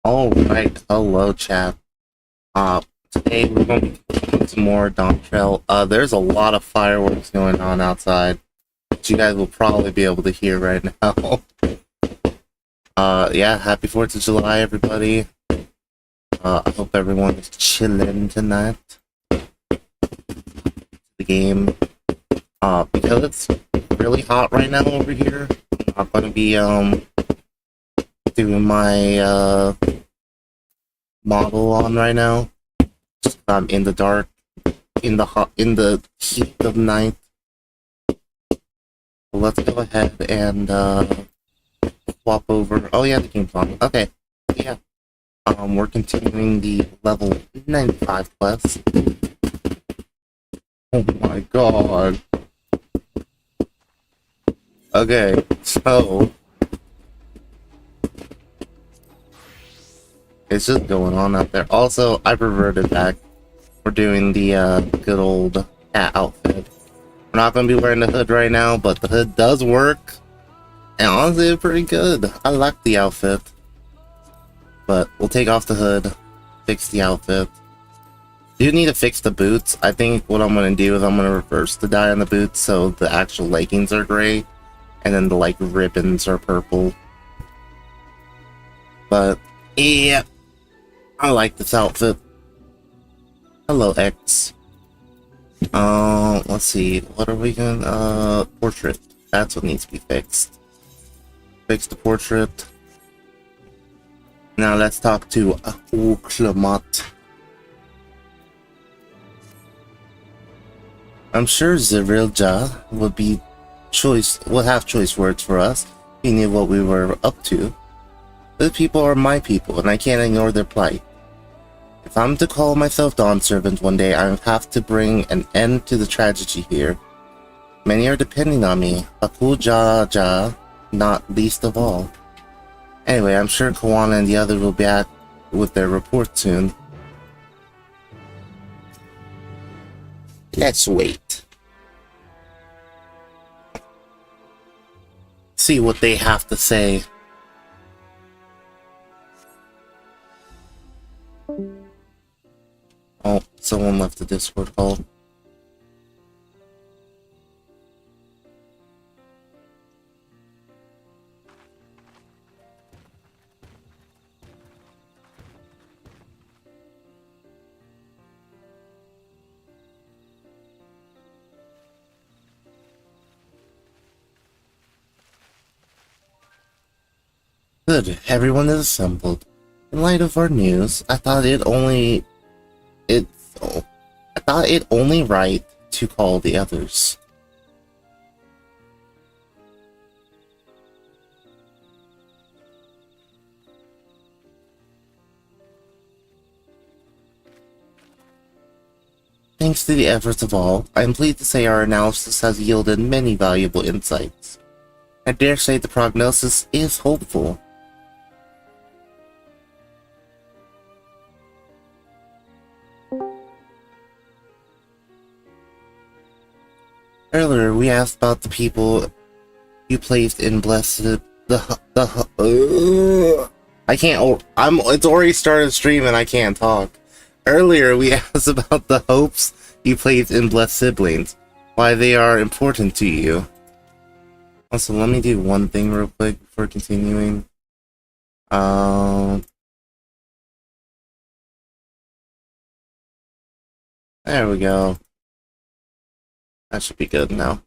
Alright, hello chat. Today we're going to be doing some more Dawn Trail. There's a lot of fireworks going on outside, which you guys will probably be able to hear right now. Yeah, happy 4th of July, everybody. I hope everyone is chilling tonight. The game. Because it's really hot right now over here, I'm not going to be, doing my, model on right now. I'm in the dark, in the heat of night. Let's go ahead and swap over. Oh yeah, the game's on. Okay, yeah. We're continuing the level 95 quest. Oh my god. Okay, so it's just going on out there. Also, I reverted back. We're doing the good old cat outfit. We're not going to be wearing the hood right now, but the hood does work. And honestly, it's pretty good. I like the outfit. But we'll take off the hood, fix the outfit. Do need to fix the boots. I think what I'm going to do is I'm going to reverse the dye on the boots so the actual leggings are gray. And then the like ribbons are purple. But yeah, I like this outfit. Hello, X. Let's see. What are we gonna, portrait. That's what needs to be fixed. Fix the portrait. Now let's talk to Clement. I'm sure Zirilja would have choice words for us. He knew what we were up to. Those people are my people, and I can't ignore their plight. If I'm to call myself Dawn Servant one day, I have to bring an end to the tragedy here. Many are depending on me, Akujaja not least of all. Anyway, I'm sure Kawana and the others will be back with their report soon. Let's wait. See what they have to say. Oh, someone left the Discord call. Good, everyone is assembled. In light of our news, I thought it only right to call the others. Thanks to the efforts of all, I am pleased to say our analysis has yielded many valuable insights. I dare say the prognosis is hopeful. Earlier, we asked about the people you placed in blessed... I can't... It's already started streaming, I can't talk. Earlier, we asked about the hopes you placed in blessed siblings. Why they are important to you. Also, let me do one thing real quick before continuing. There we go. That should be good now.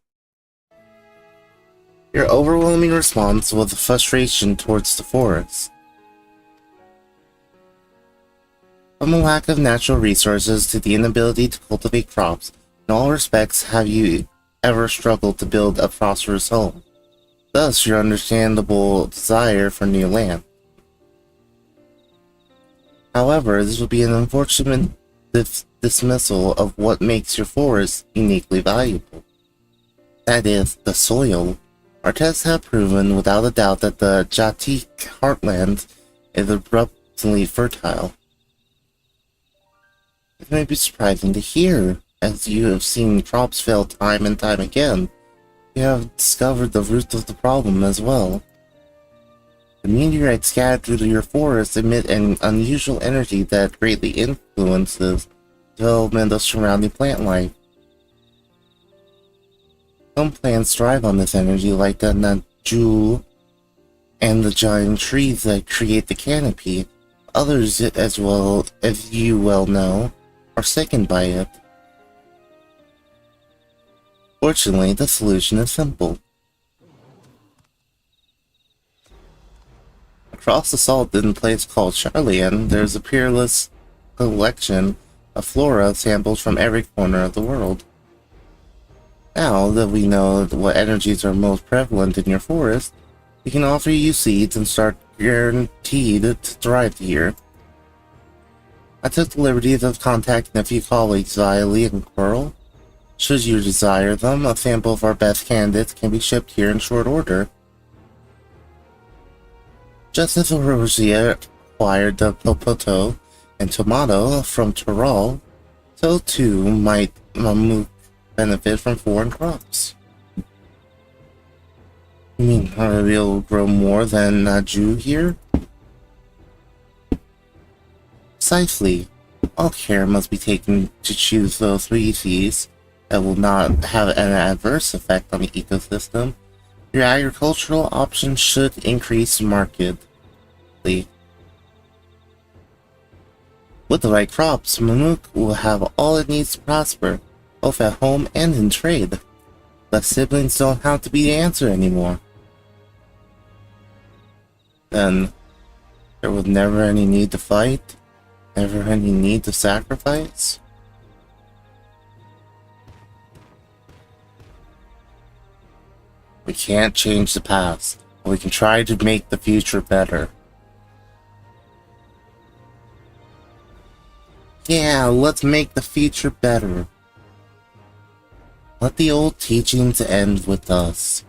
Your overwhelming response was a frustration towards the forest. From a lack of natural resources to the inability to cultivate crops, in all respects have you ever struggled to build a prosperous home. Thus, your understandable desire for new land. However, this would be an unfortunate dismissal of what makes your forest uniquely valuable. That is, the soil. Our tests have proven without a doubt that the Jatik heartland is abruptly fertile. It may be surprising to hear, as you have seen crops fail time and time again. You have discovered the root of the problem as well. The meteorites scattered through your forest emit an unusual energy that greatly influences the development of surrounding plant life. Some plants thrive on this energy, like the Najul and the giant trees that create the canopy. Others, as well as you well know, are sickened by it. Fortunately, the solution is simple. Across the Salton place called Charlian, there's a peerless collection of flora samples from every corner of the world. Now that we know what energies are most prevalent in your forest, we can offer you seeds and start guaranteed to thrive here. I took the liberty of contacting a few colleagues via Lee and Coral. Should you desire them, a sample of our best candidates can be shipped here in short order. Just as Erosia acquired the Popoto and Tomato from Tyrol, so too might Mammoth benefit from foreign crops. You mean we'll grow more than Naju here? Precisely. All care must be taken to choose those species that will not have an adverse effect on the ecosystem. Your agricultural options should increase markedly. With the right crops, Mammoth will have all it needs to prosper, both at home and in trade. The siblings don't have to be the answer anymore. Then, there was never any need to fight, never any need to sacrifice. We can't change the past, but we can try to make the future better. Yeah, let's make the future better. Let the old teachings end with us.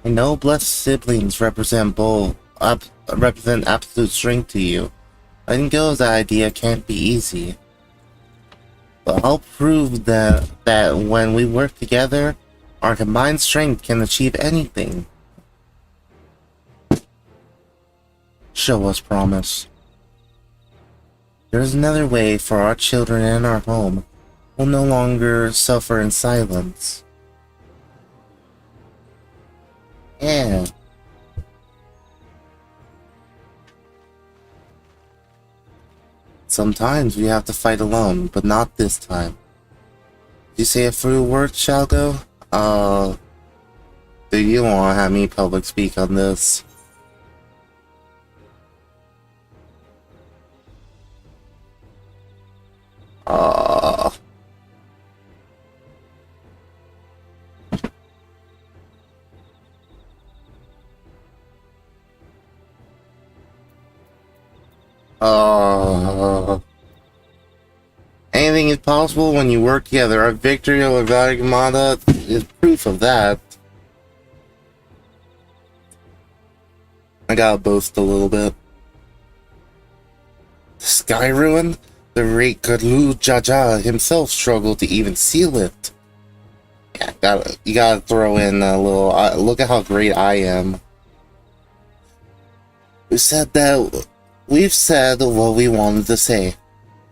I know blessed siblings represent absolute strength to you. Letting go of that idea can't be easy. But I'll prove that when we work together, our combined strength can achieve anything. Show us promise. There's another way for our children and our home. We'll no longer suffer in silence. Yeah. Sometimes we have to fight alone, but not this time. Did you say a free word, Shalgo? Do you want to have me public speak on this? Anything is possible when you work together. Our victory over Vargamada is proof of that. I gotta boast a little bit. The Sky Ruin? The great Gadlu Jaja himself struggled to even seal it. Yeah, you gotta throw in a little, look at how great I am. We've said what we wanted to say.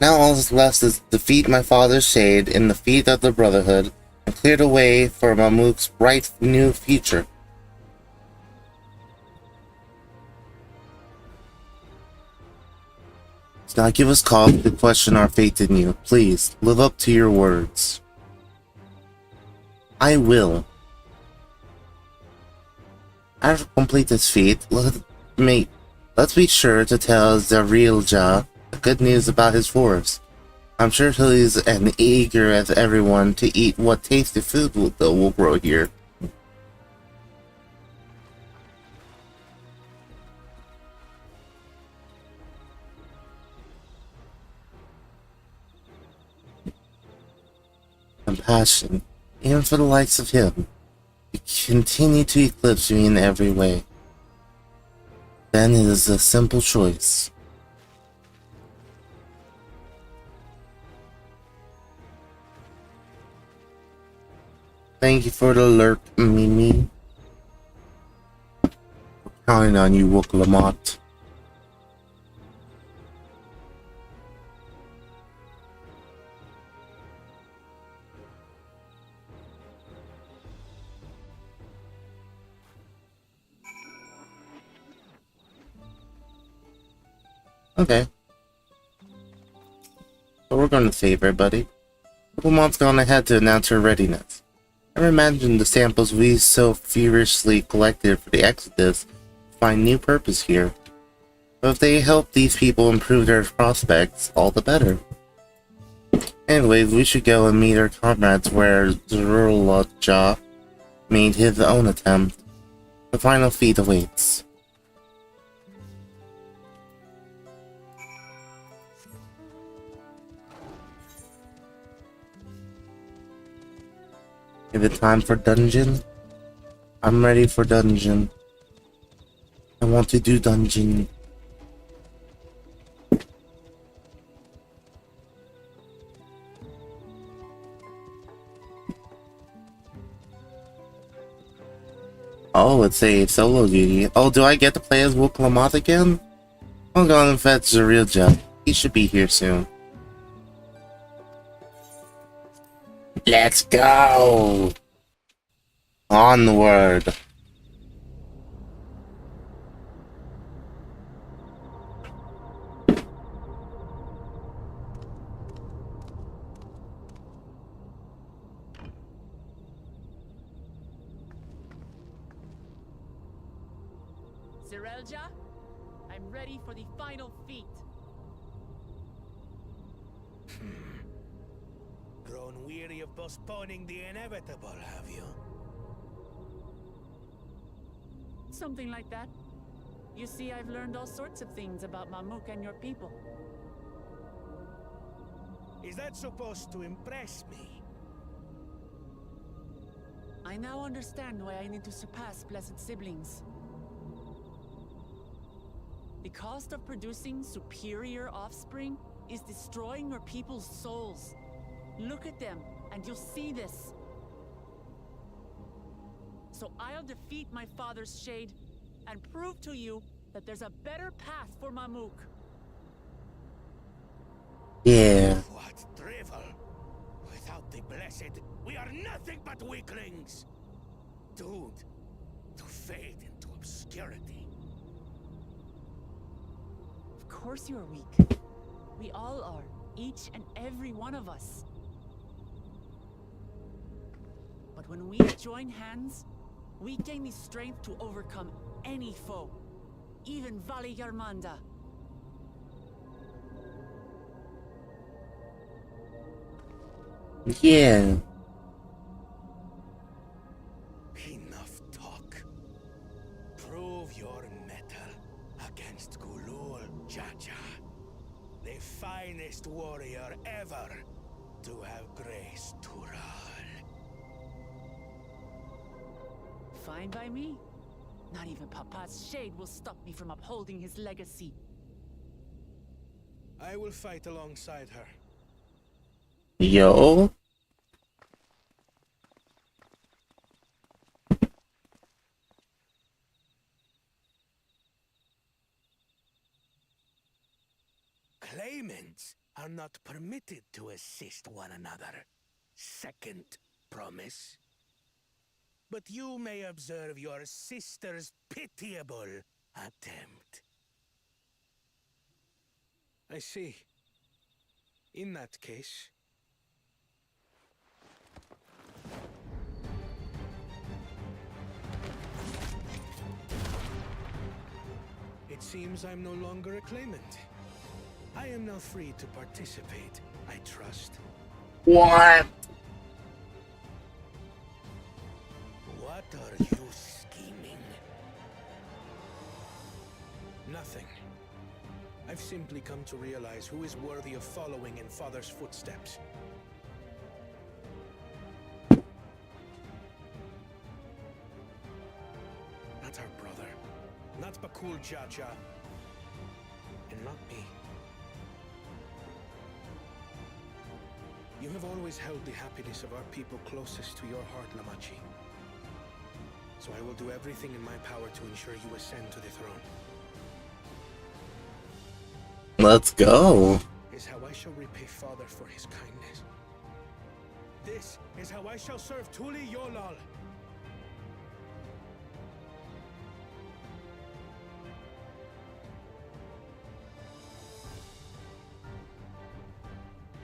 Now all that's left is defeat my father's shade in the feet of the Brotherhood and clear the way for Mammoth's bright new future. Do not give us cause to question our faith in you. Please, live up to your words. I will. After complete this feat, let's be sure to tell Zarilja the good news about his forest. I'm sure he's as eager as everyone to eat what tasty food will grow here. Compassion, even for the likes of him, you continue to eclipse me in every way. Then it is a simple choice. Thank you for the alert, Mimi. Counting on you, Wook Lamont. Okay. So we're going to save everybody. Lamont's gone ahead to announce her readiness. I imagine the samples we so feverishly collected for the Exodus find new purpose here. But if they help these people improve their prospects, all the better. Anyways, we should go and meet our comrades where Zerulaja made his own attempt. The final feat awaits. Is it time for dungeon? I'm ready for dungeon. I want to do dungeon. Oh, it's a solo duty. Oh, do I get to play as Wook Lamont again? I'll go and fetch Zerulaja. He should be here soon. Let's go! Onward! Zerulaja, I'm ready for the final feat. Grown weary of postponing the inevitable, have you? Something like that. You see, I've learned all sorts of things about Mamuk and your people. Is that supposed to impress me? I now understand why I need to surpass Blessed Siblings. The cost of producing superior offspring is destroying your people's souls. Look at them, and you'll see this. So I'll defeat my father's shade, and prove to you that there's a better path for Mamuk. Yeah. What drivel! Without the blessed, we are nothing but weaklings! Doomed to fade into obscurity. Of course you're weak. We all are, each and every one of us. But when we join hands, we gain the strength to overcome any foe, even Vali Yarmanda. Yeah. Enough talk. Prove your mettle against Gulul Jaja, the finest warrior ever to have graced Tural. Fine by me. Not even Papa's shade will stop me from upholding his legacy. I will fight alongside her. Yo. Claimants are not permitted to assist one another. Second promise. But you may observe your sister's pitiable attempt. I see. In that case... It seems I'm no longer a claimant. I am now free to participate, I trust. What? What are you scheming? Nothing. I've simply come to realize who is worthy of following in Father's footsteps. Not our brother. Not Bakul Jaja. And not me. You have always held the happiness of our people closest to your heart, Namachi. So I will do everything in my power to ensure you ascend to the throne. Let's go. Is how I shall repay Father for his kindness. This is how I shall serve Tuli Yolal.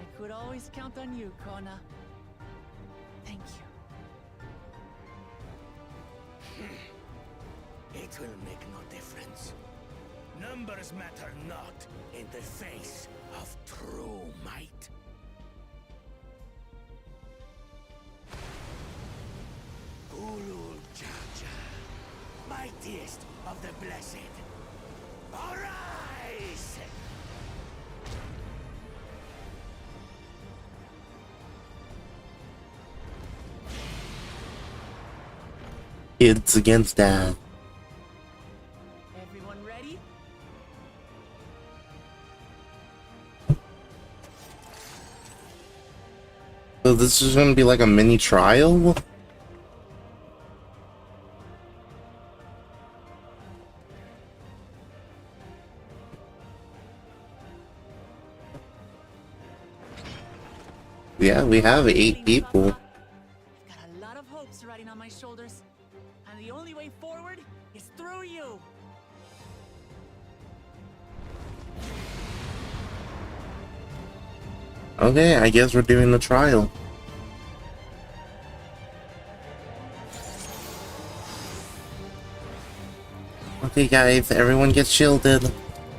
I could always count on you, Kona. Thank you. It will make no difference. Numbers matter not in the face of true might. Ulul Jaja, mightiest of the blessed. Arise! Kids against dad. Everyone ready? So this is gonna be like a mini trial? Yeah, we have 8 people. I've got a lot of hopes riding on my shoulders, and the only way forward is through you. Okay, I guess we're doing the trial. Okay guys, everyone get shielded.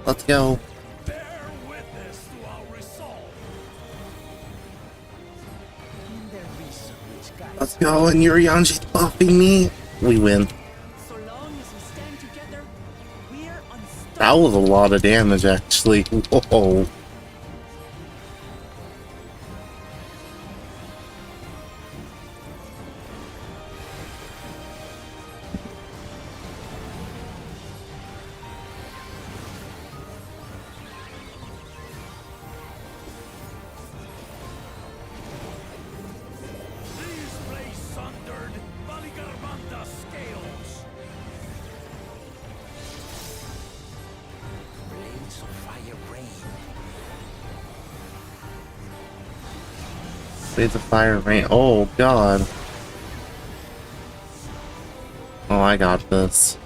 Let's go. Bear witness to our resolve. Let's go, and Urianji's buffing me. We win. So long as we stand together, we're unstoppable. That was a lot of damage actually. Whoa. These blaze sundered Valigarmanda scales. Blades of fire rain. Blades of fire rain. Oh god. Oh, I got this.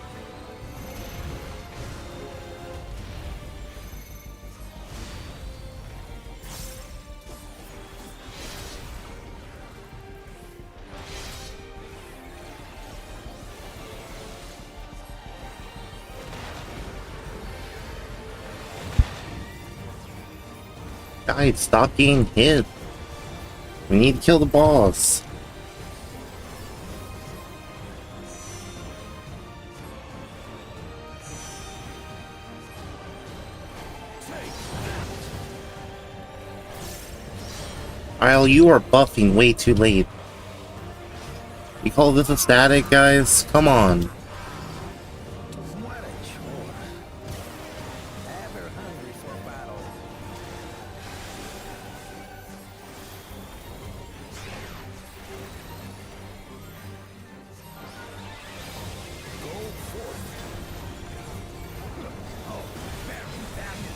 Guys, stop getting hit. We need to kill the boss. Isle, you are buffing way too late. You call this a static, guys? Come on. What a chore. Ever hungry for battle. Go forth. Oh, very valuable.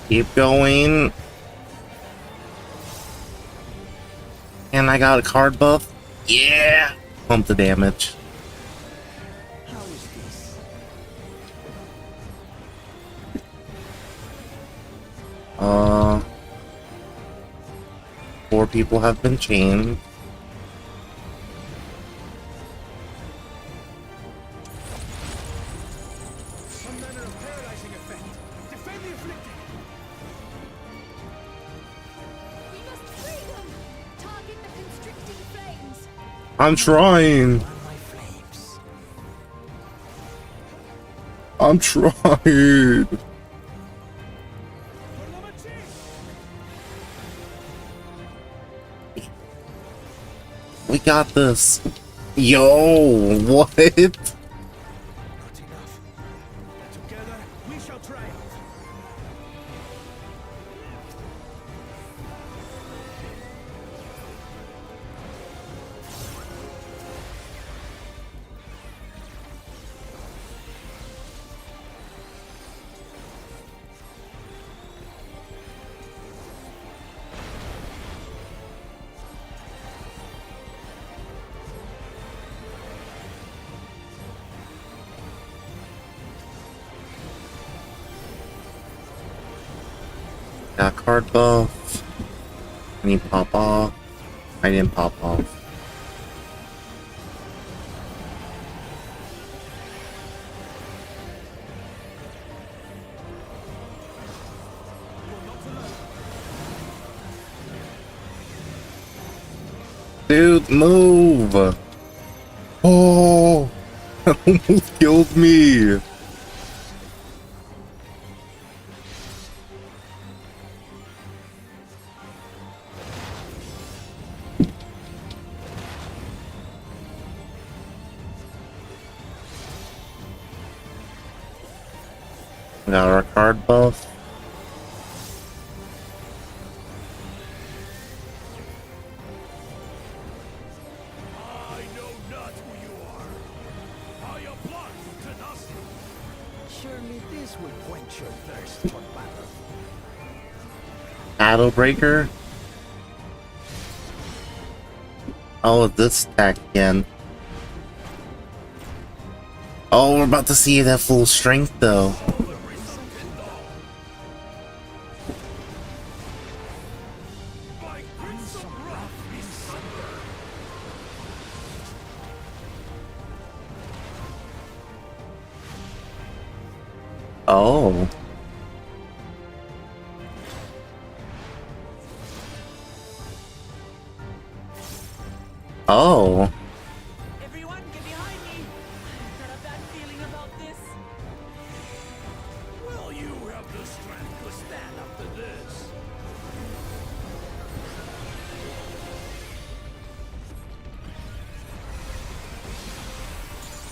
Keep going. And I got a card buff. Yeah! Pump the damage. How is this? Four people have been chained. Some manner of paralyzing effect. Defend the afflicted. We must free them! Target the constricting flames! I'm trying. On my flames. I'm trying. We got this. Yo, what? Not enough. But together we shall triumph. Got card buff. I need pop off. I didn't pop off. Dude, move! Oh! That almost killed me! Got our card buff. I know not who you are. Are your blood to nothing? Surely this will quench your thirst for battle. Battle Breaker. Oh, this attack again. Oh, we're about to see it at full strength though. Oh. Oh. Everyone, get behind me! I've got a bad feeling about this. Will you have the strength to stand up to this?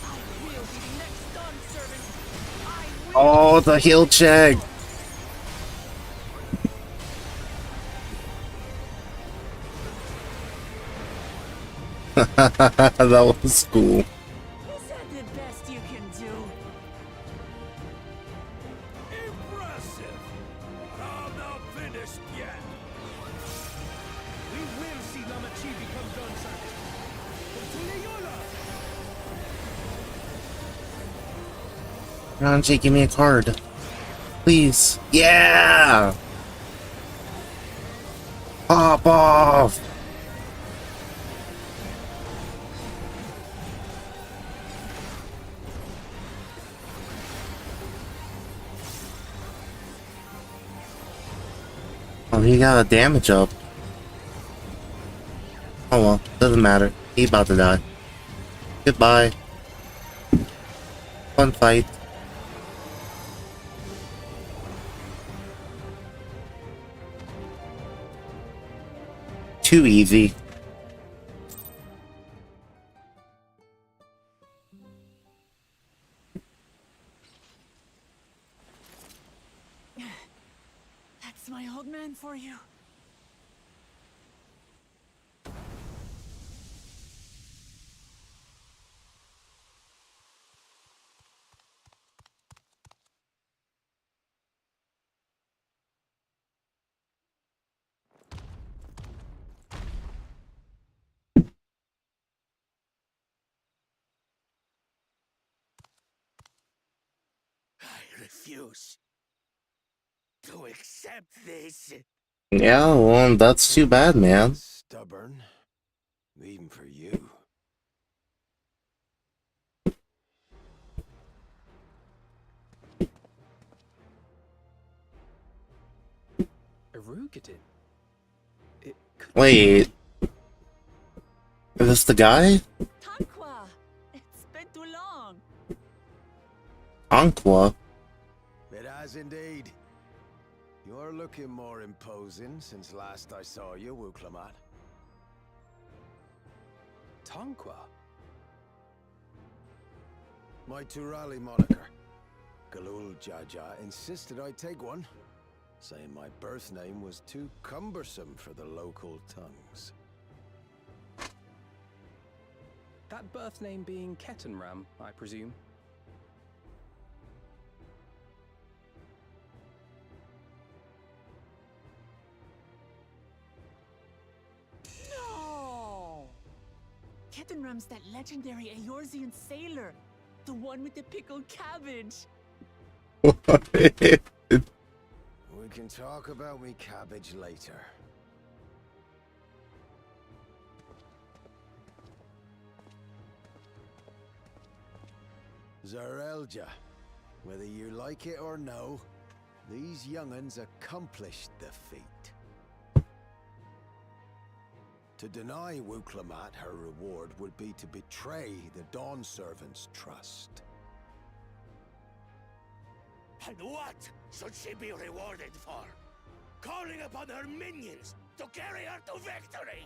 I will be the next dawn servant. I will. Oh, the heal check. That was cool. Is that the best you can do? Impressive! But I'm not finished yet. We will see Namachi become dawn servant. Ranji, give me a card. Please. Yeah! Pop off! Oh, he got a damage up. Oh well, doesn't matter. He's about to die. Goodbye. Fun fight. Too easy. That's my old man for you. I refuse to accept this. Yeah, well, that's too bad, man. Stubborn, even for you. Erugatin? It could Wait. Is this the guy? Tanqua! It's been too long. Anqua? It has indeed. You're looking more imposing since last I saw you, Wuklamat. Tanqua? My Turali moniker, Galul Jaja, insisted I take one, saying my birth name was too cumbersome for the local tongues. That birth name being Ketenram, I presume. No! Ketenram's that legendary Eorzean sailor. The one with the pickled cabbage. We can talk about me cabbage later. Zarelja, whether you like it or no, these young'uns accomplished the feat. To deny Wuklamat her reward would be to betray the Dawn Servant's trust. And what should she be rewarded for? Calling upon her minions to carry her to victory!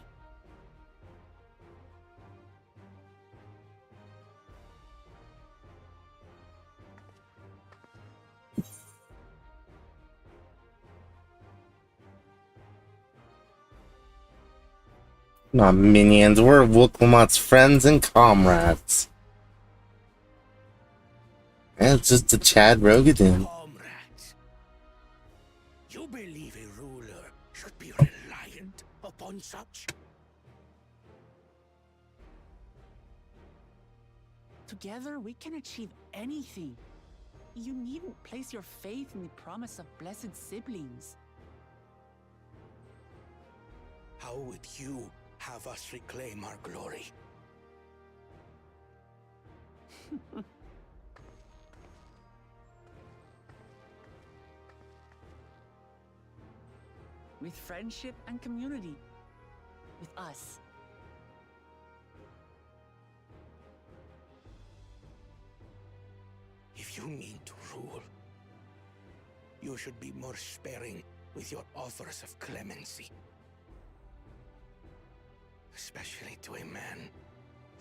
Not minions, we're Wuklamat's friends and comrades. And it's just a Chad Rogadin. Comrades, you believe a ruler should be reliant upon such? Together, we can achieve anything. You needn't place your faith in the promise of blessed siblings. How would you have us reclaim our glory? With friendship and community. With us. If you mean to rule, you should be more sparing with your offers of clemency. Especially to a man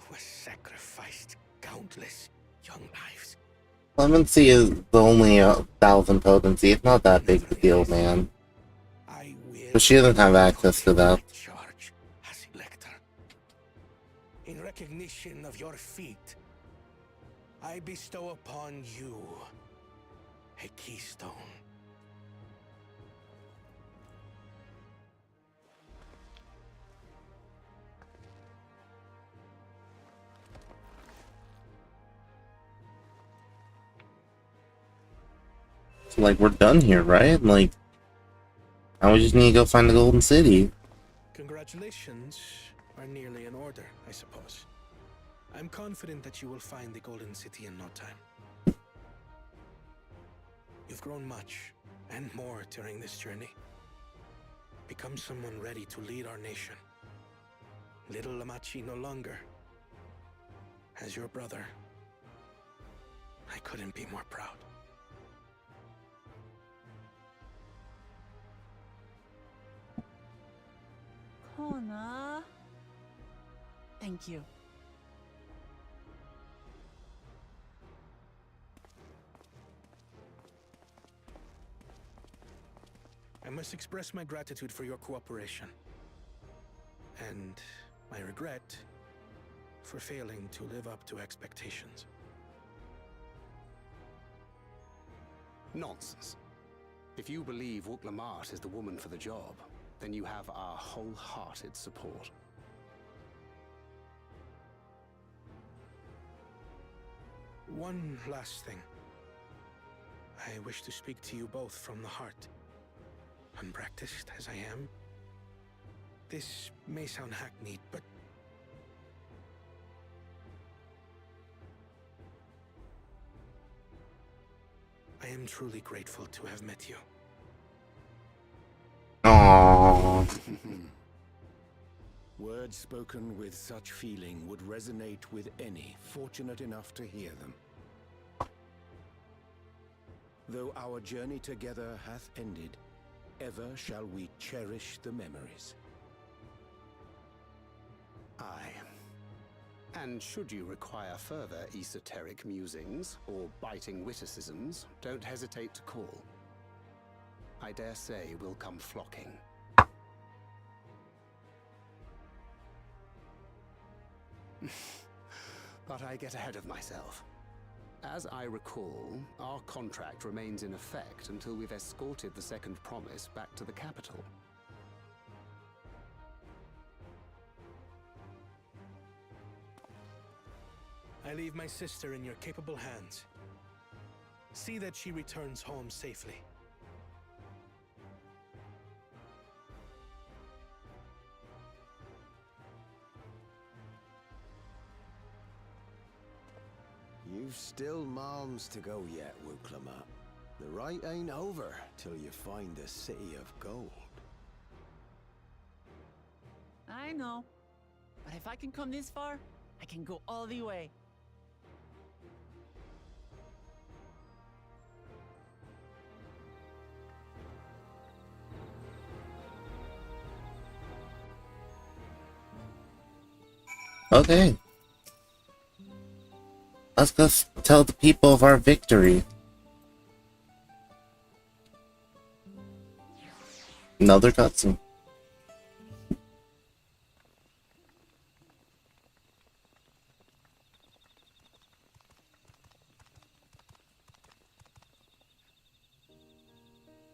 who has sacrificed countless young lives. Clemency is the only 1,000 potency. It's not that big a deal, man. I will. But she doesn't have access to that. Charge as Elector. In recognition of your feat, I bestow upon you a keystone. So, like, we're done here, right? Like, now we just need to go find the Golden City. Congratulations are nearly in order, I suppose. I'm confident that you will find the Golden City in no time. You've grown much, and more during this journey. Become someone ready to lead our nation. Little Lamachi no longer. As your brother, I couldn't be more proud. Kona. Thank you. I must express my gratitude for your cooperation. And my regret for failing to live up to expectations. Nonsense. If you believe Wuklamat is the woman for the job, then you have our wholehearted support. One last thing. I wish to speak to you both from the heart. Unpracticed as I am, this may sound hackneyed, but I am truly grateful to have met you. Aww. Words spoken with such feeling would resonate with any fortunate enough to hear them. Though our journey together hath ended, ever shall we cherish the memories. Aye. And should you require further esoteric musings or biting witticisms, don't hesitate to call. I dare say we'll come flocking. But I get ahead of myself. As I recall, our contract remains in effect until we've escorted the Second Promise back to the capital. I leave my sister in your capable hands. See that she returns home safely. You've still malms to go yet, Wuklamat. The rite ain't over till you find the city of gold. I know. But if I can come this far, I can go all the way. Okay. Let's go tell the people of our victory. Another cutscene.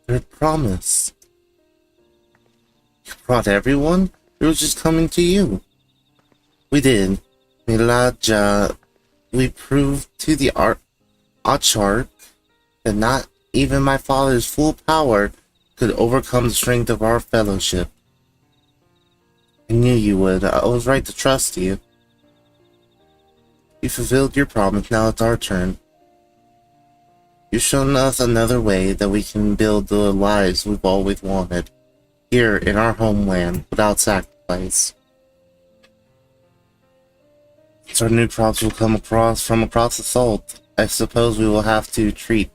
Their promise. You brought everyone? It was just coming to you. We did. Milaja, we proved to the Achark that not even my father's full power could overcome the strength of our fellowship. I knew you would. I was right to trust you. You fulfilled your promise, now it's our turn. You've shown us another way that we can build the lives we've always wanted, here in our homeland, without sacrifice. So our new crops will come from across the salt. I suppose we will have to treat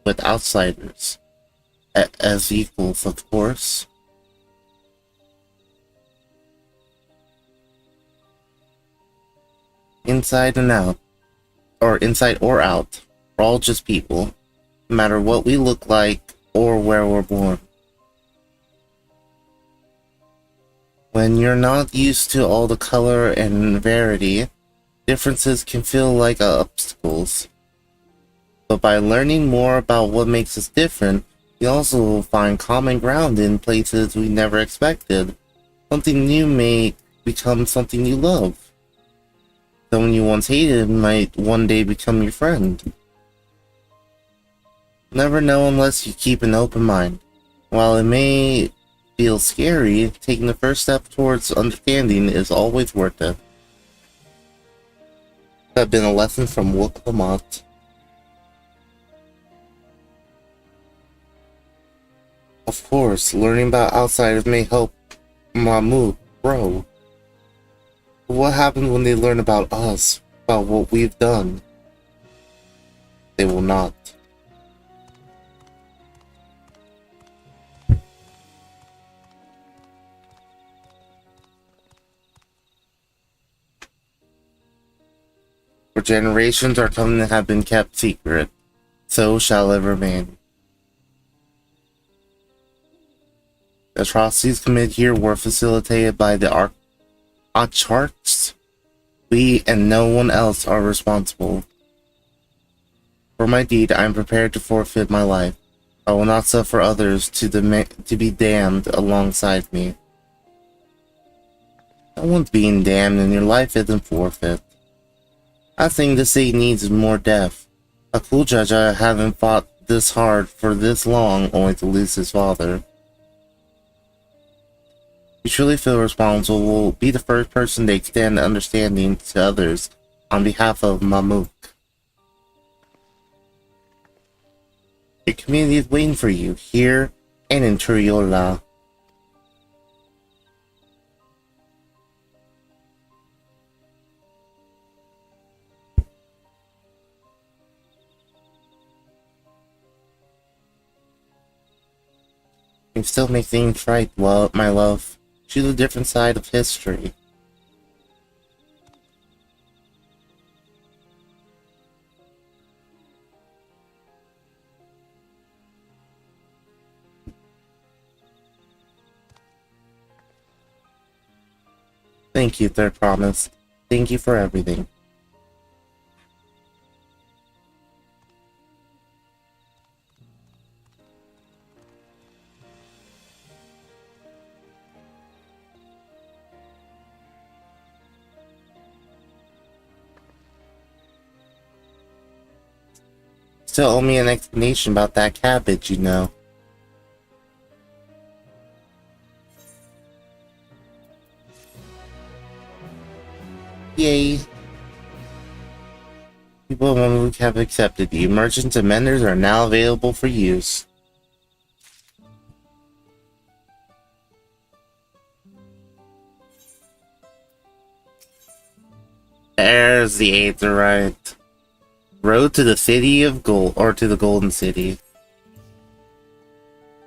with outsiders as equals, of course. Inside and out, or inside or out, we're all just people, no matter what we look like or where we're born. When you're not used to all the color and variety, differences can feel like obstacles. But by learning more about what makes us different, you also will find common ground in places we never expected. Something new may become something you love. Someone you once hated might one day become your friend. Never know unless you keep an open mind. While it may feel scary, taking the first step towards understanding is always worth it. That has been a lesson from Wuklamat. Of course, learning about outsiders may help Mahmoud grow. But what happens when they learn about us, about what we've done? They will not. For generations our covenant have been kept secret, so shall it remain. The atrocities committed here were facilitated by the Acharks. We and no one else are responsible. For my deed, I am prepared to forfeit my life. I will not suffer others to be damned alongside me. No one's being damned and your life isn't forfeit. I think the city needs more death. A cool judge I haven't fought this hard for this long only to lose his father. You truly feel responsible will be the first person to extend understanding to others on behalf of Mamuk. Your community is waiting for you here and in Turiola. You still make things right, my love. Choose a different side of history. Thank you, Third Promise. Thank you for everything. Still owe me an explanation about that cabbage, you know. Yay. People of Mamluk have accepted you. Merchants and vendors are now available for use. There's the Aetheryte. Road to the City of Gold, or to the Golden City.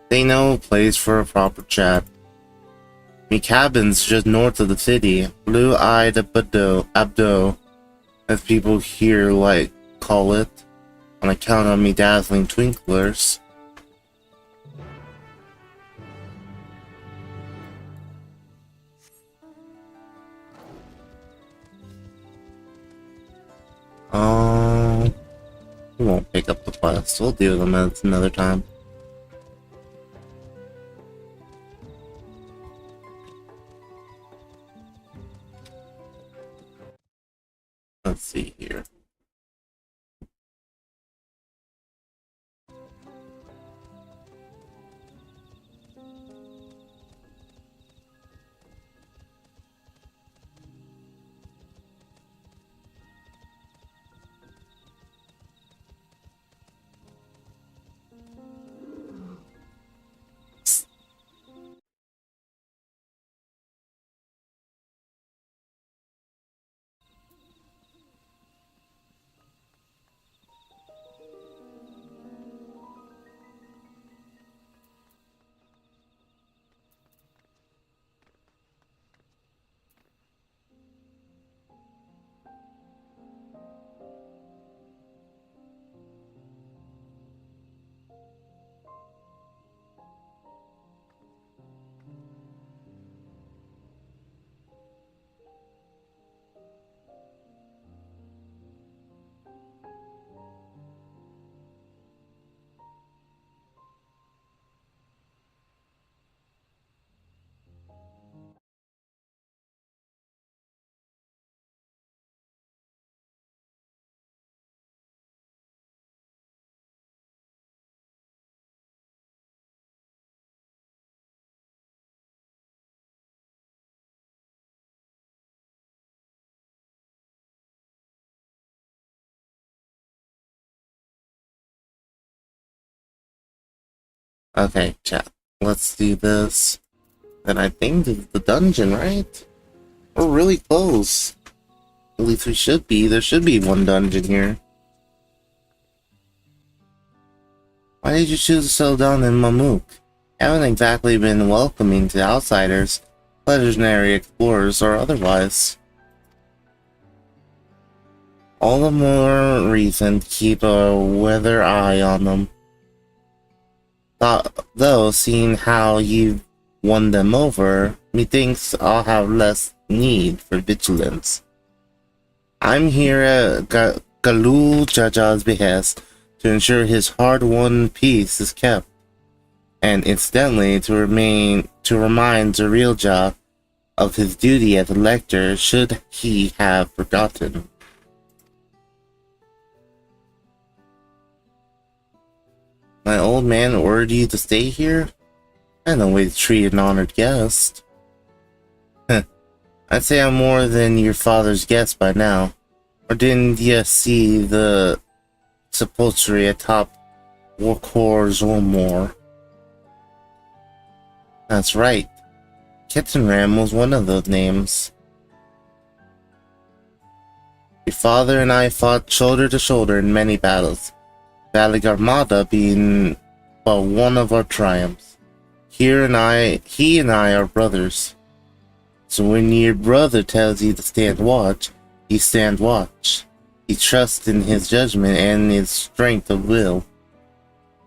They know a place for a proper chat. Me cabins just north of the city. Blue-eyed Abdo, as people here call it, on account of me dazzling twinklers. We won't pick up the quest. We'll deal with them at another time. Let's see here. Okay, chat. Let's do this. And I think this is the dungeon, right? We're really close. At least we should be. There should be one dungeon here. Why did you choose to settle down in Mamluk? Haven't exactly been welcoming to outsiders, legendary explorers, or otherwise. All the more reason to keep a weather eye on them. Though, seeing how you've won them over, methinks I'll have less need for vigilance. I'm here at Galul Jaja's behest to ensure his hard-won peace is kept, and incidentally to remind Zarilja of his duty as a lector should he have forgotten. My old man ordered you to stay here? I know way to treat an honored guest. I'd say I'm more than your father's guest by now. Or didn't you see the sepulchre atop Warkor Zolmor? That's right. Kettenram was one of those names. Your father and I fought shoulder to shoulder in many battles. Valigarmada being but one of our triumphs. He and I are brothers. So when your brother tells you to stand watch, you stand watch. You trust in his judgment and his strength of will.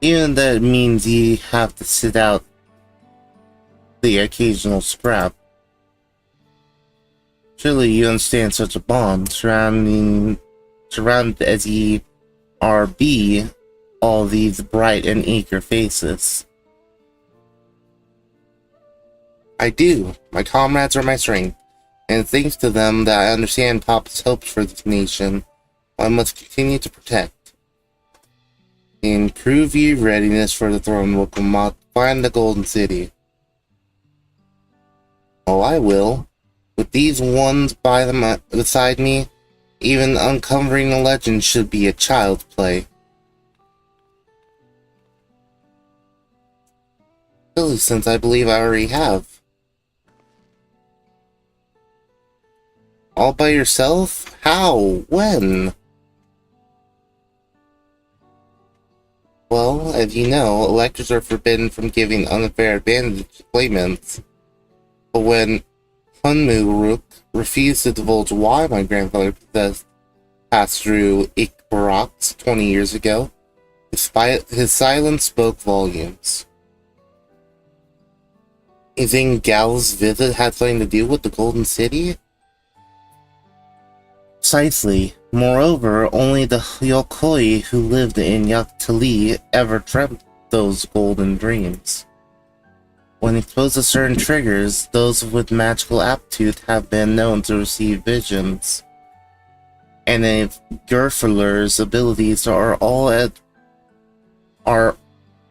Even that means you have to sit out the occasional scrap. Surely you understand such a bond, surrounded as ye are be all these bright and eager faces. I do. My comrades are my strength, and thanks to them that I understand Papa's hopes for this nation, I must continue to protect. Improve your readiness for the throne will find the Golden City. Oh, I will. With these ones beside me, Even uncovering a legend should be a child's play. Really, since I believe I already have. All by yourself? How? When? Well, as you know, electors are forbidden from giving unfair advantage to claimants. But when Hunmuruk refused to divulge why my grandfather passed through Ikbarox 20 years ago, his silence spoke volumes. You think Gal's visit had something to do with the Golden City? Precisely. Moreover, only the Yokoi who lived in Yaktali ever dreamt those golden dreams. When exposed to certain triggers, those with magical aptitude have been known to receive visions. And if Gerfler's abilities are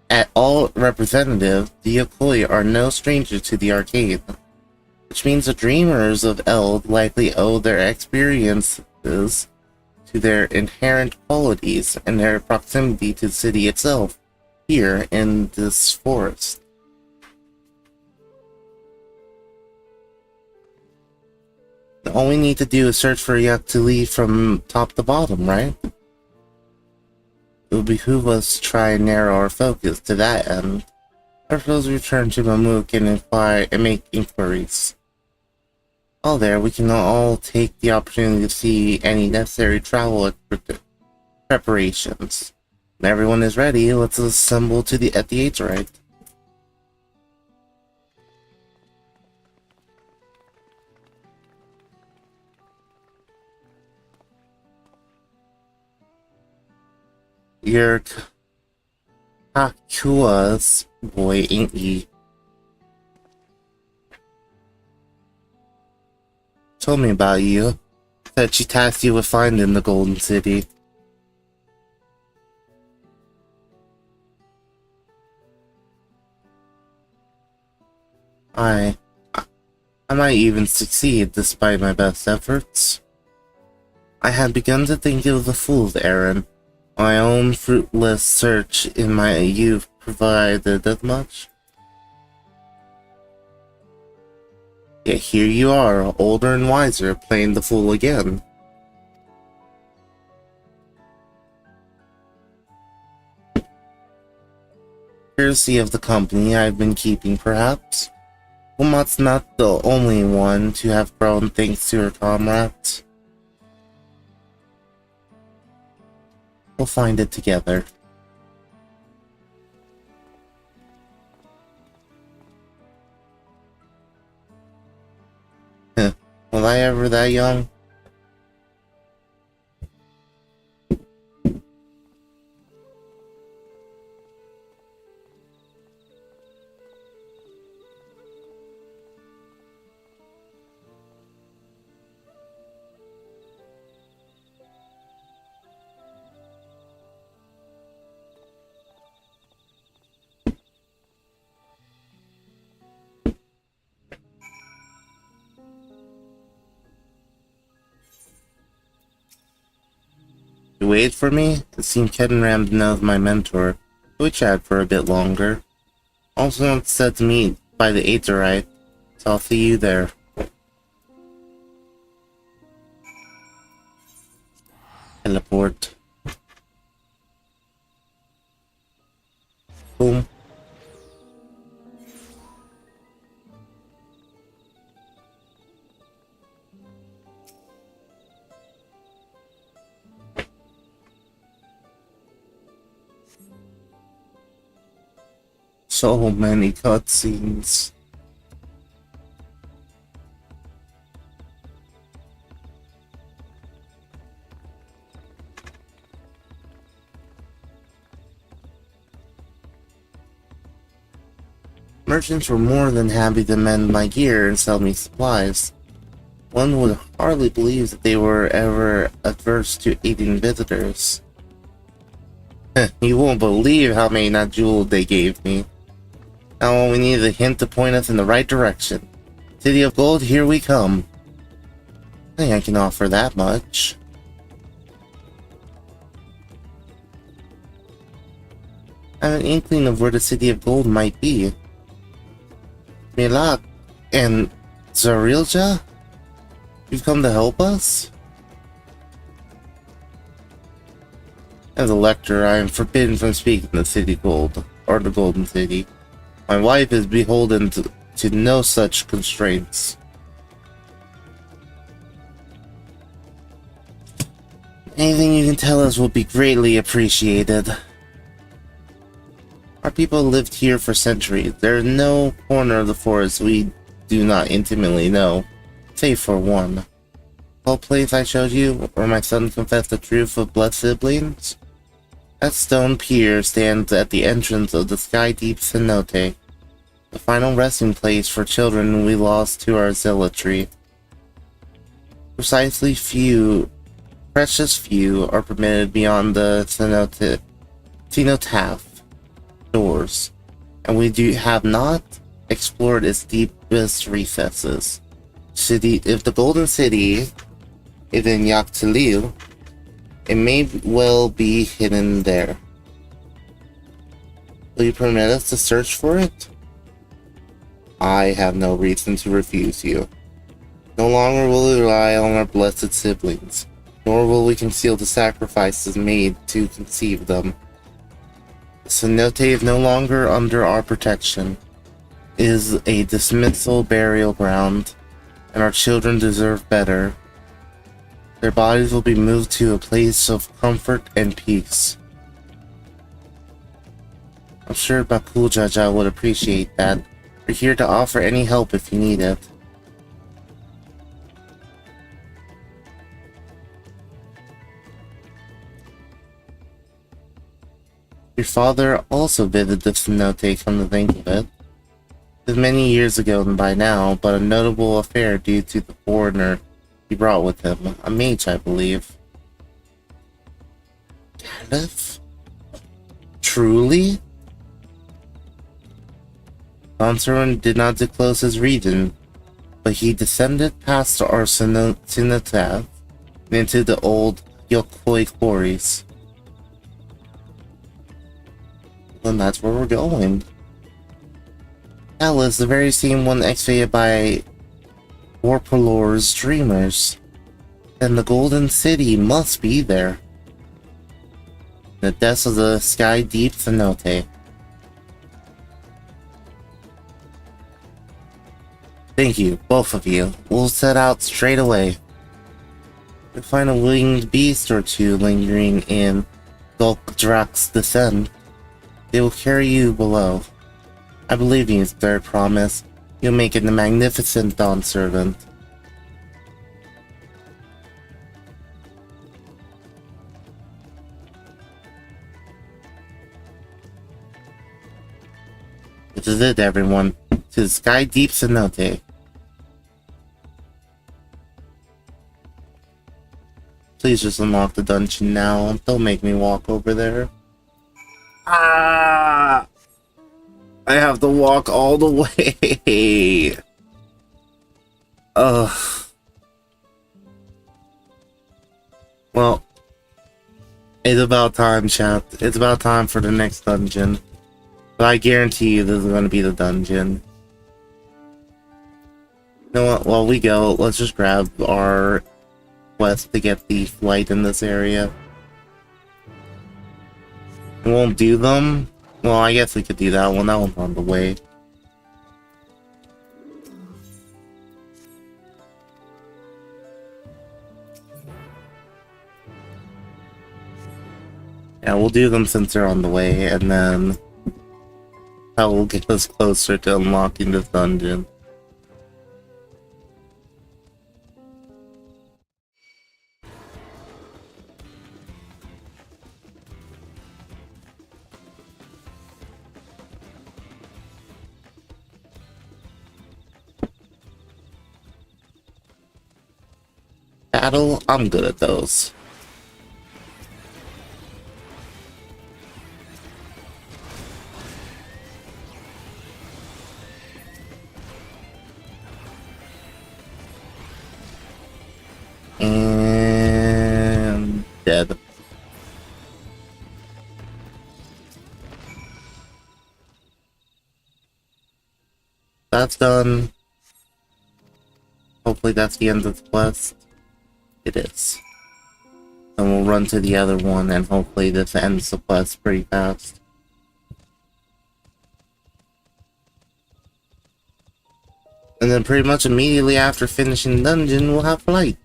at all representative, the Yokoi are no stranger to the arcade. Which means the dreamers of Eld likely owe their experiences to their inherent qualities and their proximity to the city itself, here in this forest. All we need to do is search for Yaktali from top to bottom, right? It would behoove us to try and narrow our focus to that end. Or suppose we return to Mamuk and inquire and make inquiries. While there, we can all take the opportunity to see any necessary travel preparations. When everyone is ready, let's assemble at the Aetheryte. You're Kakua's boy, ain't ye? Told me about you. Said she tasked you with finding the Golden City. I might even succeed despite my best efforts. I had begun to think it was a fool's errand. My own fruitless search in my youth provided as much. Yet here you are, older and wiser, playing the fool again. Courtesy of the company I've been keeping, perhaps. Wilmot's not the only one to have grown thanks to her comrades. We'll find it together. Was I ever that young? You waited for me? It seemed Kedenram knows my mentor. We chatted for a bit longer. Also said to meet by the Aetheryte, so I'll see you there. Teleport. Boom. So many cutscenes. Merchants were more than happy to mend my gear and sell me supplies. One would hardly believe that they were ever adverse to aiding visitors. You won't believe how many Najul they gave me. Now all we need is a hint to point us in the right direction. City of Gold, here we come. I think I can offer that much. I have an inkling of where the City of Gold might be. Milak and Zarilja? You've come to help us? As a lector, I am forbidden from speaking the City Gold, or the Golden City. My wife is beholden to no such constraints. Anything you can tell us will be greatly appreciated. Our people lived here for centuries. There is no corner of the forest we do not intimately know, save for one. The whole place I showed you, where my son confessed the truth of blood siblings? That stone pier stands at the entrance of the Sky Deep Cenote, the final resting place for children we lost to our zealotry. Precious few are permitted beyond the cenotaph doors, and we have not explored its deepest recesses. If the Golden City is in Yaktalil, it may well be hidden there. Will you permit us to search for it? I have no reason to refuse you. No longer will we rely on our blessed siblings, nor will we conceal the sacrifices made to conceive them. The cenote is no longer under our protection. It is a dismissal burial ground, and our children deserve better. Their bodies will be moved to a place of comfort and peace. I'm sure Bakul Jaja would appreciate that. We're here to offer any help if you need it. Your father also visited the cenote, come to think of it. It was many years ago by now, but a notable affair due to the foreigner he brought with him, a mage, I believe. Gandalf? Truly? Donsaran did not disclose his region, but he descended past our cenotaph into the old Yokoi quarries. Then that's where we're going. Atlas, the very same one excavated by Warpalor's dreamers. Then the Golden City must be there. The depths of the Sky Deep Cenote. Thank you, both of you. We'll set out straight away. You'll find a winged beast or two lingering in Dolkdrak's descent. They will carry you below. I believe in his third promise. You'll make it a magnificent dawn servant. This is it, everyone. To the Sky Deep Cenote. Please just unlock the dungeon now. Don't make me walk over there. Ah! I have to walk all the way. Ugh. Well, it's about time, chat. It's about time for the next dungeon. But I guarantee you this is going to be the dungeon. You know what? While we go, let's just grab our quest to get the flight in this area. We won't do them. Well, I guess we could do that one. That one's on the way. Yeah, we'll do them since they're on the way, and then that will get us closer to unlocking this dungeon. Battle, I'm good at those. And dead. that's done, hopefully that's the end of the quest. It is. Then we'll run to the other one, and hopefully this ends the quest pretty fast. And then pretty much immediately after finishing the dungeon, we'll have flight.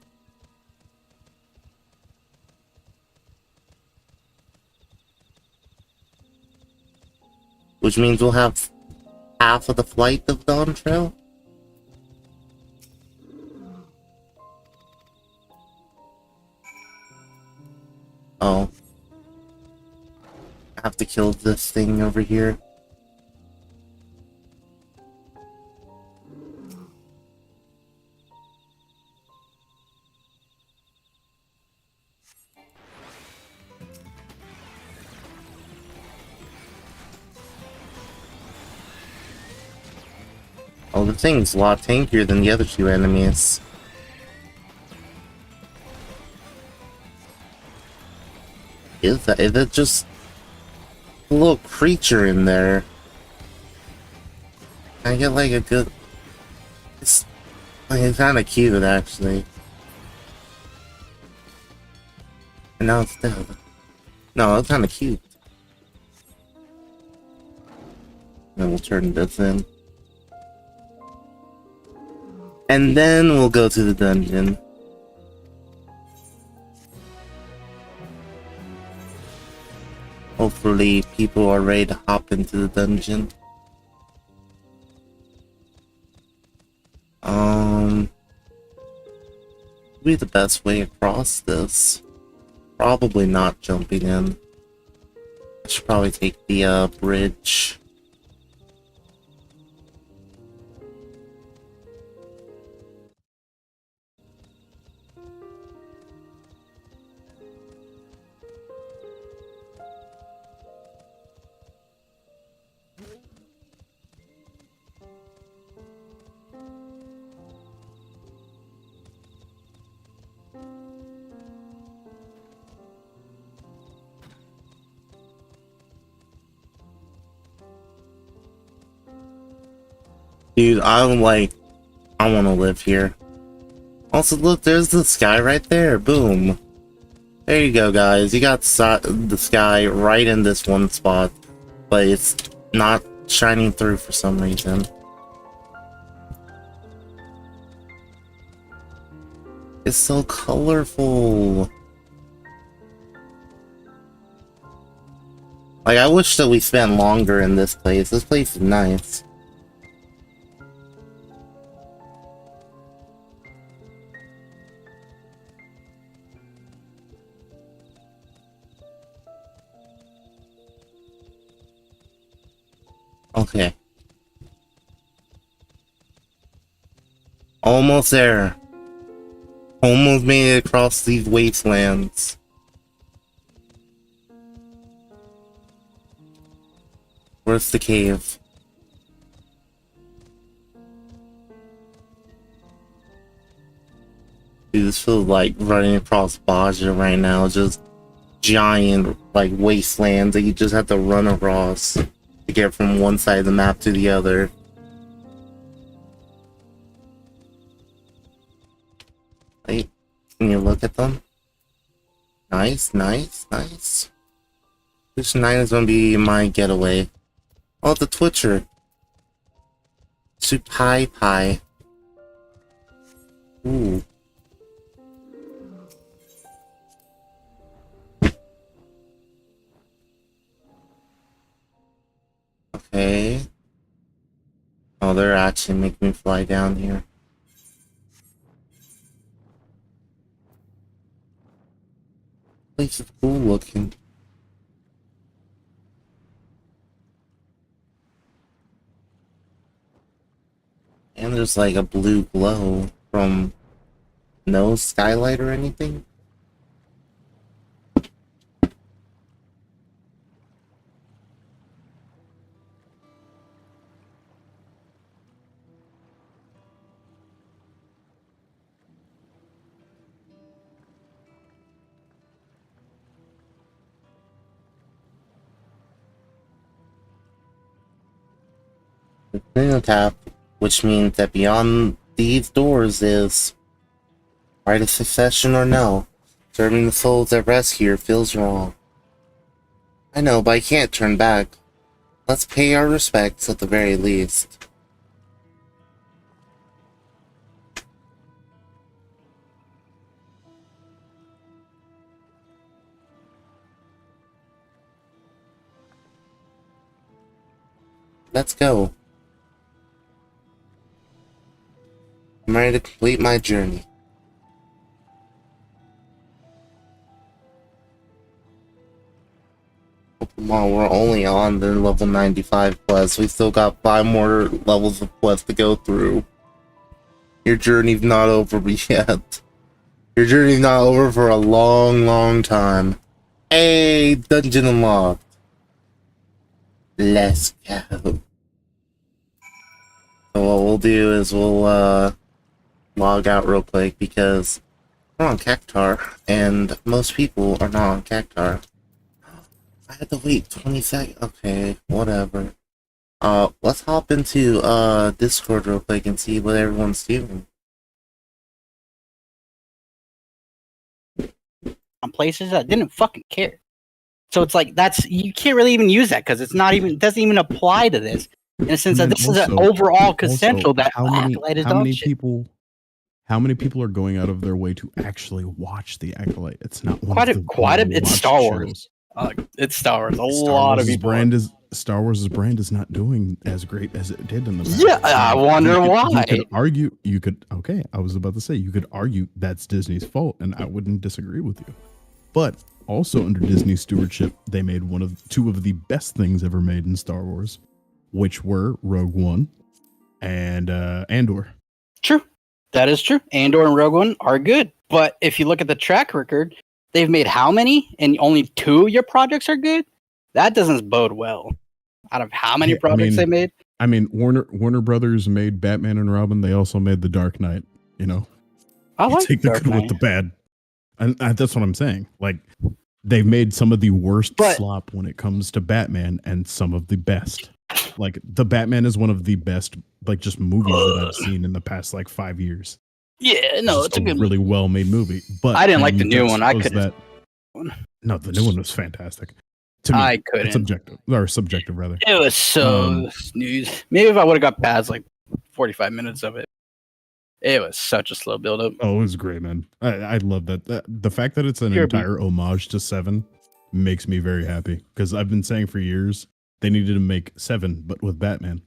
Which means we'll have half of the flight of Dawntrail. Oh. I have to kill this thing over here. Oh, the thing's a lot tankier than the other two enemies. Is it just a little creature in there? I get like a good... It's kind of cute, actually. And now it's dead. No, it's kind of cute. Then we'll turn this in. And then we'll go to the dungeon. Hopefully people are ready to hop into the dungeon. Be the best way across this. Probably not jumping in. I should probably take the bridge. Dude, I want to live here. Also, look, there's the sky right there. Boom. There you go, guys. You got the sky right in this one spot, but it's not shining through for some reason. It's so colorful. Like, I wish that we spent longer in this place. This place is nice. Okay. Almost there. Almost made it across these wastelands. Where's the cave? Dude, this feels like running across Baja right now. Just giant, like, wastelands that you just have to run across to get from one side of the map to the other. Wait, can you look at them? Nice, nice, nice. Which night is gonna be my getaway? Oh, the Twitcher. Supai Pie. Ooh. Okay. Oh, they're actually making me fly down here. Place is cool looking. And there's like a blue glow from no skylight or anything. Tap which means that beyond these doors is right of succession or no. Serving the souls that rest here feels wrong. I know, but I can't turn back. Let's pay our respects at the very least. Let's go. I'm ready to complete my journey. Well, we're only on the level 95 quest. We still got 5 more levels of quest to go through. Your journey's not over yet. Your journey's not over for a long, long time. Hey, dungeon unlocked. Let's go. So what we'll do is we'll log out real quick because we're on Cactar and most people are not on Cactar. I had to wait 20 seconds. Okay, whatever. Let's hop into Discord real quick and see what everyone's doing. On places that didn't fucking care. So it's like you can't really even use that because it doesn't even apply to this in a sense that this is an overall consensual that Acolyte is dog shit. How many people are going out of their way to actually watch the Acolyte? It's not one quite a bit. It's Star Wars. It's Star Wars. A lot of people. Star Wars' brand is not doing as great as it did in the past. Yeah, I wonder why. You could okay, I was about to say, you could argue that's Disney's fault, and I wouldn't disagree with you. But also under Disney stewardship, they made two of the best things ever made in Star Wars, which were Rogue One and Andor. True. That is true. Andor and Rogue One are good. But if you look at the track record, they've made how many? And only 2 of your projects are good? That doesn't bode well. Out of how many projects they made? I mean, Warner Brothers made Batman and Robin. They also made The Dark Knight, you know? I like take the good with the bad. And that's what I'm saying. Like, they've made some of the worst slop when it comes to Batman and some of the best. Like, the Batman is one of the best, like, just movies that I've seen in the past, like, 5 years. Yeah, no, it's a good really well-made movie. But I didn't like the new one. I couldn't. No, the new one was fantastic. To me, I couldn't. It's subjective, rather. It was so snooze. Maybe if I would have got past, like, 45 minutes of it. It was such a slow build-up. Oh, it was great, man. I love that. The fact that it's an entire homage to 7 makes me very happy. Because I've been saying for years, they needed to make 7, but with Batman.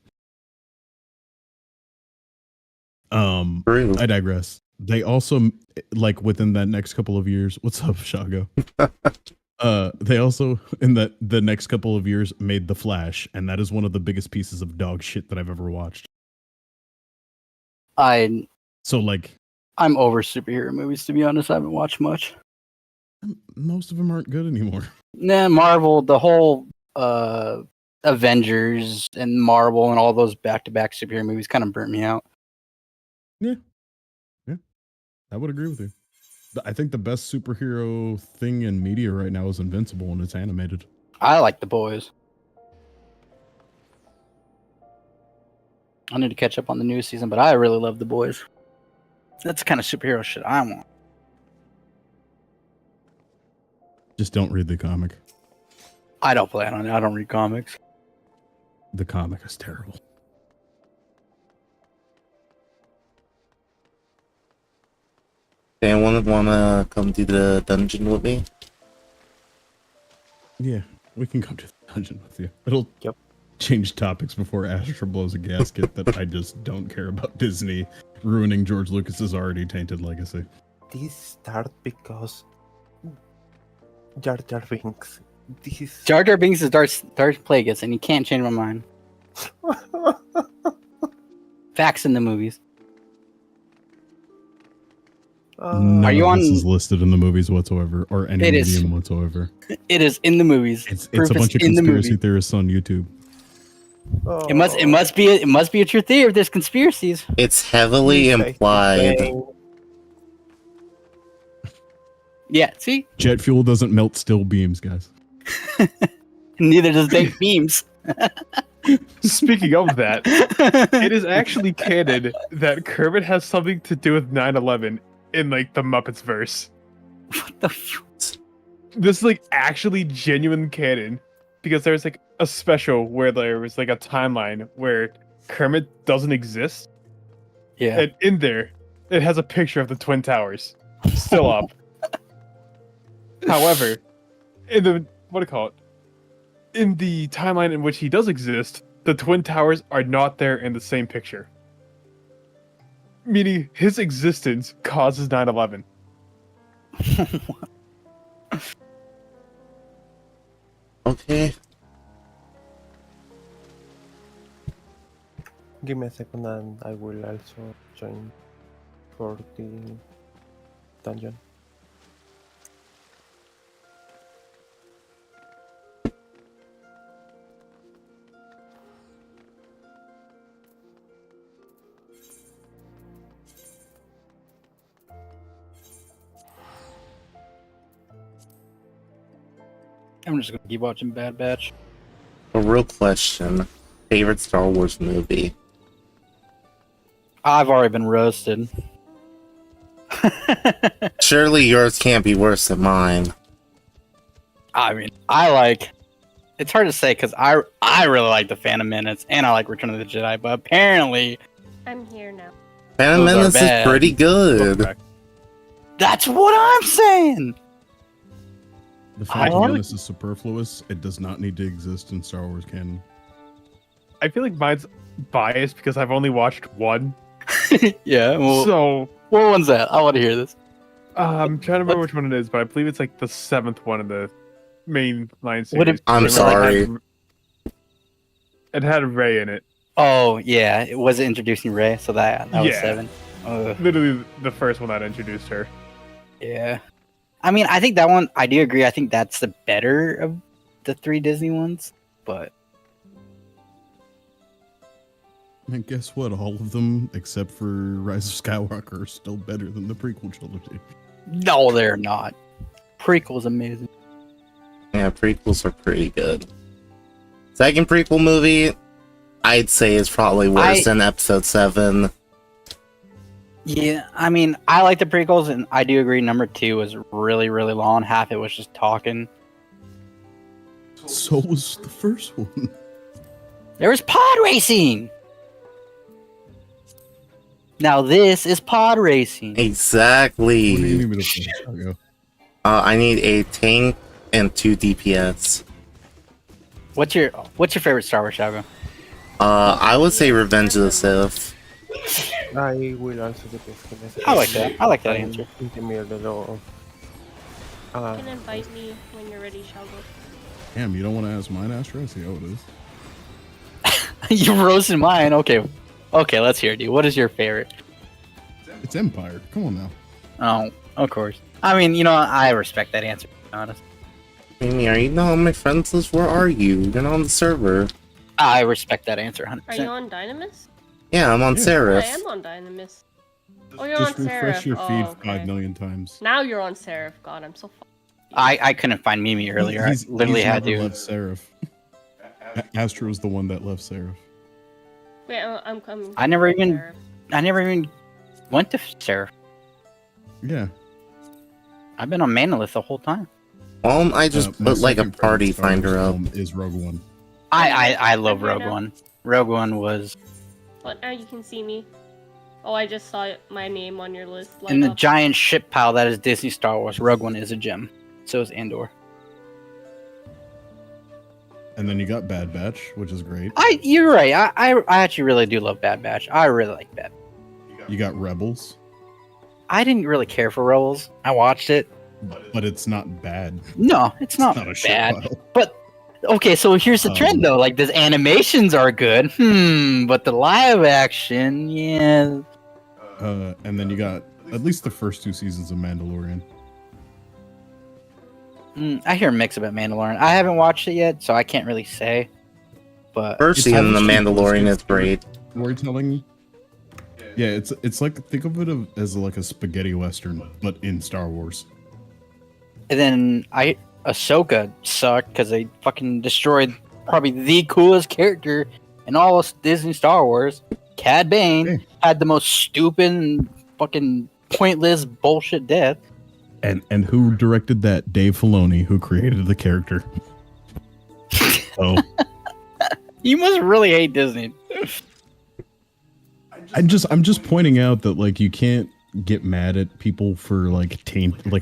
I digress. They also, like, within that next couple of years, what's up, Shago? They also, in the next couple of years, made The Flash, and that is one of the biggest pieces of dog shit that I've ever watched. I'm over superhero movies, to be honest. I haven't watched much. Most of them aren't good anymore. Nah, Marvel, the whole Avengers and Marvel and all those back-to-back superhero movies kind of burnt me out. Yeah, I would agree with you. I think the best superhero thing in media right now is Invincible, and it's animated. I like The Boys. I need to catch up on the new season, but I really love The Boys. That's the kind of superhero shit I want. Just don't read the comic. I don't plan on it. I don't read comics. The comic is terrible. Anyone wanna come do the dungeon with me? Yeah, we can come to the dungeon with you. It'll change topics before Astra blows a gasket that I just don't care about Disney ruining George Lucas's already tainted legacy. This started because Jar Jar Binks. Jar Jar Binks is Darth Plagueis, and you can't change my mind. Facts in the movies. None of this is listed in the movies whatsoever, or any medium whatsoever. It is in the movies. It's a bunch of conspiracy theorists on YouTube. It must be a true theory if there's conspiracies. It's heavily implied. Yeah, see? Jet fuel doesn't melt steel beams, guys. Neither does baked beams. Speaking of that, it is actually canon that Kermit has something to do with 9/11 in like the Muppets verse. What the fuck? This is like actually genuine canon because there's like a special where there was like a timeline where Kermit doesn't exist, Yeah. and in there it has a picture of the Twin Towers still up. However, in the in the timeline in which he does exist, the Twin Towers are not there in the same picture. Meaning his existence causes 9/11. Okay. Give me a second and I will also join for the dungeon. I'm just gonna keep watching Bad Batch. A real question. Favorite Star Wars movie? I've already been roasted. Surely yours can't be worse than mine. I mean, it's hard to say because I really like the Phantom Menace and I like Return of the Jedi, but apparently I'm here now. Phantom Those are Menace is bad. pretty good. that's what I'm saying. The I Phantom like- Menace is superfluous. It does not need to exist in Star Wars canon. I feel like mine's biased because I've only watched one. Yeah. Well, So what one's that? I want to hear this. I'm trying to remember which one it is, but I believe it's like the 7th one in the main line series. What if- I'm Where sorry. It had Ray in it. Oh yeah, it was introducing Ray, so that was Yeah. 7. Literally the first one that introduced her. Yeah. I mean, I think that one. I do agree. I think that's the better of the 3 Disney ones, but And guess what? All of them, except for Rise of Skywalker, are still better than the prequel trilogy. no, they're not. Prequel's amazing. Yeah, prequels are pretty good. Second prequel movie, I'd say is probably worse than Episode 7. Yeah, I mean, I like the prequels, and I do agree. Number 2 was really, really long. Half it was just talking. So was the first one. There was pod racing. Now this is pod racing. What do you Exactly. need me to play? Go. I need a tank and 2 DPS. What's your favorite Star Wars saga? I would say Revenge of the Sith. I will also get this. Give me a second. I like that. I like that I'm answer. in the middle of You can invite me when you're ready, Shalgo. Damn, you don't want to ask mine, Astro? I see how it is. You roasted mine. Okay, let's hear it, dude. What is your favorite? It's Empire. Come on now. Oh, of course. I mean, you know, I respect that answer, to be honest. Amy, are you not on my friends list? Where are you? You're not on the server. I respect that answer, 100%. Are you on Dynamis? Yeah, I'm on Yeah. I Seraph. am on Dynamis. Oh, you're Just on refresh Seraph. your feed Oh, okay. 5 million times. Now you're on Seraph. God, I'm so I couldn't find Mimi earlier. He's- I literally he's had never to. left Seraph. Astro's the one that left Seraph. Wait, I'm coming. I never to even- Seraph. I never even went to Seraph. Yeah. I've been on Manolith the whole time. Well, I just My put like a second favorite party Star Wars finder up. film is Rogue One. I love I'm here Rogue now. One. Rogue One was What? Now you can see me. Oh, I just saw my name on your list. in the up. giant ship pile that is Disney Star Wars. Rogue One is a gem. So is Andor. And then you got Bad Batch, which is great. You're right. I actually really do love Bad Batch. I really like Bad. You got Rebels, I didn't really care for Rebels. I watched it. but it's not bad. No, it's not, a shit bad. pile. But okay, so here's the trend though. Like the animations are good. But the live action, yeah. And then you got at least the first 2 seasons of Mandalorian. I hear mix about Mandalorian. I haven't watched it yet, so I can't really say. But First It's season of The obviously- Mandalorian is great. Storytelling. Yeah, it's like think of it as like a spaghetti western, but in Star Wars. and then Ahsoka sucked because they fucking destroyed probably the coolest character in all of Disney Star Wars. Cad Bane had the most stupid and fucking pointless bullshit death. And who directed that? Dave Filoni, who created the character. Oh, You must really hate Disney. I'm just pointing out that like you can't get mad at people for like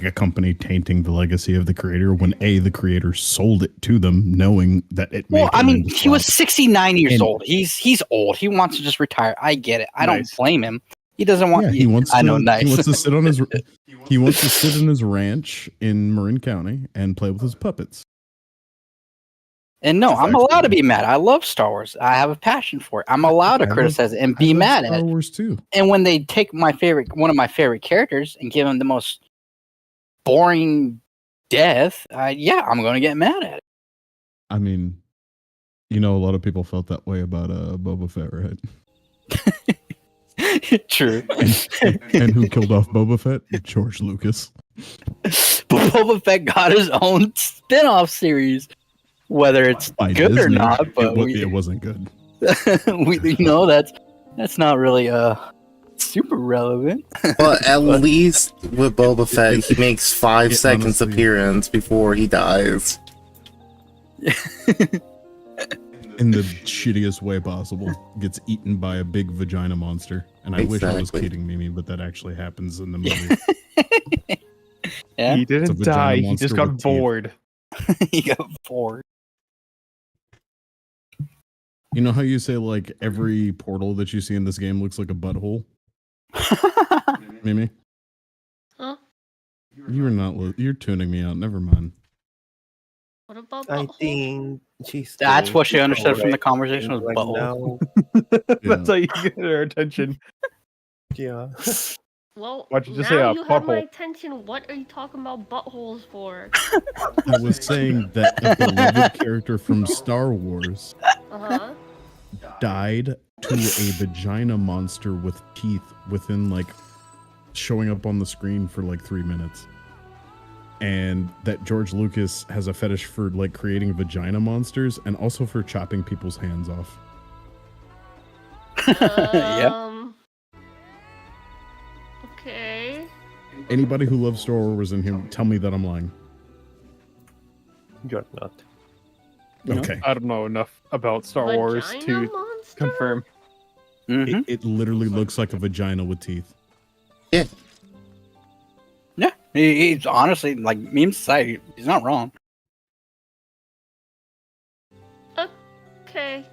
a company tainting the legacy of the creator when the creator sold it to them knowing that it. Well, I mean, he was flop. 69 years And- old. He's old. He wants to just retire. I get it. I don't blame him. He doesn't want. Yeah, he wants. I to, know, nice. He wants to sit on his. He wants to sit in his ranch in Marin County and play with his puppets. And no, I'm allowed to be mad. I love Star Wars. I have a passion for it. I'm allowed to I love- criticize it and I be love mad at Star it. Wars too. And when they take one of my favorite characters and give him the most boring death, yeah, I'm going to get mad at I mean, a lot of people felt that way about Boba Fett, right? it. True. And who killed off Boba Fett? George Lucas. But Boba Fett got his own spin-off series. Whether it's By good or Disney, not, but it wasn't good. that's not really super relevant. But at least with Boba Fett, he makes 5 seconds honestly- appearance before he dies. In the shittiest way possible. Gets eaten by a big vagina monster. And I wish I was Exactly. kidding, Mimi, but that actually happens in the movie. Yeah, He It's a didn't vagina die. He monster just got with teeth. bored. he got bored. You know how you say like every portal that you see in this game looks like a butthole? Mimi? Huh? You're not you're tuning me out. Never mind. What about I butthole? think she's. That's doing what she understood from the alright conversation was right butthole. now. That's how you get her attention. Yeah. Well, Why'd you just now say a you have my butthole? attention. What are you talking about buttholes for? I was saying that a beloved character from Star Wars Uh-huh. died to a vagina monster with teeth within like showing up on the screen for like 3 minutes. And that George Lucas has a fetish for like creating vagina monsters and also for chopping people's hands off. Okay. Anybody who loves Star Wars in here, tell me that I'm lying. You're not. Okay. I don't know enough about Star Wars Vagina to monster? confirm. It literally looks like a vagina with teeth. Yeah. Yeah, he's honestly like meme society. He's not wrong. Okay.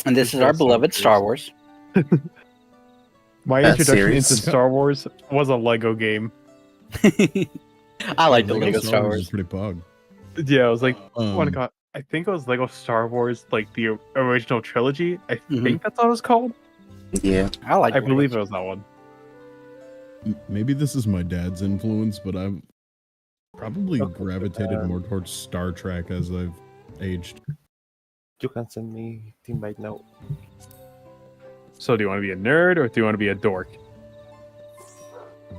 And this is our beloved Star Wars. My That's introduction serious. into Star Wars was a Lego game. I like the Lego Star is Wars. pretty pog. Yeah, I was like, oh my Um, god. I think it was Lego Star Wars, like the original trilogy. I Mhm. think that's what it was called. Yeah. I like. I believe it was that one. Maybe this is my dad's influence, but I've probably gravitated more towards Star Trek as I've aged. You can send me invite now. So do you want to be a nerd or do you want to be a dork?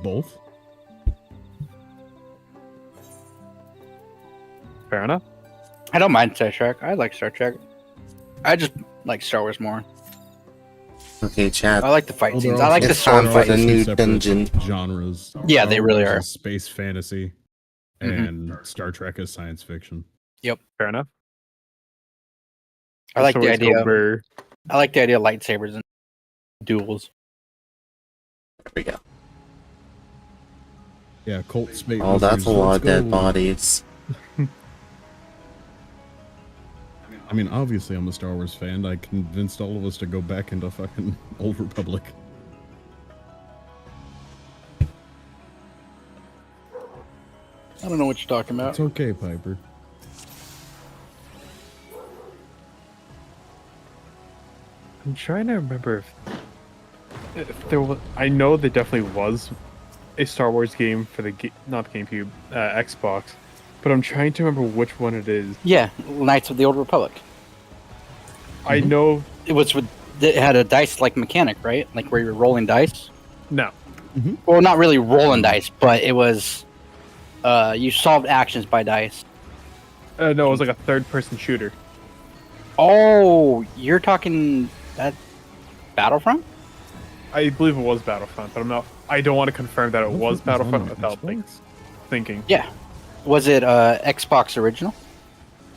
Both? Fair enough. I don't mind Star Trek. I like Star Trek. I just like Star Wars more. Okay, chat. I like the fight Well, they're scenes. I like also- the It's sound Star Wars fights. a new separate dungeon. genres. Yeah, Star they really Wars are. is space fantasy, Mhm. and Star Trek is science fiction. Fair enough. I like the Stories go idea. brr. I like the idea of lightsabers and duels. There we go. Yeah, Colt Space. Oh, that's a lot of dead bodies. I mean, obviously, I'm a Star Wars fan. I convinced all of us to go back into fucking Old Republic. I don't know what you're talking about. It's okay, Piper. I'm trying to remember if there was. I know there definitely was a Star Wars game for the not the GameCube, Xbox, but I'm trying to remember which one it is. Yeah, Knights of the Old Republic. I know It was with. It had a dice-like mechanic, right? Like where you're rolling dice. no. Well, not really rolling dice, but it was. You solved actions by dice. No, it was like a third-person shooter. Oh, you're talking that Battlefront? I believe it was Battlefront, but I don't want to confirm that it was Battlefront was on Battlefront without like Xbox? thinking. Yeah. Was it Xbox original?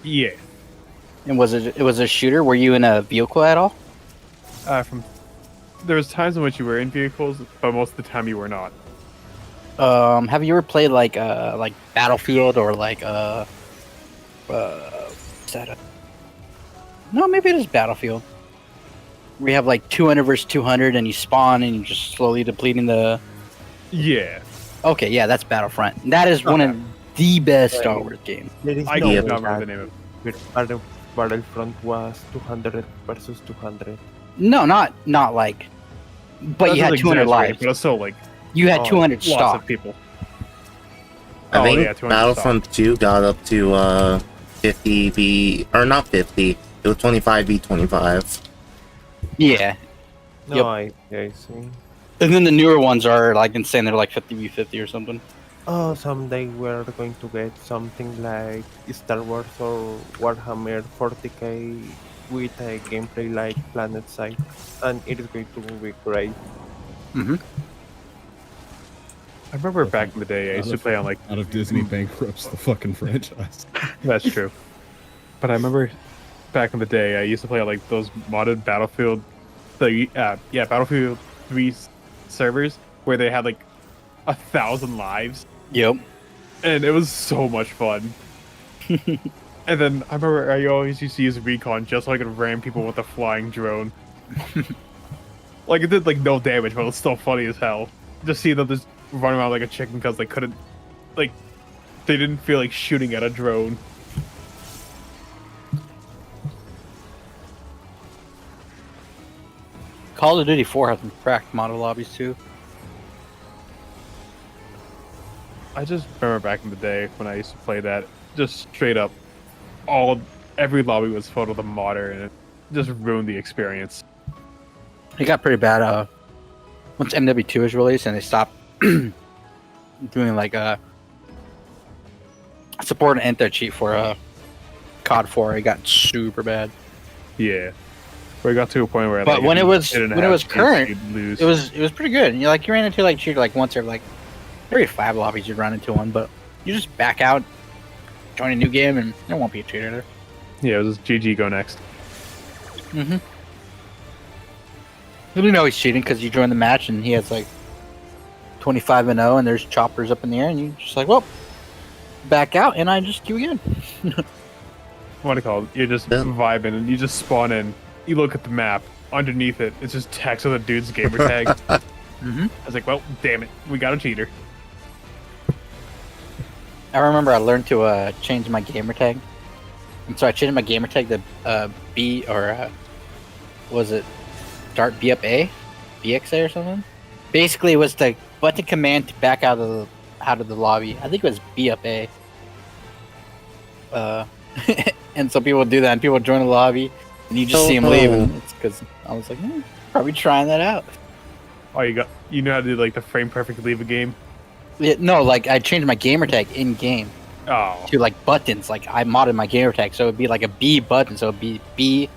Yeah. And was it a shooter? Were you in a vehicle at all? There was times in which you were in vehicles, but most of the time you were not. Have you ever played like Battlefield or like what's that? No, maybe it is Battlefield. We have like 200 versus 200, and you spawn and you're just slowly depleting the. Yeah. Okay, yeah, that's Battlefront. That is one of the best Star Wars games. There is I no can't way remember the name of it. that Battlefront was 200 versus 200. No, not like. But you That's had 200 exaggerated, lives. but it's still like You had 200 lots stock. of people. I think 200 Battlefront 2 got up to 50v, or not 50, it was 25v25. Yeah. No, Yep. I see. And then the newer ones are like insane. They're like 50v50 or something. Oh, someday we're going to get something like Star Wars or Warhammer 40k with a gameplay like PlanetSide, and it is going to be great. Mm-hmm. I remember back in the day, I used to play on like. Out of Disney bankrupts the fucking franchise. That's true. But I remember back in the day, I used to play on like those modded Battlefield, Battlefield 3 servers where they had like 1,000 lives, Yep. and it was so much fun. And then I remember I always used to use Recon just so I could ram people with a flying drone. Like it did like no damage, but it was still funny as hell. Just see them just run around like a chicken because they couldn't, like, they didn't feel like shooting at a drone. Call of Duty 4 has some cracked model lobbies too. I just remember back in the day when I used to play that, just straight up, every lobby was filled with a modder, and it just ruined the experience. It got pretty bad once MW2 was released and they stopped doing like support and enter cheat for COD 4. It got super bad. Yeah, where it got to a point where. But like, when if it you was didn't when it have was cheats, current, you'd lose. it was pretty good. And you ran into like cheater like once every like every 5 lobbies you'd run into one, but you just back out, join a new game, and there won't be a cheater there. Yeah, it was just GG go next. Mm-hmm. You know he's cheating because you join the match and he has like 25-0 and there's choppers up in the air and you just like, well, back out and I just queue again. What do you call it? You're just vibing and you just spawn in. You look at the map. Underneath it, it's just text with a dude's gamer tag. Mm-hmm. I was like, well, damn it, we got a cheater. I remember I learned to change my gamer tag. And so I changed my gamer tag to B or was it start B up A? BXA or something? Basically it was the button command to back out of the lobby. I think it was B up A. And so people would do that and people would join the lobby and you just see them leaving. It's because I was like, probably trying that out. Oh, you know how to do like the frame perfect leave a game? Yeah, no, like I changed my gamer tag in game Oh. to like buttons. Like I modded my gamer tag so it'd be like a B button. So it'd be B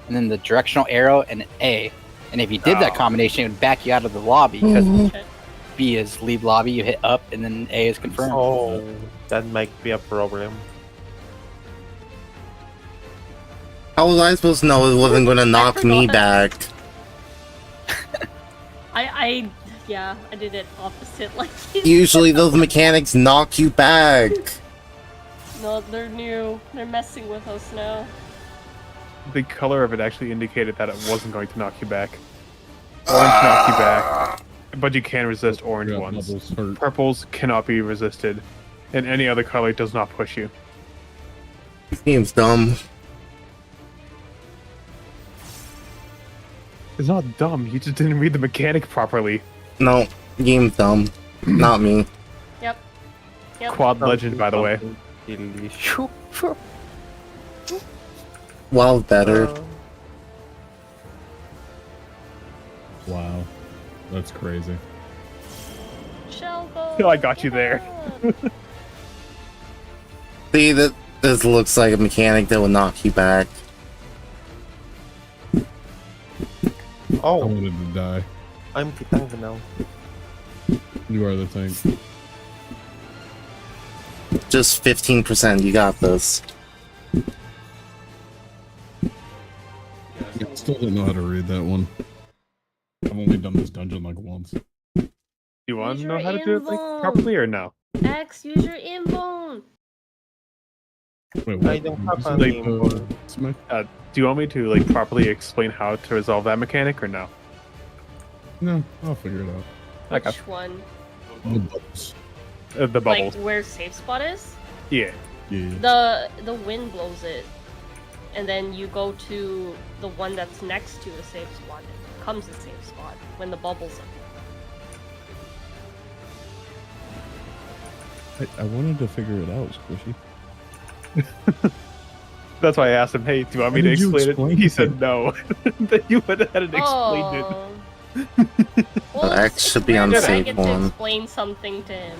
and then the directional arrow and an A. And if you did that combination, it would back you out of the lobby because B is leave lobby. You hit up and then A is confirmed. Oh, that might be a problem. How was I supposed to know it wasn't going to knock me back? Yeah, I did it opposite. Like Usually those mechanics knock you back. No, they're new. They're messing with us now. The color of it actually indicated that it wasn't going to knock you back. Orange knocks you back, but you can resist orange ones. Purples cannot be resisted, and any other color does not push you. This game's dumb. It's not dumb, you just didn't read the mechanic properly. No, game's dumb. Not me. Yep. Quad Legend, by the way. Well, better. Wow, that's crazy. Shell go. I got you there. See, this looks like a mechanic that will knock you back. I Oh, wanted to die. I'm the tank now. You are the tank. Just 15%. You got this. I still don't know how to read that one. I've only done this dungeon like once. You want Use to know your how to do it like invuln. properly or no? X, use your invuln. Wait, I don't have Did an you say, invuln. Smack? Do you want me to like properly explain how to resolve that mechanic or no? No, I'll figure it out. Okay. Which one? The bubbles. The bubbles. Like where safe spot is? Yeah. Yeah. The wind blows it, and then you go to the one that's next to the safe spot. It becomes a safe spot when the bubbles are. I wanted to figure it out, Squishy. That's why I asked him, hey, do you want me How to did you explain explain it? He it? said no. Then you went ahead and explained it. Oh. The X should be on I safe get to one. explain something to him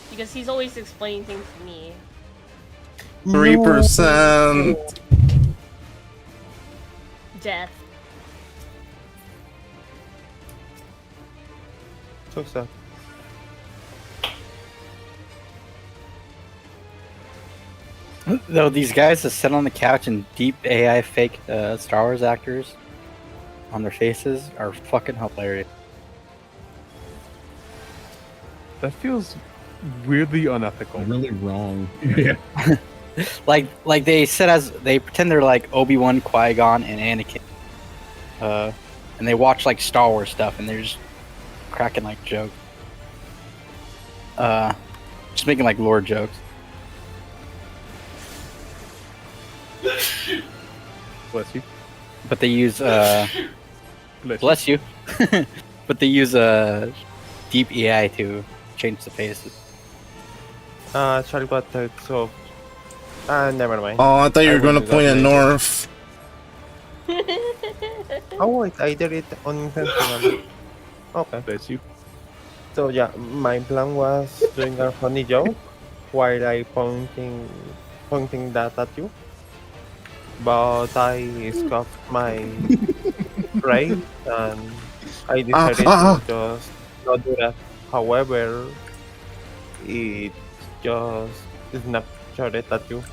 because he's always explaining things to me. 3%. Death. So sad. Though these guys that sit on the couch and deep AI fake Star Wars actors on their faces are fucking hilarious. That feels weirdly unethical. Really wrong. Yeah. Like they sit as they pretend they're like Obi-Wan, Qui-Gon, and Anakin, and they watch like Star Wars stuff and they're just cracking like jokes, just making like lore jokes. Bless you. But they use bless you. But they use deep AI to change the faces. Charlie got so. Never mind. Oh, I thought you I were going to will do that point at later. north. Oh wait, I did it unintentionally. Okay. Bless you. So yeah, my plan was doing a funny joke while I pointing that at you. But I scuffed my brain and I decided to just not do that. However, it just snapshotted at you.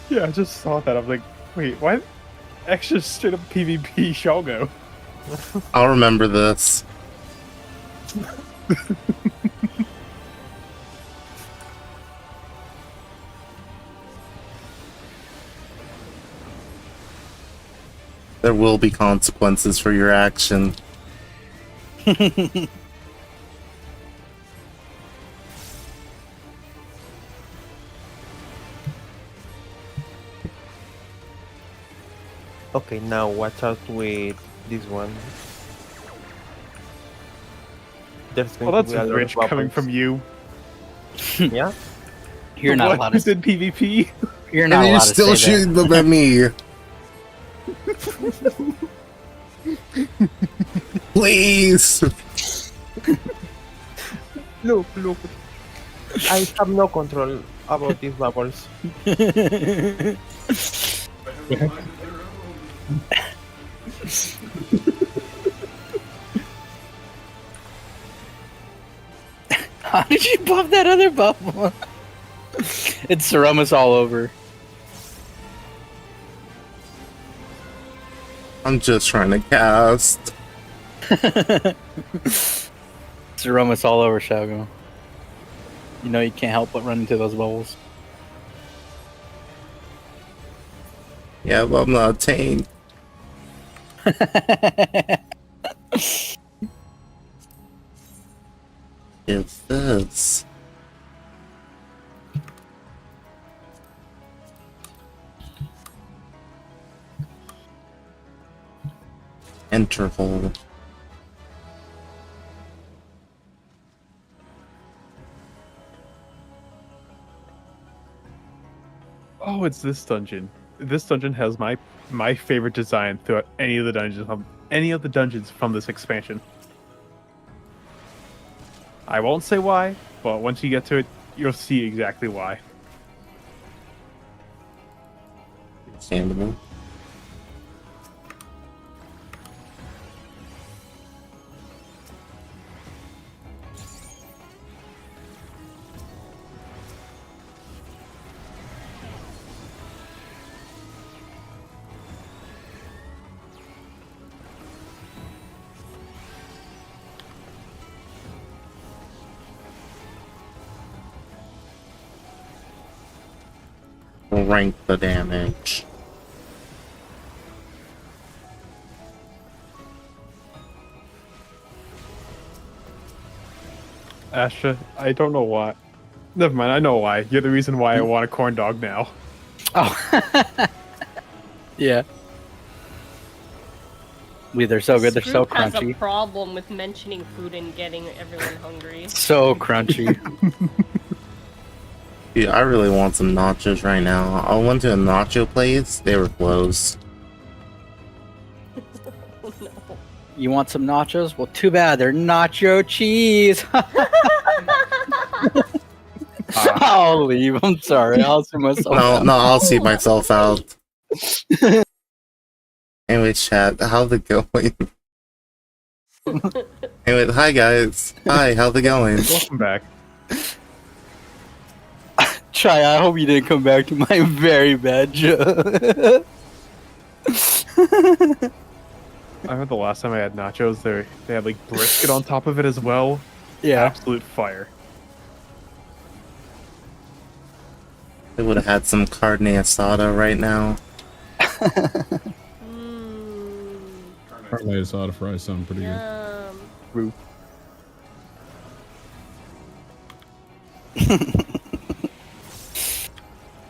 Yeah, I just saw that. I'm like, wait, why? Extra straight up PvP Shogo. I'll remember this. There will be consequences for your action. Okay, now watch out with this one. There's going Well, to that's be a lot rich of coming weapons. from you. Yeah? You're The not one allowed who's to. in PvP. You're And not you're allowed still to say shooting them at me. Please. Look. I have no control about these bubbles. that. How did you pop that other bubble? It's Ceromus all over. I'm just trying to cast. Ceromus all over Shogo. You know you can't help but run into those bubbles. Yeah, but I'm not a tank. Is this? Interval. Oh, it's this dungeon. This dungeon has my favorite design throughout any of the dungeons from this expansion. I won't say why, but once you get to it, you'll see exactly why. rank the damage. Astra, I don't know why. Never mind, I know why. You're the reason why I want a corn dog now. Oh. Yeah. They're so good. They're so Stroop has a crunchy. problem with mentioning food and getting everyone hungry. So crunchy. Dude, I really want some nachos right now. I went to a nacho place. They were closed. Oh, no. You want some nachos? Well, too bad. They're nacho cheese. I'll leave. I'm sorry. I'll see myself. No, I'll see myself out. Anyway, chat, how's it going? Anyway, hi guys. Hi, how's it going? Welcome back. Chai, I hope you didn't come back to my very bad joke. I remember the last time I had nachos, they had like brisket on top of it as well. Yeah. Absolute fire. I would have had some carne asada right now. Carne asada fries sound pretty good. Roof.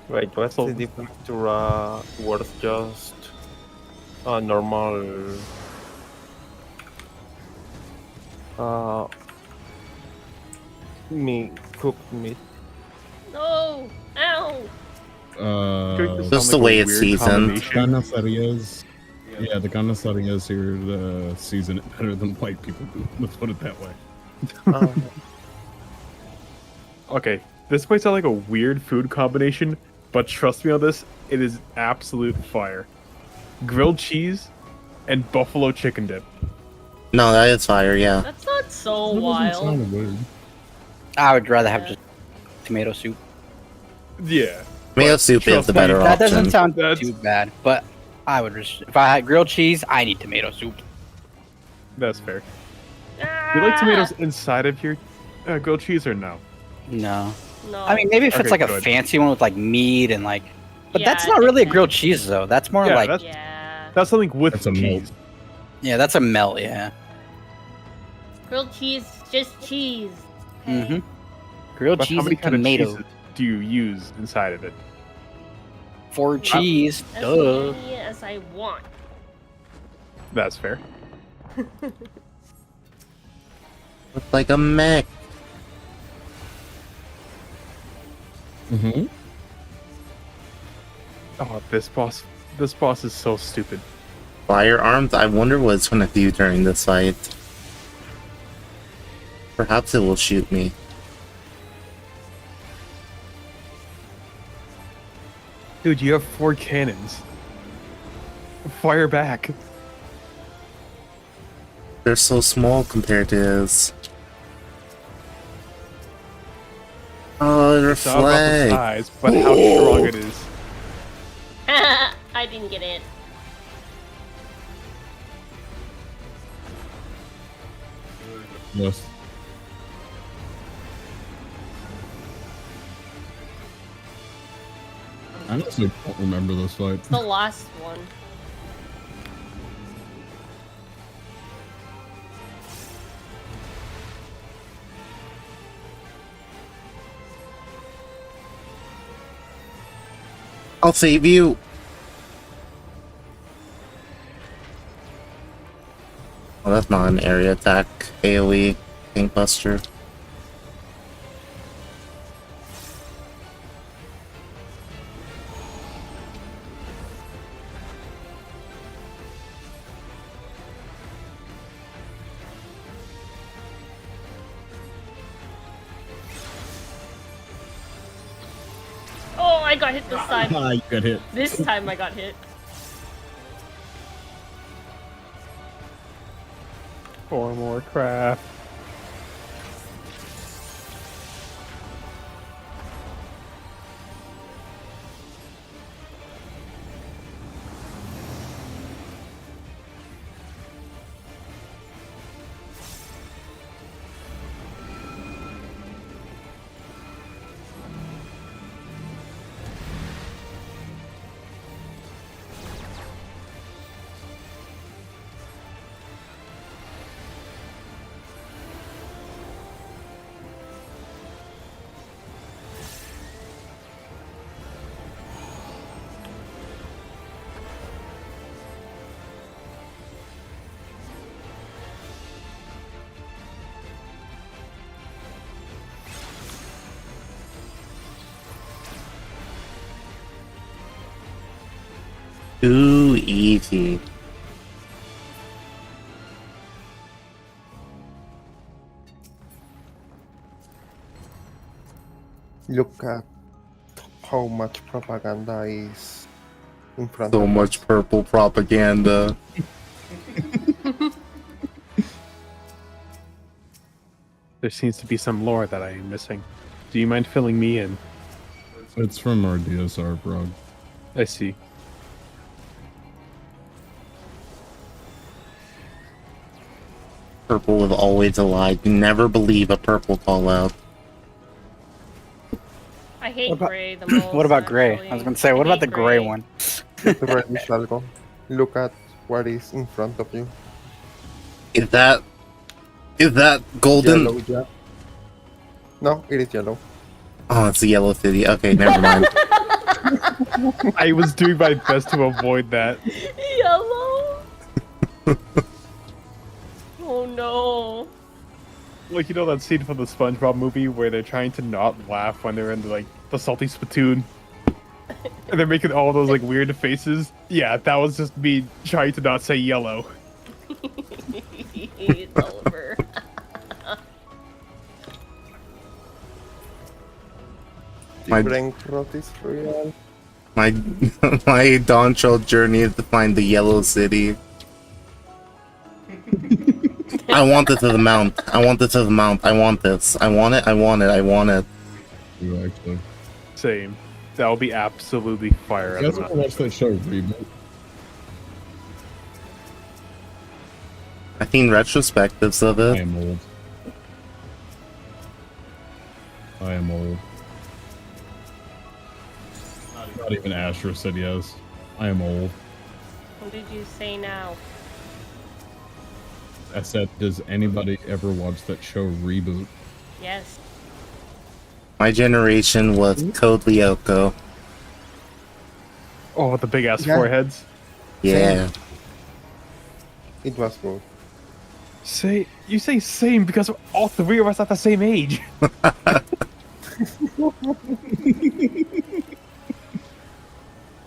Wait, what's the difference to worth just a normal cooked meat? No! Ow! Just the way it's seasoned. Carnicerias. Yeah, the carnicerias here season it better than white people do. Let's put it that way. Okay, this might sound like a weird food combination, but trust me on this, it is absolute fire. Grilled cheese and buffalo chicken dip. No, that is fire, yeah. That's not so That doesn't wild. sound weird. I would rather have just tomato soup. Yeah. Tomato soup is the better That option. doesn't sound too bad, but I would just, if I had grilled cheese, I need tomato soup. That's fair. You like tomatoes inside of your grilled cheese or no? No. No. I mean, maybe if it's Okay, like a good. fancy one with like meat and like, but Yeah, that's not really a grilled cheese though. That's more Yeah, like, that's something with That's a cheese. yeah, that's a melt. Yeah. Grilled cheese, just cheese. Mm-hmm. Grilled But cheese how many and kind of tomato cheeses do you use inside of it? for cheese. As Duh. many as I want. That's fair. Looks like a mech. Mm-hmm. Oh, this boss is so stupid. Firearms? I wonder what it's gonna do during this fight. Perhaps it will shoot me. Dude, you have 4 cannons. Fire back. They're so small compared to his. Oh, It's not about the reflect. size, but how strong it is. I didn't get it. Yes. I honestly don't remember this fight. It's the last one. I'll save you. Oh, that's not an area attack. AoE. Pinkbuster. Oh, I got hit this time. Ah, you got hit. This time I got hit. 4 more craft. Too easy. Look at how much propaganda is in front So of much us. purple propaganda. There seems to be some lore that I am missing. Do you mind filling me in? It's from our DSR, bro. I see. Purple is always a lie. Never believe a purple call out. I hate What about- gray the most. What about gray? actually. I was gonna say, what about the hate gray one? The red is algo. Look at what is in front of you. Is that golden? Yellow, yeah. No, it is yellow. Oh, it's the Yellow City. Okay, never mind. I was doing my best to avoid that. Yellow. Oh no. Like, you know that scene from the SpongeBob movie where they're trying to not laugh when they're in like the salty spittoon, and they're making all those like weird faces? Yeah, that was just me trying to not say yellow. It's over. My- The brain rot is real. My my Dawn Trail journey is to find the Yellow City. I want it to the mount. I want it to the mount. I want this. I want it. I want it. I want it. You actually. Same. That will be absolutely fire. You guys ever watch that show Reboot? I've seen retrospectives of I it. am old. I am old. Not even Astro said yes. I am old. What did you say now? I said, does anybody ever watch that show Reboot? Yes. My generation was Code Lyoko. Oh, with the big ass Yeah. foreheads. Yeah. It was good. You say same because all three of us at the same age.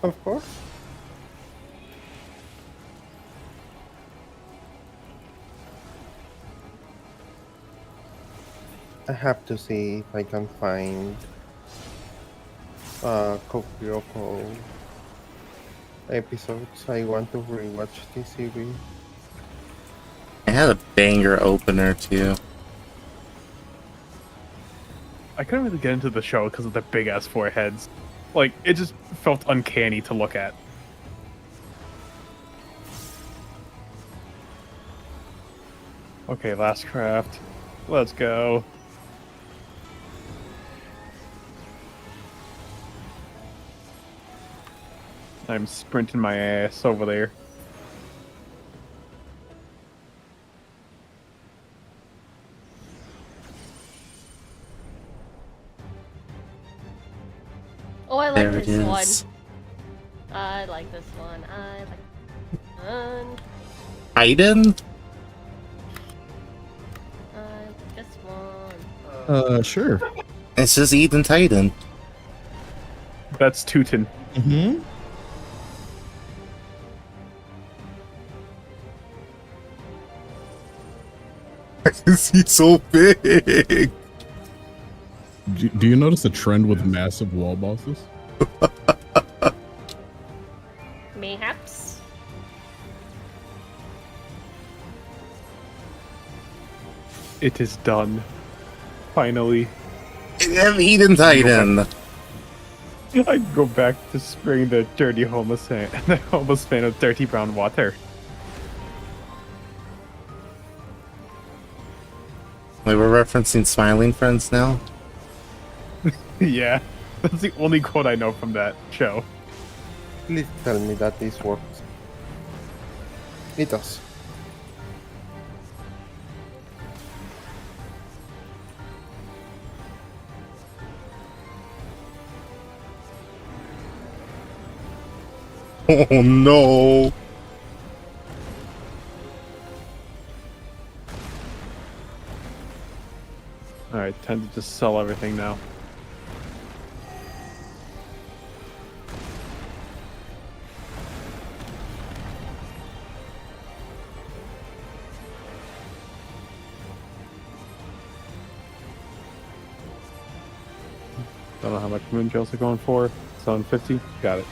Of course. I have to see if I can find Kokyoko episodes. I want to rewatch this series. I had a banger opener too. I couldn't really get into the show because of the big ass foreheads. Like, it just felt uncanny to look at. Okay, last craft. Let's go. I'm sprinting my ass over there. Oh, I like There it this one. is. I like this one. I like this one. Aiden? I like this one. Sure. It's just Eden Titan. That's Tootin. Mm-hmm. He's so big. Do you notice a trend with massive wall bosses? Mayhaps. It is done. Finally. I'm Eden Titan. I go back to spraying the dirty homeless fan, the homeless fan of dirty brown water. Wait, we're referencing Smiling Friends now? Yeah, that's the only quote I know from that show. Please tell me that this works. It does. Oh no. Alright, time to just sell everything now. Don't know how much moon trails are going for. 750. Got it.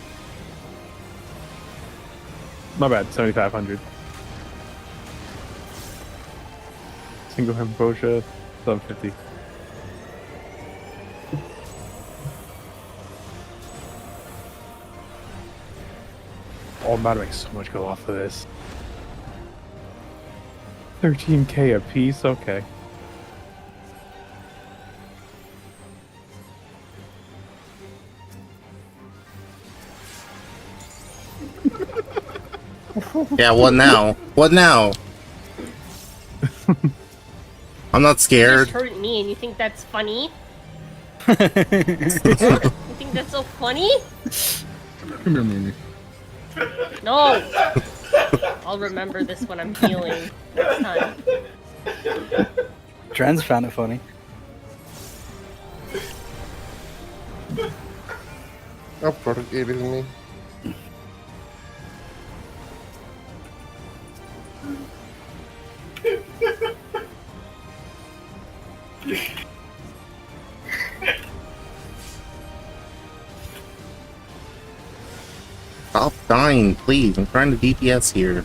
My bad. 7,500. Single ambrosia. 750. Oh, I'm about to make so much go off of this. 13k a piece. Okay. Yeah, what now? What now? I'm not You scared. just hurt me and you think that's funny? You think that's so funny? Come here, Mimi. No! I'll remember this when I'm healing next time. Trans found it funny. Oh, product eating me. Stop dying, please. I'm trying to DPS here.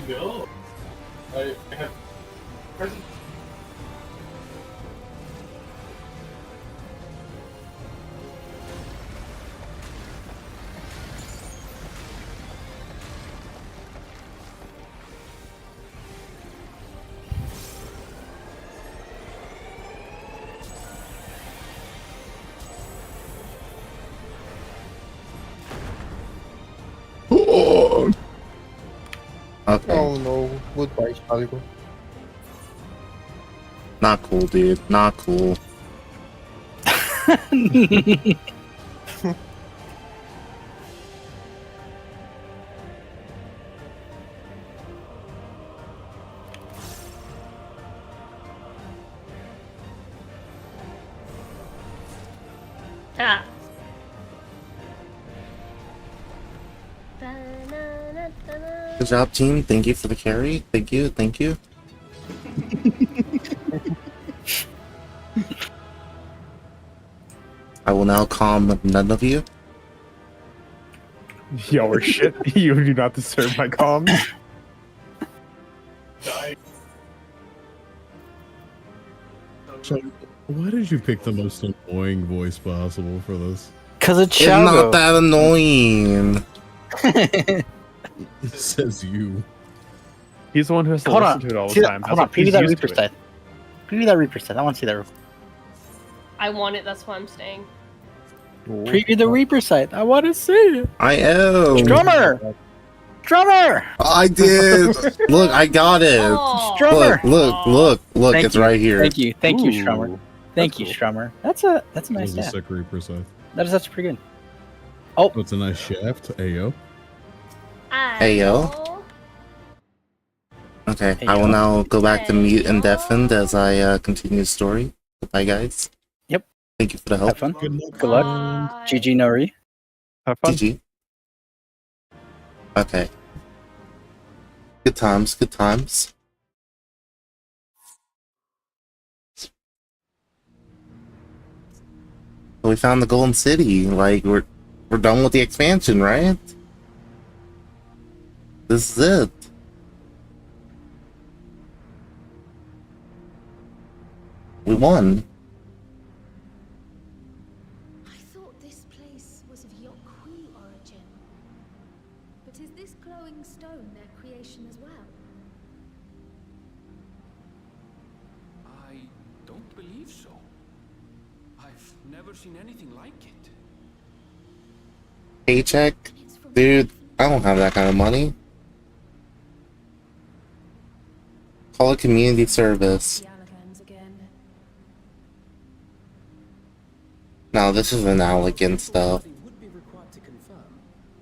No. I have. Okay. Oh no, goodbye, Shalgo. Not cool, dude. Not cool. Ha! Good job, team. Thank you for the carry. Thank you. Thank you. I will now calm none of you. Yo, we're shit. You do not disturb my comms. So, why did you pick the most annoying voice possible for this? Cause it's It's Shadow. not that annoying. It says you. He's the one who has to Hold listen on. to it all the See that- time. hold That's on. what he's Preview that used to Reaper it. side. Preview that Reaper side. I want to see that. I want it, that's why I'm staying. Preview the Reaper side. I want to see it. I am. Drummer. Drummer. I did. Look, I got it. Oh, Drummer. Look. Thank It's you. right here. Thank you. Thank you, Ooh, Strummer. Thank that's you, cool. Strummer. That's a That nice was a stat. sick Reaper side. That's pretty good. Oh, it's a nice shaft. Ayo. Hey, yo. Okay, Hey, I will yo. now go back to Hey, mute and yo. deafened as I continue the story. Bye, guys. Yep. Thank you for the help. Have fun. Good luck. Good luck. Bye. GG Nori. Have fun. GG. Okay. Good times, good times. We found the Golden City. Like, we're done with the expansion, right? This is it. We won. I thought this place was of Yokui origin. But is this glowing stone their creation as well? I don't believe so. I've never seen anything like it. Paycheck? And it's from Dude, I don't have that kind of money. Call it community service. the Allergans again. No, this is an Allergan stuff. They would be required to confirm.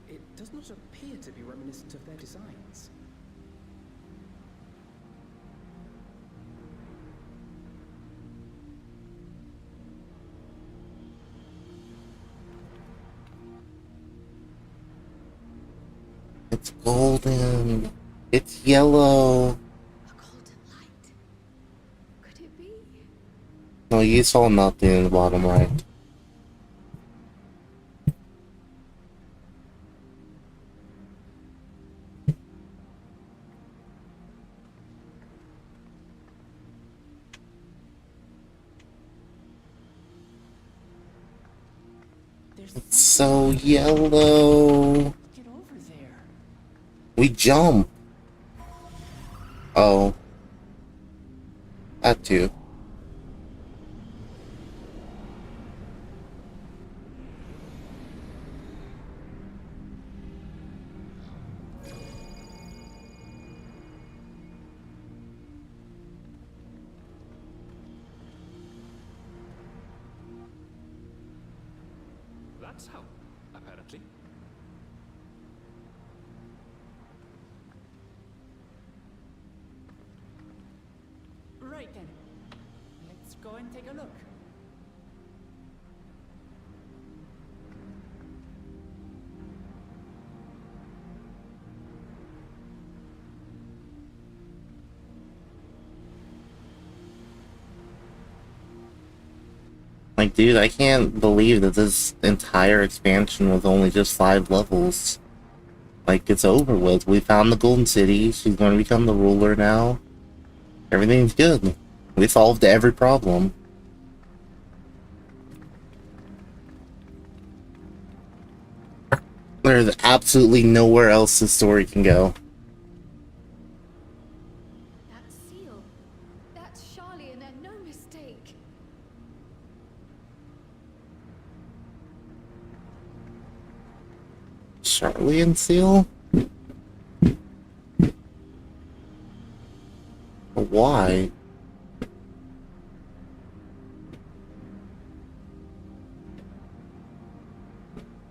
It does not appear to be reminiscent of their designs. It's golden. It's yellow. A golden light. Could it be? No, you saw nothing in the bottom right. There's It's so yellow. Get over there. We jump. Oh. That too. That's how, apparently. Right then. Let's go and take a look. Like, dude, I can't believe that this entire expansion was only just 5 levels. Like, it's over with. We found the Golden City. She's going to become the ruler now. Everything's good. We solved every problem. There's absolutely nowhere else the story can go. That seal. That's Charlian and no mistake. Charlian Seal? Why?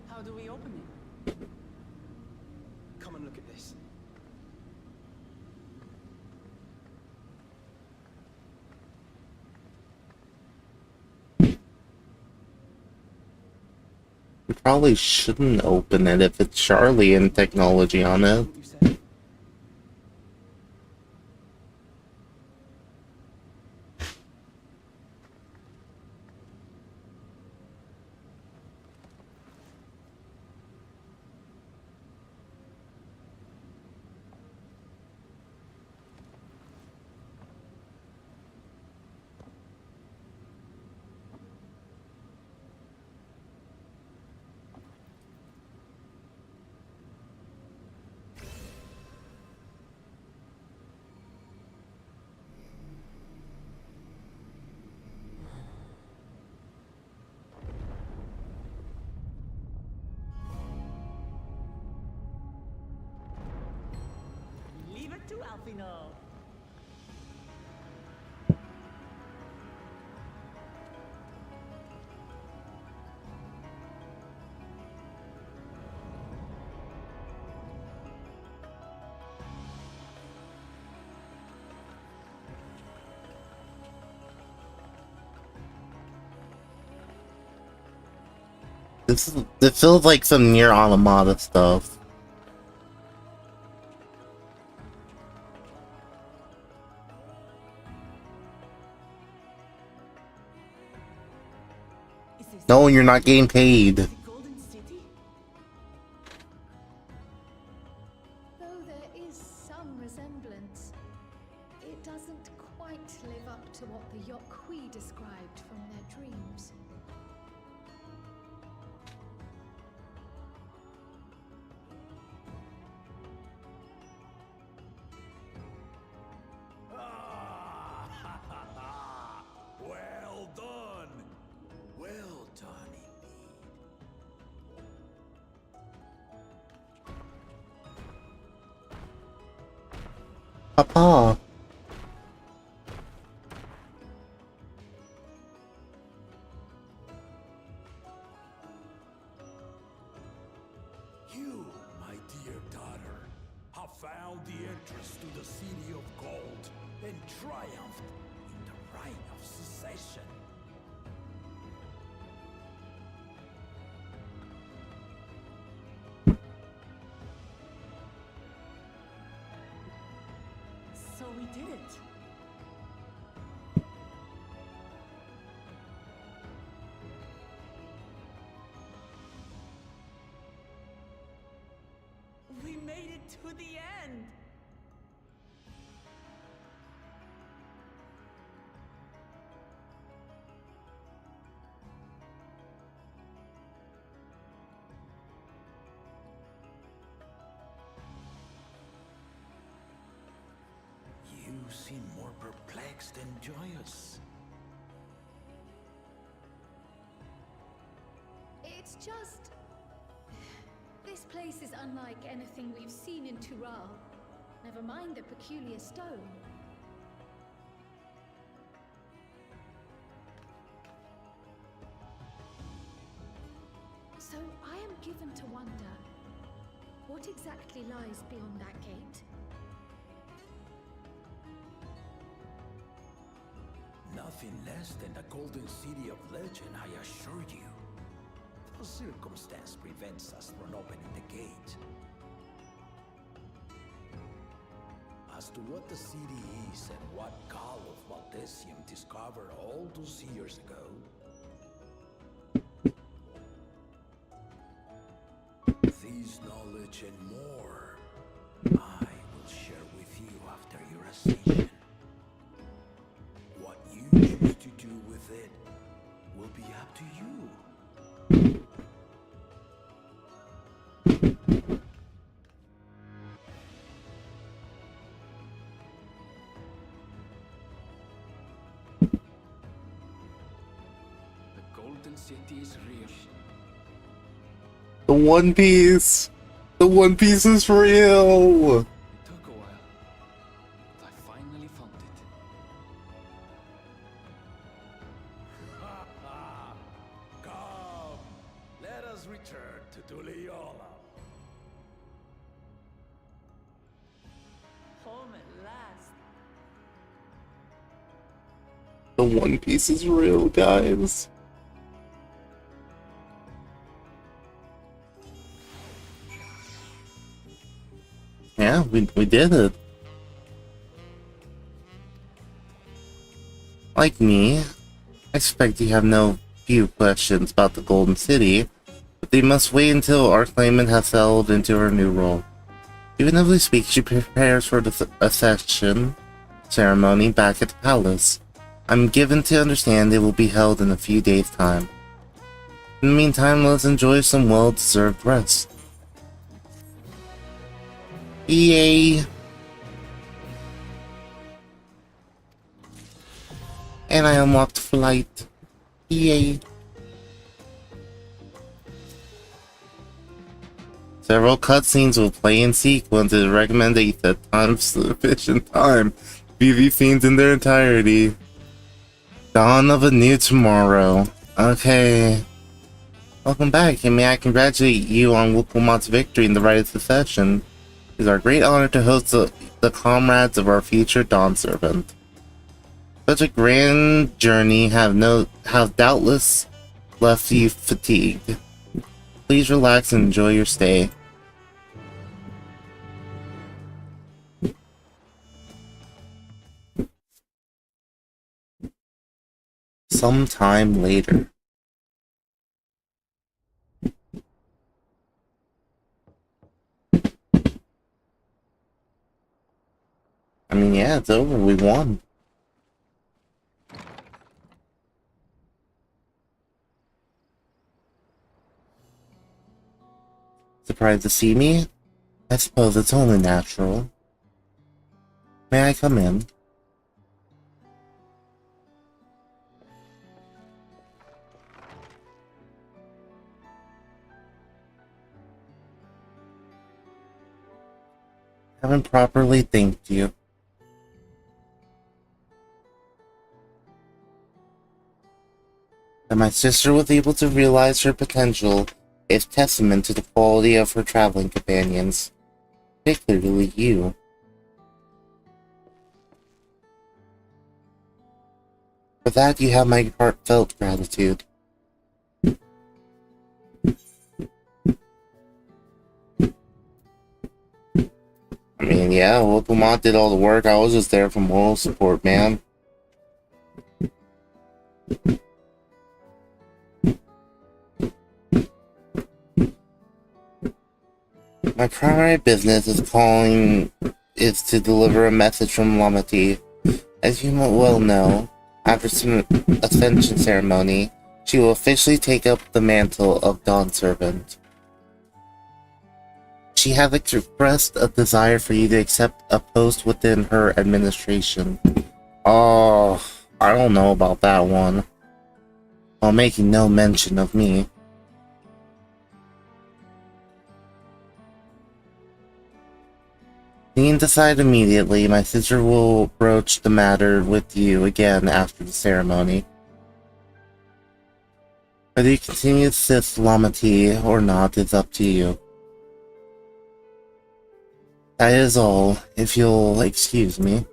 How do we open it? Come and look at this. We probably shouldn't open it if it's Charlian technology on it. Leave it to Alfino. It feels like some Nier Automata stuff. No, you're not getting paid. Though there is some resemblance, it doesn't quite live up to what the Yokwi described from their dreams. Well done! Well done indeed. Papa. You, my dear daughter, have found the entrance to the City of Gold and triumphed in the right of secession. did it. We made it to the end. You seem more perplexed than joyous. It's just... This place is unlike anything we've seen in Tural. Never mind the peculiar stone. So I am given to wonder, what exactly lies beyond that gate? Nothing less than the golden city of legend, I assure you. No circumstance prevents us from opening the gate. As to what the city is and what Gall of Valdesium discovered all those years ago, this knowledge and more, I will share with you after your ascension. What you choose to do with it will be up to you. The Golden City is real. The One Piece! The One Piece is real! It took a while, but I finally found it. Come, let us return to Tuliola. Home at last. The One Piece is real, guys. Yeah, we did it. Like me, I expect you have no few questions about the Golden City, but they must wait until our claimant has settled into her new role. Even as we speak, she prepares for the accession ceremony back at the palace. I'm given to understand it will be held in a few days' time. In the meantime, let's enjoy some well-deserved rest. Yay! And I unlocked flight. Yay! Several cutscenes will play in sequence. It is recommended you set time sufficient time to view these scenes in their entirety. Dawn of a new tomorrow. Okay. Welcome back, and may I congratulate you on Wukulmat's victory in the Rite of Succession. It is our great honor to host the comrades of our future Dawn Servant. Such a grand journey have doubtless left you fatigued. Please relax and enjoy your stay. Sometime later. I mean, yeah, it's over. We won. Surprised to see me? I suppose it's only natural. May I come in? Haven't properly thanked you. That my sister was able to realize her potential is testament to the quality of her traveling companions, particularly you. For that, you have my heartfelt gratitude. I mean, yeah, Wokumon did all the work. I was just there for moral support, man. My primary business is to deliver a message from Lamati. As you well know, after some ascension ceremony, she will officially take up the mantle of Dawn Servant. She has expressed a desire for you to accept a post within her administration. Oh, I don't know about that one. While making no mention of me. Being decided immediately, my sister will broach the matter with you again after the ceremony. Whether you continue to assist Lamati or not is up to you. That is all, if you'll excuse me.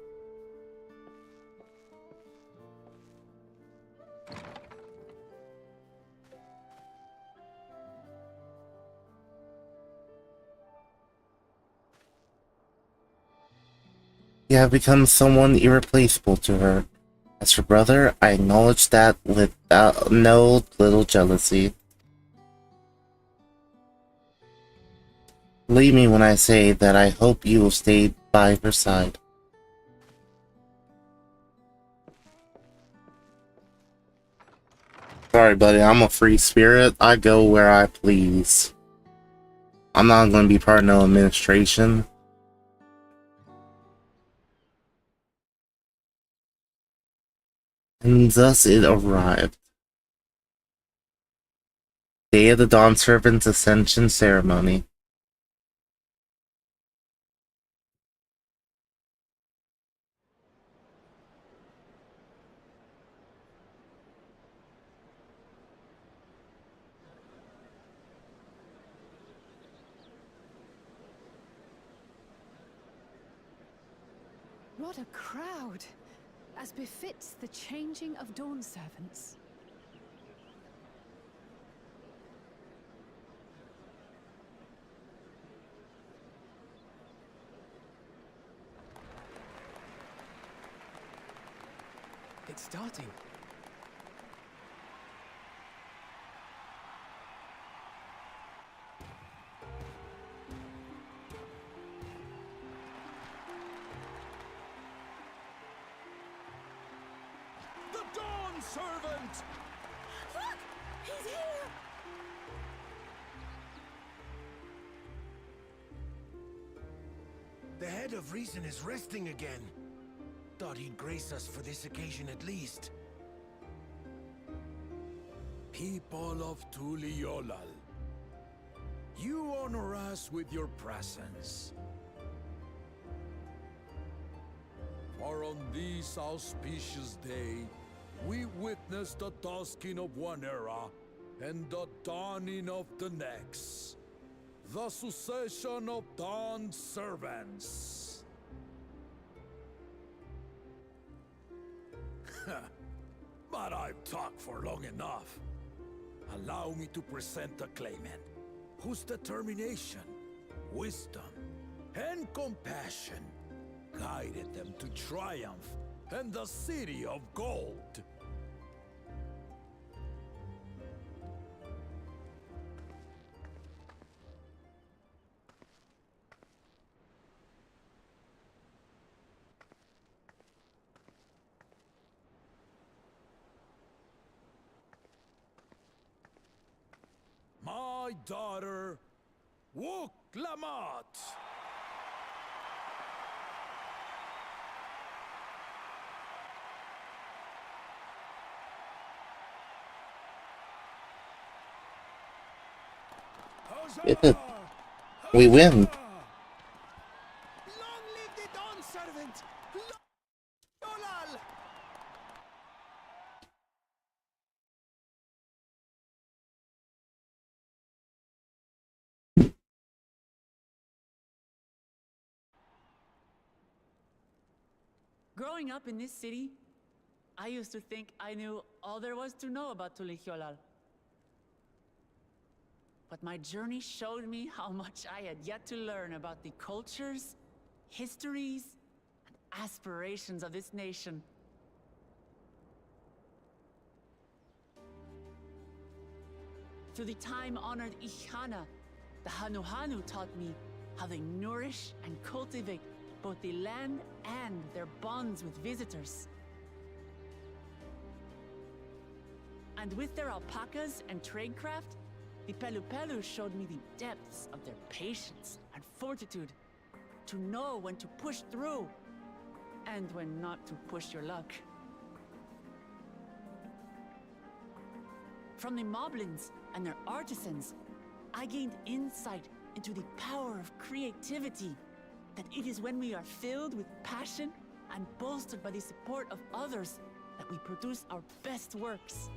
You have become someone irreplaceable to her. As her brother, I acknowledge that without no little jealousy. Believe me when I say that I hope you will stay by her side. Sorry, buddy, I'm a free spirit. I go where I please. I'm not going to be part of no administration. And thus it arrived. Day of the Dawn Servant's Ascension Ceremony. What a crowd! As befits the changing of Dawn Servants. It's starting. The Dawn Servant! Look! He's here! The head of reason is resting again. Thought he'd grace us for this occasion at least. People of Tuliolal, you honor us with your presence. For on this auspicious day, we witness the dusking of one era and the dawning of the next. The succession of Dawn Servants. But I've talked for long enough. Allow me to present the claimant, whose determination, wisdom, and compassion guided them to triumph and the City of Gold. My daughter, Wook Lamont. We win. Long live the Dawn Servant! Olal! Growing up in this city, I used to think I knew all there was to know about Tulihyolal. But my journey showed me how much I had yet to learn about the cultures histories, and aspirations of this nation. Through the time-honored Ihana, the Hanuhanu taught me how they nourish and cultivate both the land and their bonds with visitors. And with their alpacas and tradecraft, the Pelupelu showed me the depths of their patience and fortitude, to know when to push through and when not to push your luck. From the Moblins and their artisans, I gained insight into the power of creativity, that it is when we are filled with passion and bolstered by the support of others that we produce our best works.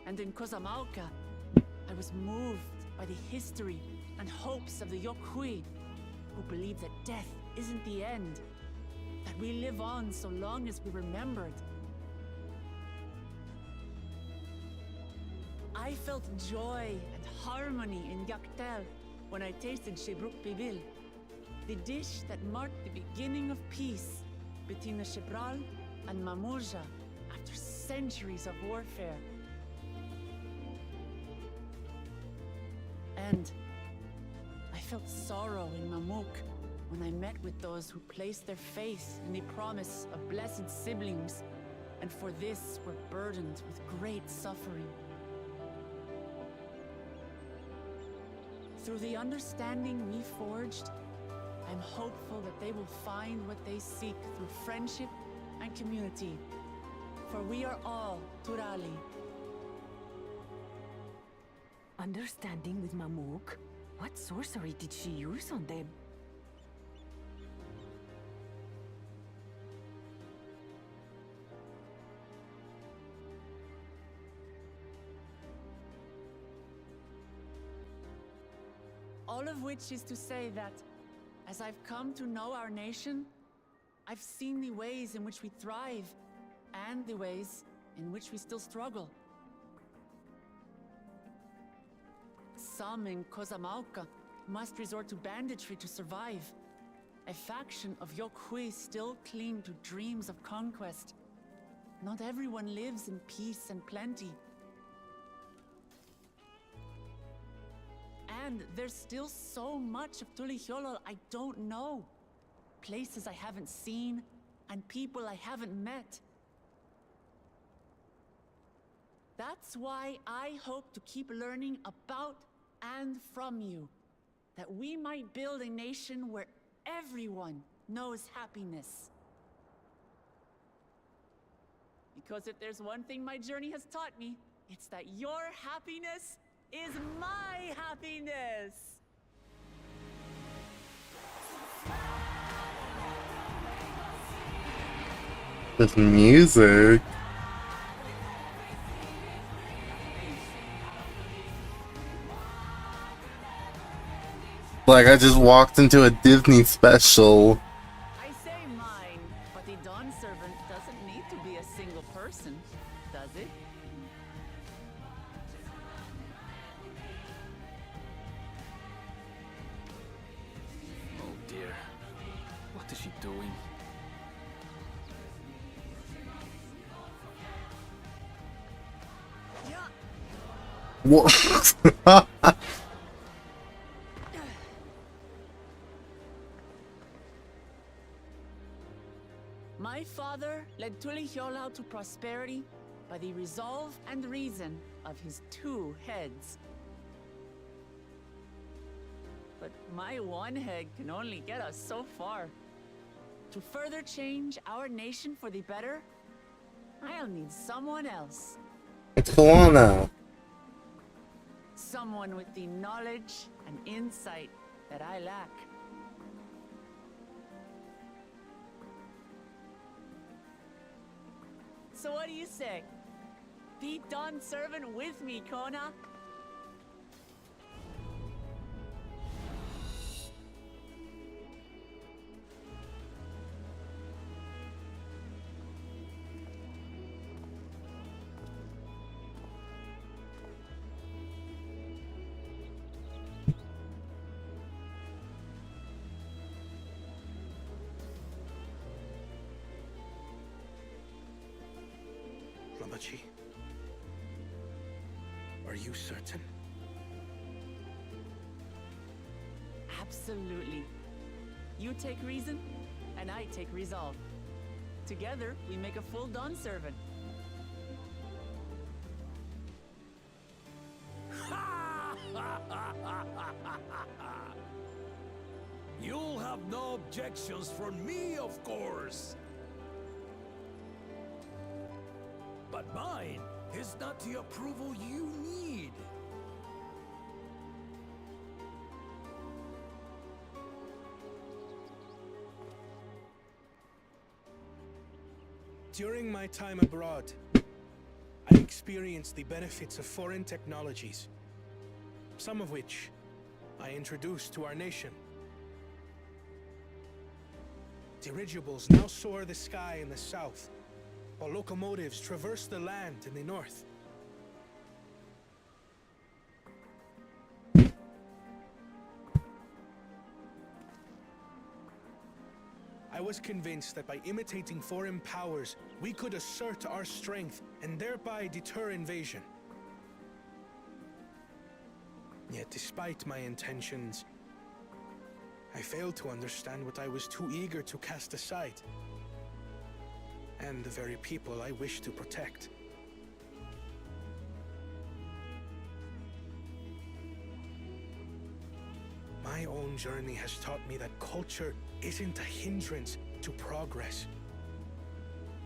And in Kozamauka, I was moved by the history and hopes of the Yokhui, who believe that death isn't the end, that we live on so long as we're remembered. I felt joy and harmony in Yaktel when I tasted Shebruk Pibil, the dish that marked the beginning of peace between the Shebral and Mamurja after centuries of warfare. And I felt sorrow in Mamuk when I met with those who placed their faith in the promise of blessed siblings, and for this were burdened with great suffering. Through the understanding we forged, I'm hopeful that they will find what they seek through friendship and community, for we are all Turali. Understanding with Mamuk? What sorcery did she use on them? All of which is to say that, as I've come to know our nation, I've seen the ways in which we thrive, and the ways in which we still struggle. Some in Kozamauka must resort to banditry to survive. A faction of Yokhui still cling to dreams of conquest. Not everyone lives in peace and plenty. And there's still so much of Tulihiolo I don't know. Places I haven't seen, and people I haven't met. That's why I hope to keep learning about and from you, that we might build a nation where everyone knows happiness. Because if there's one thing my journey has taught me, it's that your happiness is my happiness! This music. Like I just walked into a Disney special. I say mine, but the Dawn Servant doesn't need to be a single person, does it? Oh dear. What is she doing? What? My father led Tulihiolo to prosperity by the resolve and reason of his 2 heads. But my one head can only get us so far. To further change our nation for the better, I'll need someone else. It's Kelowna. Someone with the knowledge and insight that I lack. So what do you say? Be Dawn Servant with me, Kona? Itachi. Are you certain? Absolutely. You take reason, and I take resolve. Together, we make a full Dawn servant. You'll have no objections from me, of course. But mine is not the approval you need. During my time abroad, I experienced the benefits of foreign technologies, some of which I introduced to our nation. Dirigibles now soar the sky in the south, while locomotives traverse the land in the north. I was convinced that by imitating foreign powers, we could assert our strength and thereby deter invasion. Yet despite my intentions, I failed to understand what I was too eager to cast aside, and the very people I wish to protect. My own journey has taught me that culture isn't a hindrance to progress,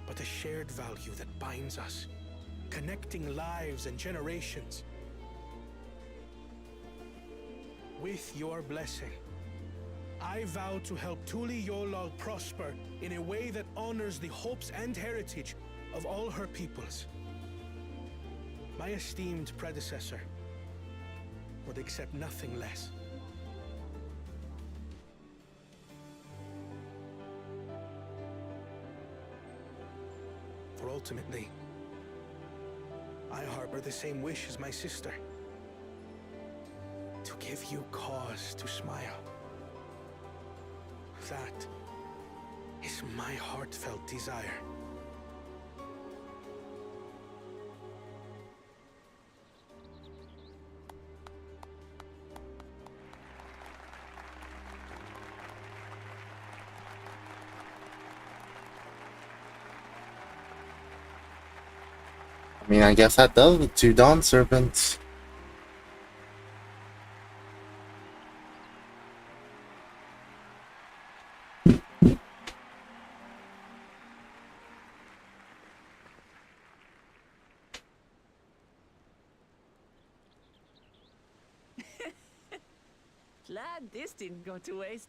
but a shared value that binds us, connecting lives and generations. With your blessing, I vow to help Tuli Yolal prosper in a way that honors the hopes and heritage of all her peoples. My esteemed predecessor would accept nothing less. For ultimately, I harbor the same wish as my sister. To give you cause to smile. That is my heartfelt desire. I mean, I guess that does with 2 Dawn Servants. Glad this didn't go to waste.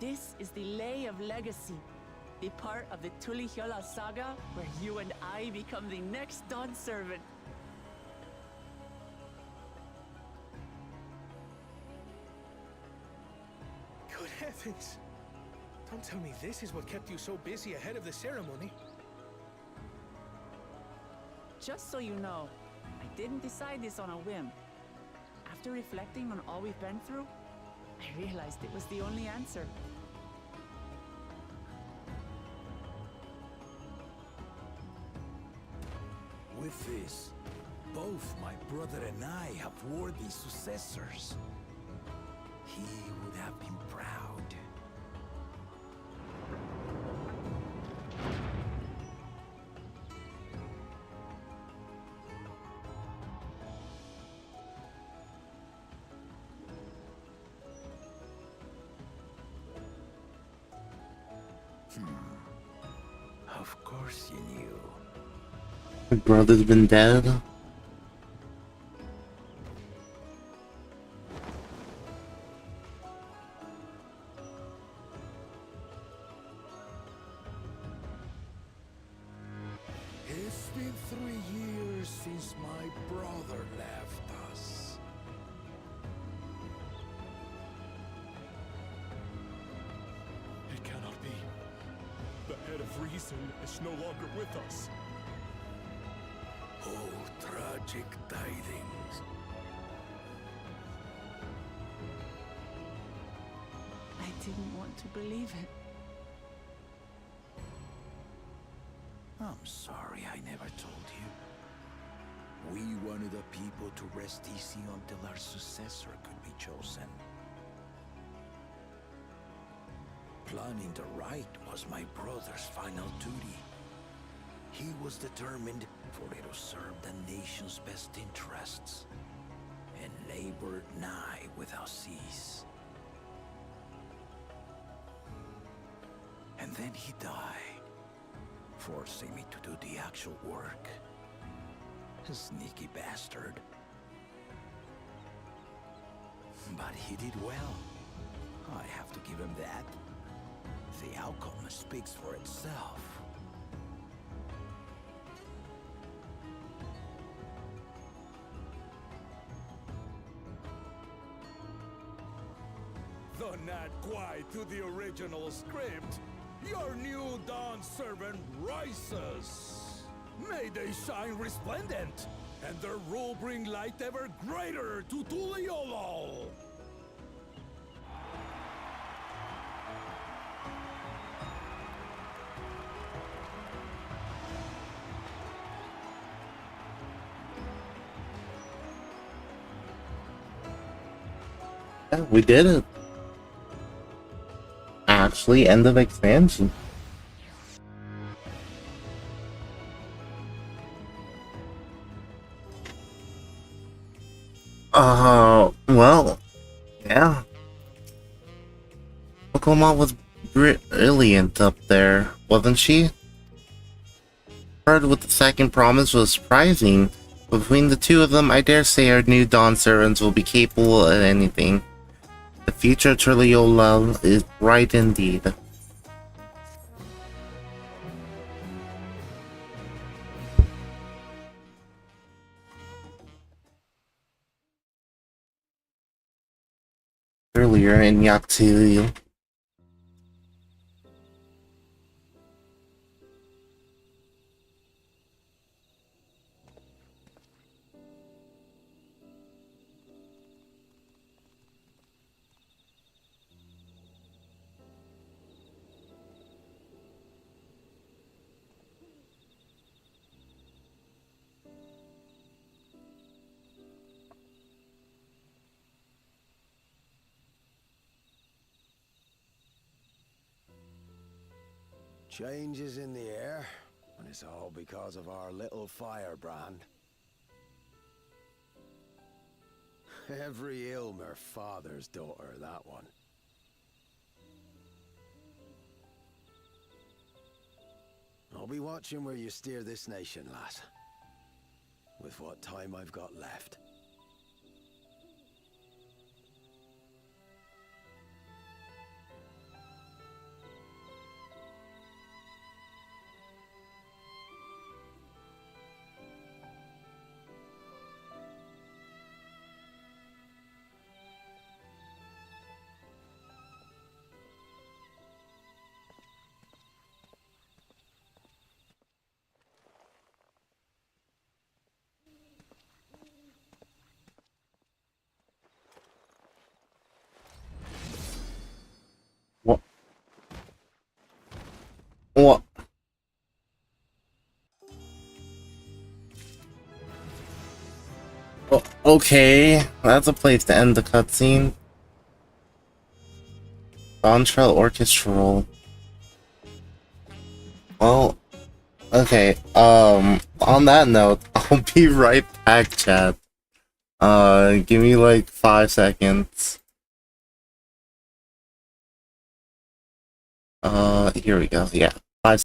This is the Lay of Legacy, the part of the Tuli Hyola saga where you and I become the next Dawn servant. Good heavens! Don't tell me this is what kept you so busy ahead of the ceremony. Just so you know, I didn't decide this on a whim. After reflecting on all we've been through, I realized it was the only answer. With this, both my brother and I have worthy successors. He would have been proud. Of course you knew. My brother's been dead. It's been 3 years since my brother left us. reason is no longer with us. Oh, tragic tidings. I didn't want to believe it. I'm sorry I never told you. We wanted the people to rest easy until our successor could be chosen. Planning the right was my brother's final duty. He was determined for it to serve the nation's best interests, and labored nigh without cease. And then he died, forcing me to do the actual work. A sneaky bastard. But he did well. I have to give him that. The outcome speaks for itself. Though not quite to the original script, your new Dawn servant rises. May they shine resplendent, and their rule bring light ever greater to Tuliolo! Yeah, we did it. Actually, end of expansion. Well, yeah. Pokemon was brilliant up there, wasn't she? Heard with the second promise was surprising. Between the two of them, I dare say our new Dawn servants will be capable of anything. The future of Turliola is bright indeed. Earlier in Yaktu. Changes in the air, and it's all because of our little firebrand. Every Ilmer father's daughter, that one. I'll be watching where you steer this nation, lass. With what time I've got left. What? What? Okay, that's a place to end the cutscene. Dawntrail Orchestral. Well, okay, on that note, I'll be right back, chat. Give me like 5 seconds. Here we go, yeah. 5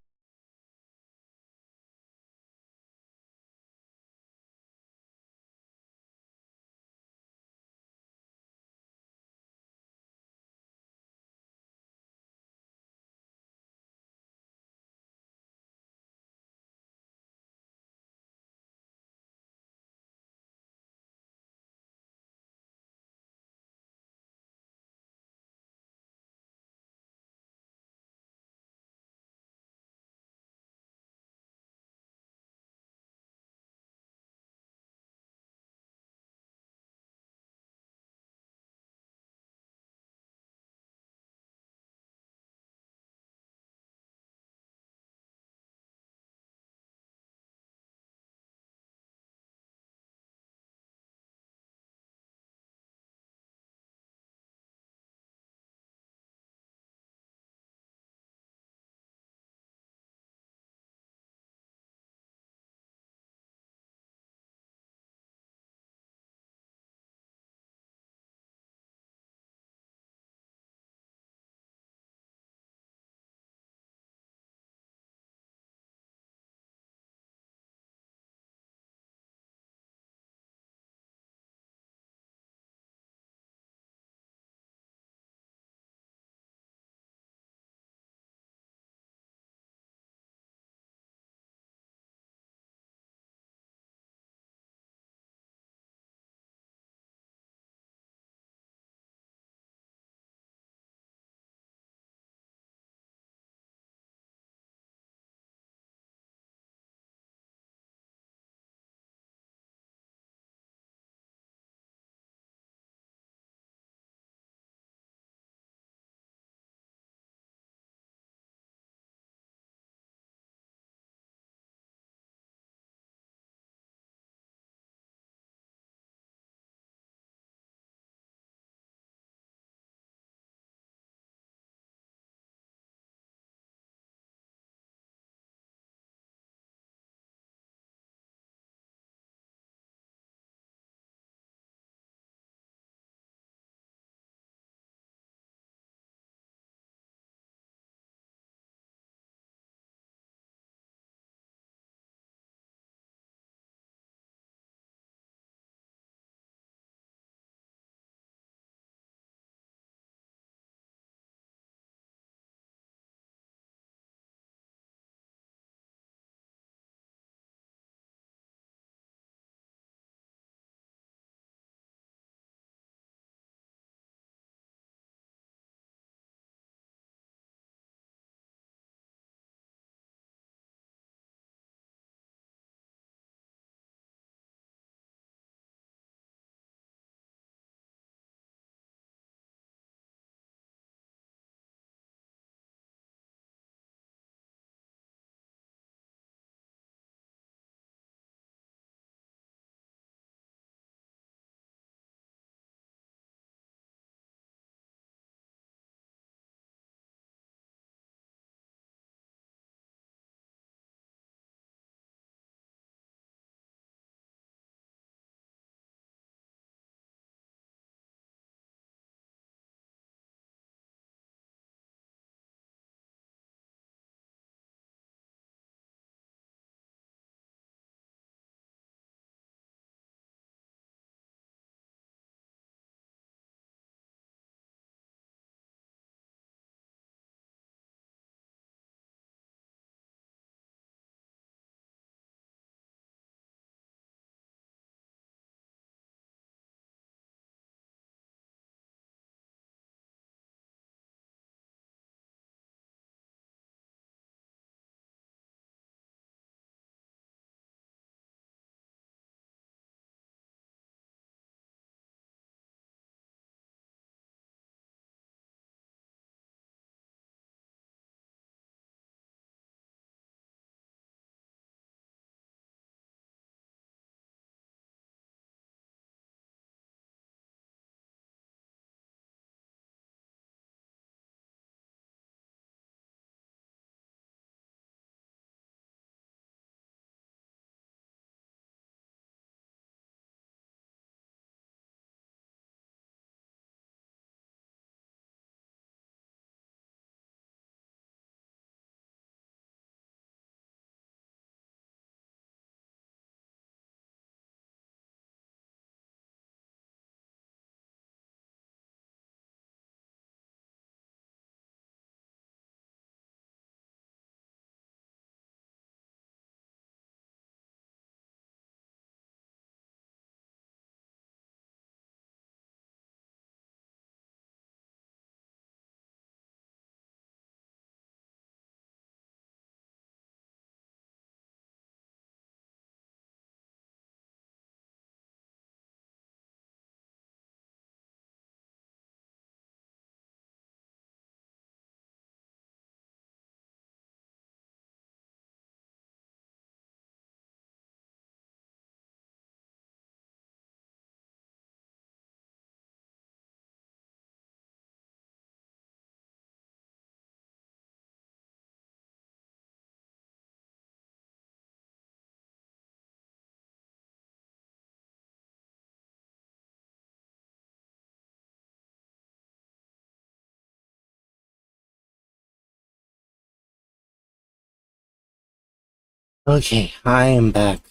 Okay, I am back.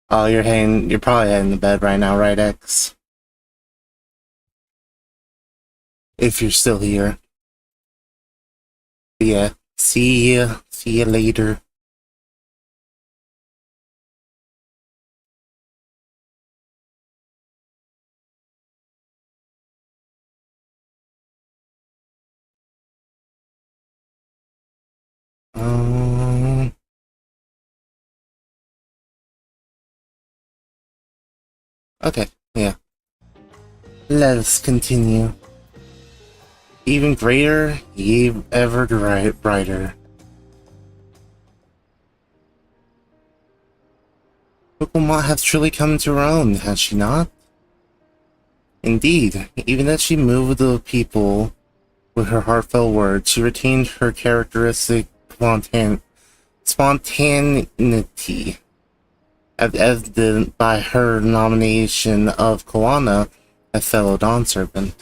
Oh, you're probably heading to bed right now, right, X? If you're still here. Yeah, see ya later. Okay, yeah. Let us continue. Even greater, ever brighter. Pokemon has truly come to her own, has she not? Indeed, even as she moved the people with her heartfelt words, she retained her characteristic spontaneity, as evident by her nomination of Koana, a fellow Dawn Servant.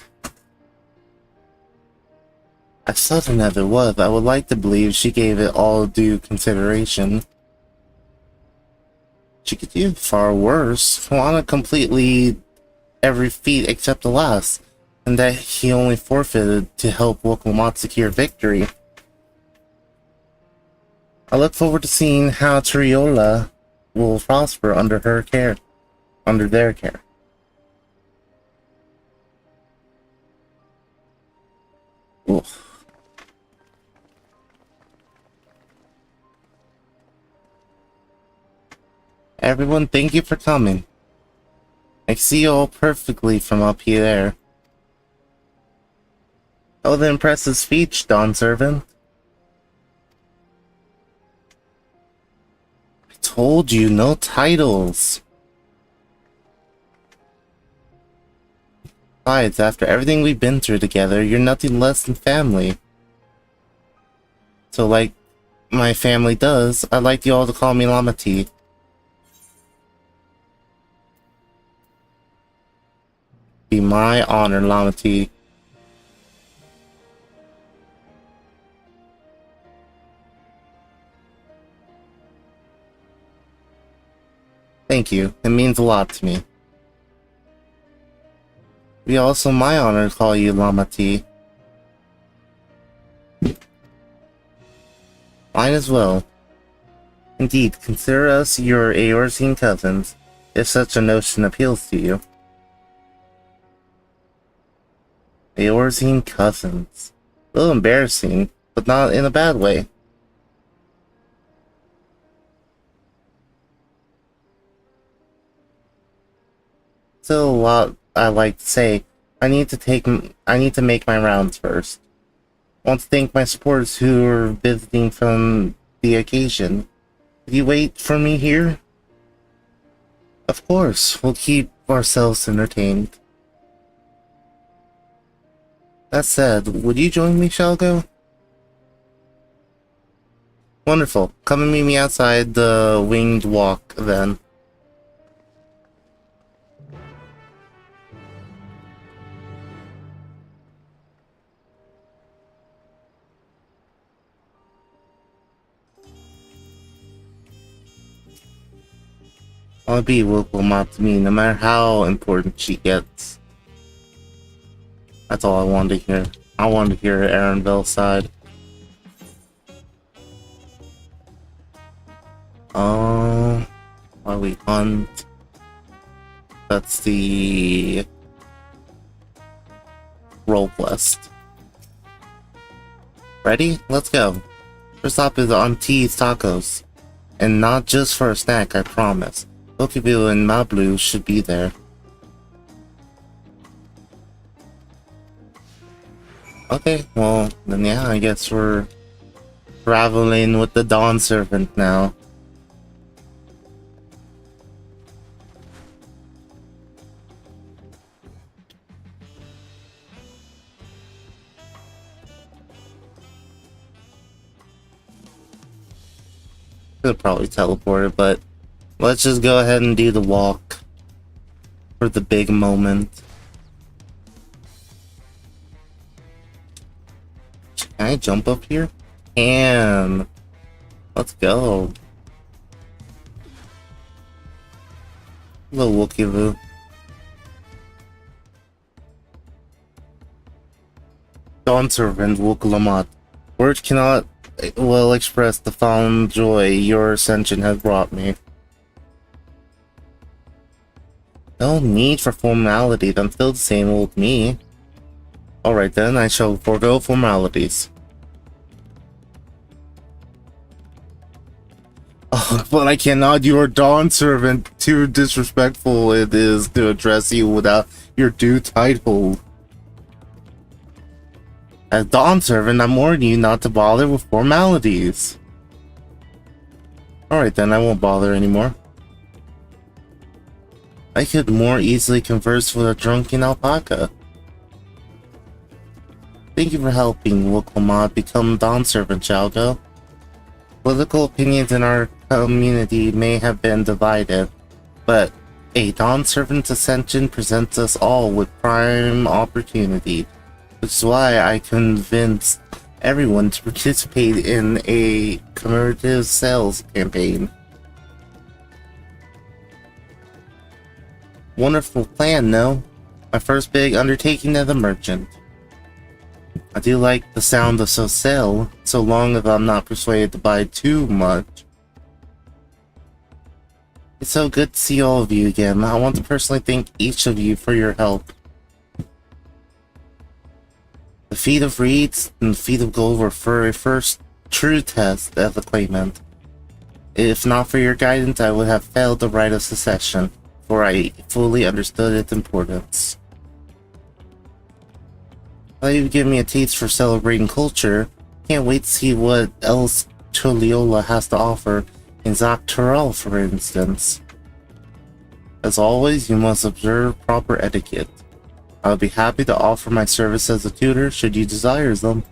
As sudden as it was, I would like to believe she gave it all due consideration. She could do far worse. Koana completely every feat except the last, and that he only forfeited to help Wokomat secure victory. I look forward to seeing how Triola will prosper under their care. Oof. Everyone, thank you for coming. I see you all perfectly from up here. Oh, the impressive speech, Dawn Servant. I told you, no titles. Besides, after everything we've been through together, you're nothing less than family. So like my family does, I'd like you all to call me Llama T. Be my honor, Llama T. Thank you. It means a lot to me. It'd be also my honor to call you Llama T. Mine as well. Indeed, consider us your Eorzean cousins, if such a notion appeals to you. Eorzean cousins. A little embarrassing, but not in a bad way. Still a lot I like to say. I need to make my rounds first. I want to thank my supporters who are visiting from the occasion. Will you wait for me here? Of course, we'll keep ourselves entertained. That said, would you join me, Shalgo? Wonderful. Come and meet me outside the winged walk, then. I'll be Wokomat to me, no matter how important she gets. That's all I wanted to hear. I wanted to hear Erenville's side. While we hunt. That's the role quest. Ready? Let's go. First stop is Auntie's Tacos. And not just for a snack, I promise. Pokeville and Mablu should be there. Okay, well, then yeah, I guess we're traveling with the Dawn Servant now. Could probably teleport it, but let's just go ahead and do the walk for the big moment. Can I jump up here? And Let's go. Little Wookie Loo. Dawn Servant Wookalamat. Words cannot well express the fond joy your ascension has brought me. No need for formalities, I'm still the same old me. Alright then, I shall forego formalities. Oh, but I cannot, you are Dawn Servant. Too disrespectful it is to address you without your due title. As Dawn Servant, I'm warning you not to bother with formalities. Alright then, I won't bother anymore. I could more easily converse with a drunken alpaca. Thank you for helping Wookalamat become Dawn Servant, Chalgo. Political opinions in our community may have been divided, but a Dawn Servant's ascension presents us all with prime opportunity, which is why I convinced everyone to participate in a commemorative sales campaign. Wonderful plan, no? My first big undertaking as a merchant. I do like the sound of sale, so long as I'm not persuaded to buy too much. It's so good to see all of you again. I want to personally thank each of you for your help. The feat of reeds and the feat of gold were for a first true test as a claimant. If not for your guidance, I would have failed the rite of secession, for I fully understood its importance. Now you've given me a taste for celebrating culture. Can't wait to see what else Tulliola has to offer in Zak'Turel, for instance. As always, you must observe proper etiquette. I would be happy to offer my service as a tutor should you desire them.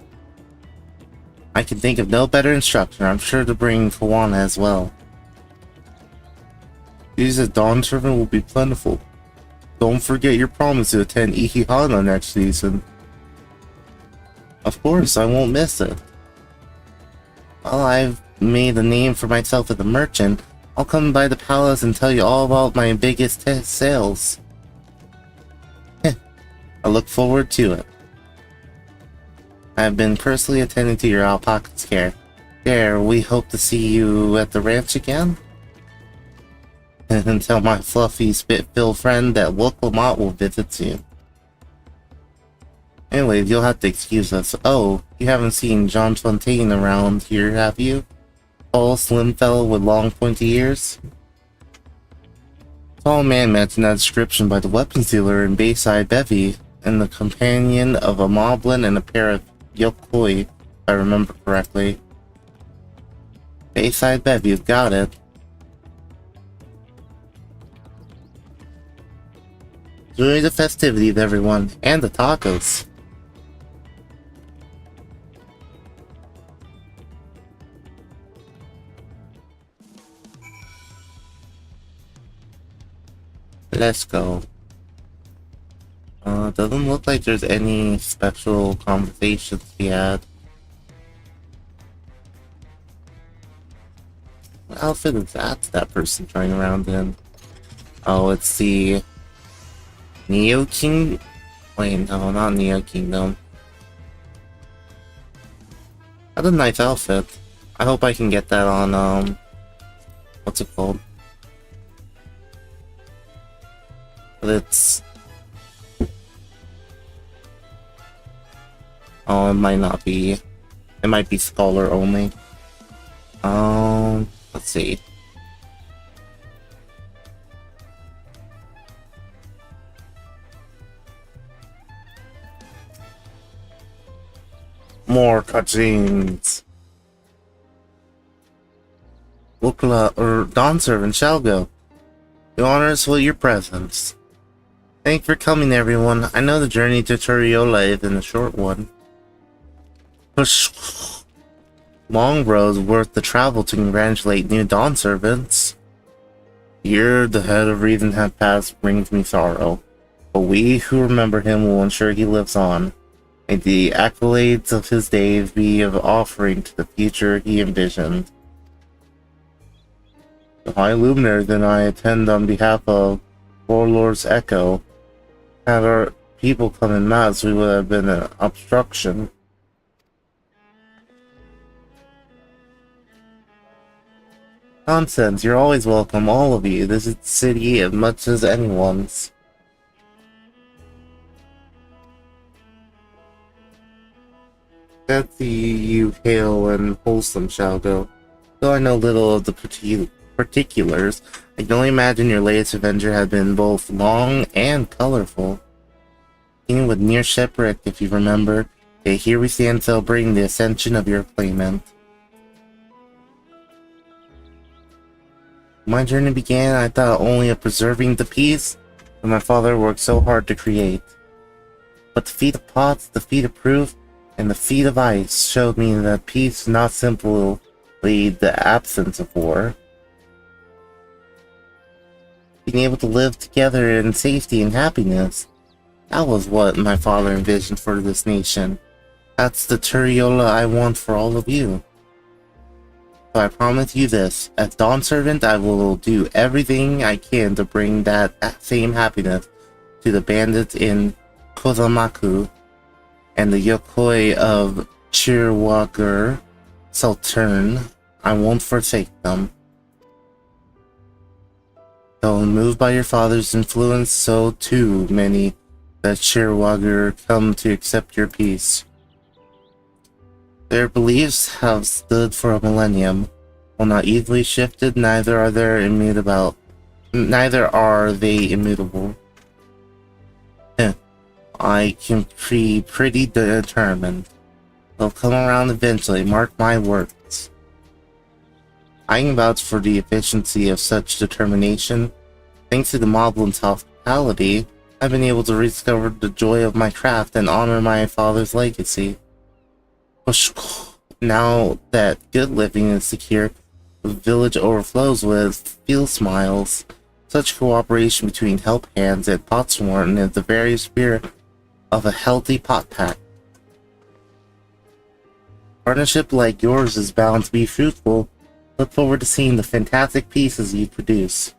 I can think of no better instructor. I'm sure to bring Kawana as well. Duties as Dawn Servant will be plentiful. Don't forget your promise to attend Ihihana next season. Of course, I won't miss it. Well, I've made a name for myself as a merchant. I'll come by the palace and tell you all about my biggest sales. I look forward to it. I have been personally attending to your alpaca's care. We hope to see you at the ranch again. And tell my fluffy spit-filled friend that Wookalamat will visit soon. Anyways, you'll have to excuse us. Oh, you haven't seen John Fontaine around here, have you? Tall, slim fellow with long, pointy ears? Tall man matching that description by the weapons dealer in Bayside Bevy, and the companion of a moblin and a pair of yokoi, if I remember correctly. Bayside Bevy, you've got it. Enjoy the festivities, everyone, and the tacos. Let's go. Doesn't look like there's any special conversations we had. What outfit is that person trying around in? Oh, it's the Neo King. Wait, no, not Neo Kingdom. That's a nice outfit. I hope I can get that on, what's it called? But it's... Oh, it might not be. It might be Scholar only. Let's see. More cutscenes. Wookala or Dawn Servant Chalgo. You honor us with your presence. Thanks for coming, everyone. I know the journey to Turiola isn't a short one. Long roads worth the travel to congratulate new Dawn Servants. Here, the head of reason had passed brings me sorrow, but we who remember him will ensure he lives on. May the accolades of his days be of offering to the future he envisioned. The High Luminary then I attend on behalf of Warlord's Echo. Had our people come in mass, we would have been an obstruction. Nonsense, you're always welcome, all of you. This is the city as much as anyone's. That you hail and wholesome shall go. Though I know little of the particulars, I can only imagine your latest adventure had been both long and colorful. Beginning with near shipwreck, if you remember. Okay, here we stand celebrating the ascension of your claimant. When my journey began, I thought only of preserving the peace that my father worked so hard to create. But the feat of pots, the feat of proof, and the feat of ice showed me that peace is not simply the absence of war. Being able to live together in safety and happiness. That was what my father envisioned for this nation. That's the Turiola I want for all of you. So I promise you this, as Dawn Servant, I will do everything I can to bring that same happiness to the bandits in Kozamaku and the Yokoi of Chirwager Sultern. I won't forsake them. Though moved by your father's influence, so too many that Chirwager come to accept your peace. Their beliefs have stood for a millennium. While not easily shifted, neither are they immutable. I can be pretty determined. They'll come around eventually, mark my words. I can vouch for the efficiency of such determination. Thanks to the Moblin's hospitality, I've been able to rediscover the joy of my craft and honor my father's legacy. Now that good living is secure, the village overflows with field smiles. Such cooperation between help hands and Potsworn is the very spirit of a healthy pot pack. Partnership like yours is bound to be fruitful. Look forward to seeing the fantastic pieces you produce.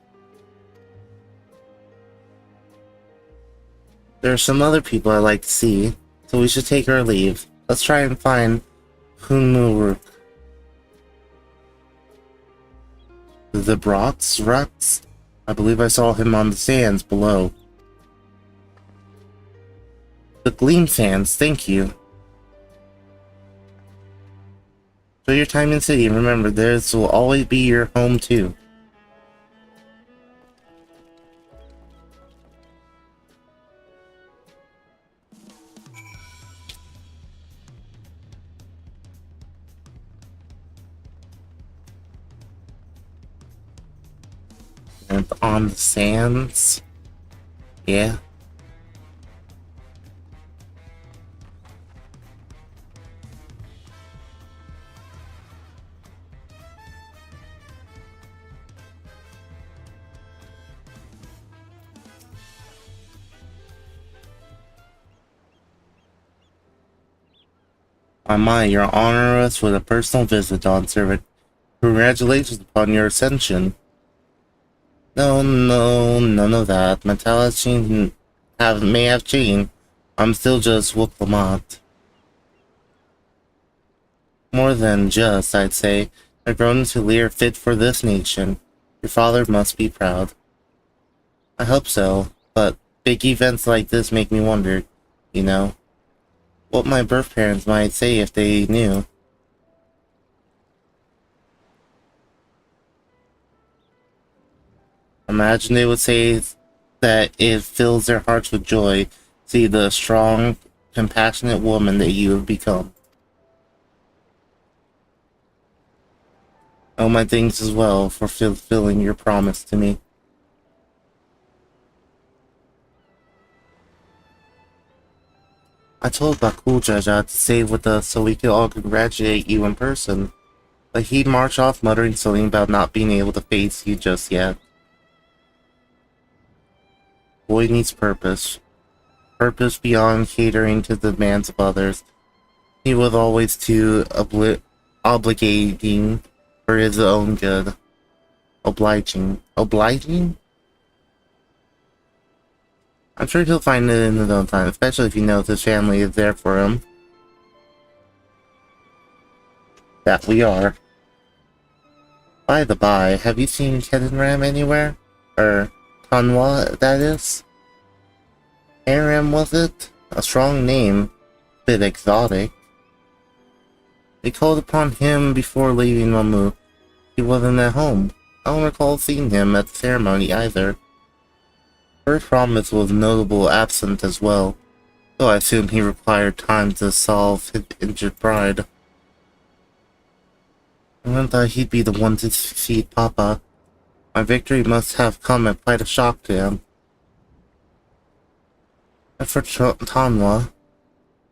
There are some other people I'd like to see, so we should take our leave. Let's try and find Hunmuruk. The Rux? I believe I saw him on the sands below. The Gleam Sands, thank you. Enjoy your time in the city, and remember, this will always be your home too. And on the sands. Yeah. My, you're honoring us with a personal visit, Dawn Servant. Congratulations upon your ascension. No, none of that. My talents may have changed. I'm still just Wuklamot. More than just, I'd say. I've grown into a leader fit for this nation. Your father must be proud. I hope so, but big events like this make me wonder, you know, what my birth parents might say if they knew. Imagine they would say that it fills their hearts with joy to see the strong, compassionate woman that you have become. Oh, my thanks as well for fulfilling your promise to me. I told Bakul Jaja to stay with us so we could all congratulate you in person, but he'd march off muttering something about not being able to face you just yet. Boy needs purpose. Purpose beyond catering to the demands of others. He was always too obligating for his own good. obliging. Obliging? I'm sure he'll find it in his own time, especially if he knows his family is there for him. That we are. By the by, have you seen Kedenram anywhere? Or Tanwa, that is? Aram, was it? A strong name. Bit exotic. We called upon him before leaving Mammoth. He wasn't at home. I don't recall seeing him at the ceremony either. First Promise was notable absent as well, so I assume he required time to solve his injured pride. I thought he'd be the one to defeat Papa. My victory must have come at quite a shock to him. As for Tanwa,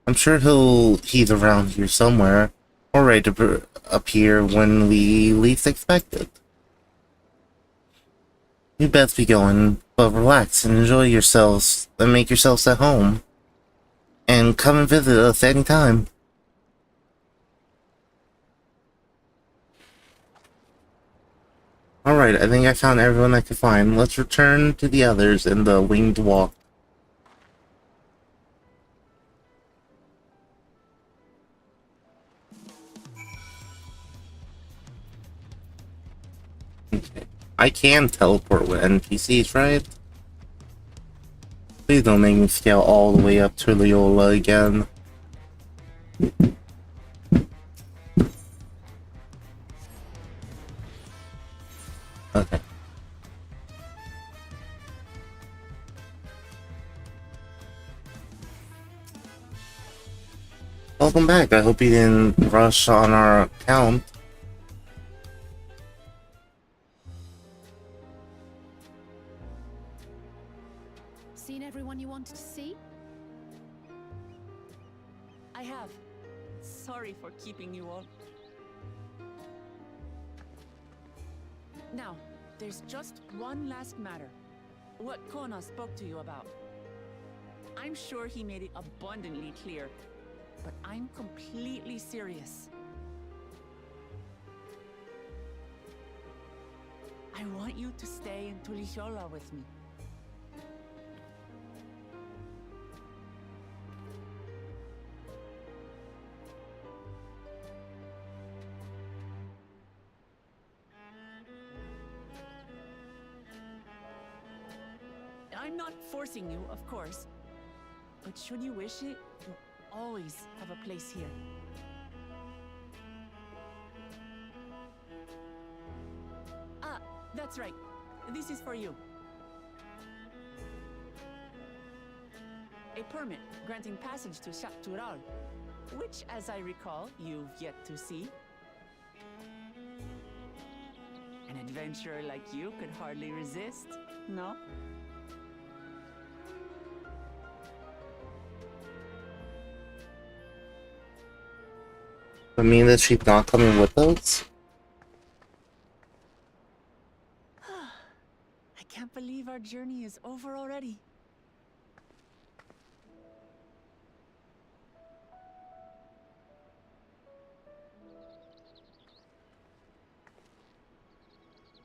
I'm sure he's around here somewhere, or ready to appear when we least expect it. You best be going, but relax and enjoy yourselves, and make yourselves at home. And come and visit us anytime. Alright, I think I found everyone I could find. Let's return to the others in the winged walk. Okay. I can teleport with NPCs, right? Please don't make me scale all the way up to Leola again. Okay. Welcome back. I hope you didn't rush on our account. Seen everyone you wanted to see? I have. Sorry for keeping you all. Now, there's just one last matter. What Kona spoke to you about. I'm sure he made it abundantly clear, but I'm completely serious. I want you to stay in Tulishola with me. I'm not forcing you, of course. But should you wish it, you'll always have a place here. Ah, that's right. This is for you. A permit granting passage to Shap Tural, which, as I recall, you've yet to see. An adventurer like you could hardly resist, no? I mean that she's not coming with us? I can't believe our journey is over already.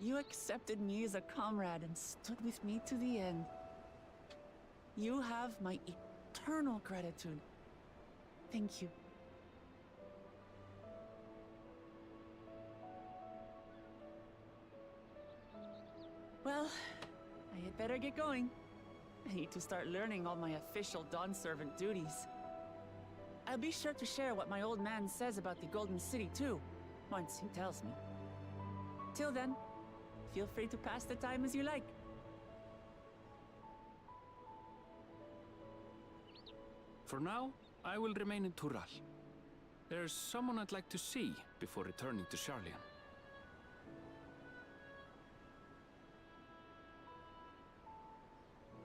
You accepted me as a comrade and stood with me to the end. You have my eternal gratitude. Thank you. Well, I had better get going. I need to start learning all my official Dawn Servant duties. I'll be sure to share what my old man says about the Golden City too, once he tells me. Till then, feel free to pass the time as you like. For now, I will remain in Tural. There's someone I'd like to see before returning to Sharlayan.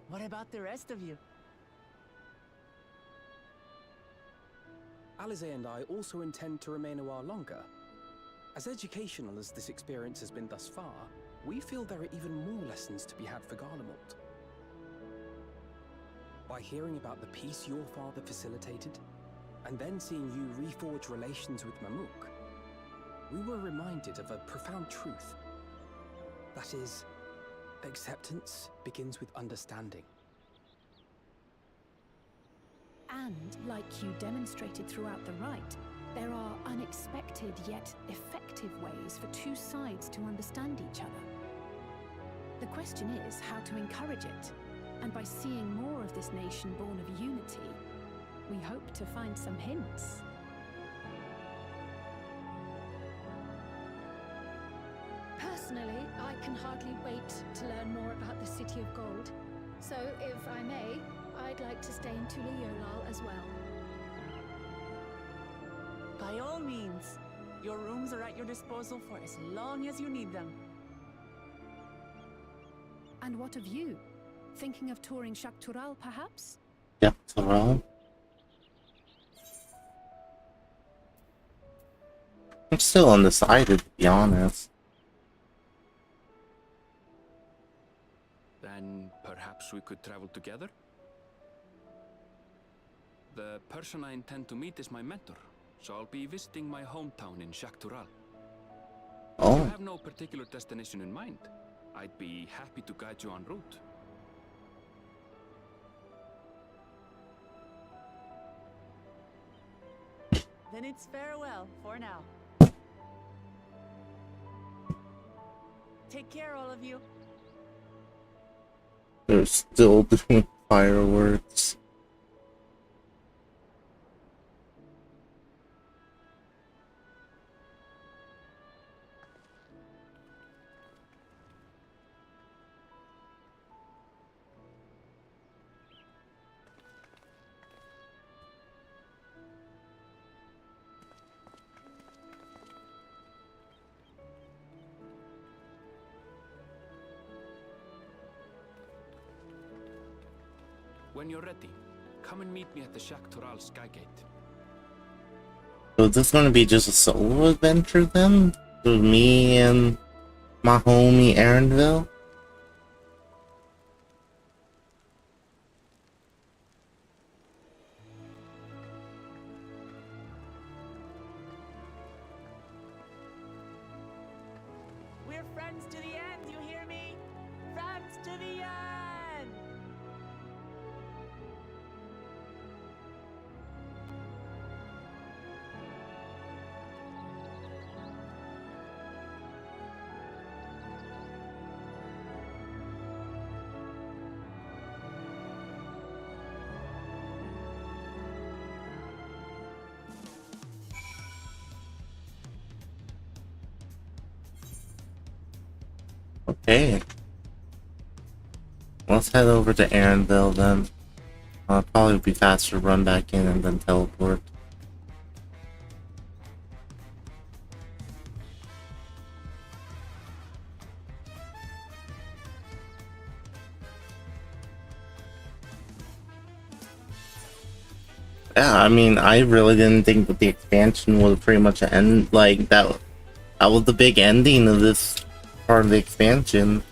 What about the rest of you? Alize and I also intend to remain a while longer. As educational as this experience has been thus far, we feel there are even more lessons to be had for Garlemald. By hearing about the peace your father facilitated, and then seeing you reforge relations with Mamuk, we were reminded of a profound truth. That is, acceptance begins with understanding. And, like you demonstrated throughout the rite, there are unexpected yet effective ways for two sides to understand each other. The question is how to encourage it, and by seeing more of this nation born of unity, we hope to find some hints. Personally, I can hardly wait to learn more about the City of Gold. So, if I may, I'd like to stay in Tula Yolal as well. By all means, your rooms are at your disposal for as long as you need them. And what of you? Thinking of touring Shaktural, perhaps? Yep, Tural. I'm still undecided, to be honest. Then perhaps we could travel together? The person I intend to meet is my mentor, so I'll be visiting my hometown in Shaktural. Oh. I have no particular destination in mind. I'd be happy to guide you en route. Then it's farewell for now. Take care, all of you. They're still doing fireworks. When you're ready, come and meet me at the Shaktural Skygate. So is this gonna be just a solo adventure then? With me and my homie Aaronville? We're friends to the end, you hear me? Friends to the end! Okay. Let's head over to Aaronville then. Probably be faster to run back in and then teleport. Yeah, I mean, I really didn't think that the expansion would pretty much end like that. That was the big ending of this part of the expansion.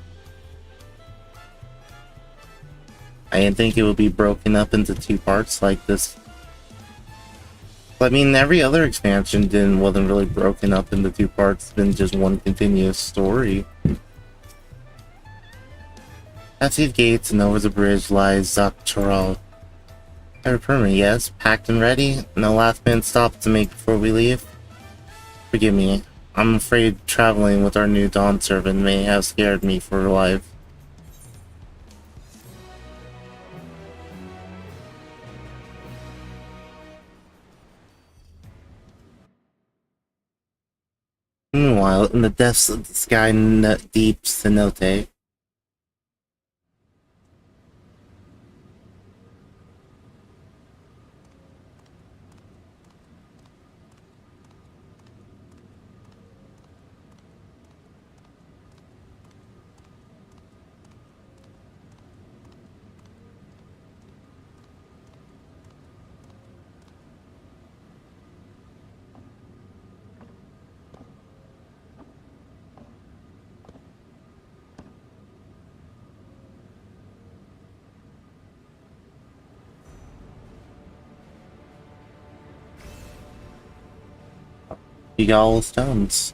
I didn't think it would be broken up into two parts like this. I mean, every other expansion wasn't really broken up into two parts. It's been just one continuous story. Past these gates and over the bridge lies Zaktural. Every permit, yes, packed and ready. No last minute stop to make before we leave. Forgive me. I'm afraid traveling with our new Dawn servant may have scared me for life. Meanwhile, in the depths of the sky deep cenote, you got all the stones.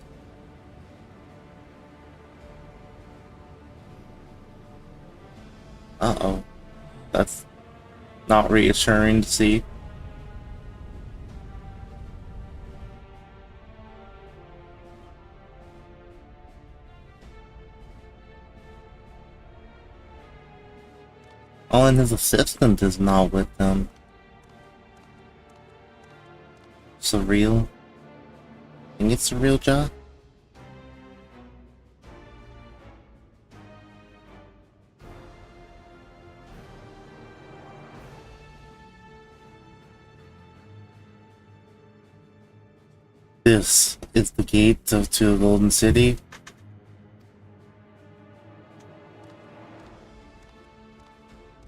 not reassuring to see. Oh, and his assistant is not with them. Surreal. Think it's surreal, Josh? This is the gate to a golden city.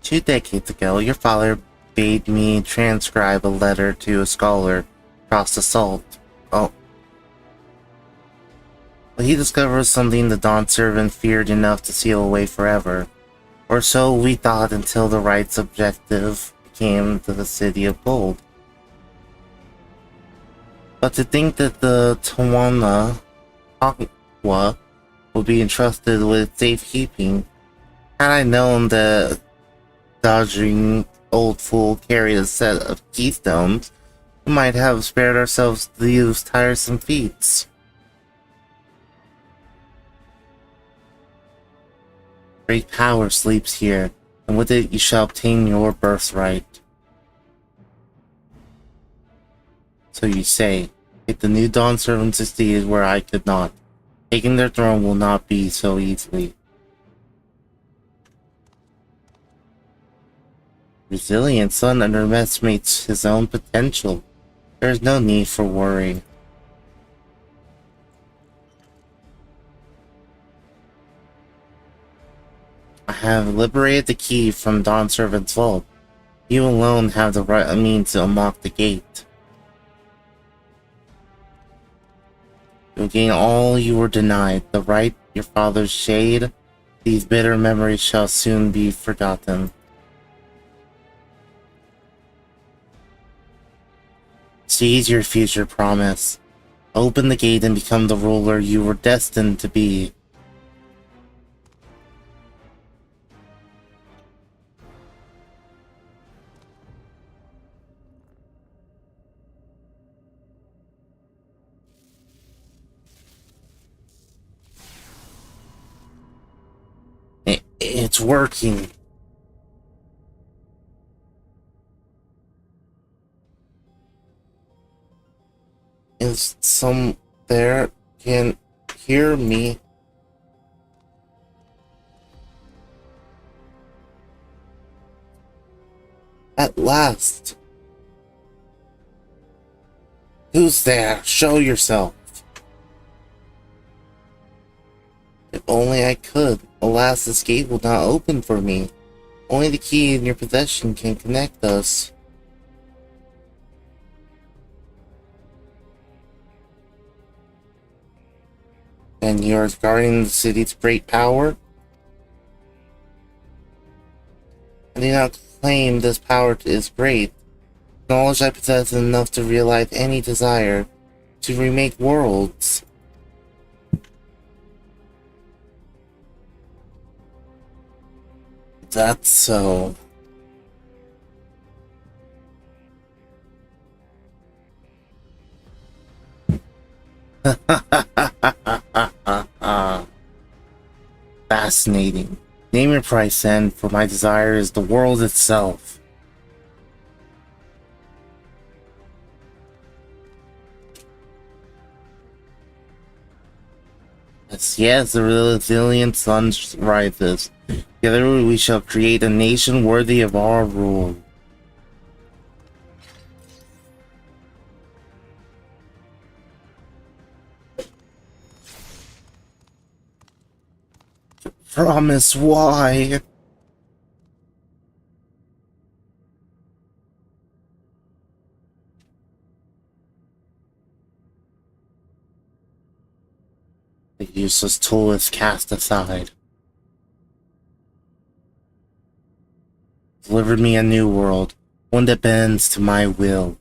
2 decades ago, your father bade me transcribe a letter to a scholar across the salt. Oh. But he discovered something the Dawn Servant feared enough to seal away forever. Or so we thought until the right's objective became the City of Gold. But to think that the Tawana Aqua would be entrusted with safekeeping, had I known that dodging old fool carried a set of keystones, we might have spared ourselves these tiresome feats. Great power sleeps here, and with it you shall obtain your birthright. So you say, if the new Dawn Servant succeeded where I could not, taking their throne will not be so easily. Resilient son underestimates his own potential. There is no need for worry. I have liberated the key from Dawn Servant's vault. You alone have the right means to unlock the gate. You'll gain all you were denied, the right, your father's shade. These bitter memories shall soon be forgotten. Seize your future promise. Open the gate and become the ruler you were destined to be. It's working. Is some there can hear me? At last. Who's there? Show yourself. If only I could. Alas, this gate will not open for me. Only the key in your possession can connect us. And you're guarding the city's great power? I do not claim this power is great. The knowledge I possess is enough to realize any desire to remake worlds. That's so. Fascinating. Name your price then, for my desire is the world itself. Yes, the resilient sun rises. Together we shall create a nation worthy of our rule. Promise why? The useless tool is cast aside. Deliver me a new world, one that bends to my will.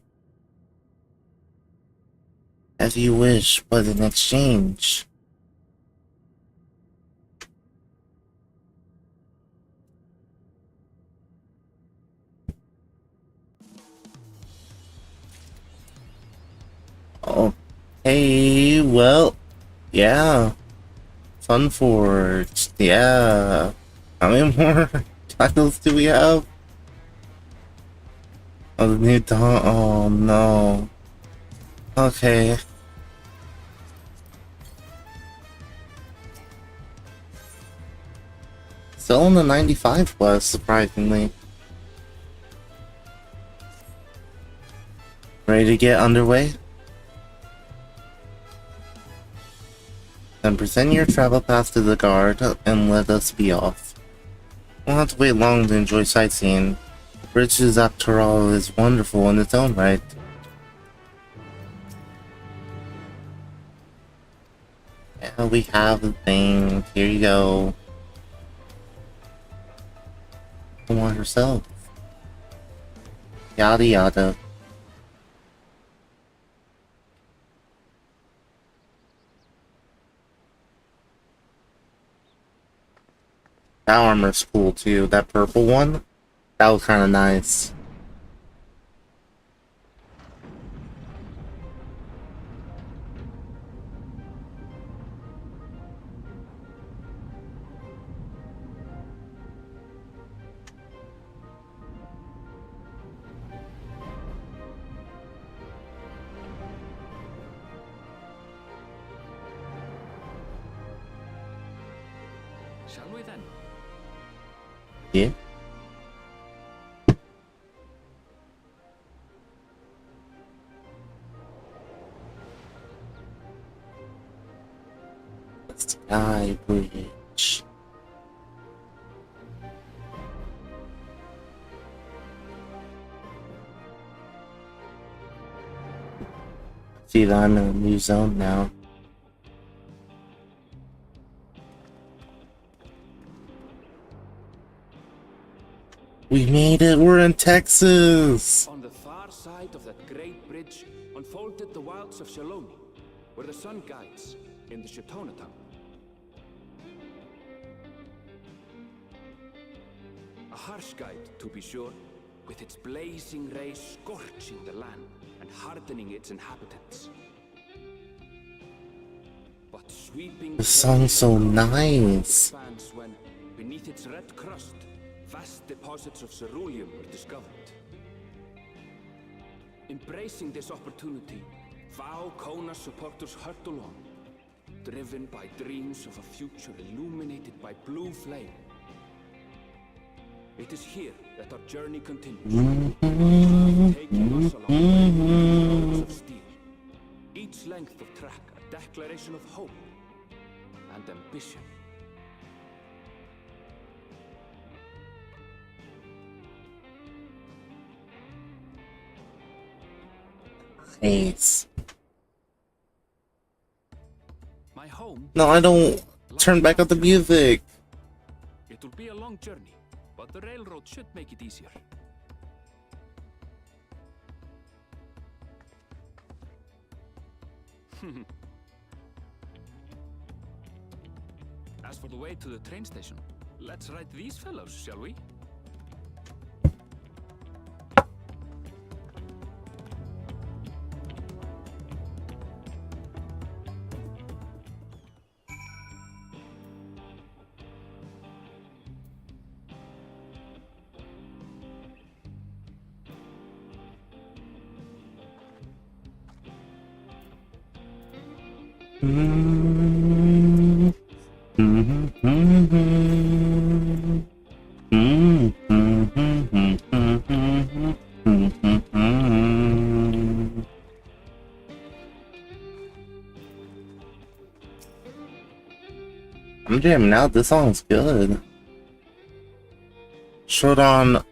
As you wish, but in exchange. Okay, well, yeah. Funforged, yeah. How many more titles do we have? Oh, the new Dawn. Oh no. Okay. Still in the 95 plus, surprisingly. Ready to get underway? Then present your travel pass to the guard and let us be off. Won't have to wait long to enjoy sightseeing. The bridge to Zaptoral is wonderful in its own right. Yeah, we have the thing. Here you go. Want herself. Yada yada. That armor's cool too. That purple one, that was kind of nice. Shall we then? Yeah. Sky Bridge. See that I'm in a new zone now. We made it! We're in Texas! On the far side of that great bridge unfolded the wilds of Shaloni, where the sun guides in the Shatona town. A harsh guide, to be sure, with its blazing rays scorching the land and hardening its inhabitants. But sweeping The song's so nice. expanse when, beneath its red crust, vast deposits of ceruleum were discovered. Embracing this opportunity, Vau Kona supporters hurtle on, driven by dreams of a future illuminated by blue flame. It is here that our journey continues, taking us along roads of steel. Each length of track a declaration of hope and ambition. Nice. My home. No, I don't. Turn back up the music. It will be a long journey, but the railroad should make it easier. As for the way to the train station, let's ride these fellows, shall we? I'm jamming out. This song's good. Short on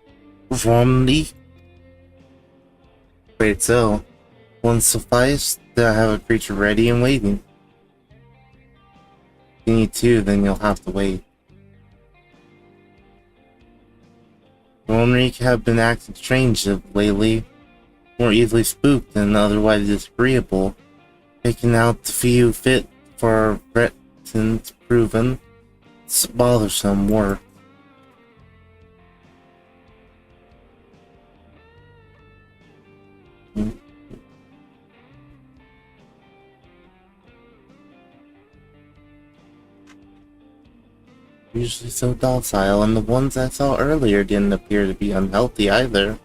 Romney. Wait, so won't suffice to have a creature ready and waiting. If you need two, then you'll have to wait. Romney have been acting strange lately, more easily spooked than otherwise disagreeable, picking out the few fit for Breton's proven bothersome work. Usually so docile, and the ones I saw earlier didn't appear to be unhealthy either.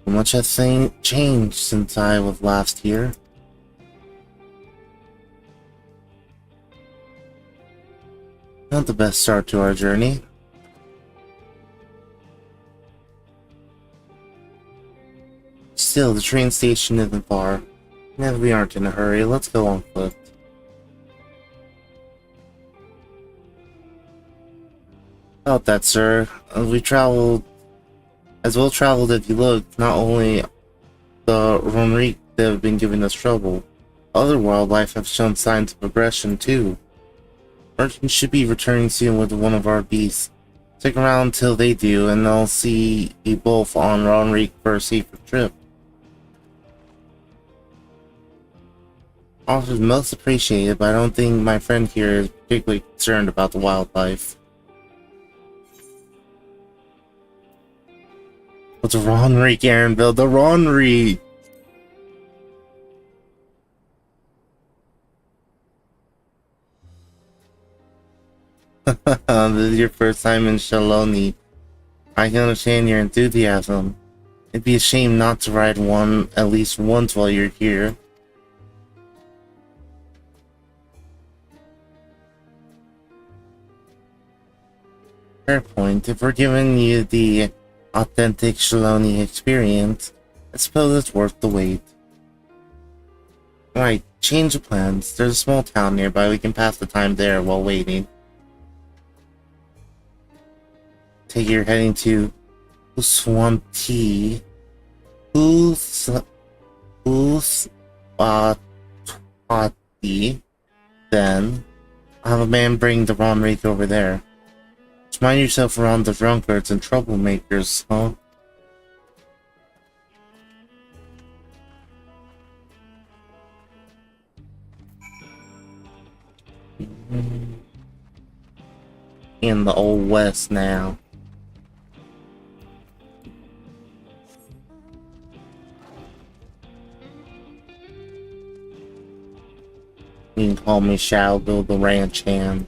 Much has changed since I was last here. Not the best start to our journey. Still, the train station isn't far. And we aren't in a hurry, let's go on foot. About that, sir. As well traveled if you look, not only the Ronrique that have been giving us trouble, other wildlife have shown signs of aggression too. Merchants should be returning soon with one of our beasts. Stick around until they do, and I'll see you both on Ronrique for a safer trip. Offer is most appreciated, but I don't think my friend here is particularly concerned about the wildlife. What's Ronrique, Aaronville? The Ronrique! This is your first time in Shaloni. I can understand your enthusiasm. It'd be a shame not to ride one at least once while you're here. Fair point. If we're giving you the authentic Shaloni experience, I suppose it's worth the wait. Right, change of plans. There's a small town nearby. We can pass the time there while waiting. Take you're heading to Uswanti. Uswati. Then I'll have a man bring the Ronrique over there. Just mind yourself around the drunkards and troublemakers, huh? In the Old West now. You can call me Shaldo the ranch hand.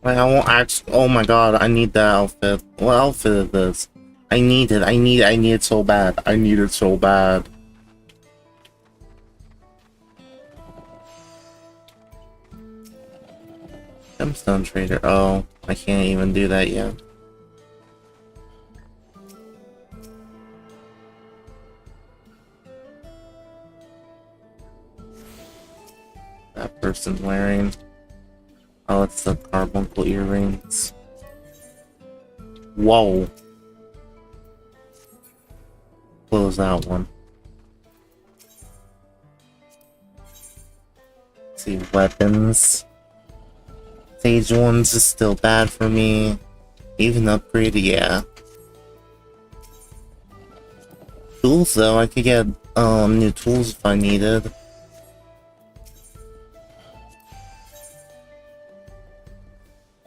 I won't actually. Oh my god, I need that outfit. What outfit is this? I need it. I need it so bad. I need it so bad. Gemstone Trader. Oh, I can't even do that yet. That person wearing. Oh, it's the carbuncle earrings. Whoa. Close that one. Let's see, weapons. Sage ones is still bad for me. Even upgrade, yeah. Tools though, I could get new tools if I needed.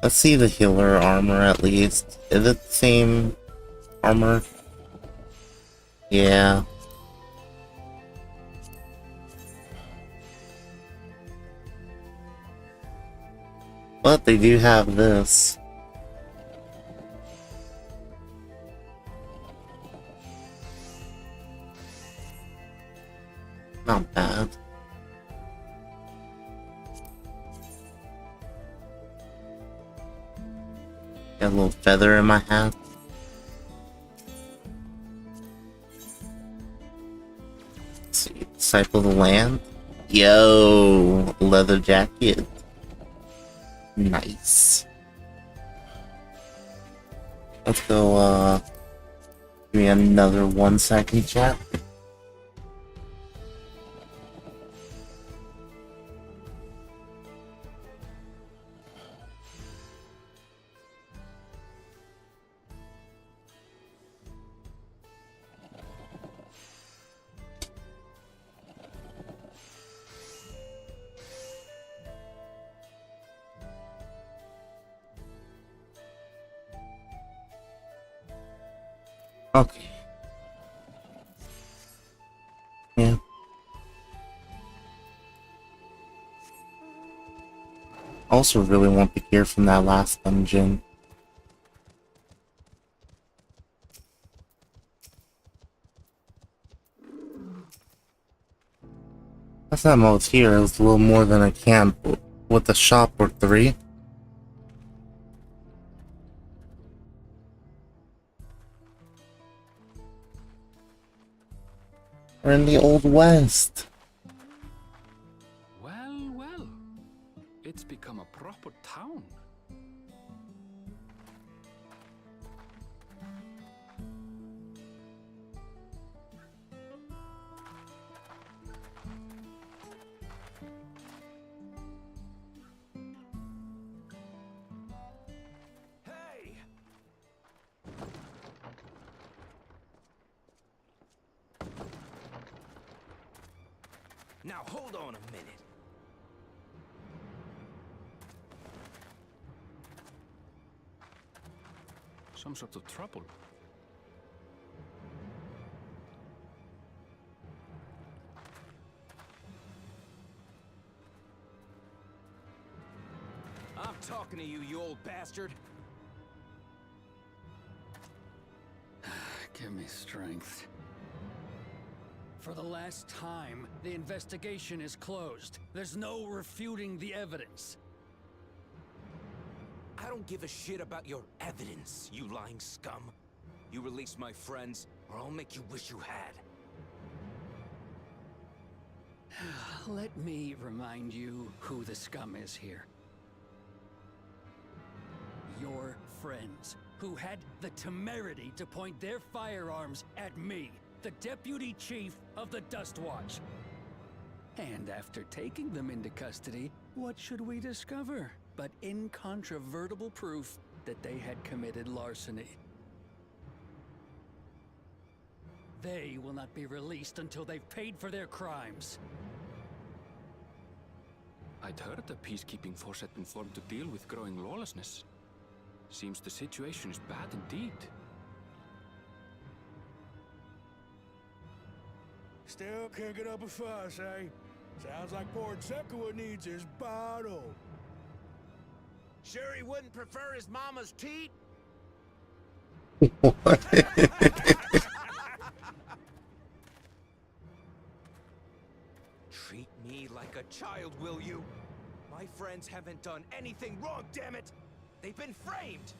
Let's see the healer armor at least. Is it the same armor? Yeah. But they do have this. Not bad. Got a little feather in my hat. Let's see, Disciple of the Land. Yo, leather jacket. Nice. Let's go, give me another 1 second, chat. Okay. Yeah. I also really want the gear from that last dungeon. That's not most here, it's a little more than a camp with the shop or 3. We're in the Old West. Well, well. It's become a proper town. Now hold on a minute. Some sort of trouble. I'm talking to you, you old bastard. Give me strength. For the last time, the investigation is closed. There's no refuting the evidence. I don't give a shit about your evidence, you lying scum. You release my friends, or I'll make you wish you had. Let me remind you who the scum is here. Your friends, who had the temerity to point their firearms at me, the Deputy Chief of the Dustwatch. And after taking them into custody, what should we discover but incontrovertible proof that they had committed larceny? They will not be released until they've paid for their crimes. I'd heard the peacekeeping force had been formed to deal with growing lawlessness. Seems the situation is bad indeed. Still kicking up a fuss, eh? Sounds like poor Zekua needs his bottle. Sure he wouldn't prefer his mama's teat? Treat me like a child, will you? My friends haven't done anything wrong, damn it! They've been framed!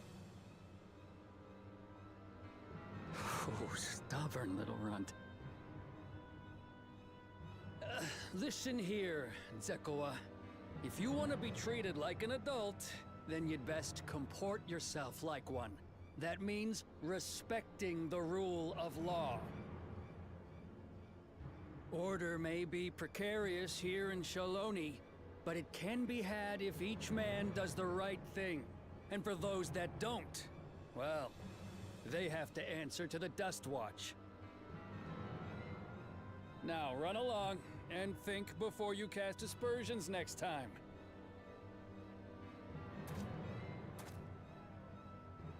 Oh, stubborn little runt. Listen here, Zekua. If you want to be treated like an adult, then you'd best comport yourself like one. That means respecting the rule of law. Order may be precarious here in Shaloni, but it can be had if each man does the right thing. And for those that don't, well, they have to answer to the Dustwatch. Now run along and think before you cast aspersions next time.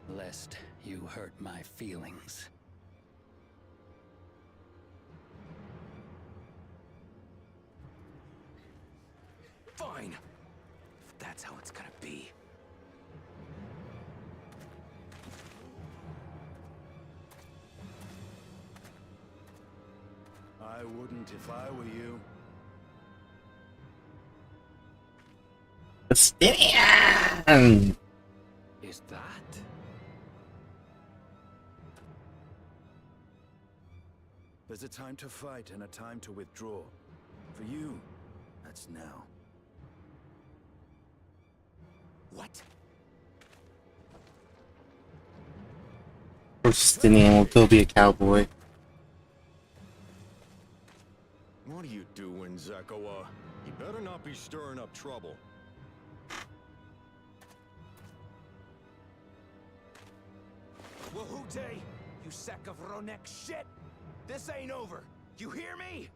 Lest you hurt my feelings. Fine. If that's how it's gonna be. I wouldn't if I were you. Justinian! Is that? There's a time to fight and a time to withdraw. For you, that's now. What? Justinian will go be a cowboy. What are you doing, Zekua? You better not be stirring up trouble. Wahute, you sack of Ronek shit! This ain't over! You hear me?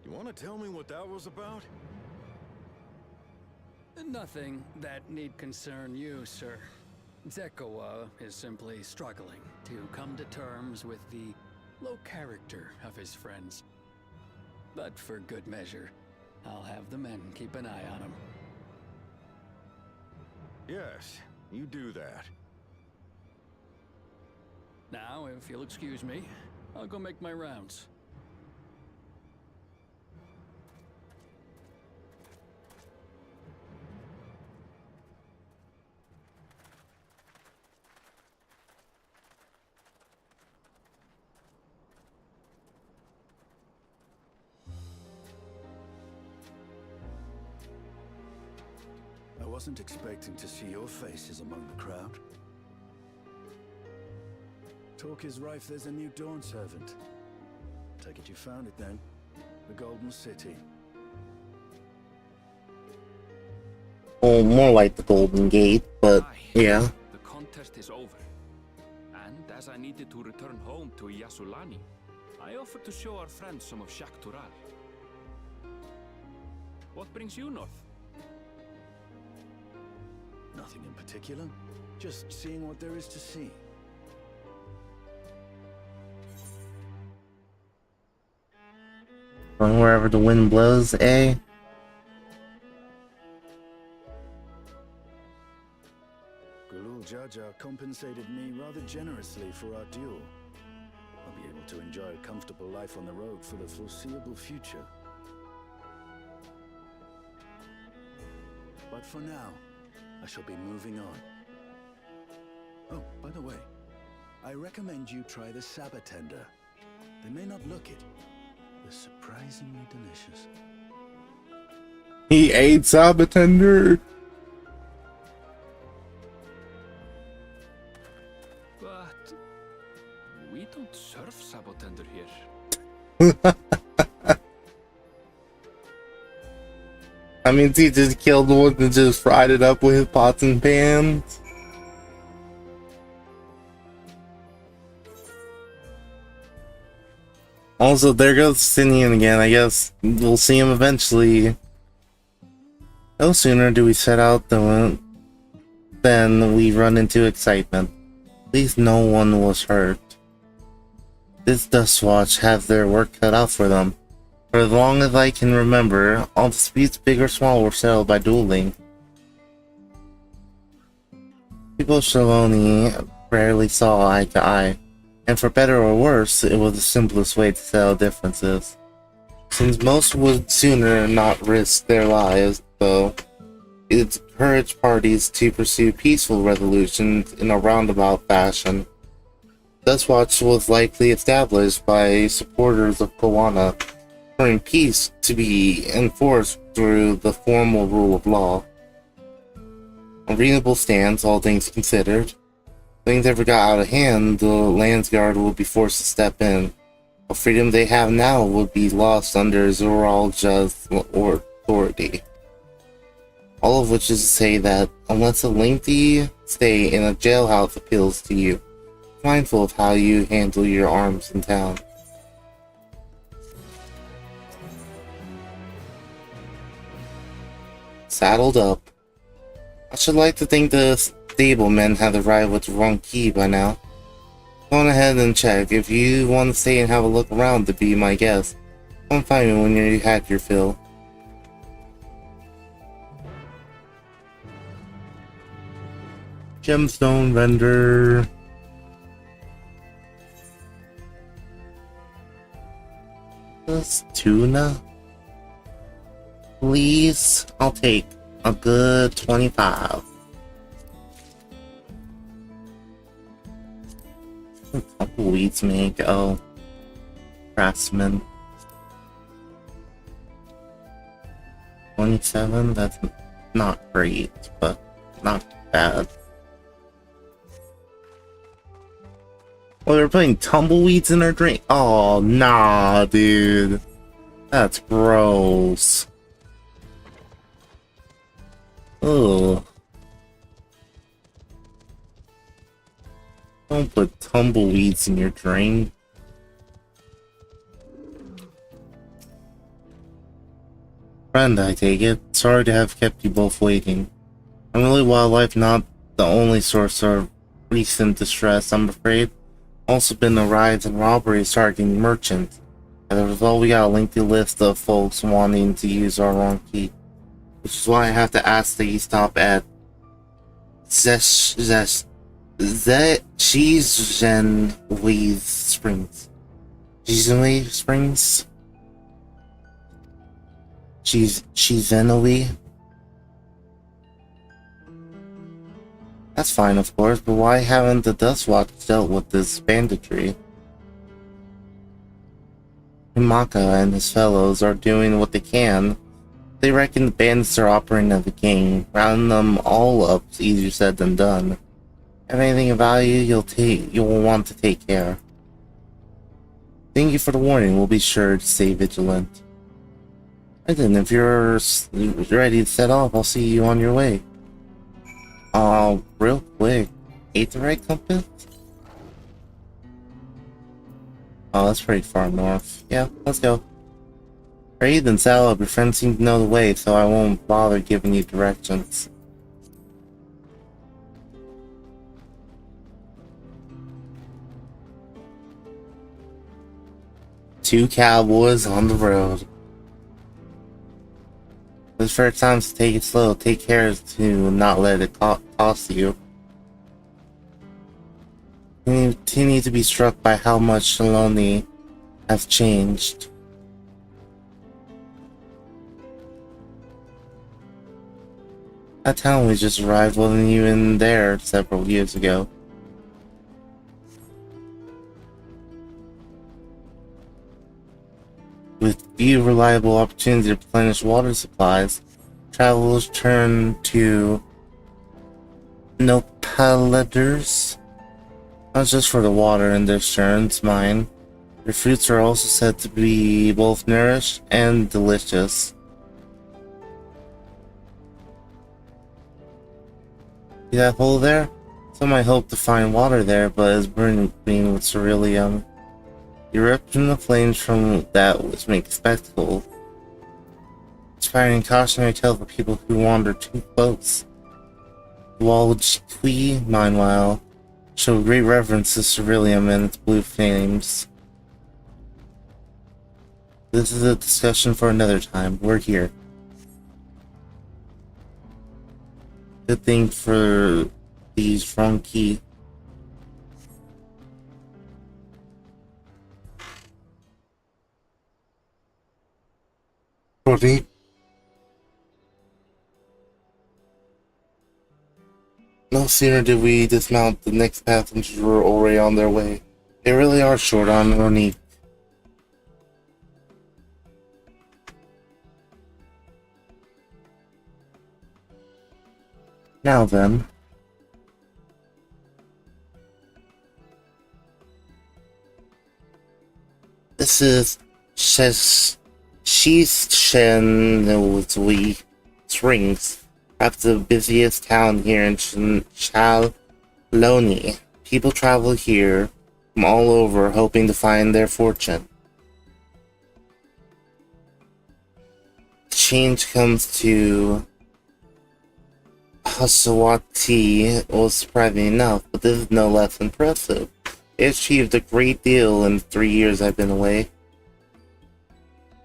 You want to tell me what that was about? Nothing that need concern you, sir. Zekoa is simply struggling to come to terms with the low character of his friends. But for good measure, I'll have the men keep an eye on him. Yes, you do that. Now, if you'll excuse me, I'll go make my rounds. I wasn't expecting to see your faces among the crowd. Talk is rife, there's a new Dawn servant. Take it you found it then. The Golden City. Oh, more like the Golden Gate, but yeah. The contest is over. And as I needed to return home to Yasulani, I offered to show our friends some of Shak Tural. What brings you north? Nothing in particular. Just seeing what there is to see. Going wherever the wind blows, eh? Gulul Jaja compensated me rather generously for our duel. I'll be able to enjoy a comfortable life on the road for the foreseeable future. But for now, I shall be moving on. Oh, by the way, I recommend you try the Sabatender. They may not look it. They're surprisingly delicious. He ate Sabatender. But we don't serve Sabotender here. I mean, he just killed one and just fried it up with pots and pans. Also, there goes Sinian again. I guess we'll see him eventually. No sooner do we set out than we run into excitement. At least no one was hurt. This Dustwatch has their work cut out for them. For as long as I can remember, all disputes, big or small, were settled by dueling. People of Shaloni rarely saw eye to eye, and for better or worse, it was the simplest way to settle differences. Since most would sooner not risk their lives, though, it encouraged parties to pursue peaceful resolutions in a roundabout fashion. Dustwatch was likely established by supporters of Kawana, for peace to be enforced through the formal rule of law. A reasonable stance, all things considered. If things ever got out of hand, the Landsguard would be forced to step in. The freedom they have now would be lost under Zoralja's authority. All of which is to say that, unless a lengthy stay in a jailhouse appeals to you, be mindful of how you handle your arms in town. Saddled up. I should like to think the stablemen have arrived with the wrong key by now. Go on ahead and check. If you want to stay and have a look around to be my guest, come find me when you had your fill. Gemstone vendor. This tuna? Please, I'll take a good 25. Tumbleweeds make, oh, craftsman. 27, that's not great, but not bad. Oh, they're putting tumbleweeds in our drink? Oh, nah, dude. That's gross. Ugh. Don't put tumbleweeds in your drink. Friend, I take it. Sorry to have kept you both waiting. Unruly wildlife not the only source of recent distress, I'm afraid. Also been the riots and robberies targeting merchants. As a result, we got a lengthy list of folks wanting to use our wrong key. Which is why I have to ask that you stop at Shizenui Springs. Shizenui Springs? Shizenui? That's fine, of course, but why haven't the Dustwatch dealt with this banditry? Himaka and his fellows are doing what they can. They reckon the bandits are operating as a gang. Rounding them all up is easier said than done. If anything of value, you'll want to take care. Thank you for the warning. We'll be sure to stay vigilant. Right then, if you're ready to set off, I'll see you on your way. Real quick, ate the right compass? Oh, that's pretty far north. Yeah, let's go. Alright then, saddle up. Your friends seem to know the way, so I won't bother giving you directions. Two cowboys on the road. This first time to take it slow. Take care to not let it cost you. You continue to be struck by how much Shaloni has changed. That town we just arrived wasn't even there several years ago. With few reliable opportunities to replenish water supplies, travelers turn to Nopaladers. Not just for the water in their churns, mine. Their fruits are also said to be both nourished and delicious. See that hole there? Some might hope to find water there, but it's burning green with ceruleum. The eruption of flames from that would make a spectacle. Inspiring cautionary tale for people who wander too close. The Walchqui, meanwhile, show great reverence to ceruleum and its blue flames. This is a discussion for another time. We're here. Good thing for the strong key. Brody. No sooner did we dismount, the next passengers were already on their way. They really are short on money. Now then. This is Shizenui Springs, perhaps the busiest town here in Shaloni. People travel here from all over hoping to find their fortune. Change comes to Hasawati was surprising enough, but this is no less impressive. They achieved a great deal in the 3 years I've been away.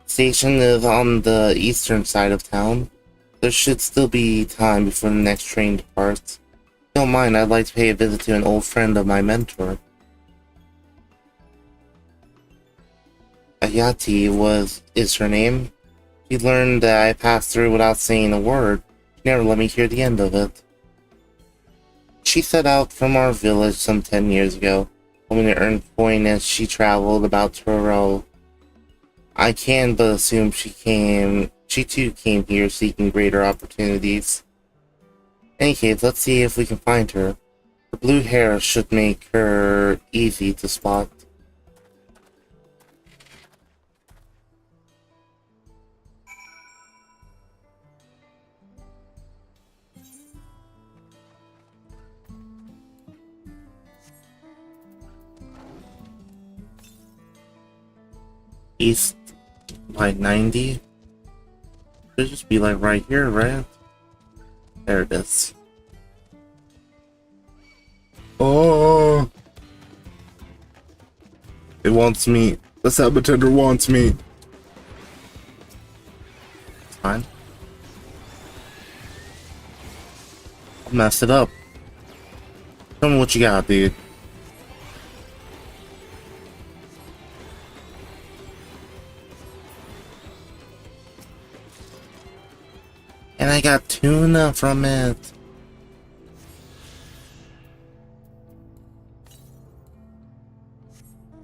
The station is on the eastern side of town. There should still be time before the next train departs. If you don't mind, I'd like to pay a visit to an old friend of my mentor. Ayati is her name. She learned that I passed through without saying a word. She never let me hear the end of it. She set out from our village some 10 years ago, hoping to earn coin as she traveled about Turo. I can but assume she too came here seeking greater opportunities. In any case, let's see if we can find her. Her blue hair should make her easy to spot. East by 90. Should just be like right here, right? There it is. Oh! It wants me. The Sabatender wants me. It's fine. I'll mess it up. Tell me what you got, dude. And I got tuna from it.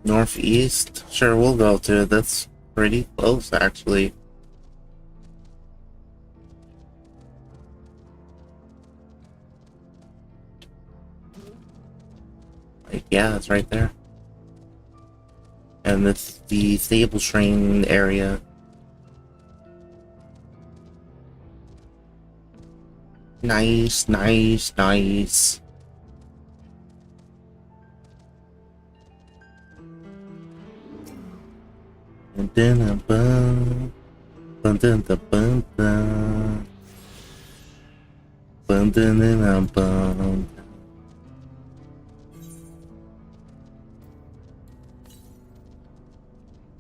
Northeast? Sure, we'll go to it. That's pretty close, actually. Like, yeah, it's right there. And it's the stable train area. Nice, nice, nice. And then a bum, bum, dun, da, bum, bum, bum, dun, dun, dun, bum.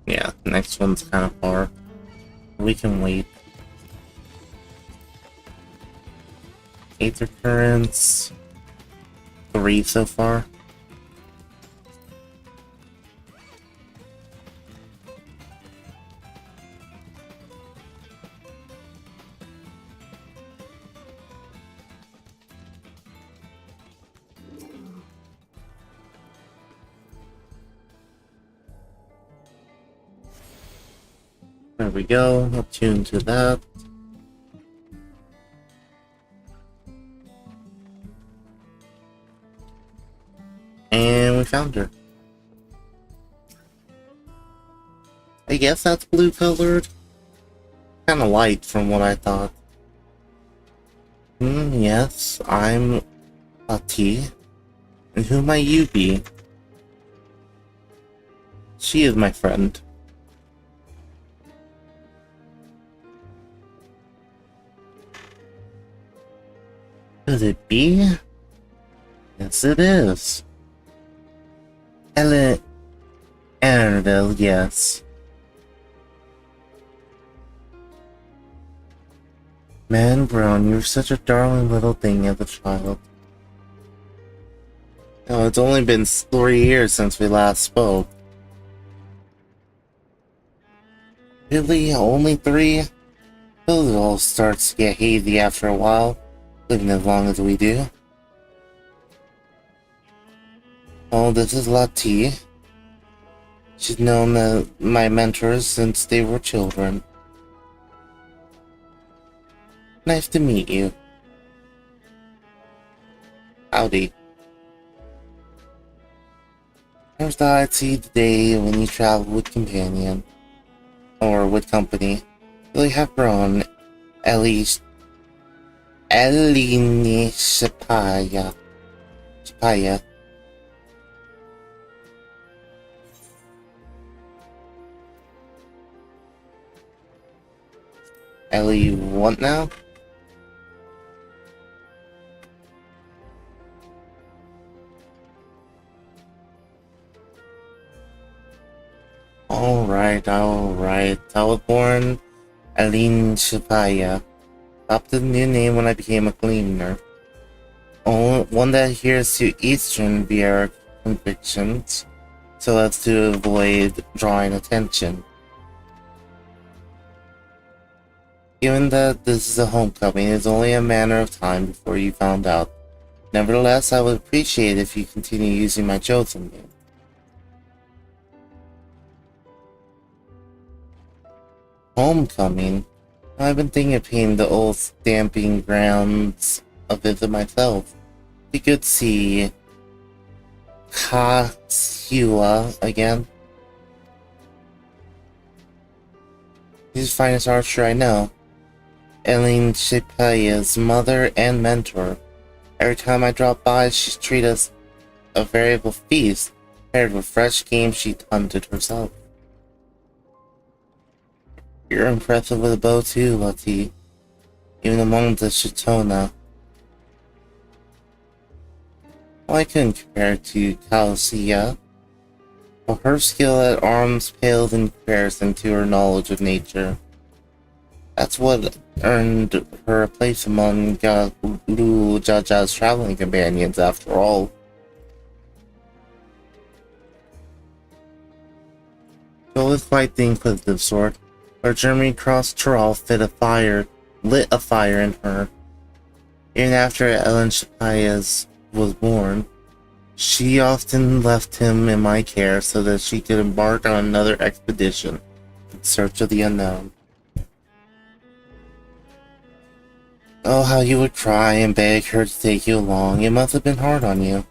Yeah, next one's kind of far. We can wait. Aether currents. 3 so far. There we go. I'll tune to that. And we found her. I guess that's blue colored. Kind of light from what I thought. Yes, I'm a T. And who might you be? She is my friend. Could it be? Yes, it is. Annabelle, yes. Man, Brown, you're such a darling little thing as a child. Oh, it's only been 3 years since we last spoke. Really? Only 3? Those all starts to get hazy after a while, living as long as we do. Oh, this is Lati. She's known my mentors since they were children. Nice to meet you. Howdy. Never thought I'd see the day when you travel with companion. Or with company. Really have grown. Ellie Shapaya. Ellie, what now? Alright. I was born Aline Shapaya. Adopted a new name when I became a cleaner. One that adheres to Eastern VR convictions, so as to avoid drawing attention. Given that this is a homecoming, it's only a matter of time before you found out. Nevertheless, I would appreciate it if you continue using my chosen name. Homecoming? I've been thinking of paying the old stamping grounds a visit myself. Be good to see Katsua again. He's the finest archer I know. Eileen Shipaya's mother and mentor. Every time I drop by, she treats us a veritable feast, paired with fresh game she hunted herself. You're impressive with a bow too, Lati. Even among the Chitona. Well, I couldn't compare to Calcia, but her skill at arms paled in comparison to her knowledge of nature. That's what earned her a place among Galu Jaja's traveling companions, after all. She was quite the inquisitive sort. Her journey across Tural lit a fire in her. Even after Ellen Shapias was born, she often left him in my care so that she could embark on another expedition in search of the unknown. Oh, how you would cry and beg her to take you along. It must have been hard on you.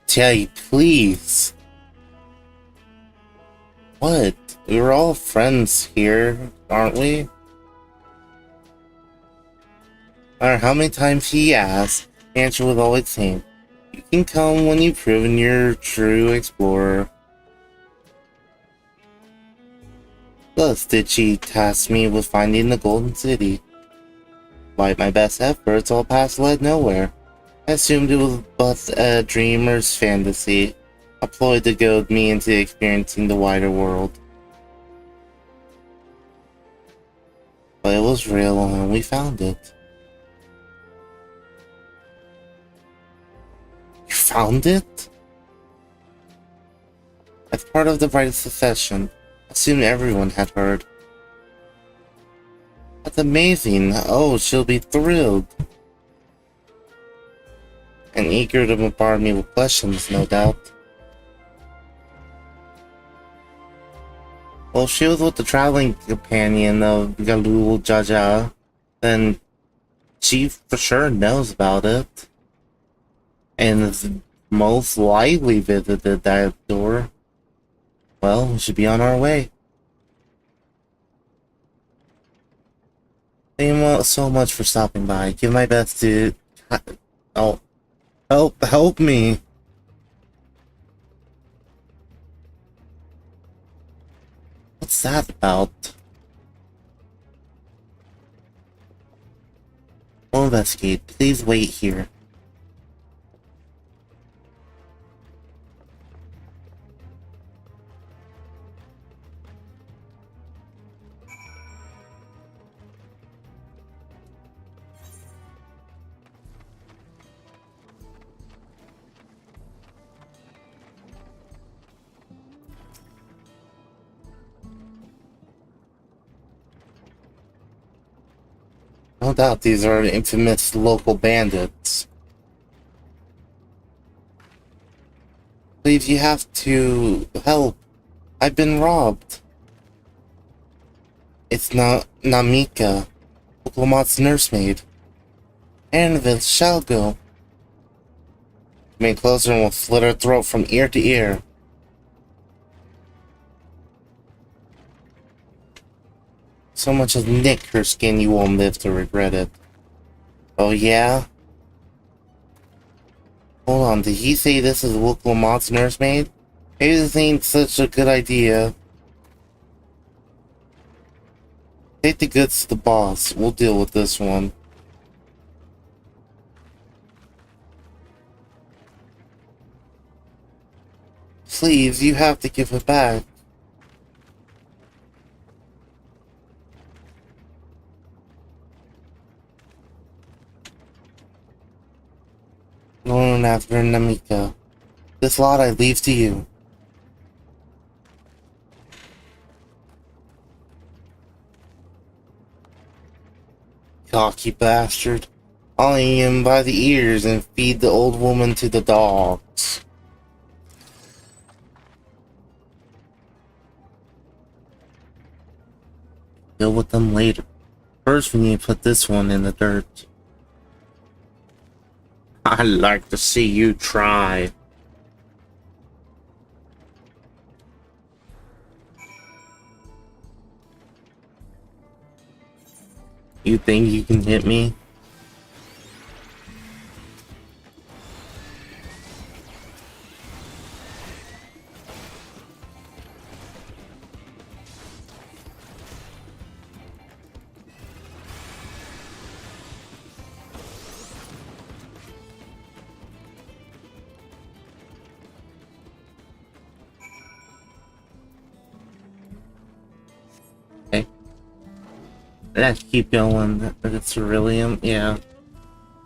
Tell please. What? We're all friends here, aren't we? No matter how many times he asked, the answer was always the same. You can come when you've proven you're a true explorer. Thus did she task me with finding the Golden City. Despite my best efforts, all paths led nowhere. I assumed it was but a dreamer's fantasy, a ploy to goad me into experiencing the wider world. But it was real and we found it. You found it? As part of the rite of succession, I assumed everyone had heard. That's amazing. Oh, she'll be thrilled. And eager to bombard me with questions, no doubt. Well, if she was with the traveling companion of Galul Jaja, then she for sure knows about it. And has most likely visited that door. Well, we should be on our way. Thank you so much for stopping by. Give my best to... Oh, help me. What's that about? We'll investigate. Please wait here. No doubt these are infamous local bandits. Please, you have to help. I've been robbed. It's not Namika, Oklamat's nursemaid. Annabelle shall go. Come in closer and we'll slit her throat from ear to ear. So much as nick her skin, you won't live to regret it. Oh yeah? Hold on, did he say this is Wooklamot's nursemaid? Maybe this ain't such a good idea. Take the goods to the boss. We'll deal with this one. Please, you have to give it back. Going after Namika. This lot I leave to you. Cocky bastard. I'll hang him by the ears and feed the old woman to the dogs. Deal with them later. First we need to put this one in the dirt. I'd like to see you try. You think you can hit me? Let's keep going. It's ceruleum, yeah.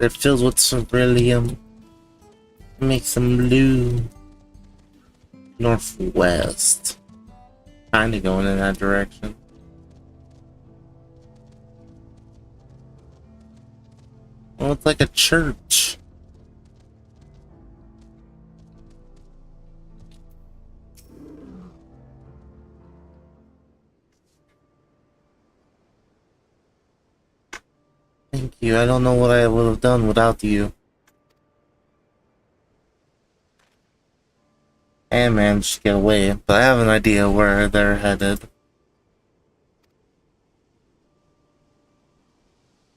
It fills with ceruleum. Makes some blue. Northwest. Kinda going in that direction. Oh, it's like a church. Thank you. I don't know what I would have done without you. I managed to get away, but I have an idea where they're headed.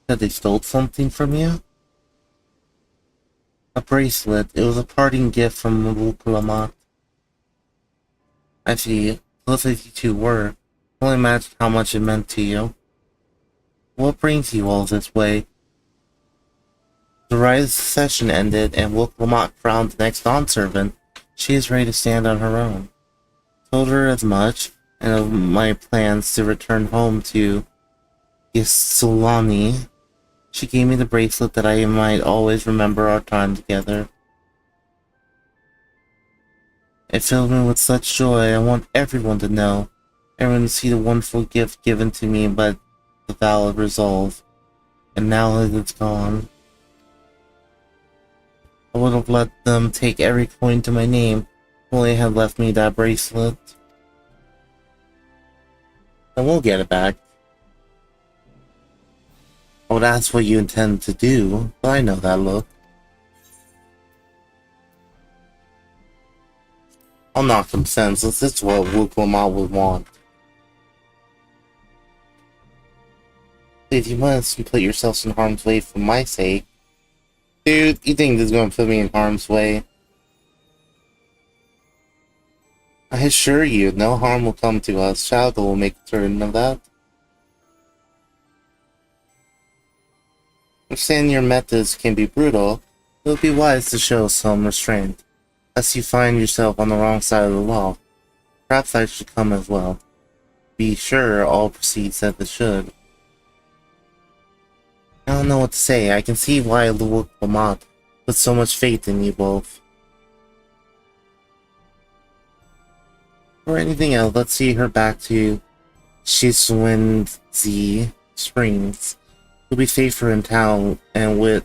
That they stole something from you? A bracelet. It was a parting gift from Wuk-Lamat. I see. Close as you two were. I only imagine how much it meant to you. What brings you all this way? The rise session ended, and Wuk-Lamat found the next Dawn-servant. She is ready to stand on her own. Told her as much, and of my plans to return home to Ysulani. She gave me the bracelet that I might always remember our time together. It filled me with such joy. I want everyone to know. Everyone to see the wonderful gift given to me by the valid resolve. And now that it's gone, I would have let them take every coin to my name if only had left me that bracelet. I will get it back. Oh, that's what you intend to do, but I know that look. I'll knock them senseless. This is what Wuk-Lamat would want. Please, you must put yourselves in harm's way for my sake. Dude, you think this is going to put me in harm's way? I assure you, no harm will come to us. Shadow will make certain of that. Understand your methods can be brutal. It would be wise to show some restraint, lest you find yourself on the wrong side of the law. Perhaps I should come as well. Be sure all proceeds as it should. I don't know what to say. I can see why Wuk-Lamat put so much faith in you both. Or anything else, let's see her back to Shiswenzi Springs. You'll be safer in town, and with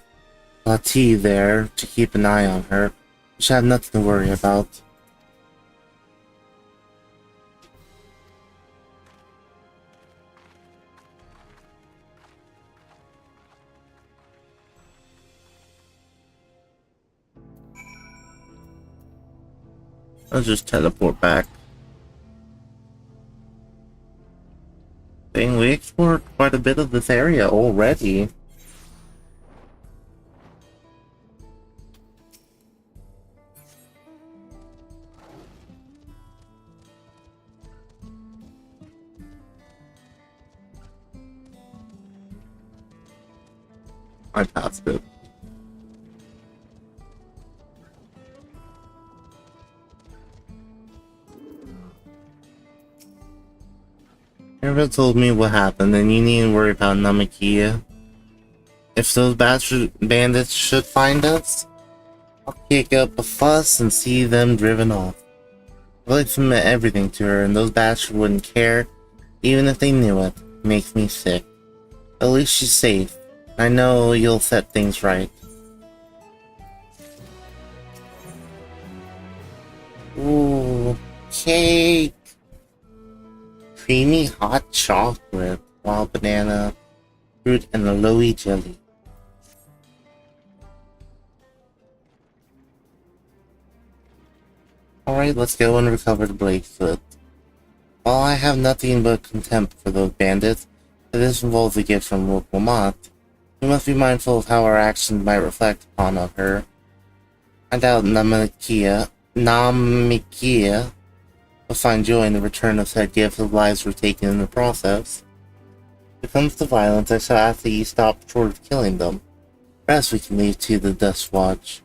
Lati there to keep an eye on her, you should have nothing to worry about. I'll just teleport back. Dang, we explored quite a bit of this area already. I passed it. Never told me what happened, and you needn't worry about Namekia. If those bandits should find us, I'll kick up a fuss and see them driven off. I'd like to admit everything to her, and those bastards wouldn't care, even if they knew it. It makes me sick. At least she's safe. I know you'll set things right. Ooh, cake! Creamy hot chocolate, wild banana, fruit, and aloe jelly. Alright, let's go and recover the bracelet. While I have nothing but contempt for those bandits, if this involves a gift from Wuk-Lamat, we must be mindful of how our actions might reflect upon her. I doubt Namekia will find joy in the return of said gift if lives were taken in the process. If it comes to violence, I shall ask that you stop short of killing them. Perhaps we can leave to the Dust Watch.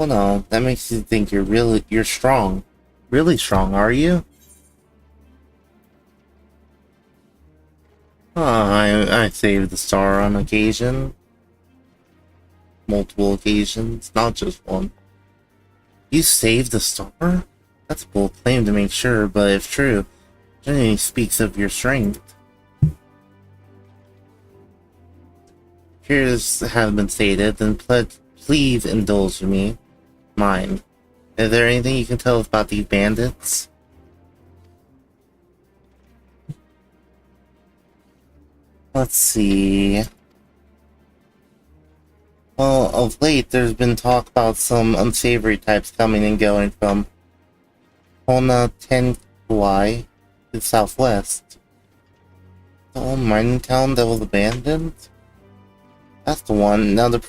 Oh no, that makes you think you're strong. Really strong, are you? I saved the star on occasion. Multiple occasions, not just one. You saved the star? That's a bold claim to make sure, but if true, it speaks of your strength. Fears have been stated, then please indulge me. Mine. Is there anything you can tell us about these bandits? Let's see. Well, of late, there's been talk about some unsavory types coming and going from Hona Tenkwai to the southwest. The old mining town that was abandoned? That's the one. Now the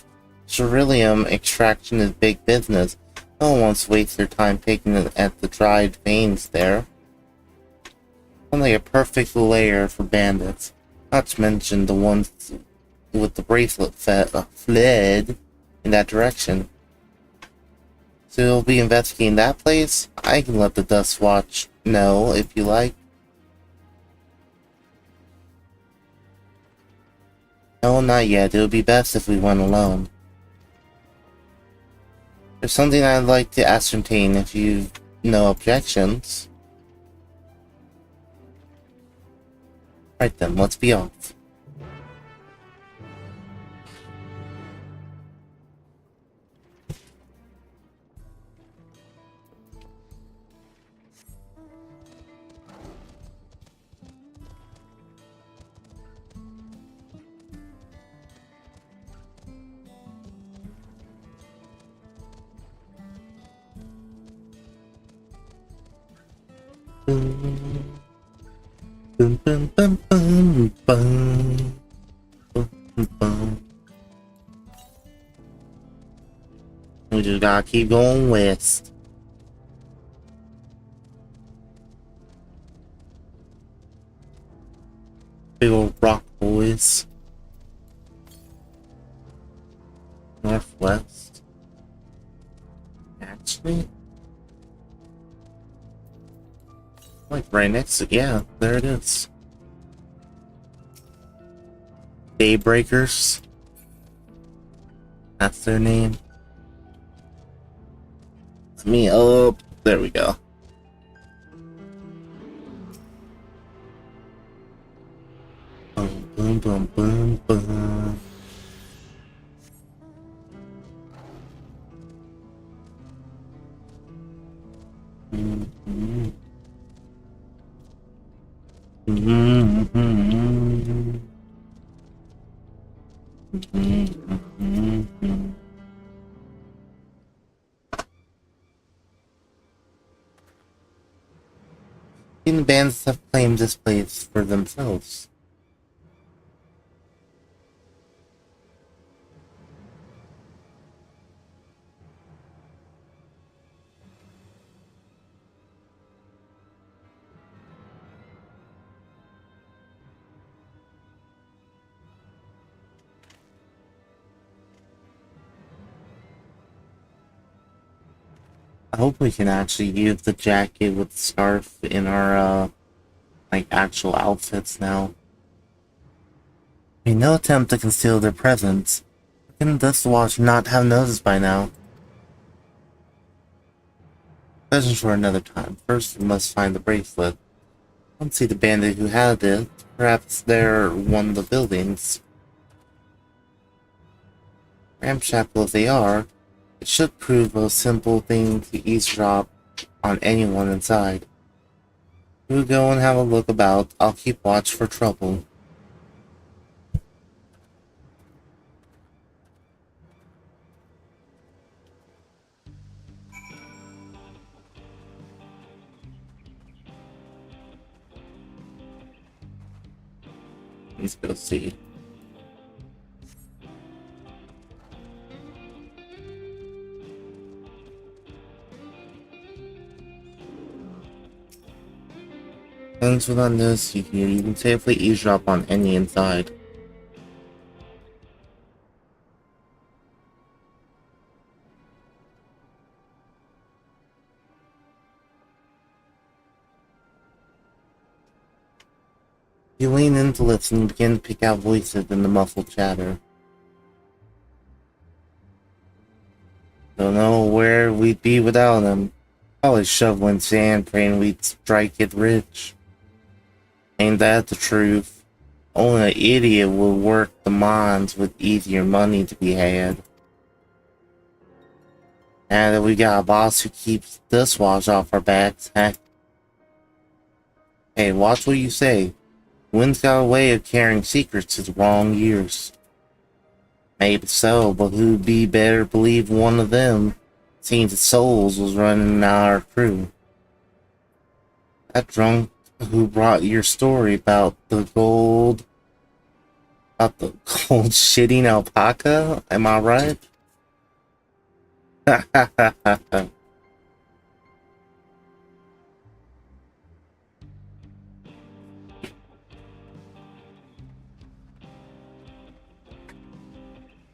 beryllium extraction is big business. No one wants to waste their time picking at the dried veins there. Sounds like a perfect lair for bandits. Not to mention the ones with the bracelet fled in that direction. So you'll be investigating that place? I can let the Dust Watch know if you like. No, not yet. It would be best if we went alone. There's something I'd like to ascertain if you've no objections. Right then, let's be off. Boom, boom, boom, boom, boom, boom, boom, boom. We just gotta keep going west. Big old rock boys. Northwest. Actually, like right next to, yeah, there it is. Daybreakers. That's their name. Let me up. There we go. Boom, boom, boom, boom, boom. Mm-hmm. Mm-hmm. Mm-hmm. The bands have claimed this place for themselves. I hope we can actually use the jacket with the scarf in our, like, actual outfits now. Made no attempt to conceal their presence. Can Dust Watch not have noticed by now? Questions for another time. First, we must find the bracelet. I don't see the bandit who had it. Perhaps they're one of the buildings. Ramshackle as they are, it should prove a simple thing to eavesdrop on anyone inside. We'll go and have a look about. I'll keep watch for trouble. Let's go see. Thanks for that news you hear. You can safely eavesdrop on any inside. You lean in to listen and begin to pick out voices in the muffled chatter. Don't know where we'd be without them. Probably shoveling sand, praying we'd strike it rich. Ain't that the truth? Only an idiot would work the mines with easier money to be had. Now that we got a boss who keeps dishwash off our backs, heck. Hey, watch what you say. Wynn's got a way of carrying secrets to the wrong years. Maybe so, but who'd be better to believe one of them, seeing the souls was running our crew? That drunk who brought your story about the gold shitting alpaca? Am I right?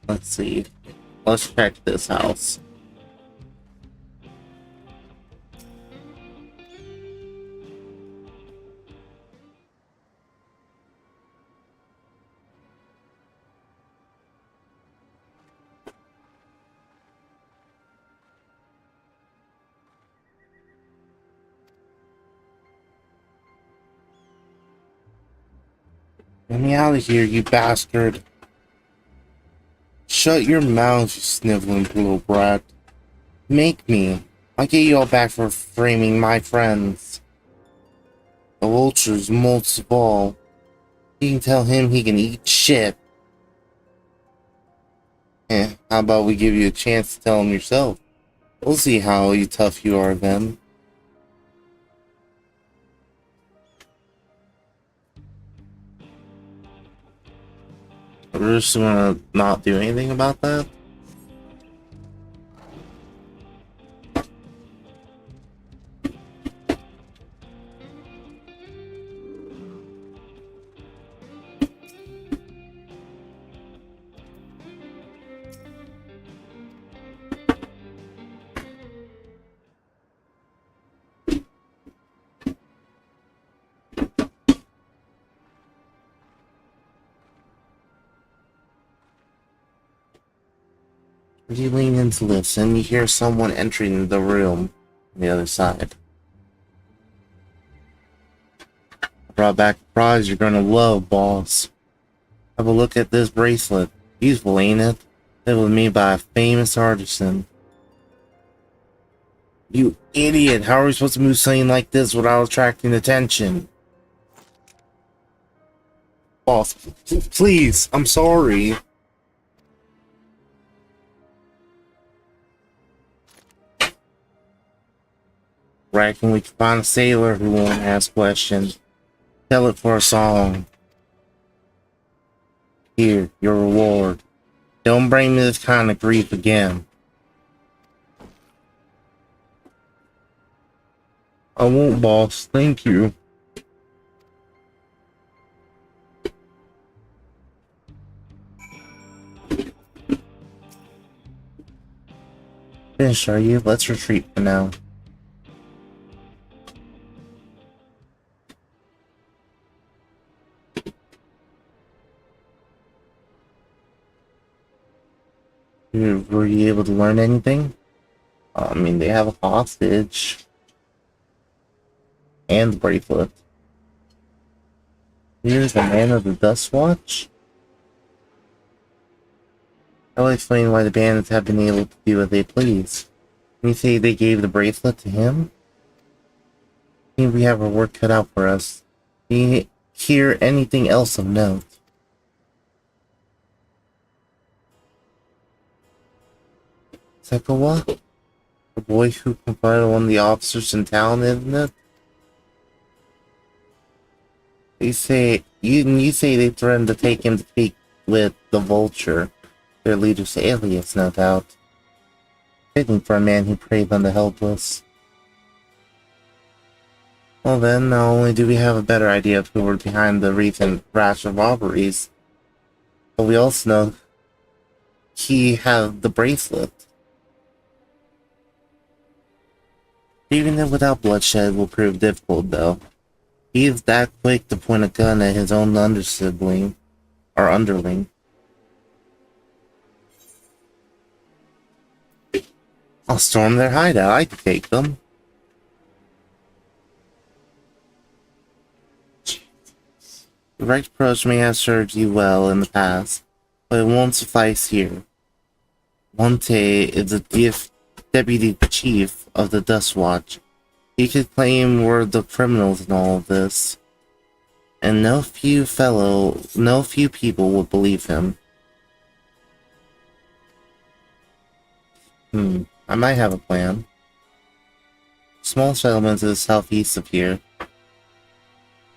Let's see. Let's check this house. Get me out of here, you bastard. Shut your mouth, you sniveling little brat. Make me. I'll get you all back for framing my friends. The vulture's most ball. You can tell him he can eat shit. How about we give you a chance to tell him yourself? We'll see how tough you are then. We're just gonna not do anything about that? As you lean in to listen, you hear someone entering the room on the other side. I brought back a prize you're gonna love, boss. Have a look at this bracelet. Useful, ain't it? It was made by a famous artisan. You idiot! How are we supposed to move something like this without attracting attention? Boss, please, I'm sorry. Reckon we can find a sailor who won't ask questions. Tell it for a song. Here, your reward. Don't bring me this kind of grief again. I won't, boss. Thank you. Finished, are you? Let's retreat for now. Were you able to learn anything? I mean, they have a hostage. And the bracelet. Here's the man of the Dust Watch? I'll explain why the bandits have been able to do what they please. Can you say they gave the bracelet to him? I think we have our work cut out for us. Do you hear anything else of note? Sekawa? The boy who confronted one of the officers in town, isn't it? You say they threatened to take him to speak with the Vulture, their leader's alias, no doubt. Fitting for a man who preyed on the helpless. Well then, not only do we have a better idea of who were behind the recent rash of robberies, but we also know he had the bracelet. Even if without bloodshed will prove difficult, though. He's that quick to point a gun at his own undersibling or underling. I'll storm their hideout. I can take them. The right approach may have served you well in the past, but it won't suffice here. Monte is the deputy chief of the Dust Watch. He could claim we're the criminals in all of this, and no few people would believe him. I might have a plan. Small settlement to the southeast of here.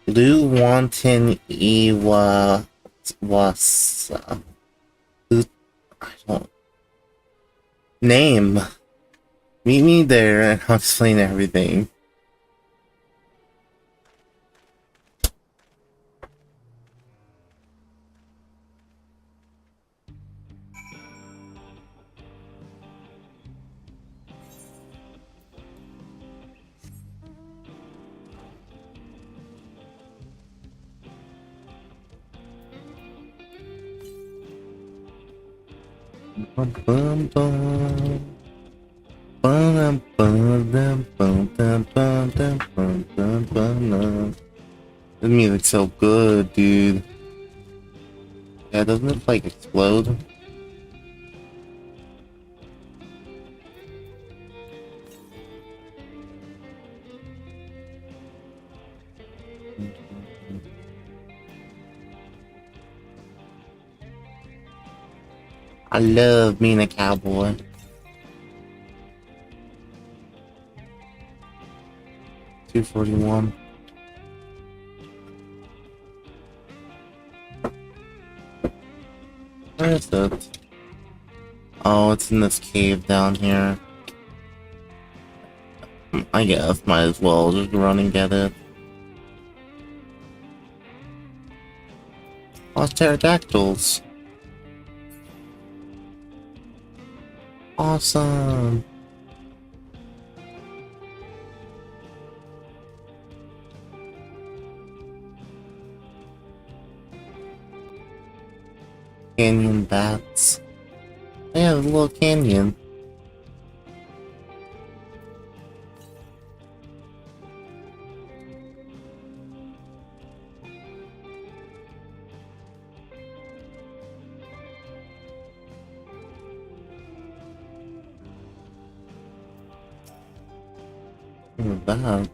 Lu Wanton Iwa Wasa. I don't name. Meet me there and I'll explain everything. Bum, bum, bum. Bum, bum, bum, bum, bum, bum, bum, bum, bum, bum. The music's so good, dude. Yeah, doesn't it like explode? I love being a cowboy. $241. Where is it? Oh, it's in this cave down here. I guess might as well just run and get it. Lost pterodactyls. Awesome. Canyon bats. They have a little canyon. Look at that.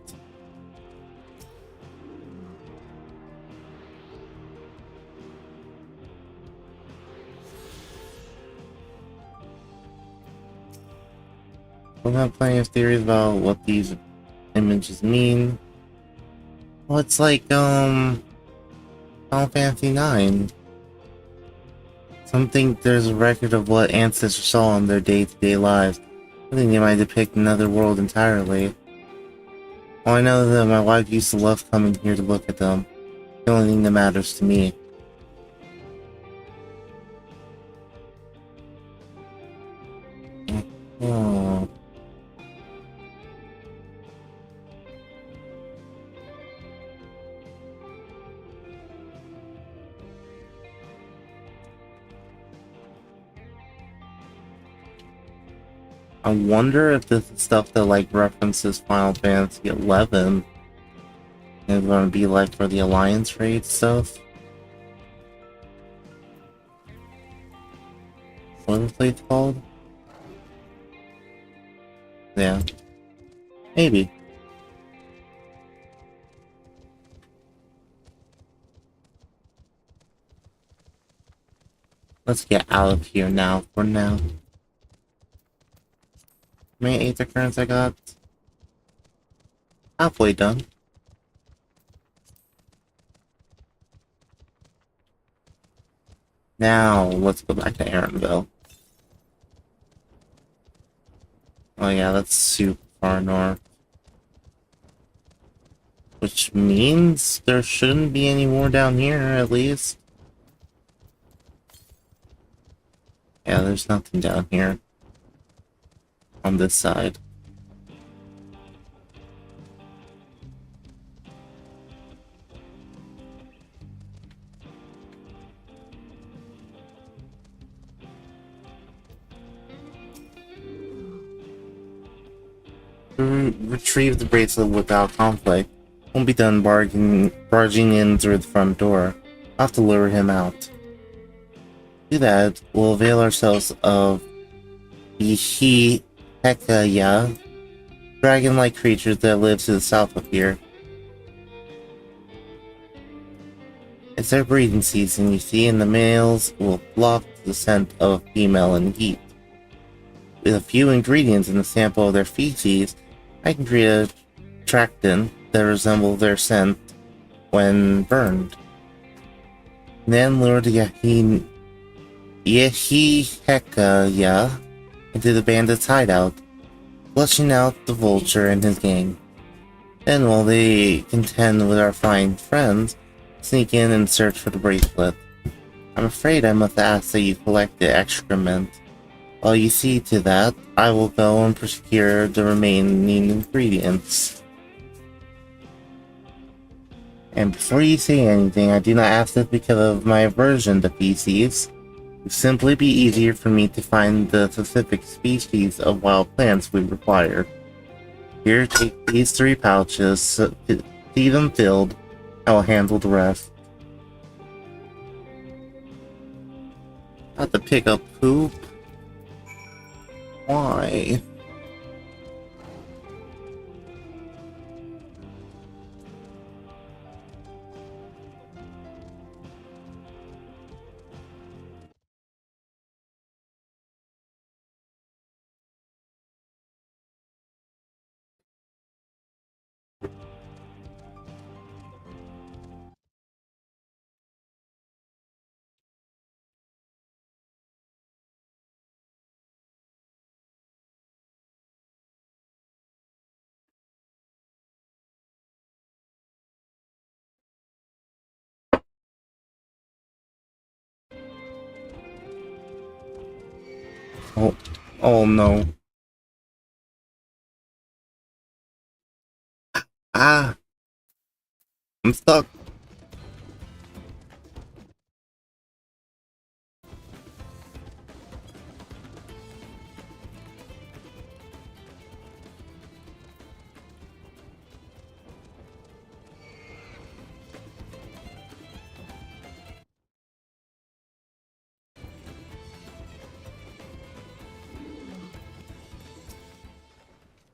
We have plenty of theories about what these images mean. Well, it's like, Final Fantasy 9. Some think there's a record of what ancestors saw in their day-to-day lives. I think they might depict another world entirely. Well, I know that my wife used to love coming here to look at them. The only thing that matters to me. Oh. I wonder if this is stuff that like references Final Fantasy 11 is going to be like for the Alliance raid stuff. What is the place called? Yeah. Maybe. Let's get out of here now, for now. How many Aether Currents I got? Halfway done. Now, let's go back to Erenville. Oh yeah, that's super far north. Which means there shouldn't be any more down here, at least. Yeah, there's nothing down here. On this side. retrieve the bracelet without conflict. Won't be done barging in through the front door. I'll have to lure him out. To do that, we'll avail ourselves of Yihi Hekaya, dragon-like creatures that live to the south of here. It's their breeding season, you see, and the males will block the scent of female in heat. With a few ingredients in the sample of their feces, I can create a tractant that resembles their scent when burned. Then lure the Yehihekaya into the bandit's hideout, flushing out the vulture and his gang. Then, while they contend with our fine friends, sneak in and search for the bracelet. I'm afraid I must ask that you collect the excrement. While you see to that, I will go and procure the remaining ingredients. And before you say anything, I do not ask this because of my aversion to feces. It would simply be easier for me to find the specific species of wild plants we require. Here, take these 3 pouches, see them filled. I will handle the rest. I have to pick up poop? Why? Oh no. Ah! I'm stuck.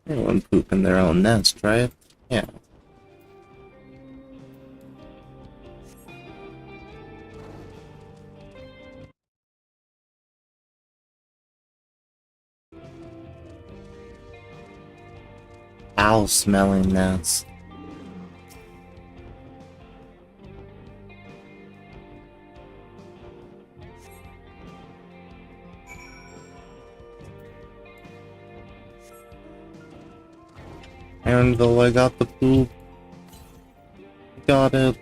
Everyone poop in their own nest, right? Yeah. Foul smelling nest. And though I got the poop, got it.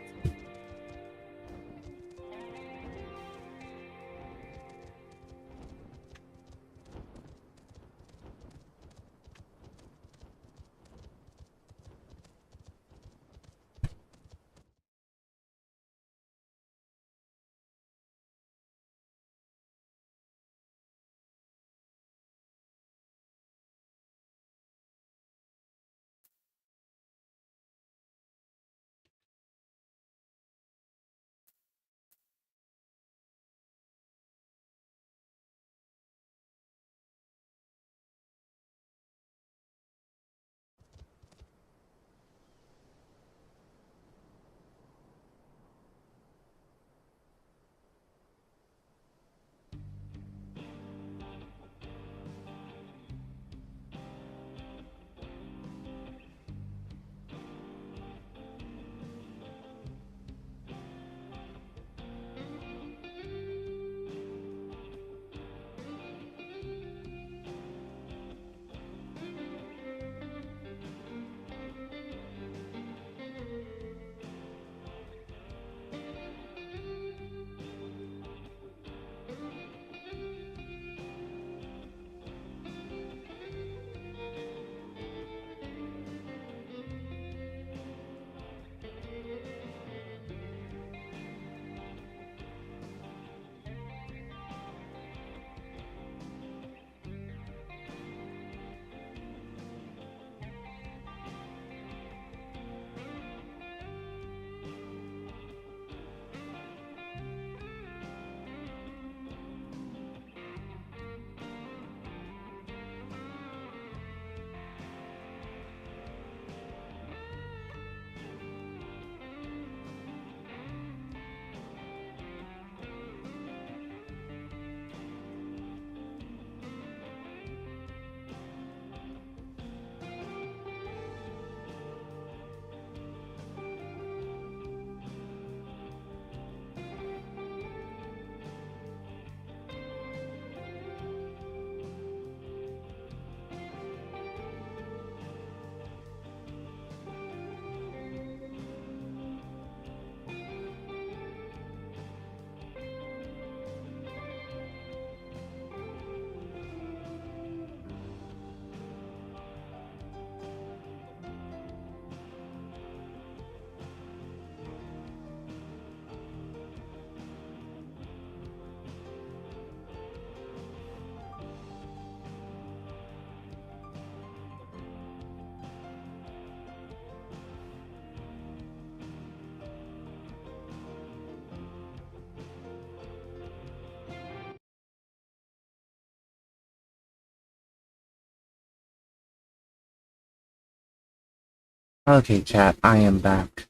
Okay, chat, I am back.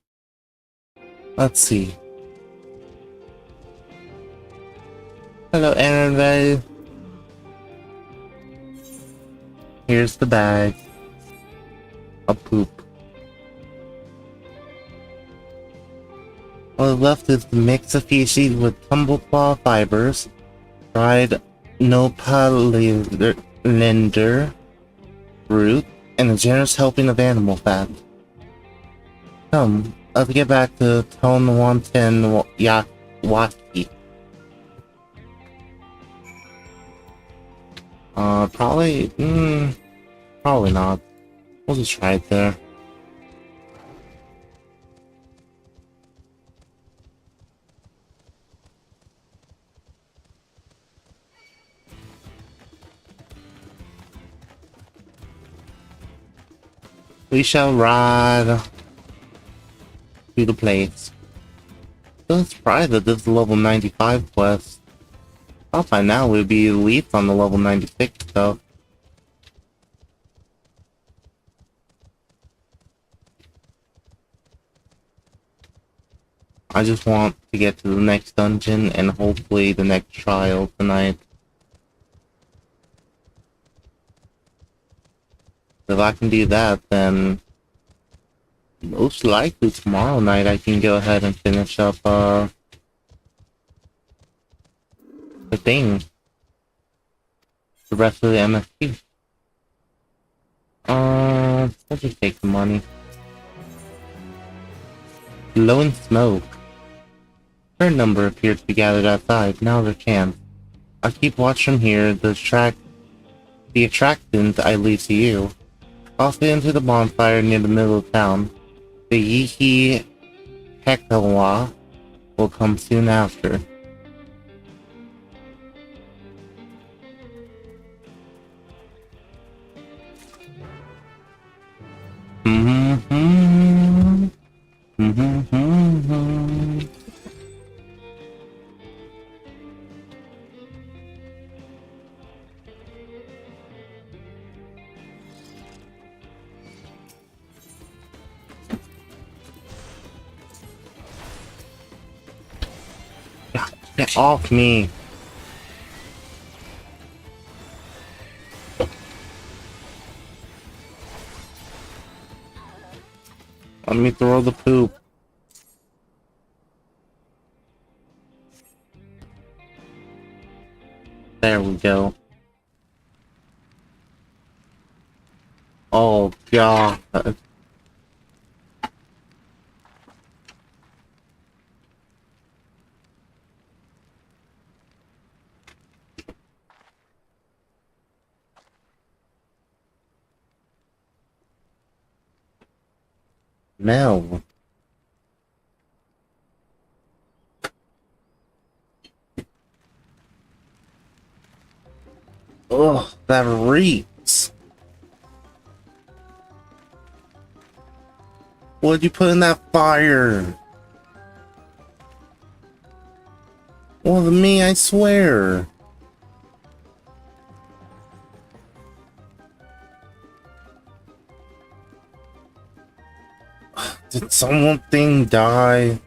Let's see. Hello, Aaron. Here's the bag. A poop. All left is the mix of feces with tumbleclaw fibers, dried nopalinder root, and a generous helping of animal fat. Come, let's get back to Tone 110 Waki. Probably not. We'll just try it there. We shall ride to the place. Still surprised that this is a level 95 quest. Thought by now we'd be at least on the level 96 stuff. I just want to get to the next dungeon and hopefully the next trial tonight. If I can do that, then most likely tomorrow night I can go ahead and finish up the thing. The rest of the MSP. Let's just take the money. Blowing smoke. A fair number appear to be gathered outside. Now there can. I'll keep watch from here. The attractant I leave to you. Off into the bonfire near the middle of town. The Yihi Hekawa will come soon after. Get off me! Let me throw the poop. There we go. Oh god. Mel. Ugh, that reeks. What'd you put in that fire? Well, me, I swear. Did something die?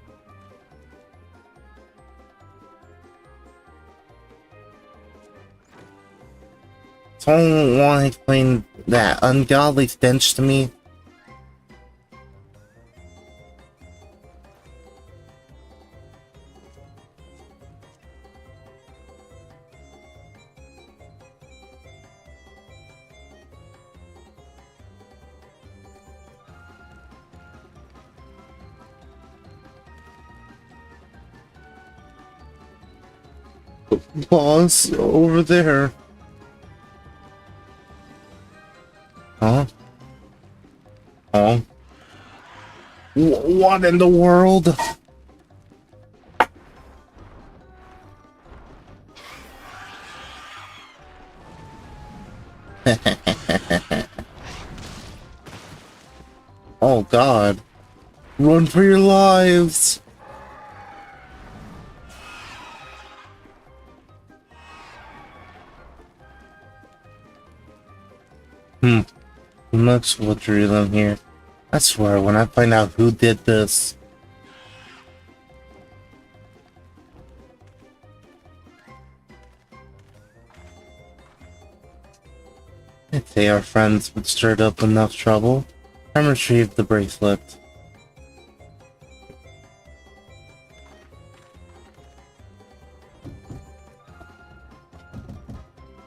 Someone want to explain that ungodly stench to me? Boss, over there. Huh? Oh. What in the world? Oh god. Run for your lives! Much will drill in here. I swear, when I find out who did this... If they are friends but stirred up enough trouble, and retrieve the bracelet.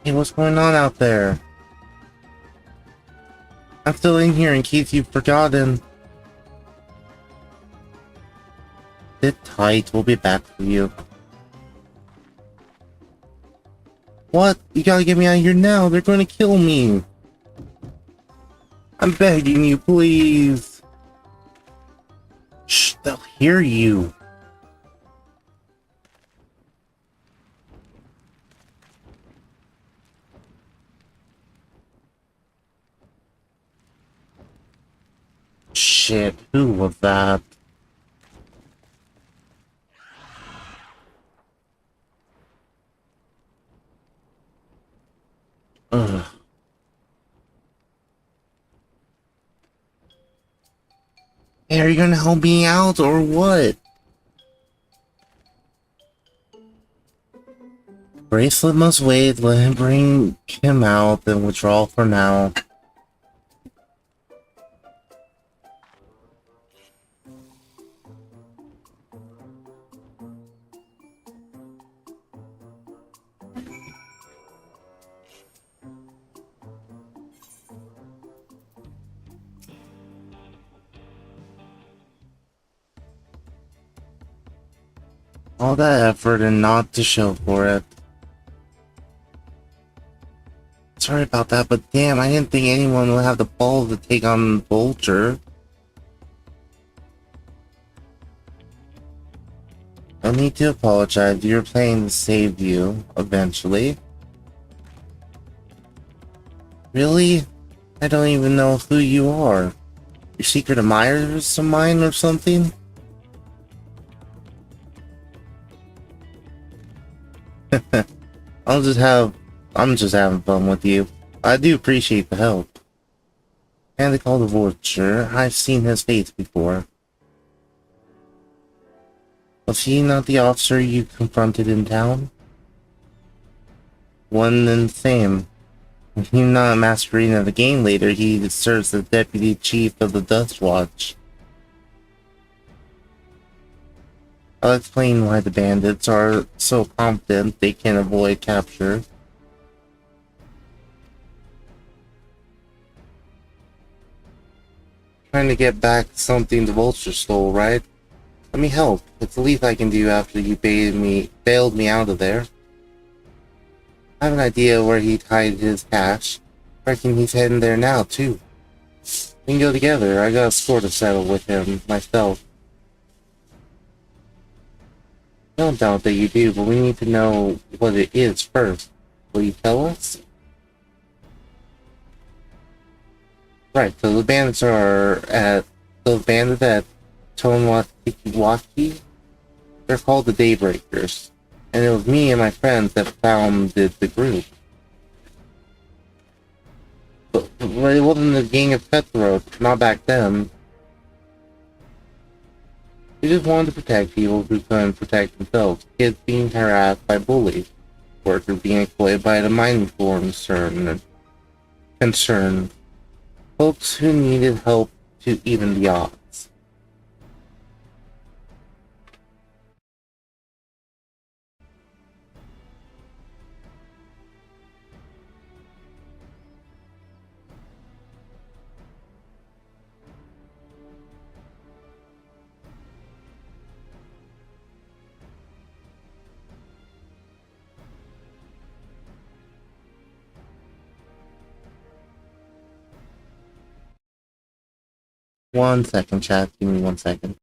Hey, what's going on out there? I'm still in here in case you've forgotten. Sit tight, we'll be back for you. What? You gotta get me out of here now, they're gonna kill me. I'm begging you, please. Shh, they'll hear you. Shit, who was that? Ugh. Hey, are you gonna help me out or what? Bracelet must wait, let him bring him out, then withdraw for now. All that effort and not to show for it. Sorry about that, but damn, I didn't think anyone would have the balls to take on Vulture. No need to apologize, you're playing to save you, eventually. Really? I don't even know who you are. Your secret admirers of mine or something? I'm just having fun with you. I do appreciate the help. And they call the Vulture. I've seen his face before. Was he not the officer you confronted in town? One and the same. If he's not masquerading as a game leader, he serves as deputy chief of the Dust Watch. I'll explain why the bandits are so confident they can avoid capture. Trying to get back something the Vulture stole, right? Let me help. It's the least I can do after you bailed me out of there. I have an idea where he hid his cash. I reckon he's heading there now, too. We can go together. I got a score to settle with him myself. I don't doubt that you do, but we need to know what it is first. Will you tell us? Right, so the bandits at Tonwatiki. They're called the Daybreakers. And it was me and my friends that founded the group. But it wasn't the gang of cutthroats, not back then. We just wanted to protect people who couldn't protect themselves. Kids being harassed by bullies. Workers being exploited by the mining concern. Folks who needed help to even the odds. One second, chat. Give me 1 second.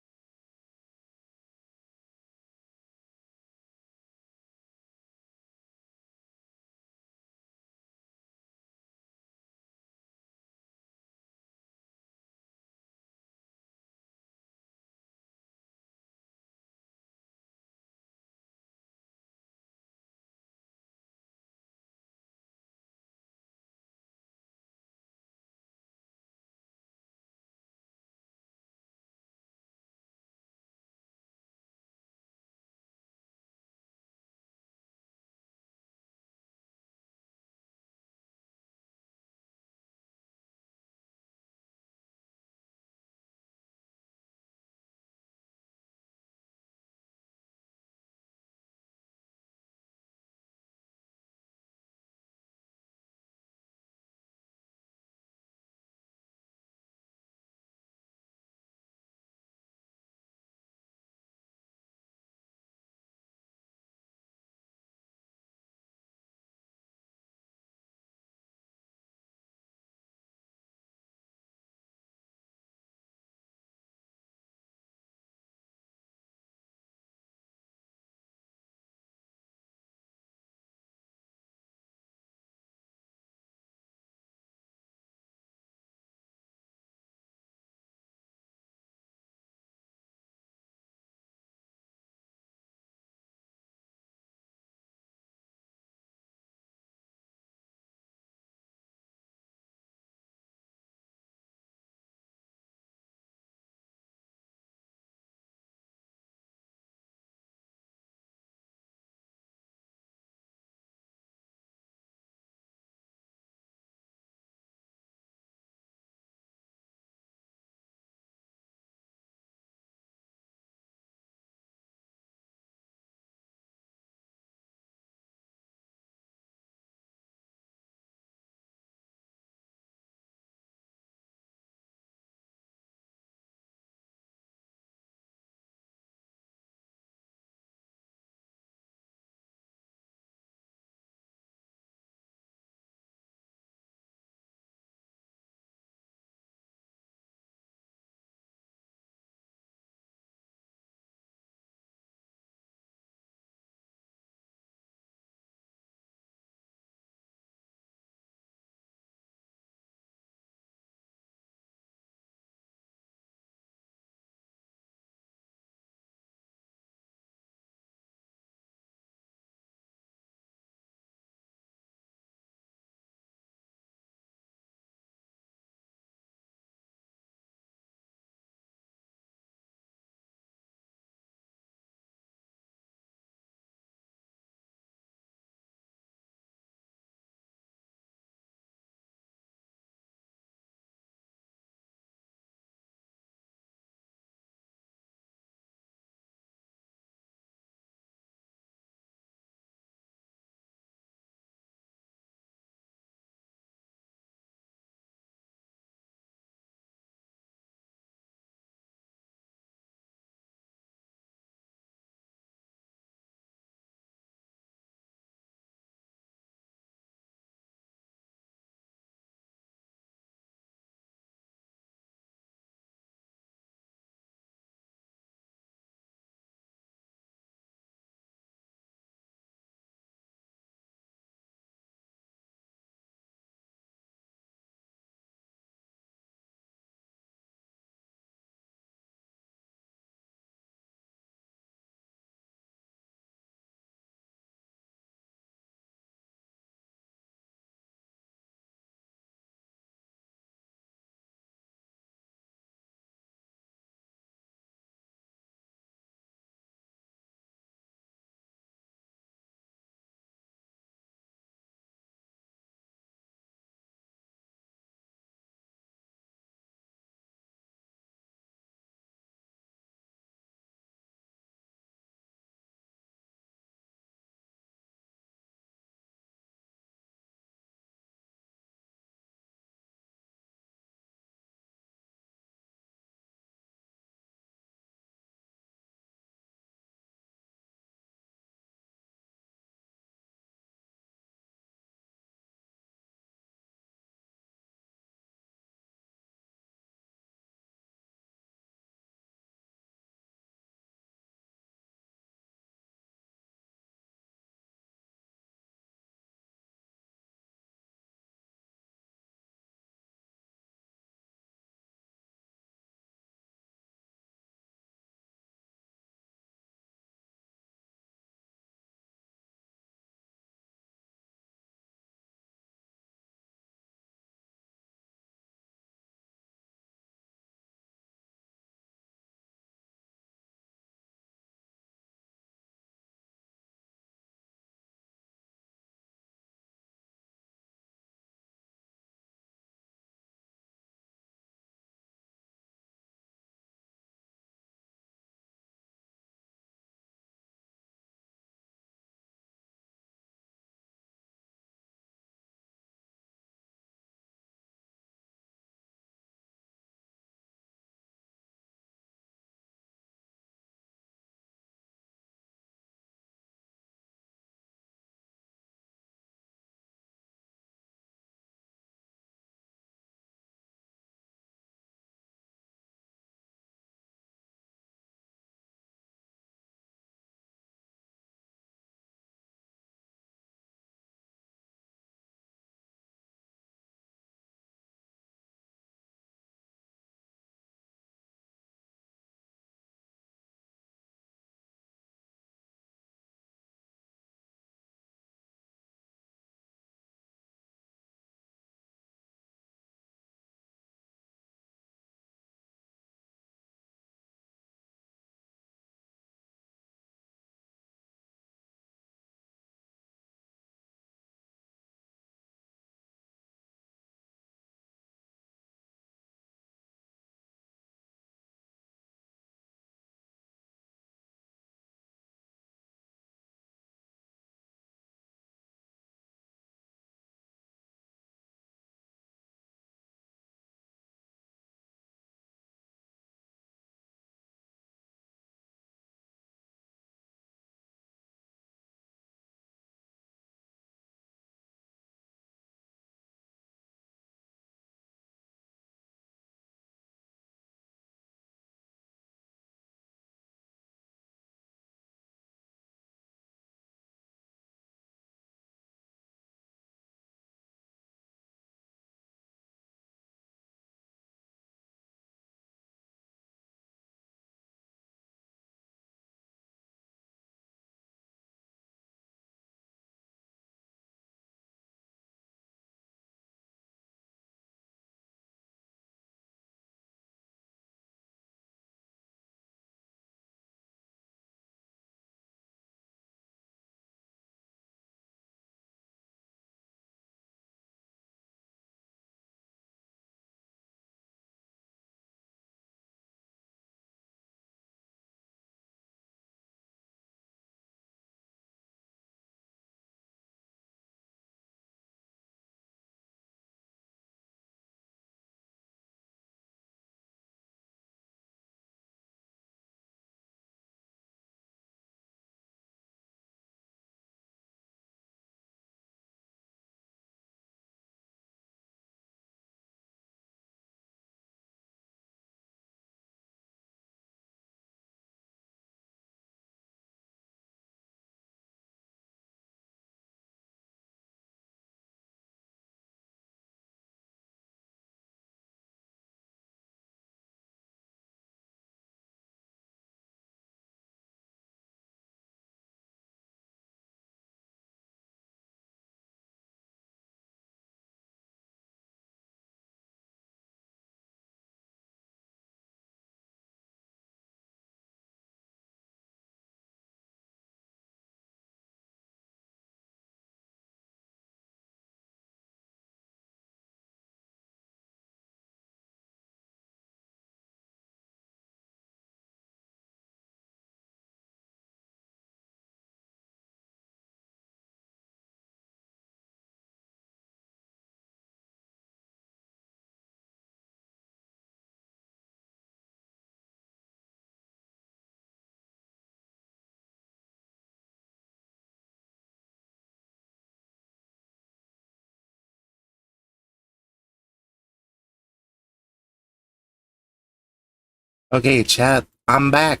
Okay, chat, I'm back.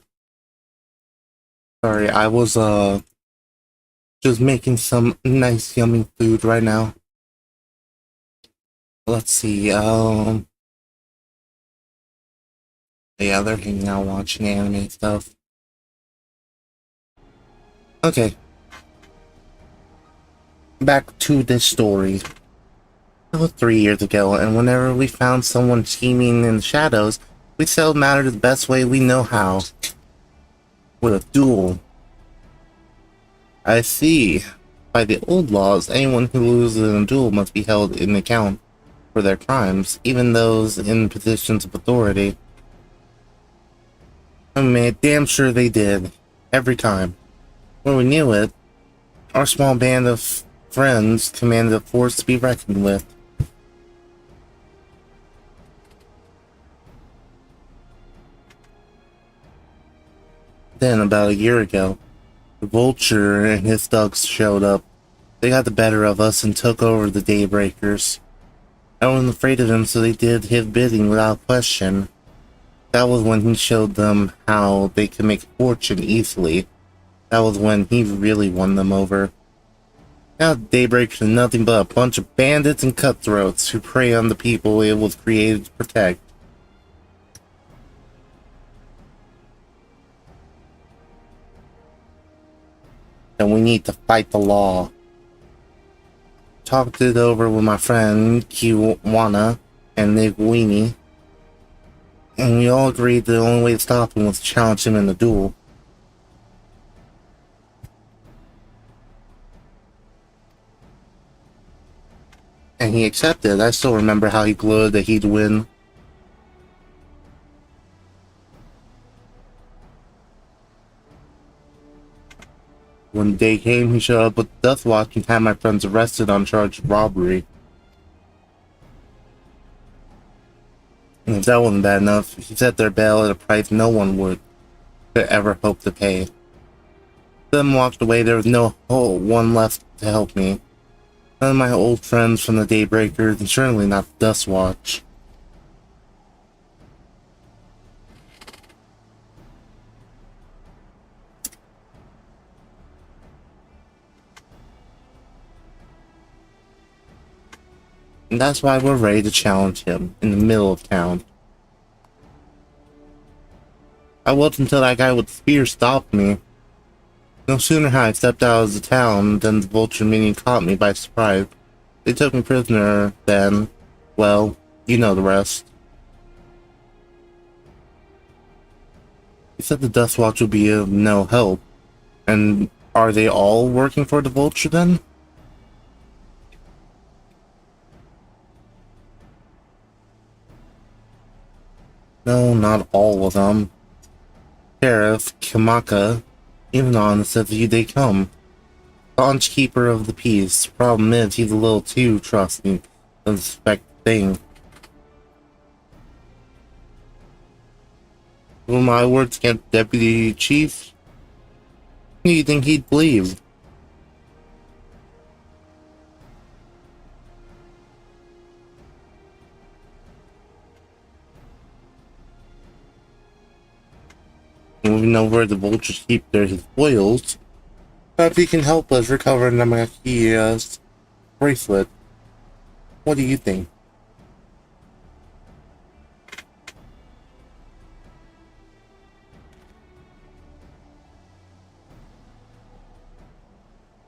Sorry, I was just making some nice yummy food right now. Let's see, yeah, they're hanging out watching anime stuff. Okay. Back to this story. It was 3 years ago, and whenever we found someone scheming in the shadows, we settled matters the best way we know how. With a duel. I see. By the old laws, anyone who loses in a duel must be held in account for their crimes, even those in positions of authority. I made damn sure they did. Every time. When we knew it, our small band of friends commanded a force to be reckoned with. Then, about a year ago, the Vulture and his thugs showed up. They got the better of us and took over the Daybreakers. I wasn't afraid of him, so they did his bidding without question. That was when he showed them how they could make a fortune easily. That was when he really won them over. Now Daybreakers are nothing but a bunch of bandits and cutthroats who prey on the people it was created to protect. And we need to fight the law. Talked it over with my friend Kiwana and Nick Weenie, and we all agreed the only way to stop him was to challenge him in a duel. And he accepted. I still remember how he glowed that he'd win. When the day came, he showed up with the Death Watch and had my friends arrested on charge of robbery. And if that wasn't bad enough, he set their bail at a price no one could ever hope to pay. Then walked away. There was no one left to help me. None of my old friends from the Daybreakers, and certainly not the Dust Watch. And that's why we're ready to challenge him in the middle of town. I waited until that guy with the spear stopped me. No sooner had I stepped out of the town than the Vulture minion caught me by surprise. They took me prisoner then. Well, you know the rest. He said the Death Watch would be of no help. And are they all working for the Vulture then? No, not all of them. Sheriff Kimaka, even on said they come. Staunch keeper of the peace. Problem is, he's a little too trusting. Doesn't suspect a thing. Will my words against Deputy Chief? Who do you think he'd believe? We know where the Vultures keep his spoils. Perhaps he can help us recover Namaki's bracelet. What do you think?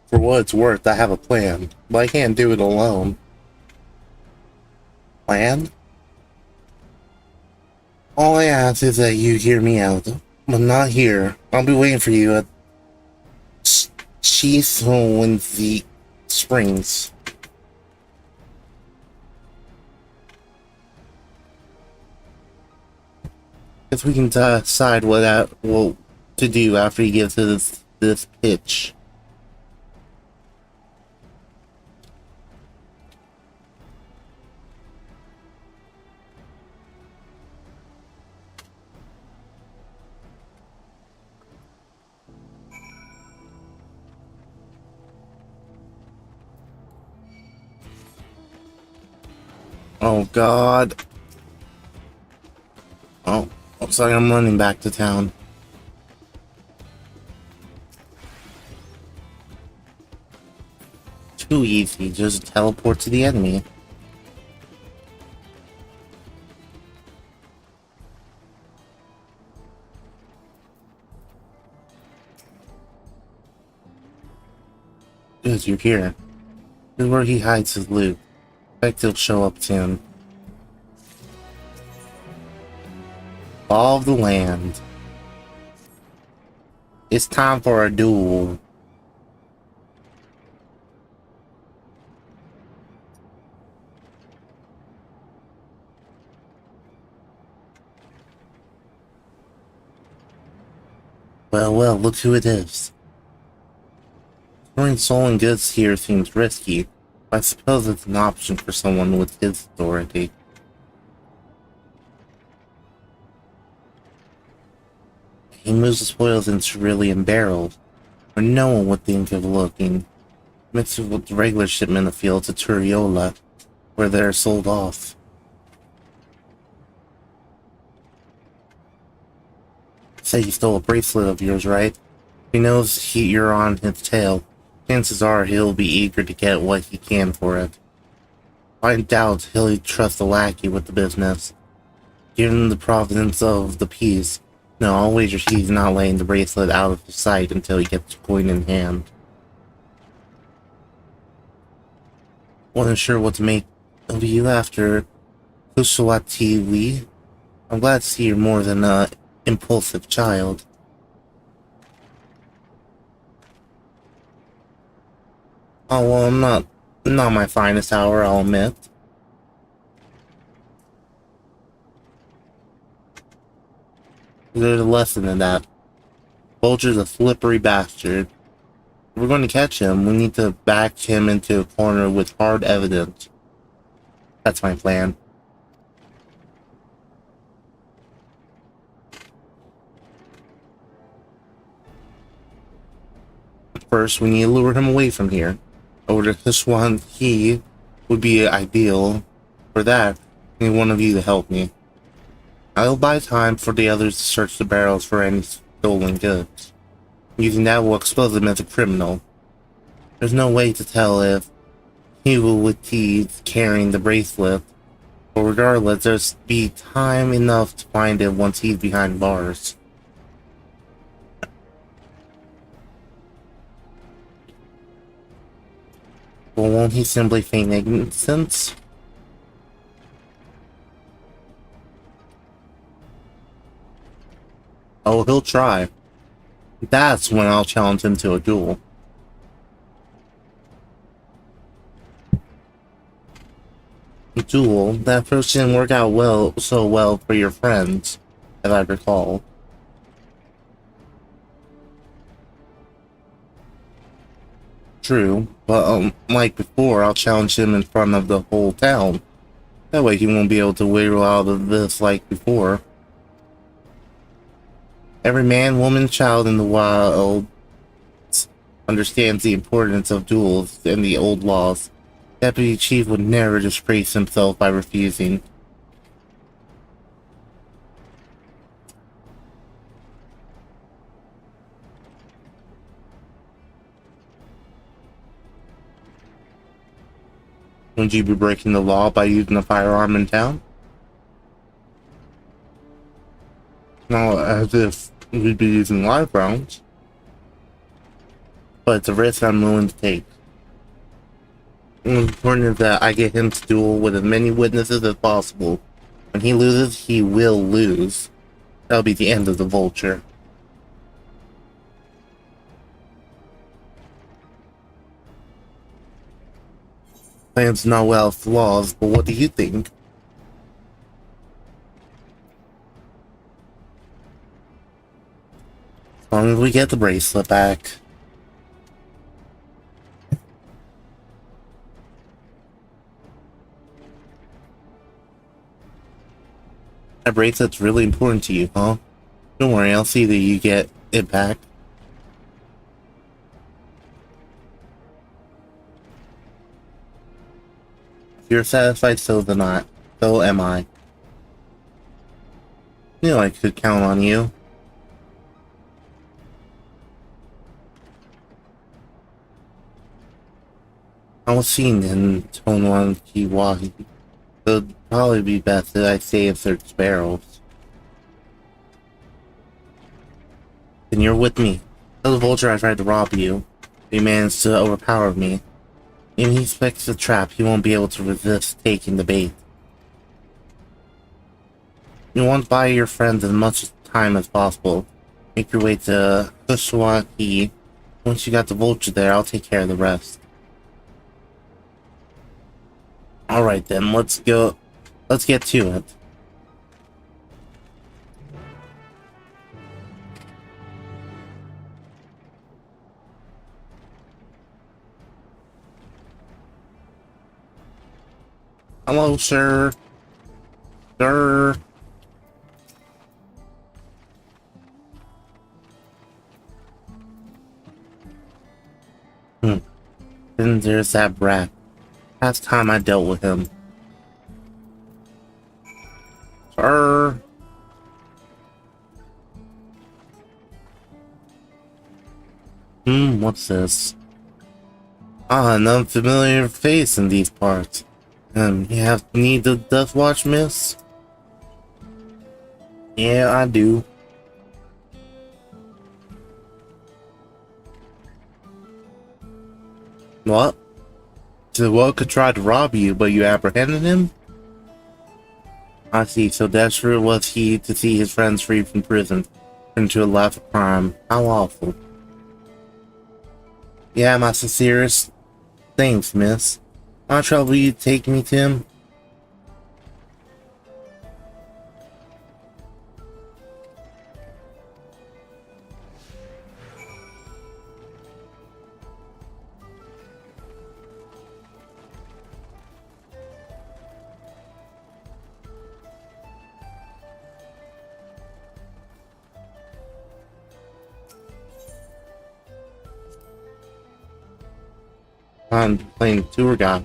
For what it's worth, I have a plan, but I can't do it alone. Plan? All I ask is that you hear me out. But not here. I'll be waiting for you at Shisowenzi Springs. If we can decide what to do after he gives us this pitch. Oh God. Oh, Looks like I'm running back to town. Too easy, just teleport to the enemy. Good, you're here. This is where he hides his loot. I expect he'll show up soon. Law of the land. It's time for a duel. Well, look who it is. Storing stolen goods here seems risky, but I suppose it's an option for someone with his authority. He moves the spoils in cerulean barrels, where no one would think of looking, mixed with the regular shipment of fuel to Turiola, where they're sold off. Say he stole a bracelet of yours, right? He knows you're on his tail. Chances are he'll be eager to get what he can for it. I doubt he'll trust a lackey with the business. Given the providence of the piece, no, I'll wager he's not laying the bracelet out of sight until he gets the coin in hand. Wasn't sure what to make of you after Kushawati. I'm glad to see you're more than a impulsive child. Oh, well, I'm not my finest hour, I'll admit. There's a lesson in that. Vulture's a slippery bastard. If we're going to catch him, we need to back him into a corner with hard evidence. That's my plan. First, we need to lure him away from here. Over to Hishwan, he would be ideal. For that, I need one of you to help me. I'll buy time for the others to search the barrels for any stolen goods. Using that will expose him as a criminal. There's no way to tell if he will with teeth carrying the bracelet, but regardless, there's be time enough to find it once he's behind bars. Well, won't he simply feign ignorance? Oh, he'll try. That's when I'll challenge him to a duel. A duel? That approach didn't work out so well for your friends, as I recall. True, but like before, I'll challenge him in front of the whole town. That way he won't be able to wiggle out of this like before. Every man, woman, child in the wild understands the importance of duels and the old laws. Deputy Chief would never disgrace himself by refusing. Would you be breaking the law by using a firearm in town? No, as if we'd be using live rounds. But it's a risk I'm willing to take. The important is that I get him to duel with as many witnesses as possible. When he loses, he will lose. That'll be the end of the Vulture. Plan's not without flaws, but what do you think? As long as we get the bracelet back. That bracelet's really important to you, huh? Don't worry, I'll see that you get it back. If you're satisfied, so am I. Knew I could count on you. I was seeing in Tonwan Kiwahi. It'd probably be best that I save their sparrows. Then you're with me. Tell the vulture I tried to rob you. He managed to overpower me. When he expects the trap, he won't be able to resist taking the bait. You want to buy your friends as much time as possible. Make your way to Kushawaki. Once you got the vulture there, I'll take care of the rest. Alright then, let's go. Let's get to it. Hello, sir. Sir. Then there's that brat. Last time I dealt with him. Sir. What's this? Ah, an unfamiliar face in these parts. You need the Death Watch, miss? Yeah, I do. What? So what could try to rob you, but you apprehended him? I see, so desperate was he to see his friends free from prison, into a life of crime. How awful. Yeah, my sincerest thanks, miss. How much trouble you take me to him? I'm playing tour guide.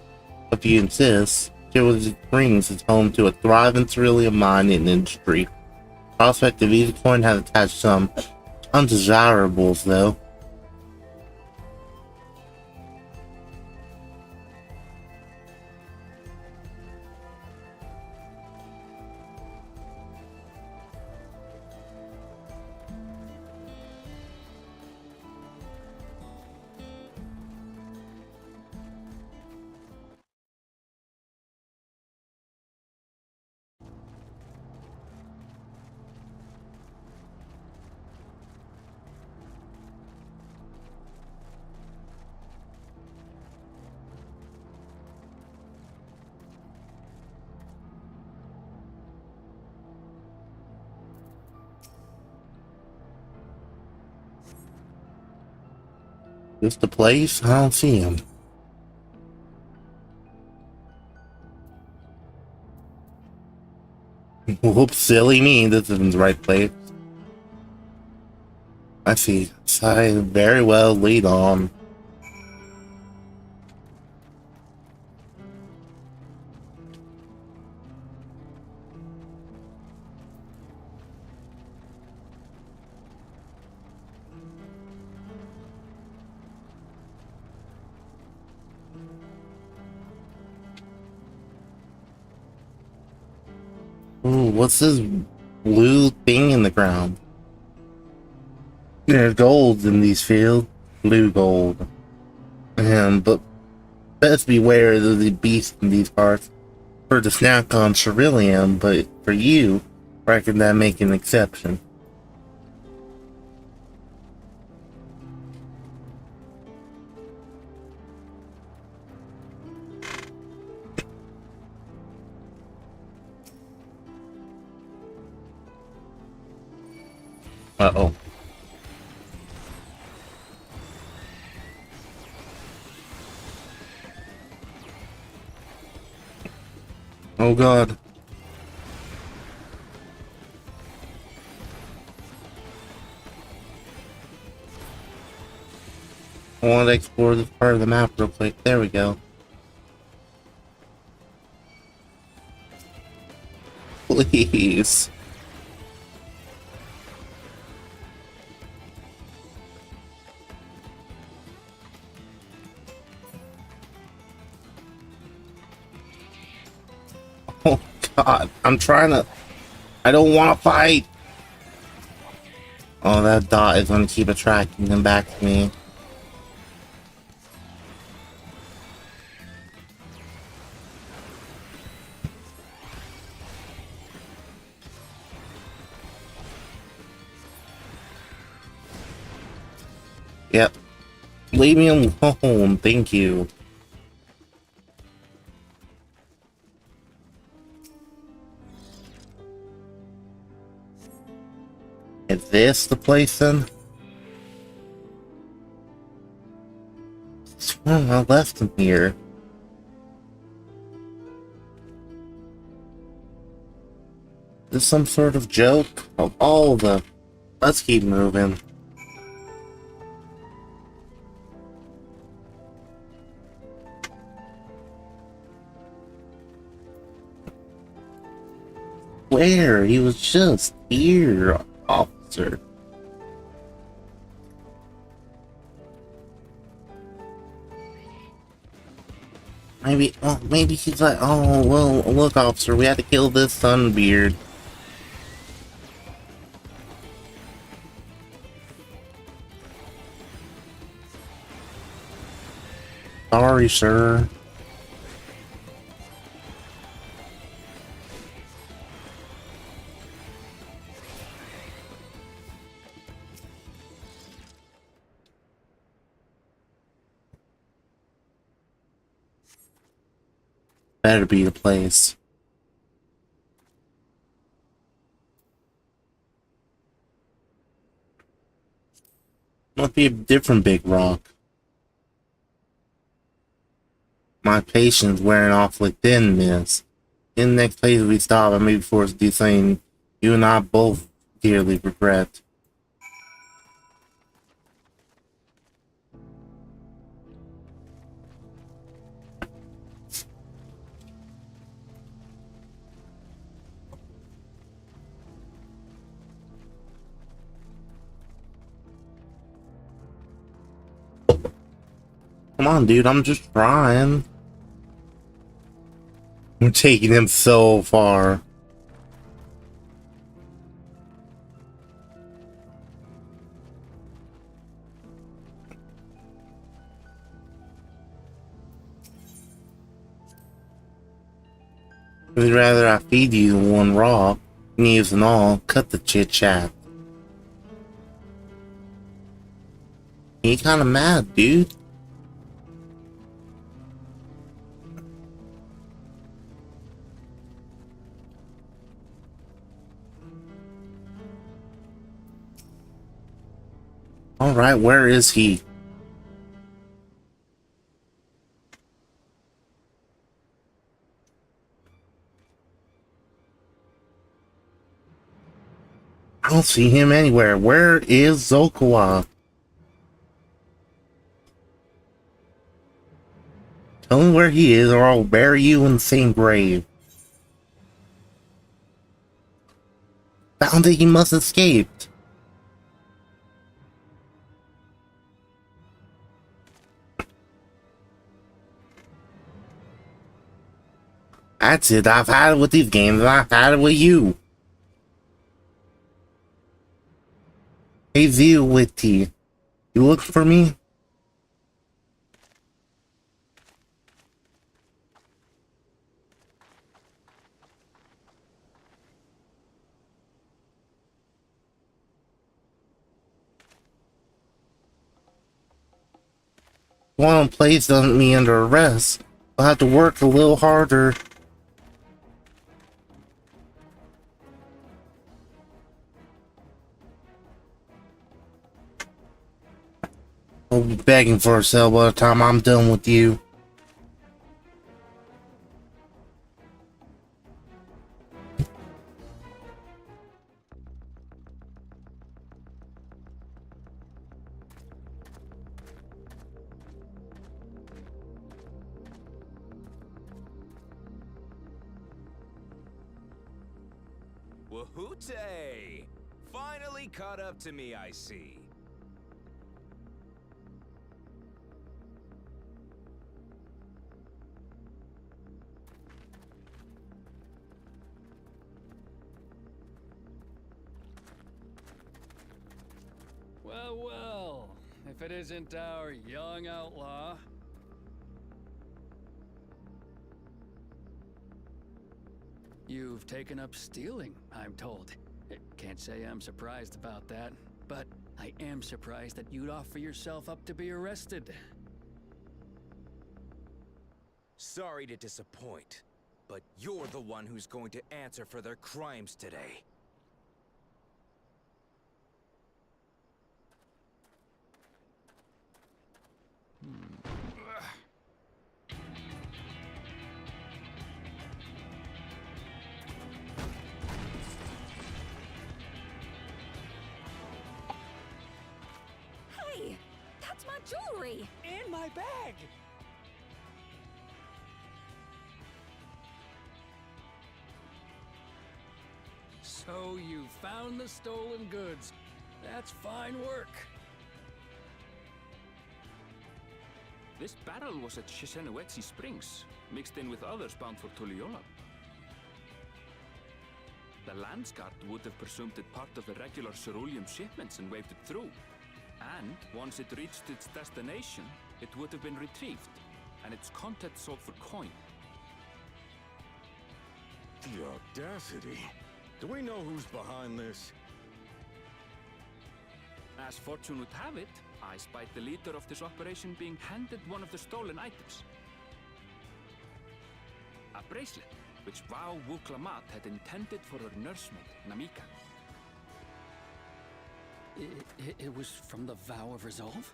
If you insist, Chivalry Springs is home to a thriving cereal mining industry. Prospect of each coin has attached some undesirables, though. This the place? I don't see him. Whoops, silly me. This isn't the right place. I see. I very well lead on. Ooh, what's this blue thing in the ground? There's gold in these fields. Blue gold. But best beware of the beast in these parts. For the snack on ceruleum, but for you, I reckon that make an exception. Uh-oh. Oh god. I want to explore this part of the map real quick. There we go. Please. God, I'm trying to. I don't want to fight. Oh, that dot is going to keep attracting them back to me. Yep. Leave me alone. Thank you. Is this the place then? I left him here. Is this some sort of joke? Of all the... Let's keep moving. Where? He was just here, officer. Maybe, oh, maybe he's like, oh, well, look, officer, we had to kill this Sunbeard. Sorry, sir. Better be the place. Must be a different big rock. My patience wearing awfully thin, miss. In the next place we stop, I may be forced to do something you and I both dearly regret. Come on, dude, I'm just trying. We're taking him so far. We'd rather I feed you one raw, knees and all, cut the chit chat. You kinda mad, dude. Alright, where is he? I don't see him anywhere. Where is Zokawa? Tell me where he is or I'll bury you in the same grave. Found that he must have escaped. That's it, I've had it with these games and I've had it with you. Hey Zio Witty, you look for me? Going on place doesn't mean under arrest. I'll have to work a little harder. I'll be begging for a cell by the time I'm done with you. Wahoote! Finally caught up to me, I see. if it isn't our young outlaw. You've taken up stealing, I'm told. Can't say I'm surprised about that, but I am surprised that you'd offer yourself up to be arrested. Sorry to disappoint, but you're the one who's going to answer for their crimes today. Hey, that's my jewelry! And my bag! So you found the stolen goods. That's fine work. This barrel was at Shishenowetsi Springs, mixed in with others bound for Tuliyola. The Landsguard would have presumed it part of the regular ceruleum shipments and waved it through. And once it reached its destination, it would have been retrieved, and its contents sold for coin. The audacity. Do we know who's behind this? As fortune would have it, I spied the leader of this operation being handed one of the stolen items. A bracelet, which Vau Wuklamat had intended for her nursemaid, Namika. It was from the Vow of Resolve?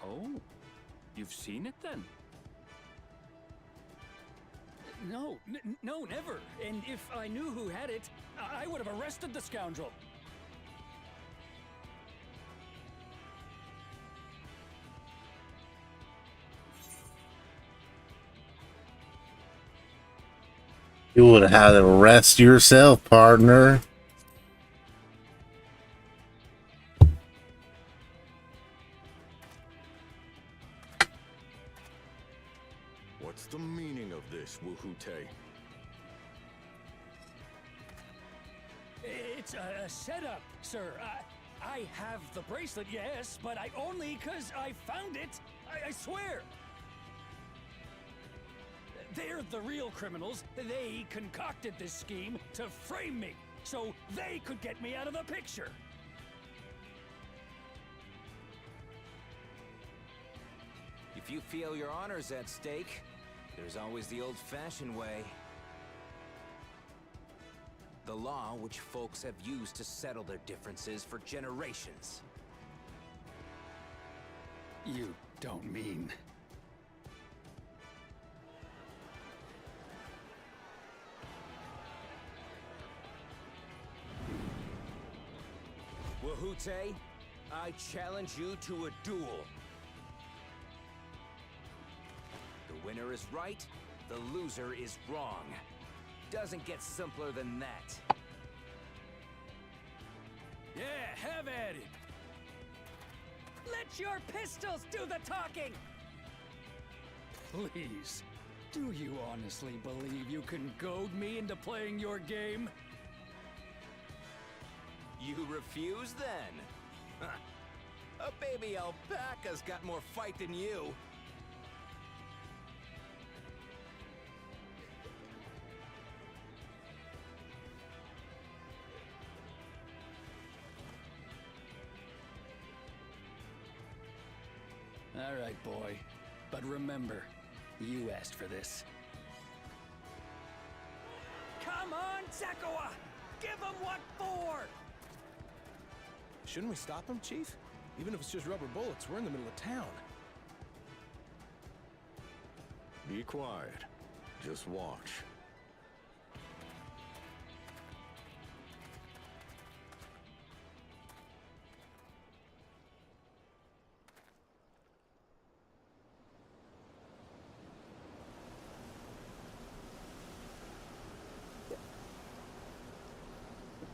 Oh, you've seen it then? No, no, never. And if I knew who had it, I would have arrested the scoundrel. You would have had to arrest yourself, partner. What's the meaning of this, Wuhute? It's a setup, sir. I have the bracelet, yes, but I only 'cause I found it. I swear. They're the real criminals. They concocted this scheme to frame me, so they could get me out of the picture. If you feel your honor's at stake, there's always the old-fashioned way. The law which folks have used to settle their differences for generations. You don't mean... Wuhute, I challenge you to a duel. The winner is right, the loser is wrong. Doesn't get simpler than that. Yeah, have at it. Let your pistols do the talking! Please, do you honestly believe you can goad me into playing your game? You refuse then? Huh. A baby alpaca's got more fight than you. All right, boy. But remember, you asked for this. Come on, Zakawa! Give him what for! Shouldn't we stop him, Chief? Even if it's just rubber bullets, we're in the middle of town. Be quiet. Just watch.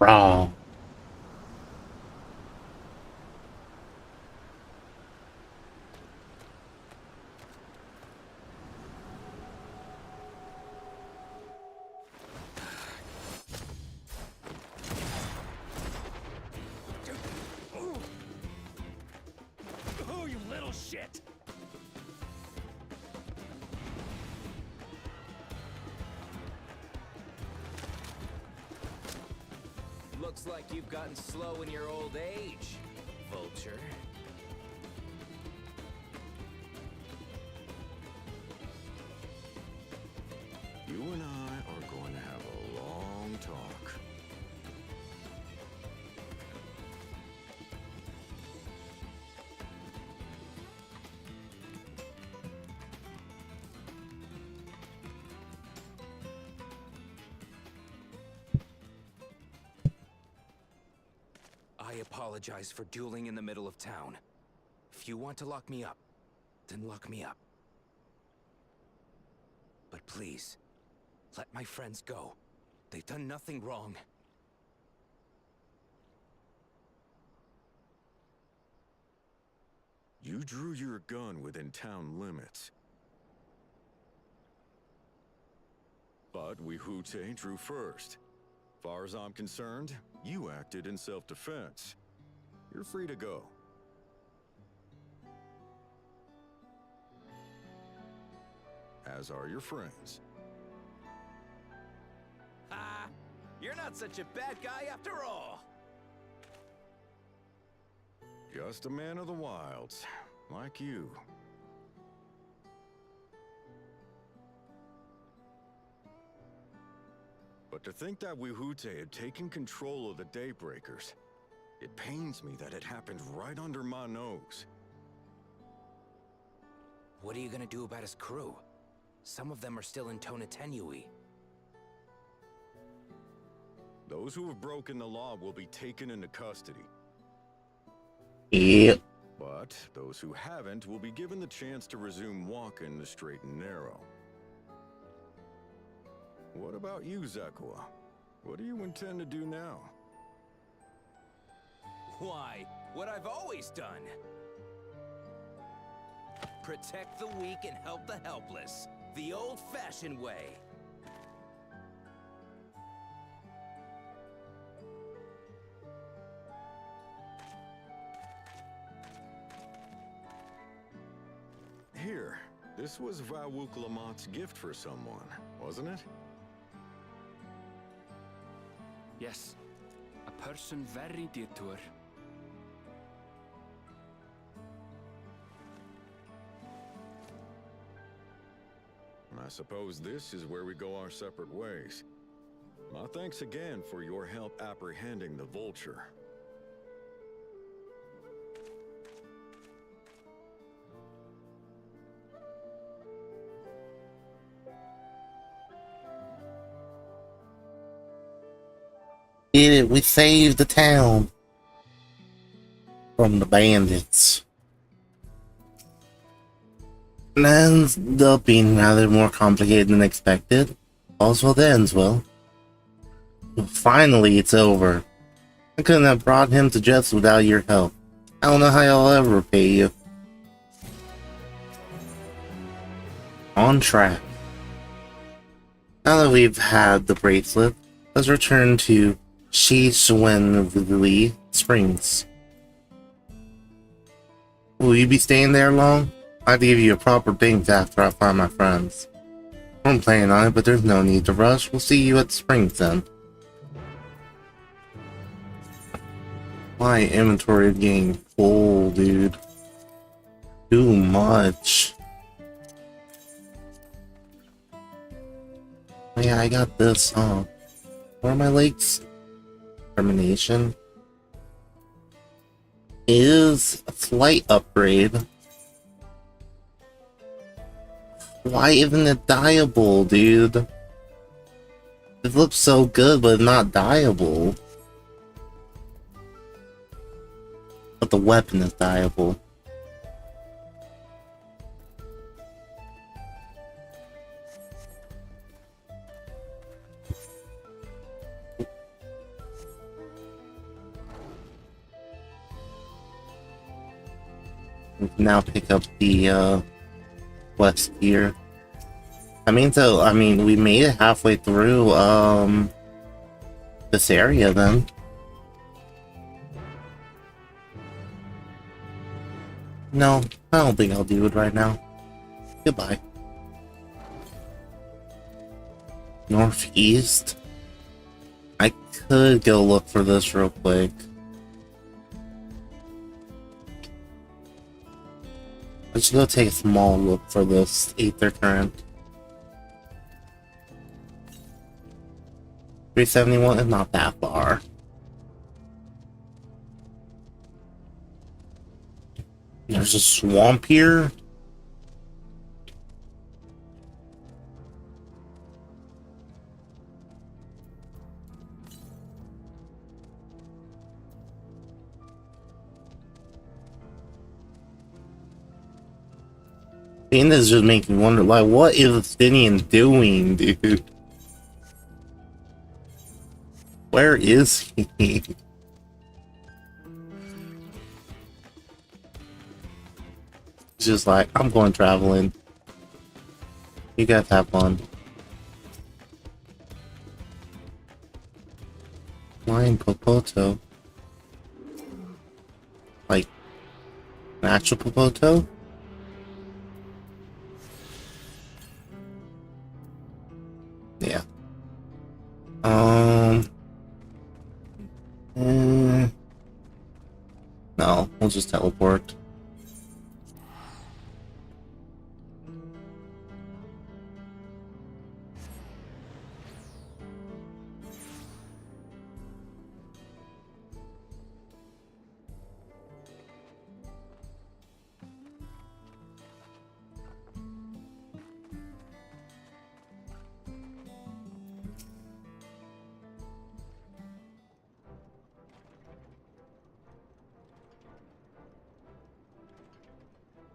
Wrong. bullshit! Looks like you've gotten slow in your old age, Vulture. You and I are going to have a long talk. I apologize for dueling in the middle of town. If you want to lock me up, then lock me up. But please, let my friends go. They've done nothing wrong. You drew your gun within town limits. But Wihute drew first. Far as I'm concerned, you acted in self-defense. You're free to go. As are your friends. Ah, you're not such a bad guy after all. Just a man of the wilds, like you. But to think that Wihute had taken control of the Daybreakers, it pains me that it happened right under my nose. What are you gonna do about his crew? Some of them are still in Tona Tenui. Those who have broken the law will be taken into custody. Yep. But those who haven't will be given the chance to resume walking the straight and narrow. What about you, Zekua? What do you intend to do now? Why, what I've always done. Protect the weak and help the helpless. The old-fashioned way. Here, this was Vawuk Lamott's gift for someone, wasn't it? Yes, a person very dear to her. I suppose this is where we go our separate ways. My thanks again for your help apprehending the Vulture. Did it, we saved the town from the bandits. It ends up being rather more complicated than expected. All's well that ends well. Finally, it's over. I couldn't have brought him to justice without your help. I don't know how I'll ever repay you. On track. Now that we've had the bracelet, let's return to Shishwenli Springs. Will you be staying there long? I have to give you a proper things after I find my friends. I'm planning on it, but there's no need to rush. We'll see you at the springs then. My inventory is getting full, dude. Too much. Oh yeah, I got this, huh? What are my lakes? Termination. Is a slight upgrade. Why isn't it dyeable, dude? It looks so good, but not dyeable. But the weapon is dyeable. We can now pick up the quest here. I mean, we made it halfway through this area then. No, I don't think I'll do it right now. Goodbye. Northeast? I could go look for this real quick. Let's go take a small look for this Aether Current. 371 is not that far. There's a swamp here. And this just makes me wonder, like, what is Athenian doing, dude? Where is he? He's just like, I'm going traveling. You guys have fun. Flying Popoto. Like, an actual Popoto? Yeah. No, we'll just teleport.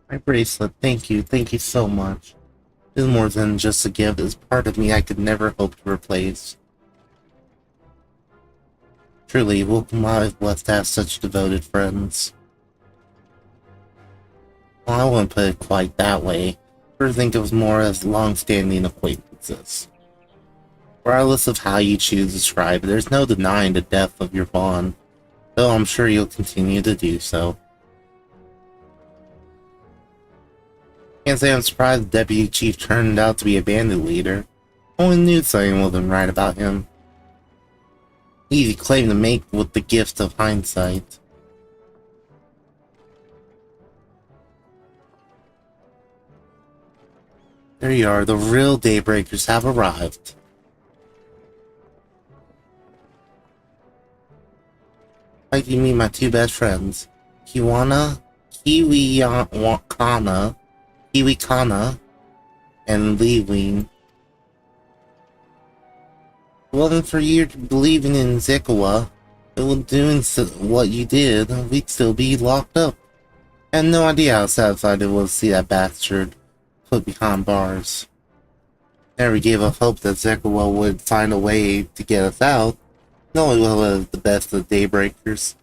My bracelet, thank you so much. It's more than just a gift, it's part of me I could never hope to replace. Truly, welcome, I've blessed to have such devoted friends. Well, I wouldn't put it quite that way. I think of more as long-standing acquaintances. Regardless of how you choose to describe it, there's no denying the depth of your bond, though I'm sure you'll continue to do so. Can't say I'm surprised the Deputy Chief turned out to be a bandit leader. Only knew something wasn't right about him. Easy claim to make with the gift of hindsight. There you are, the real Daybreakers have arrived. I'd like to meet my two best friends, Kiwikana, and Liwing. If it wasn't for you believing in Zekawa, doing what you did, we'd still be locked up. I had no idea how satisfied it was to see that bastard put behind bars. Never gave up hope that Zekawa would find a way to get us out. Knowing he was the best of the Daybreakers,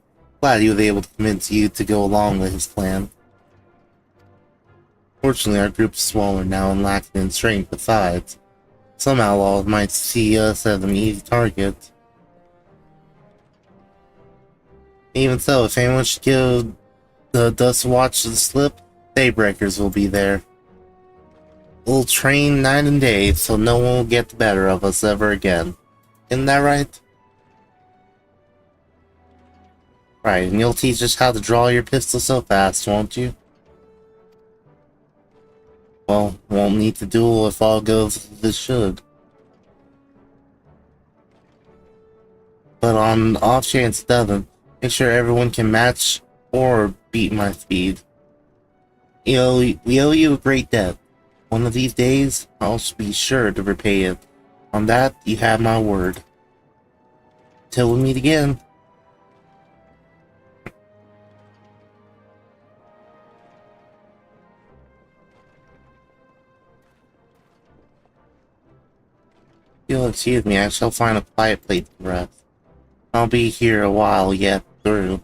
glad he was able to convince you to go along with his plan. Fortunately, our group is smaller now and lacking in strength besides. Some outlaws might see us as an easy target. Even so, if anyone should give the Dustwatch the slip, Daybreakers will be there. We'll train night and day, so no one will get the better of us ever again. Isn't that right? Right, and you'll teach us how to draw your pistol so fast, won't you? Well, won't need to duel if all goes as it should. But on the off chance it doesn't, make sure everyone can match or beat my speed. We owe you a great debt. One of these days, I'll be sure to repay it. On that, you have my word. Till we meet again. You'll excuse me, I shall find a quiet place to rest. I'll be here a while yet through.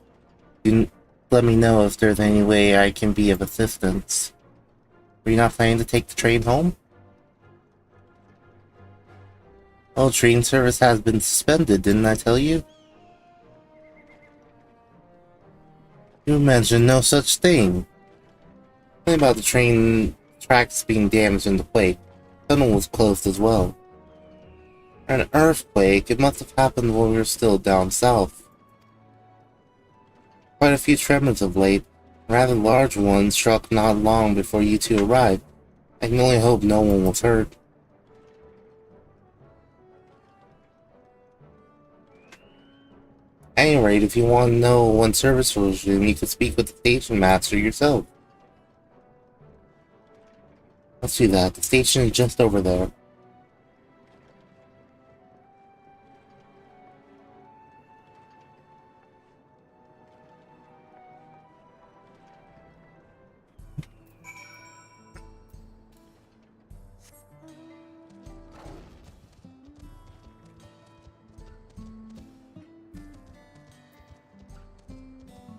You can let me know if there's any way I can be of assistance. Are you not planning to take the train home? Well, train service has been suspended, didn't I tell you? You mentioned no such thing. Something about the train tracks being damaged in the quake. The tunnel was closed as well. An earthquake, it must have happened while we were still down south. Quite a few tremors of late. Rather large ones struck not long before you two arrived. I can only hope no one was hurt. At any rate, if you want to know when service will resume, you can speak with the station master yourself. Let's do that. The station is just over there.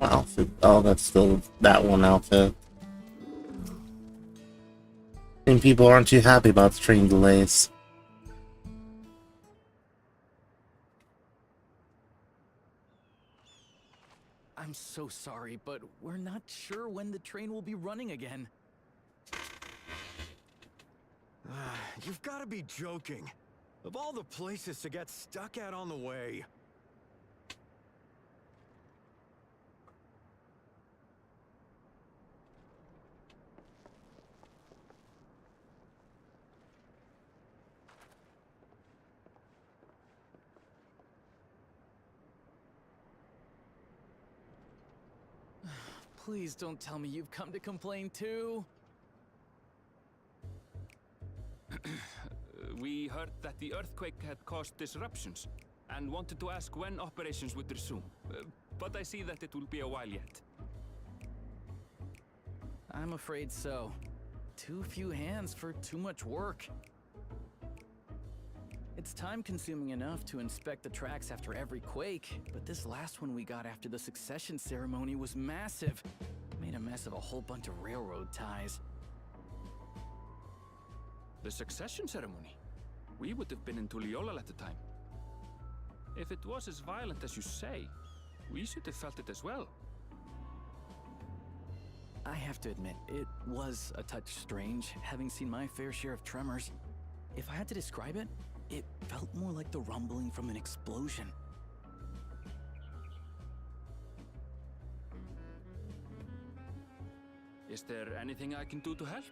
Outfit. Oh, that's still that one outfit. And people aren't too happy about the train delays. I'm so sorry, but we're not sure when the train will be running again. You've got to be joking. Of all the places to get stuck at on the way. Please don't tell me you've come to complain too. We heard that the earthquake had caused disruptions and wanted to ask when operations would resume. But I see that it will be a while yet. I'm afraid so. Too few hands for too much work. It's time-consuming enough to inspect the tracks after every quake, but this last one we got after the succession ceremony was massive. Made a mess of a whole bunch of railroad ties. The succession ceremony? We would have been in Tuliyollal at the time. If it was as violent as you say, we should have felt it as well. I have to admit, it was a touch strange, having seen my fair share of tremors. If I had to describe it, it felt more like the rumbling from an explosion. Is there anything I can do to help?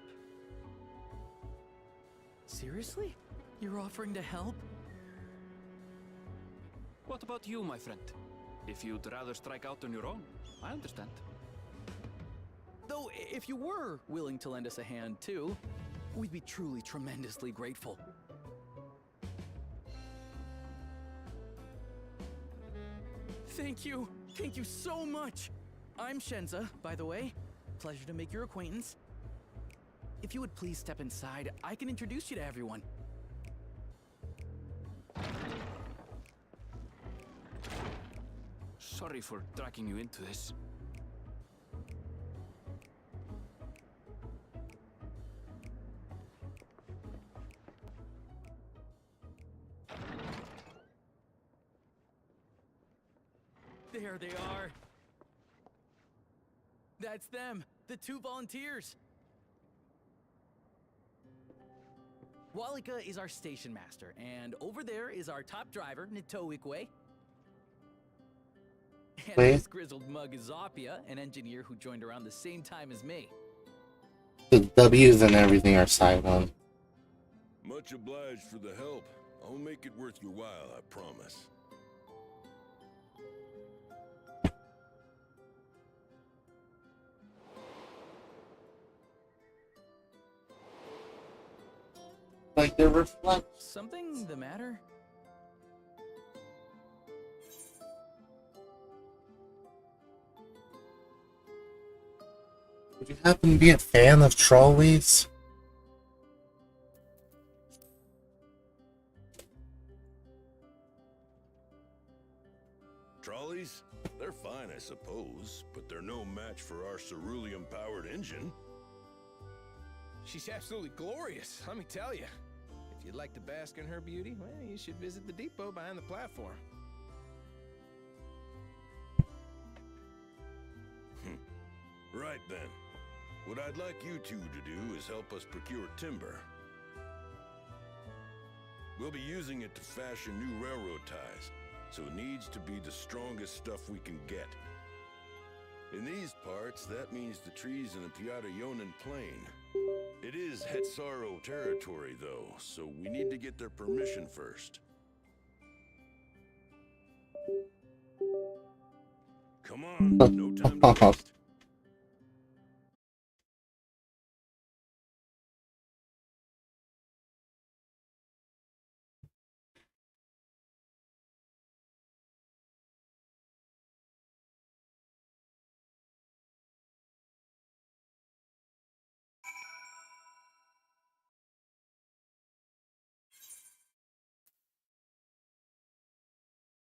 Seriously? You're offering to help? What about you, my friend? If you'd rather strike out on your own, I understand. Though, if you were willing to lend us a hand too, we'd be truly tremendously grateful. Thank you! Thank you so much! I'm Shenza, by the way. Pleasure to make your acquaintance. If you would please step inside, I can introduce you to everyone. Sorry for dragging you into this. There they are. That's them, the two volunteers. Walika is our station master, and over there is our top driver, Nitoikwe. And this grizzled mug is Zapia, an engineer who joined around the same time as me. The W's and everything are silent. Much obliged for the help. I'll make it worth your while, I promise. Like they reflect. Something the matter? Would you happen to be a fan of trolleys? Trolleys? They're fine, I suppose, but they're no match for our cerulean-powered engine. She's absolutely glorious, let me tell you. If you'd like to bask in her beauty, well, you should visit the depot behind the platform. Right then. What I'd like you two to do is help us procure timber. We'll be using it to fashion new railroad ties, so it needs to be the strongest stuff we can get. In these parts, that means the trees in the Piata Yonan Plain. It is Hetzaro territory, though, so we need to get their permission first. Come on, no time to waste.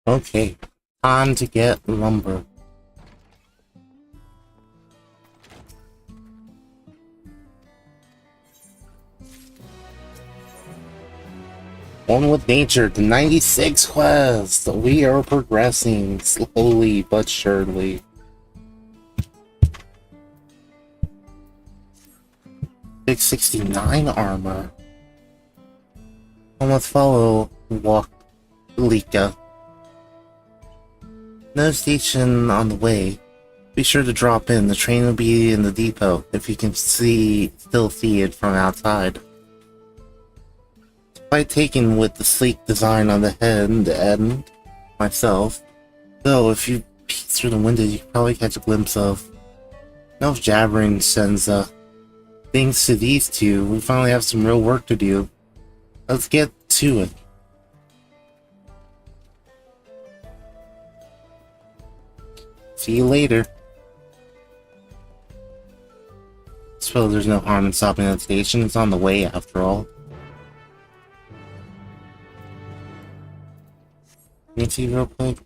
Okay, time to get lumber. One with nature, the 96 quest. We are progressing slowly but surely. $669 armor. And let's follow Lika. No station on the way. Be sure to drop in. The train will be in the depot if you can still see it from outside. Quite taken with the sleek design on the head and myself. Though if you peek through the window, you can probably catch a glimpse of no jabbering, Senza. Thanks to these two, we finally have some real work to do. Let's get to it. See you later. Suppose there's no harm in stopping at the station. It's on the way after all. Let me see real quick.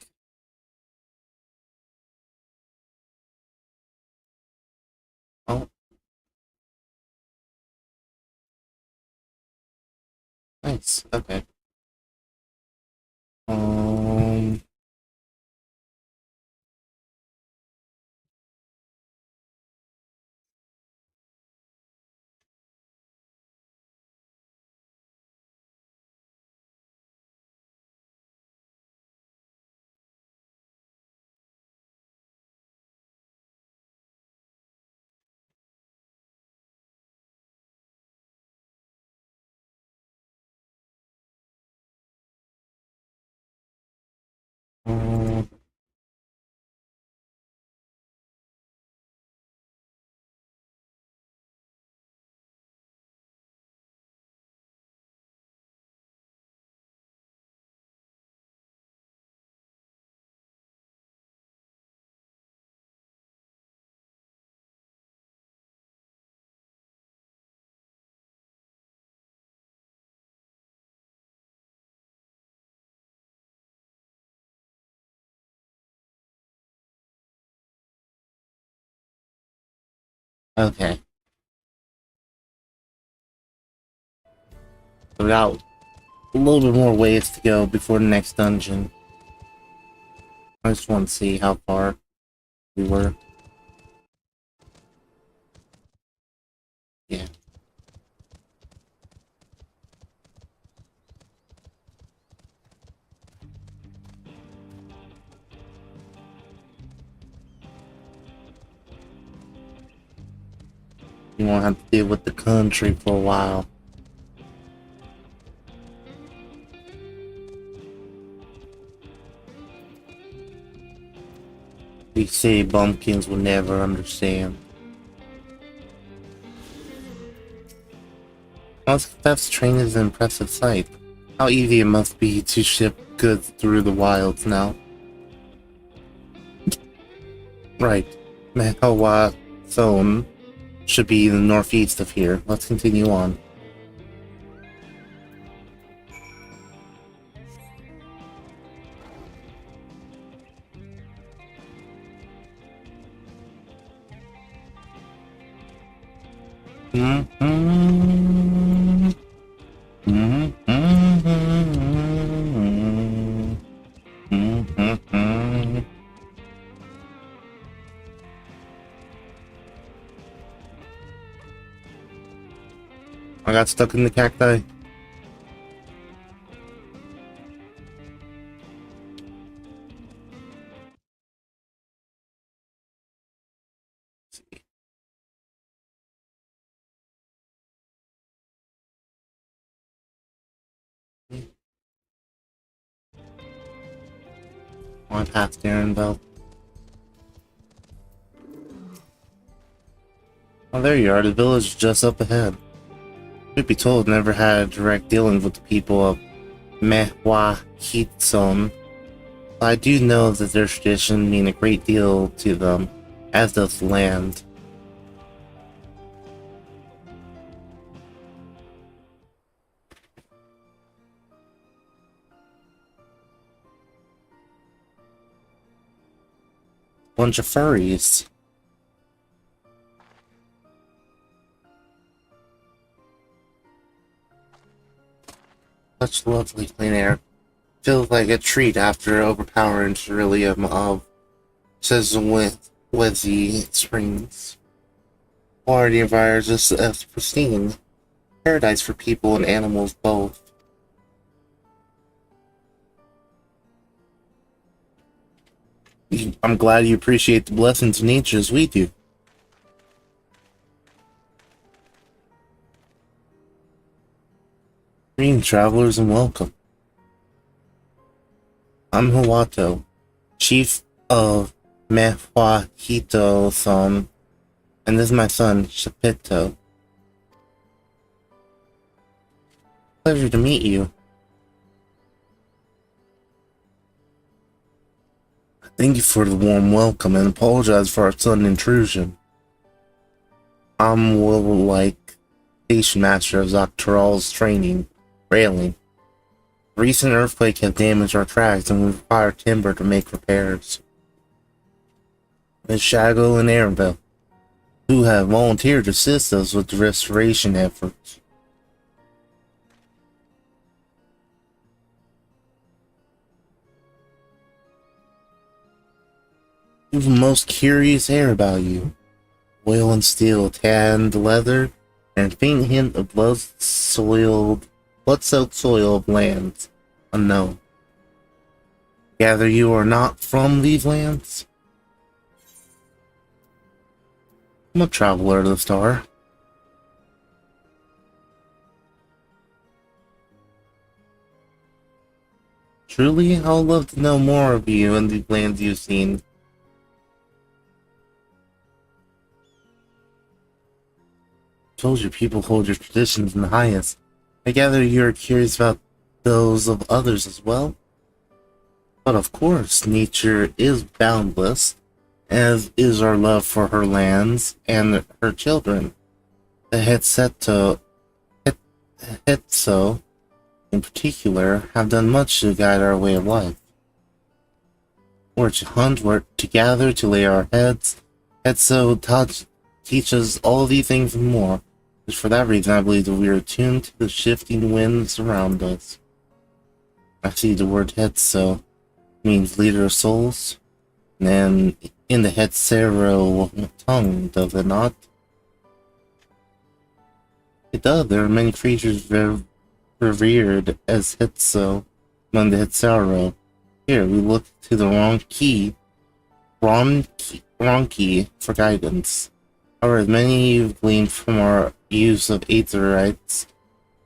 Oh. Nice. Okay. Okay. So we got a little bit more ways to go before the next dungeon. I just want to see how far we were. Yeah. You won't have to deal with the country for a while. These city bumpkins will never understand. Moskv's train is an impressive sight. How easy it must be to ship goods through the wilds now. Right. Mehawa Zone should be in the northeast of here. Let's continue on. I got stuck in the cacti. On past Darren Bell. Oh, there you are. The village is just up ahead. Truth be told, never had direct dealings with the people of Mehwa Hitson. I do know that their tradition mean a great deal to them, as does the land. Bunch of furries. Such lovely clean air. Feels like a treat after overpowering ceruleum of Wizzy Springs. Water nearby are just as pristine. Paradise for people and animals both. I'm glad you appreciate the blessings of nature as we do. Greetings, travelers, and welcome. I'm Hawato, chief of Mehwahito-san, and this is my son, Shapito. Pleasure to meet you. Thank you for the warm welcome and apologize for our sudden intrusion. I'm Will, like station master of Zaktaral's training, railing. The recent earthquake has damaged our tracks and we require timber to make repairs. Ms. Shago and Arabelle, who have volunteered to assist us with the restoration efforts. You have the most curious air about you. Oil and steel, tanned leather, and a faint hint of blood-soaked soil of lands unknown. Gather you are not from these lands? I'm a traveler to the star. Truly, I would love to know more of you and the lands you've seen. Told you people hold your traditions in the highest. I gather you are curious about those of others as well? But of course, nature is boundless, as is our love for her lands and her children. The Hetso, in particular, have done much to guide our way of life. We're to hunt, we're to gather, to lay our heads. Hetso teaches all these things and more. Just for that reason, I believe that we are attuned to the shifting winds around us. I see the word Hetso means leader of souls, and then in the Hetsero tongue, does it not? It does. There are many creatures revered as Hetso among the Hetsero. Here, we look to the Ronki for guidance. However, as many you've gleaned from our use of Aetherites,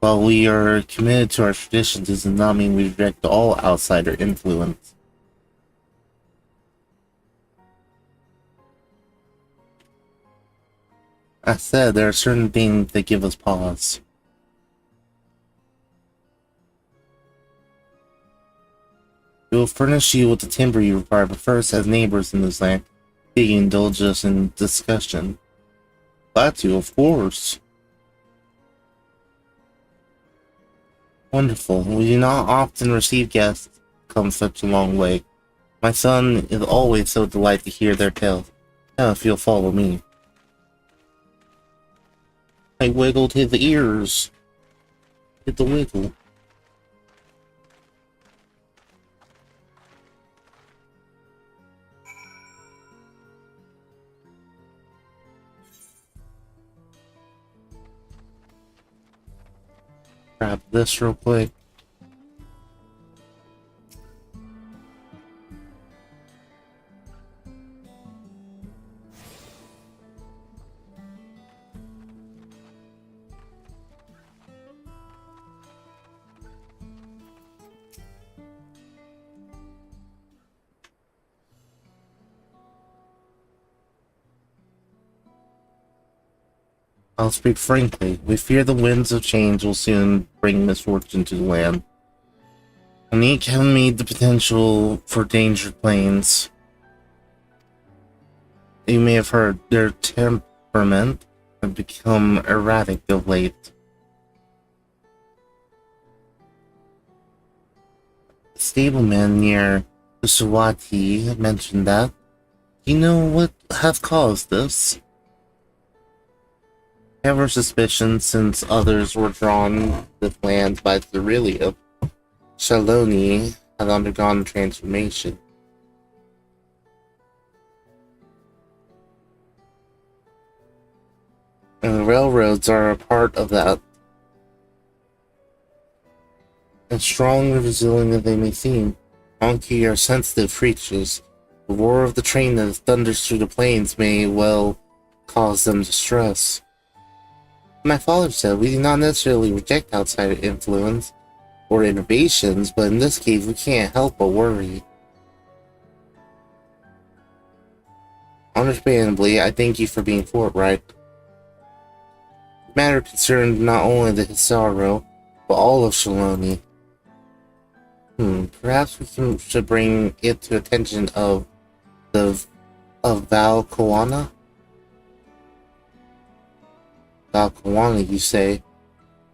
while we are committed to our traditions, does not mean we reject all outsider influence. I said there are certain things that give us pause. We will furnish you with the timber you require, but first, as neighbors in this land, please indulge us in discussion. Glad to, of course. Wonderful. We do not often receive guests come such a long way. My son is always so delighted to hear their tales. Now, if you'll follow me. I wiggled his ears. Did the wiggle. Grab this real quick. I'll speak frankly. We fear the winds of change will soon bring misfortune to the land. Unique have made the potential for dangerous planes. You may have heard their temperament have become erratic of late. The stableman near Usawati mentioned that. Do you know what has caused this? I have our suspicions since others were drawn to the land by Therilia. Shaloni had undergone transformation. And the railroads are a part of that. As strong and resilient as they may seem, Anki are sensitive creatures. The roar of the train that thunders through the plains may well cause them distress. My father said we do not necessarily reject outside influence or innovations, but in this case we can't help but worry. Understandably, I thank you for being forthright. The matter concerned not only the Hisaro, but all of Shaloni. Perhaps we should bring it to attention of Val Kawana? Val Kawana, you say?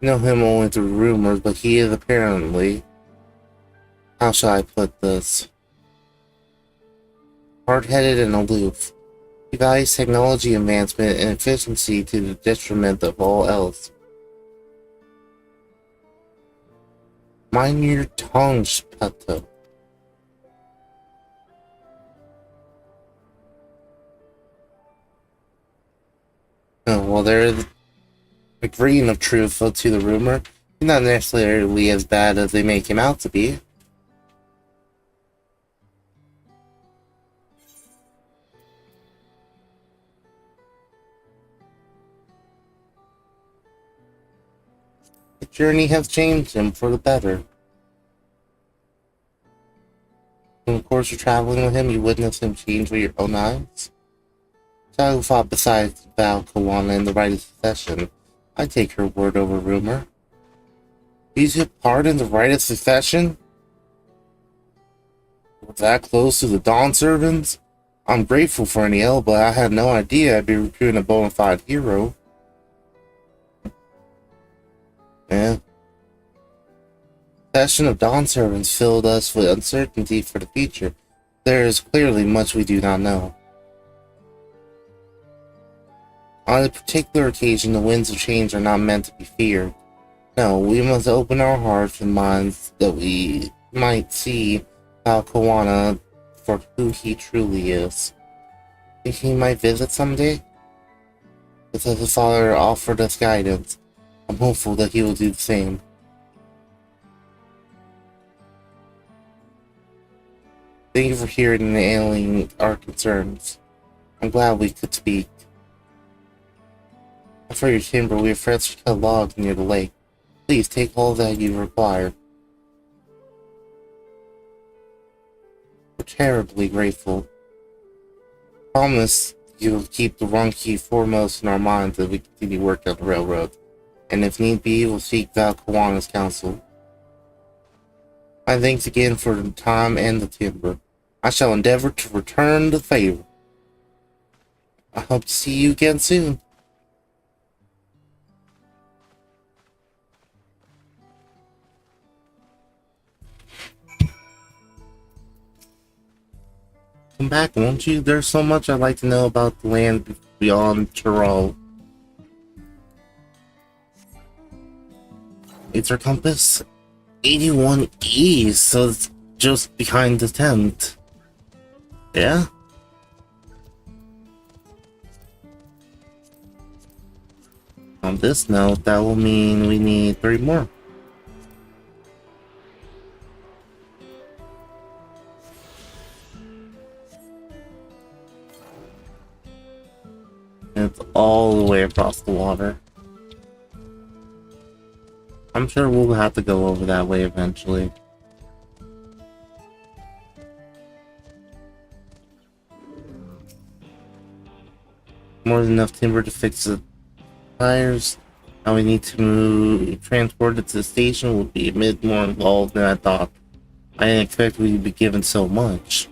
I know him only through rumors, but he is apparently... How shall I put this? Hard-headed and aloof. He values technology advancement and efficiency to the detriment of all else. Mind your tongue, Shpeto. Well, there is a grain of truth to the rumor. He's not necessarily as bad as they make him out to be. The journey has changed him for the better. And of course, you're traveling with him, you witness him change with your own eyes. So who fought besides Val Kawana in the Right of Succession? I take her word over rumor. You took part in the Right of Succession? Was that close to the Dawn Servants? I'm grateful for any help, but I had no idea I'd be recruiting a bona fide hero. Yeah. The succession of Dawn Servants filled us with uncertainty for the future. There is clearly much we do not know. On a particular occasion, the winds of change are not meant to be feared. No, we must open our hearts and minds that we might see Val Kawana for who he truly is. Think he might visit someday? Because his father offered us guidance, I'm hopeful that he will do the same. Thank you for hearing and allaying our concerns. I'm glad we could speak. For your timber, we have freshly cut logs near the lake. Please take all that you require. We're terribly grateful. Promise you will keep the Ronki foremost in our minds as we continue work on the railroad. And if need be, we'll seek Val Kawana's counsel. My thanks again for the time and the timber. I shall endeavor to return the favor. I hope to see you again soon. Come back, won't you? There's so much I'd like to know about the land beyond Tyrol. It's our compass 81E, so it's just behind the tent. Yeah? On this note, that will mean we need 3 more. It's all the way across the water. I'm sure we'll have to go over that way eventually. More than enough timber to fix the tires. Now we need to transport it to the station. Will be a bit more involved than I thought. I didn't expect we'd be given so much.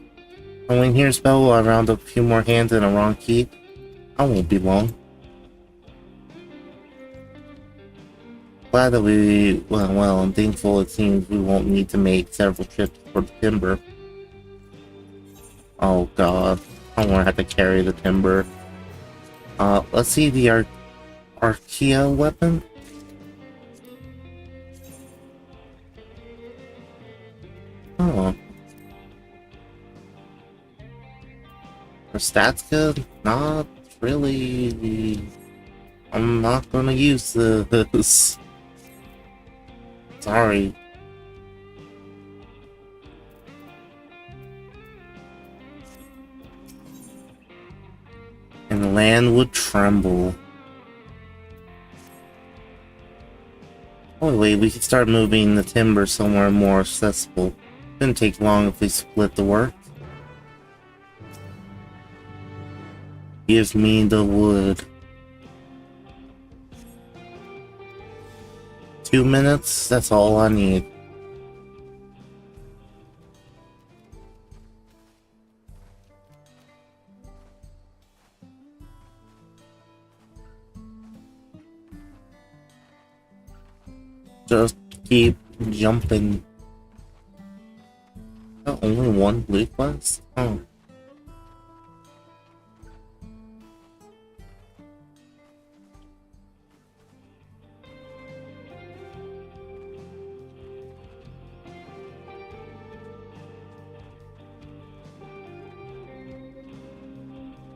And when here's spell, while I round up a few more hands in a wrong key. I won't be long. Glad that well, I'm thankful it seems we won't need to make several trips for the timber. Oh god, I don't want to have to carry the timber. Let's see the Archaea weapon. Oh. Her stats good? Not really. I'm not gonna use this. Sorry. And the land would tremble. Oh wait, we could start moving the timber somewhere more accessible. Didn't take long if we split the work. Give me the wood. 2 minutes, that's all I need. Just keep jumping. Oh, only one blue quest? Oh.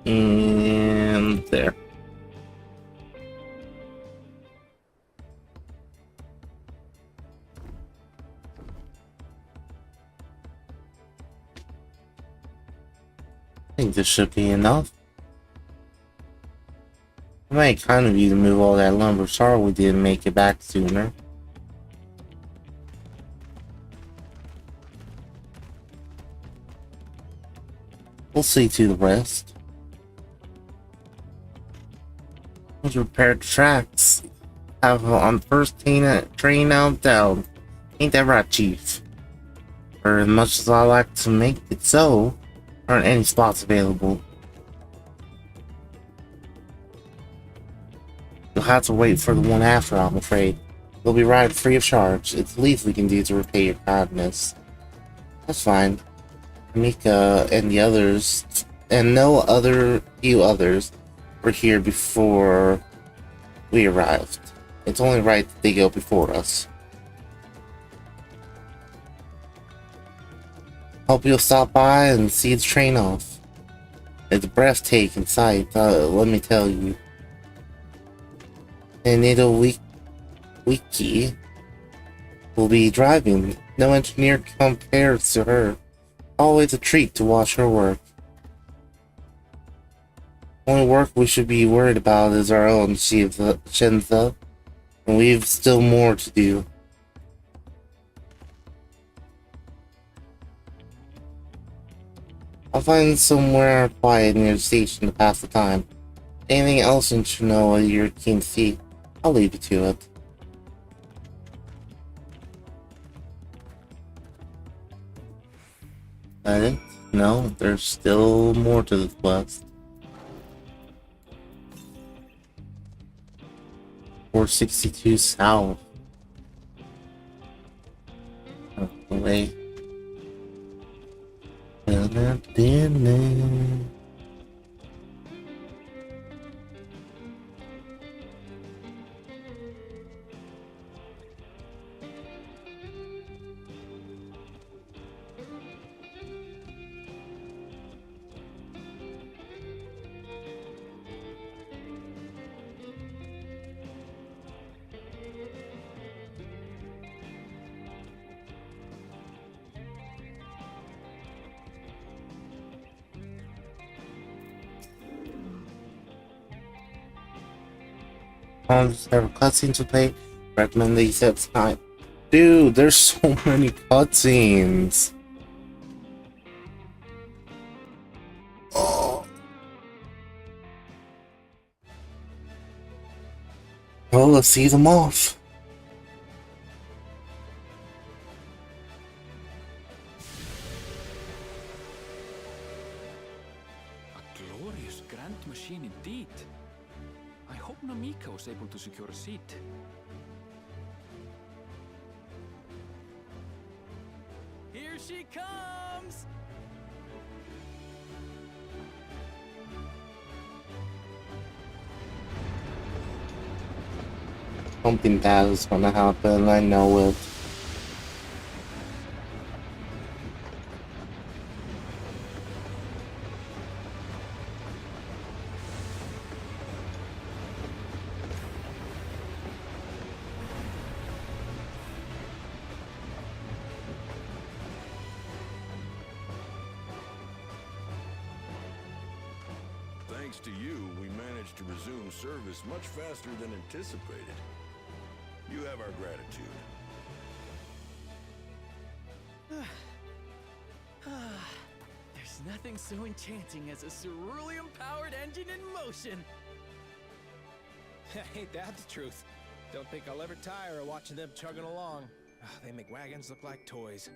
And there. I think this should be enough. I might kind of either move all that lumber. Sorry we didn't make it back sooner. We'll see to the rest. Let's repair the tracks. Have on first train out down. Ain't that right, Chief? For as much as I like to make it so, aren't any spots available. You'll have to wait for the one after, I'm afraid. We'll be right free of charge. It's the least we can do to repay your kindness. That's fine. Mika and the others, and few others, were here before we arrived. It's only right that they go before us. Hope you'll stop by and see the train off. It's a breathtaking sight, let me tell you. And Nido Wiki will be driving. No engineer compares to her. Always a treat to watch her work. Only work we should be worried about is our own, Shenza, and we've still more to do. I'll find somewhere quiet near the station to pass the time. Anything else you should know you're keen to see, I'll leave you to it. That it? No, there's still more to this quest. 462 south. Out the way. There are cutscenes to play. Recommend these steps not. Dude, there's so many cutscenes. Oh. Well, let's see them off. A glorious grand machine indeed. I hope Namika was able to secure a seat. Here she comes! Something bad is gonna happen, I know it. Thanks to you, we managed to resume service much faster than anticipated. You have our gratitude. There's nothing so enchanting as a cerulean-powered engine in motion. Ain't that the truth? Don't think I'll ever tire of watching them chugging along. They make wagons look like toys.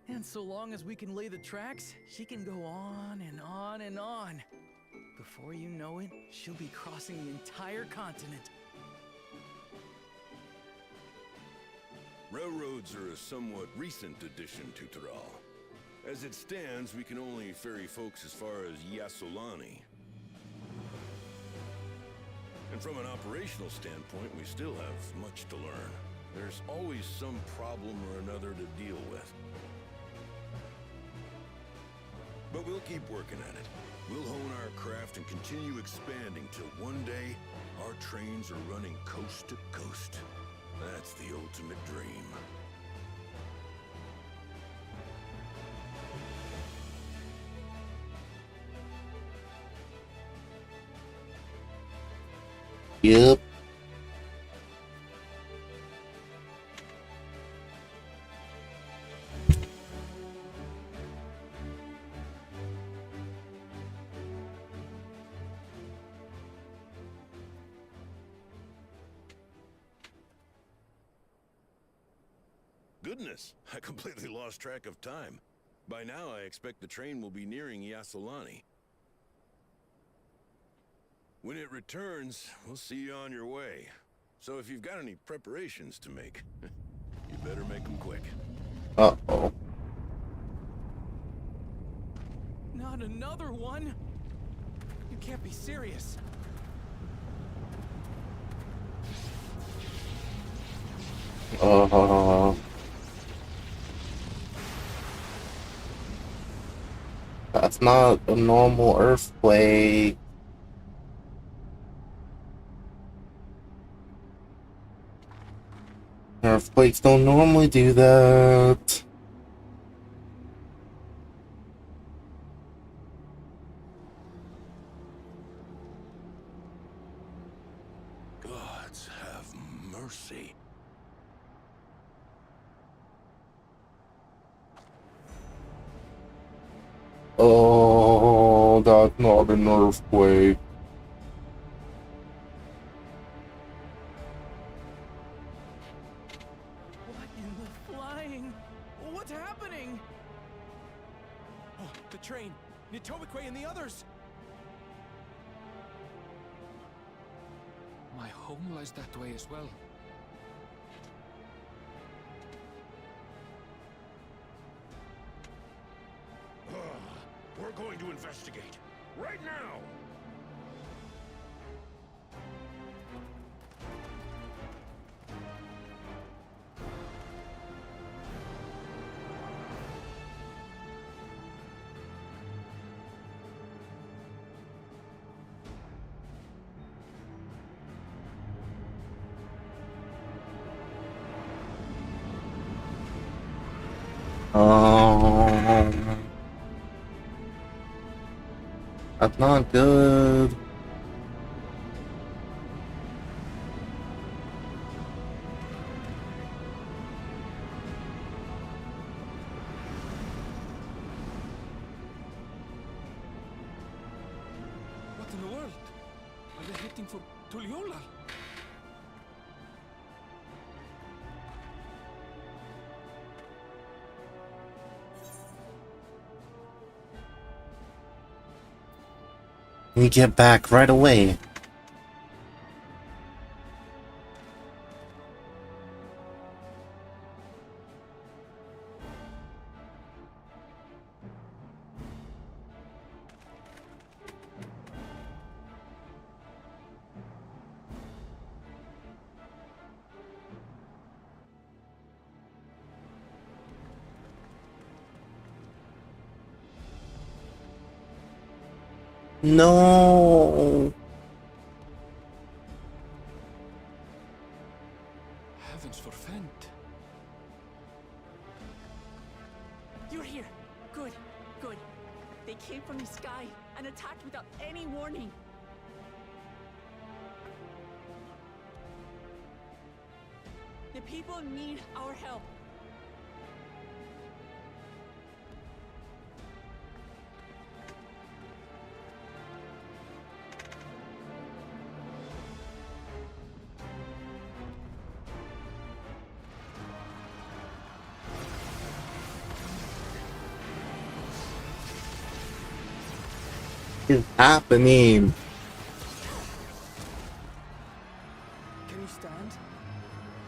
And so long as we can lay the tracks, she can go on and on and on. Before you know it, she'll be crossing the entire continent. Railroads are a somewhat recent addition to Tural. As it stands, we can only ferry folks as far as Yassolani. And from an operational standpoint, we still have much to learn. There's always some problem or another to deal with. But we'll keep working at it. We'll hone our craft and continue expanding till one day, our trains are running coast to coast. That's the ultimate dream. Yep. Goodness, I completely lost track of time. By now, I expect the train will be nearing Yassolani. When it returns, we'll see you on your way. So if you've got any preparations to make, you better make them quick. Uh-oh. Not another one? You can't be serious. That's not a normal earthquake. Earthquakes don't normally do that. Gods have mercy. Oh, that's not an earthquake. What in the flying? What's happening? Oh, the train! Nitobekwe and the others! My home lies that way as well. We're going to investigate. Right now! That's not good. world? Are they heading for Tuliolal? We get back right away. No. Heavens forfend. You're here. Good, good. They came from the sky and attacked without any warning. The people need our help. Is happening? Can you stand?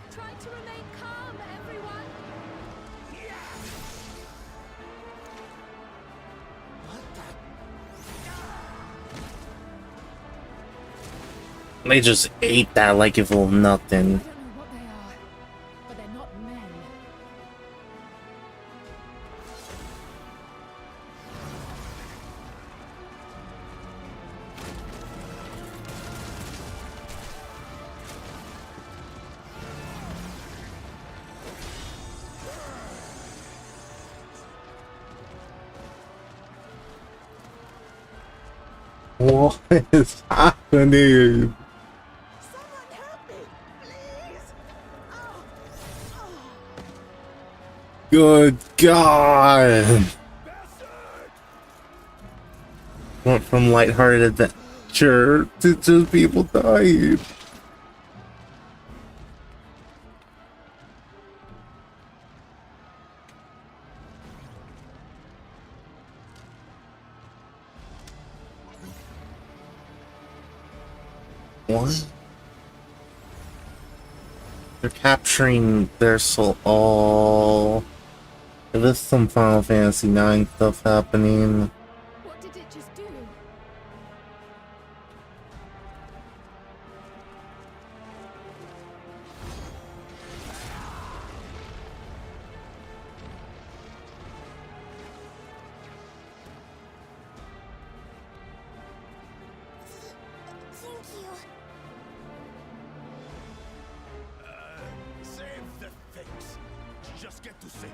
Try to remain calm, everyone. They just ate that like it was nothing. I don't know what they are, but they're not men. What is happening? Good God! Went from lighthearted adventure to just people dying. What? They're capturing their soul. Oh, there's some Final Fantasy IX stuff happening. What did it just do? Save the things. Just get to safety.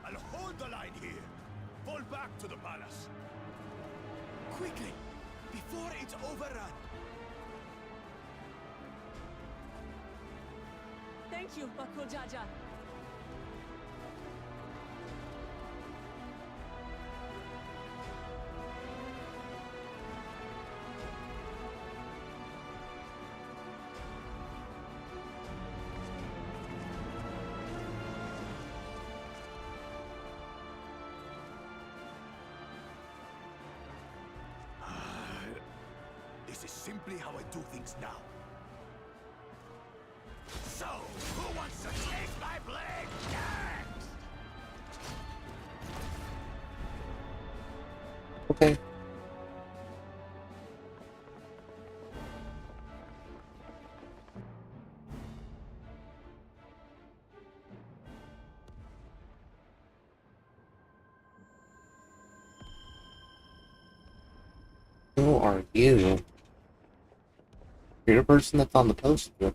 I'll hold the line here. Fall back to the palace. Quickly, before it's overrun. Thank you, Bakul Jaja. This is simply how I do things now. So, who wants to taste my blade next? Okay. Who are you? You're the person that's on the poster.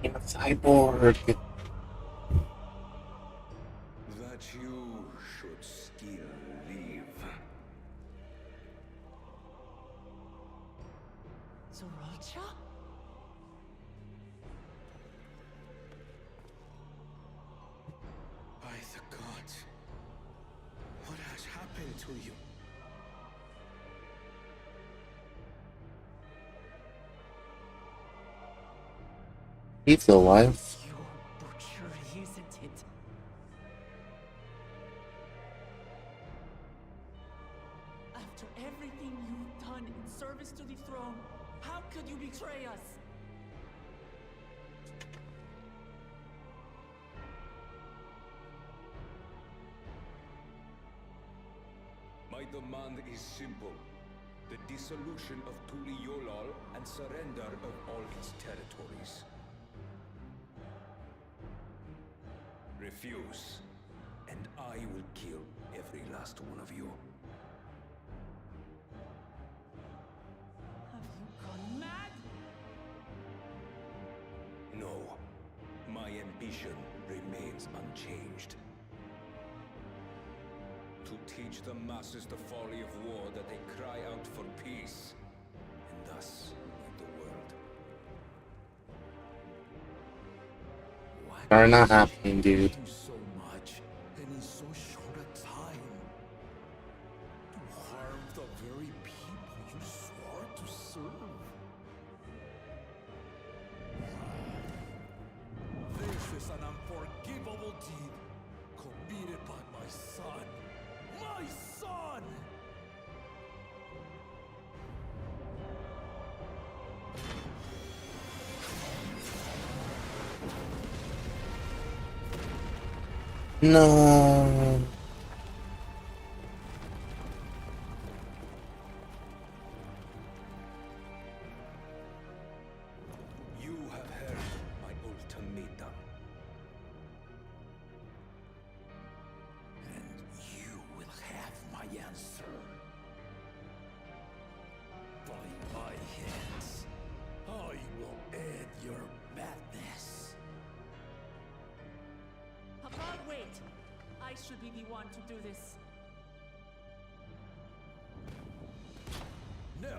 In a cyborg. That you should still live. Zoralcha? By the gods, what has happened to you? He's still alive. Butchery, isn't it? After everything you've done in service to the throne, how could you betray us? My demand is simple. The dissolution of Tuli Yolal and surrender of all its territories. Refuse, and I will kill every last one of you. Have you gone mad? No, my ambition remains unchanged. To teach the masses the folly of war, that they cry out for peace, and thus rid the world. Are not happening, dude. So much, and in so short a time. To harm the very people you swore to serve. This is an unforgivable deed committed by my son. My son! No. You have heard my ultimatum. And you will have my answer. By my hands, I will end your madness. Papa, wait! I should be the one to do this. No.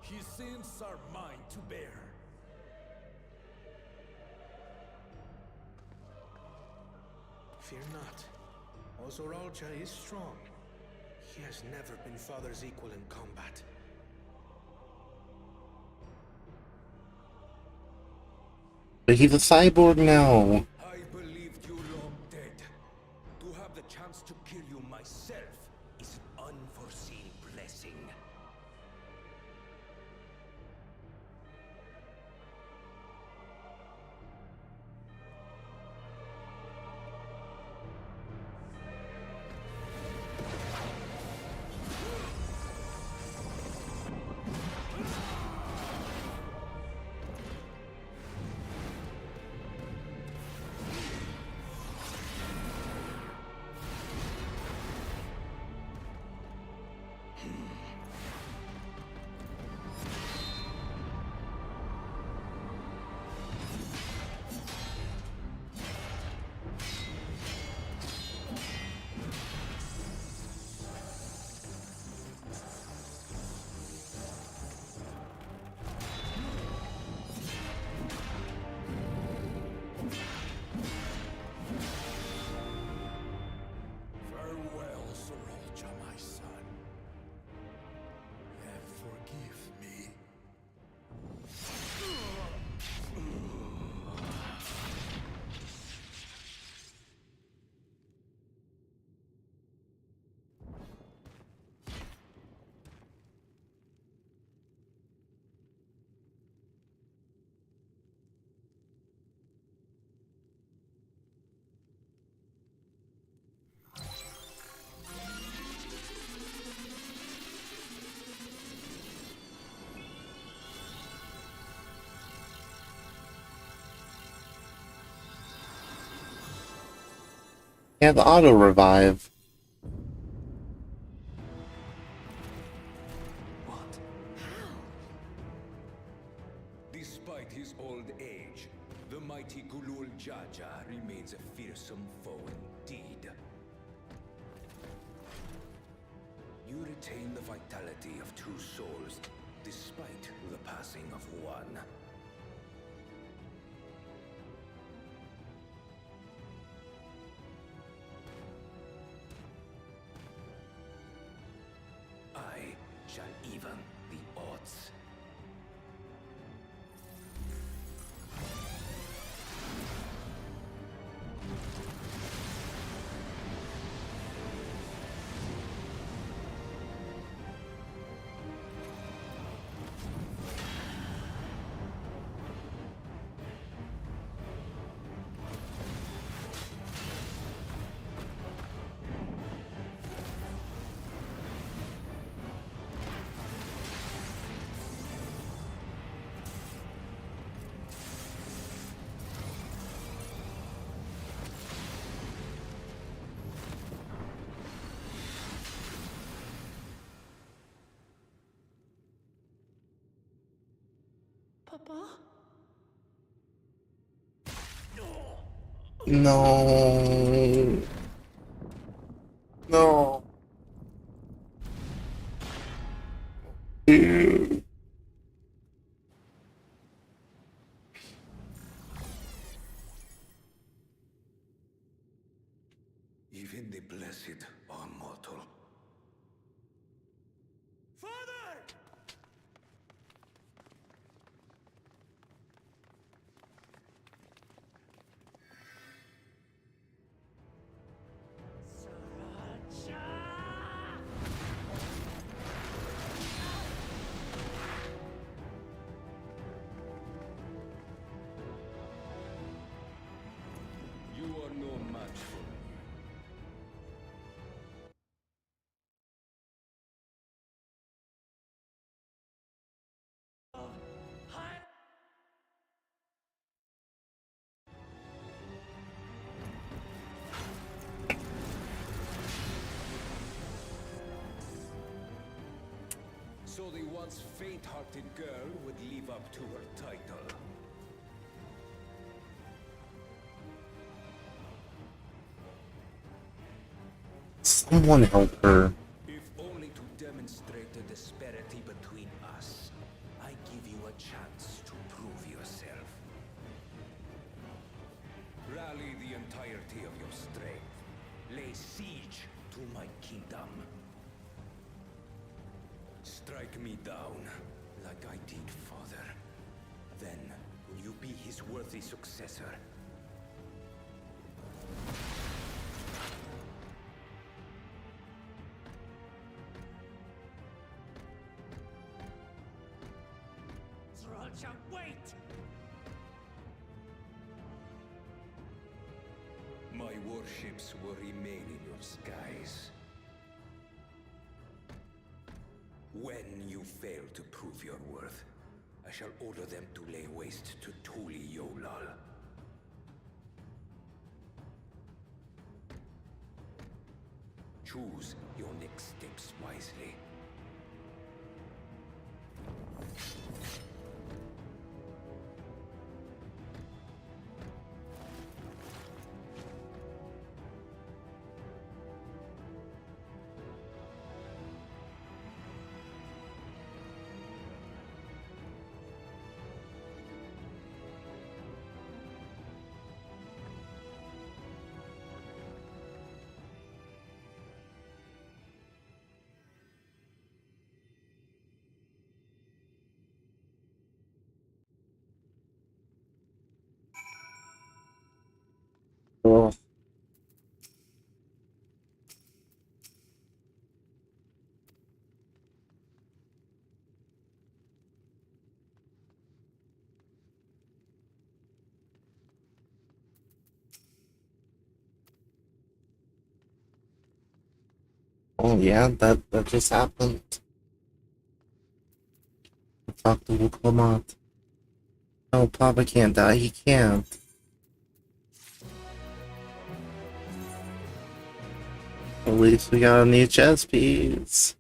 His sins are mine to bear. Fear not. Ozoralcha is strong. He has never been father's equal in combat. But he's a cyborg now. I believed you long dead. To have the chance to kill you myself is an unforeseen blessing. Farewell, Zoralcha, my son. And forgive me. Yeah, the auto revive. Despite his old age, mighty Gulul Jaja remains a fearsome foe indeed. You retain the vitality of two souls, despite the passing of one. I shall even the odds. Papa? No. No. Dude. Even the blessed are mortal. You are no match for me. So the once faint-hearted girl would live up to her title. Someone help her. If only to demonstrate the disparity between us, I give you a chance to prove yourself. Rally the entirety of your strength. Lay siege to my kingdom. Strike me down, like I did father. Then, will you be his worthy successor? Sriracha, wait! My warships will remain in your skies. When you fail to prove your worth, I shall order them to lay waste to Tuli Yolal. Choose your next steps wisely. Oh. Oh yeah, that just happened. Talk to Wuklamat. No, Papa can't die, he can't. At least we got a new chess piece.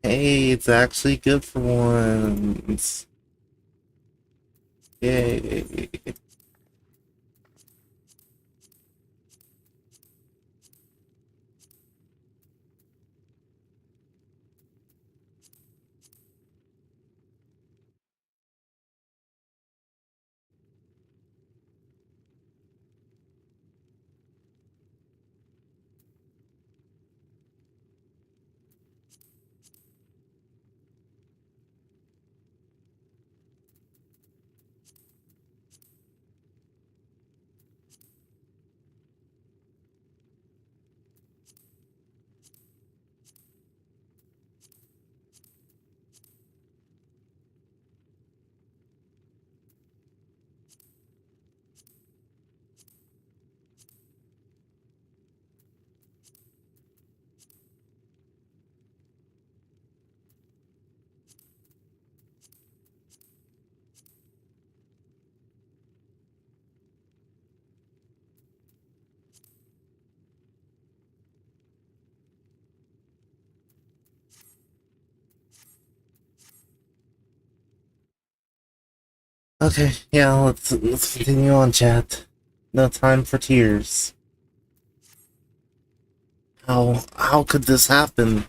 Hey, it's actually good for once. Yay. Okay, yeah, let's continue on, chat. No time for tears. How could this happen?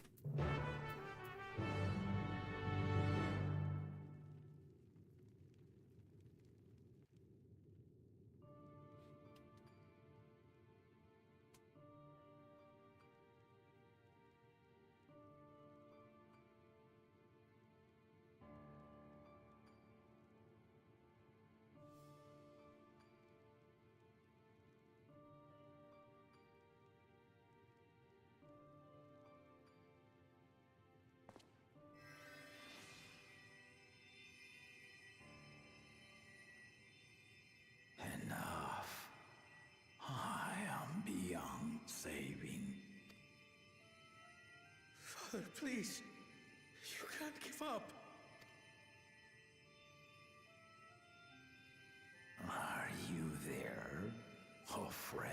Enough. I am beyond saving. Father, please. You can't give up. Are you there, oh friend?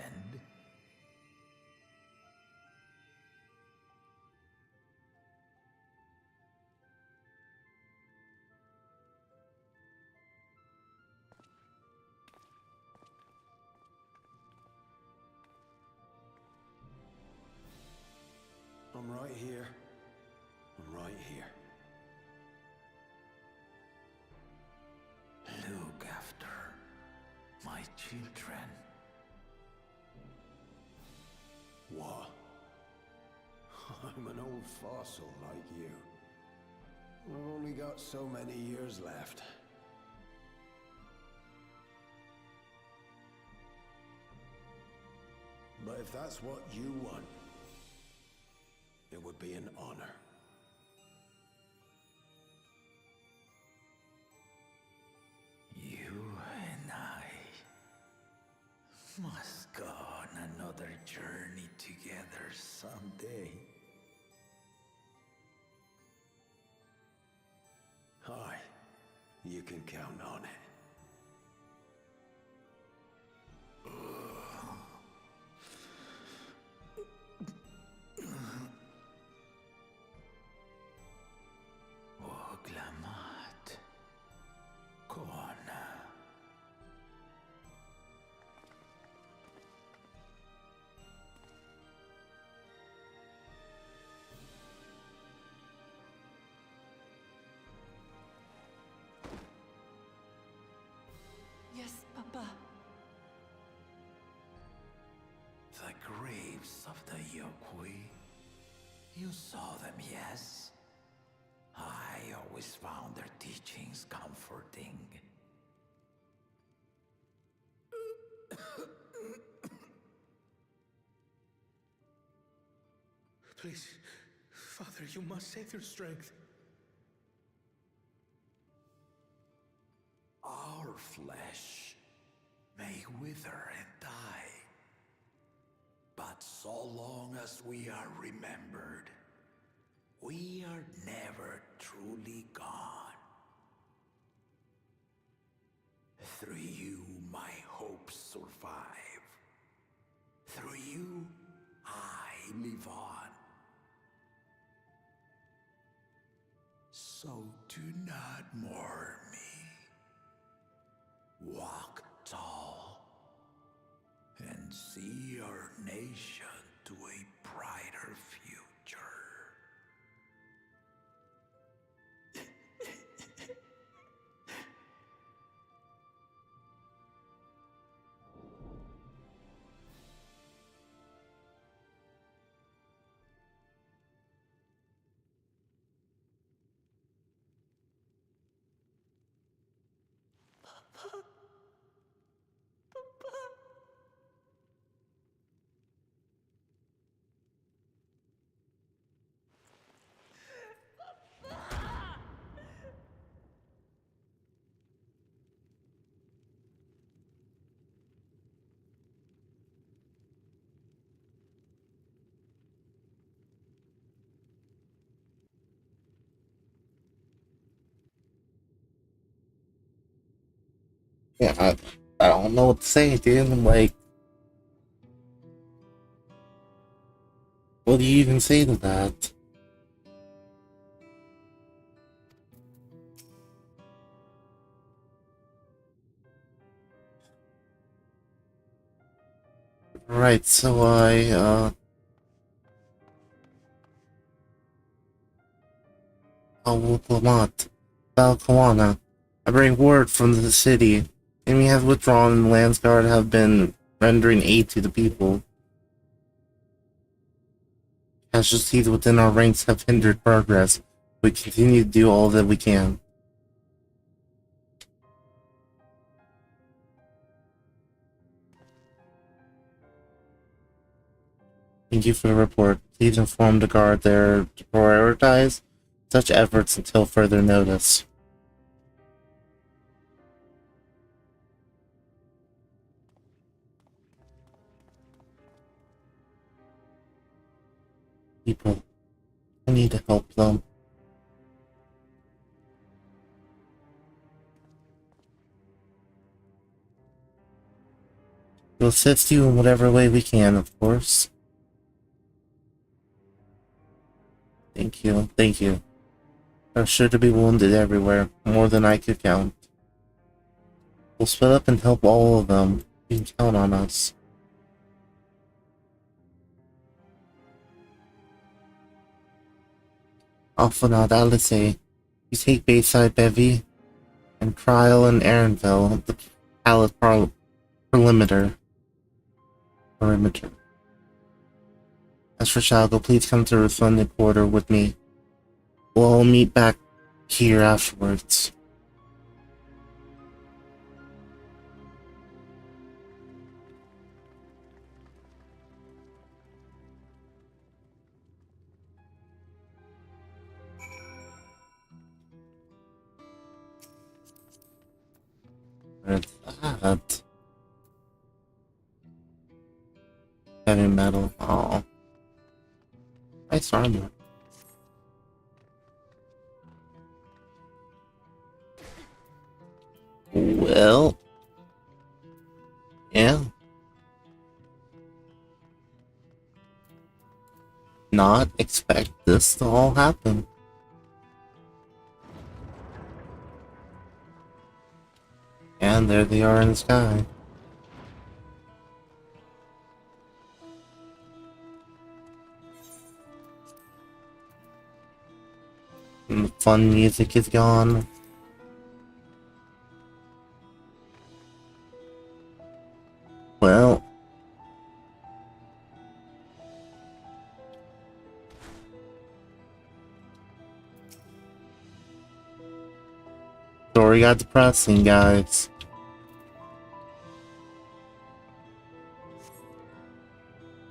I'm right here. I'm right here. Look after my children. What? I'm an old fossil like you. I've only got so many years left. But if that's what you want, it would be an honor. You and I must go on another journey together someday. Aye, you can count on it. Oglamat. Kona. Yes, Papa. The graves of the Yokui. You saw them, yes? I always found their teachings comforting. Please, Father, you must save your strength. Our flesh may wither and die, but so long as we are remembered, we are never truly gone. Through you, my hopes survive. Through you, I live on. not more me. Walk tall and see our nation to a brighter future. Yeah, I don't know what to say, dude. Like, what do you even say to that? Right, so Awuklamat, Valkawana. I bring word from the city. Enemy has withdrawn and the Landsguard have been rendering aid to the people. Casualties within our ranks have hindered progress. We continue to do all that we can. Thank you for the report. Please inform the guard there to prioritize such efforts until further notice. People, I need to help them. We'll assist you in whatever way we can, of course. Thank you, thank you. There are sure to be wounded everywhere, more than I could count. We'll split up and help all of them. You can count on us. Alphanod Alice, you take Bayside Bevy, and Trial and Aaronville, the palace perimeter. As for Shalgo, please come to Refunded Quarter with me. We'll all meet back here afterwards. Where's that? Heavy metal. Oh. Nice armor. Well. Yeah. Not expect this to all happen. And there they are in the sky. And the fun music is gone. Well. Story got depressing, guys.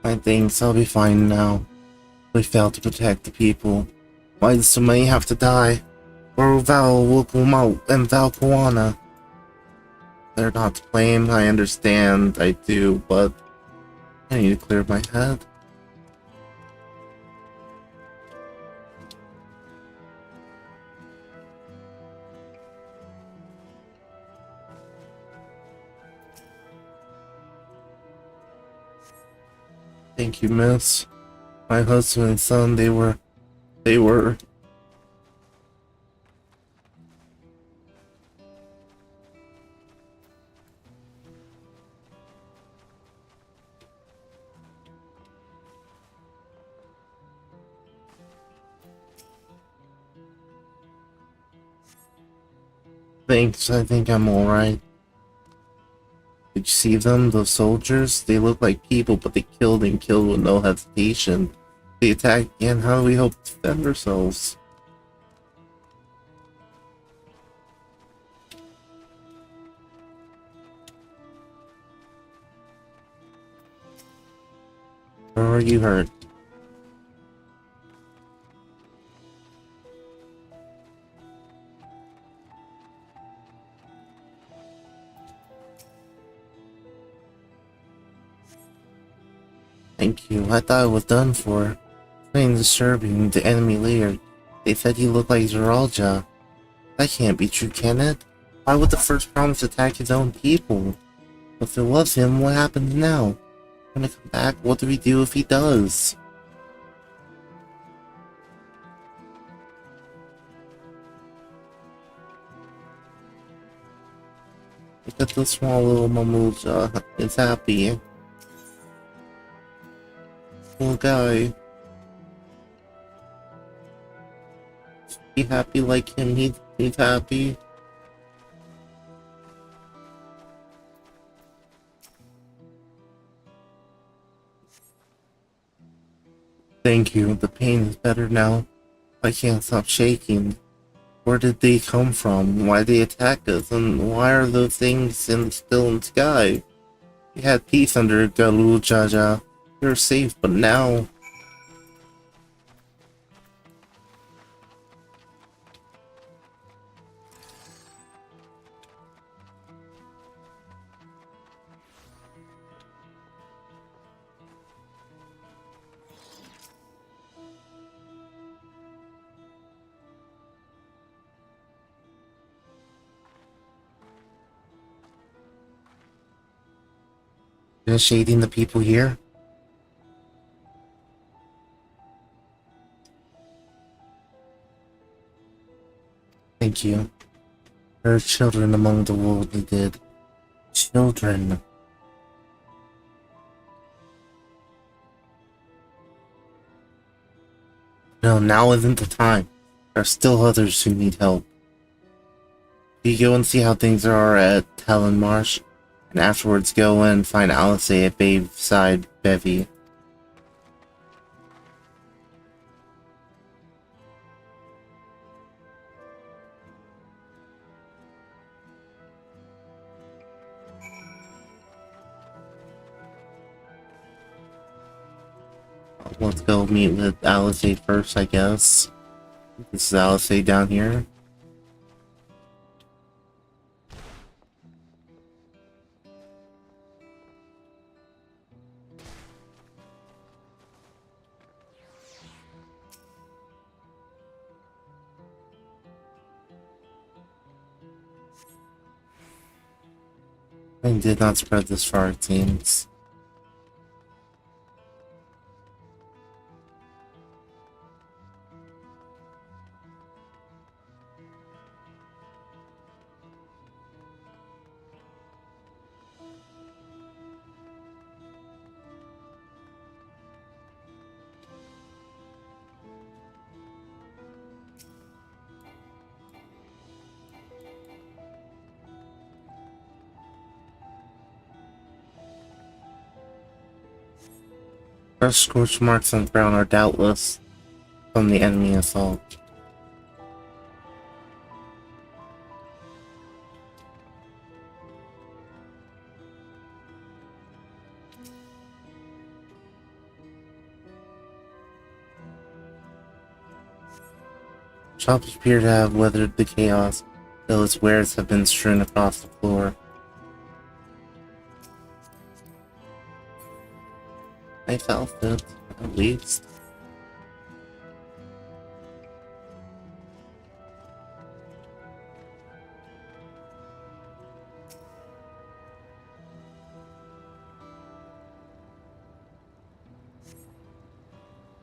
I think I'll be fine now. We failed to protect the people. Why does so many have to die? Or Val will come out and Valkawana. They're not to blame, I understand, I do, but I need to clear my head. Thank you, miss. My husband and son, they were Thanks, I think I'm alright. Did you see them, those soldiers? They look like people, but they killed and killed with no hesitation. They attack again, how do we hope to defend ourselves? Or are you hurt? Thank you. I thought it was done for. Plain disturbing, the enemy leader. They said he looked like Zeralja. That can't be true, can it? Why would the first promise attack his own people? If it was him, what happens now? When I come back, what do we do if he does? Look at the small little Mamuja. It's happy. Little guy. Be happy like him, he's happy. Thank you, the pain is better now. I can't stop shaking. Where did they come from? Why did they attack us? And why are those things still in the sky? We had peace under Galul Jaja. We were safe, but now... shading the people here? Thank you. There are children among the world, they did. Children. No, now isn't the time. There are still others who need help. We go and see how things are at Talon Marsh, and afterwards go and find Alice at Babeside Bevy. Let's go meet with Alice first, I guess. This is Alice down here. I did not spread this far, it seems. Fresh scorch marks on the ground are doubtless from the enemy assault. Shops appear to have weathered the chaos, though its wares have been strewn across the floor. Nice outfit, at least.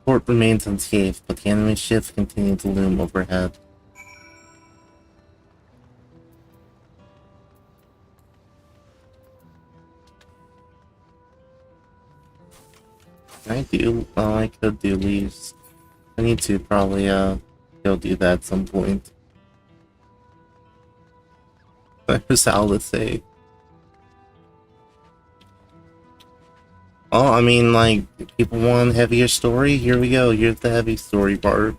Port remains unscathed, but the enemy ships continue to loom overhead. I could do leaves. I need to probably go do that at some point. There's all to say. Oh, I mean, like, if people want a heavier story, here we go. Here's the heavy story part.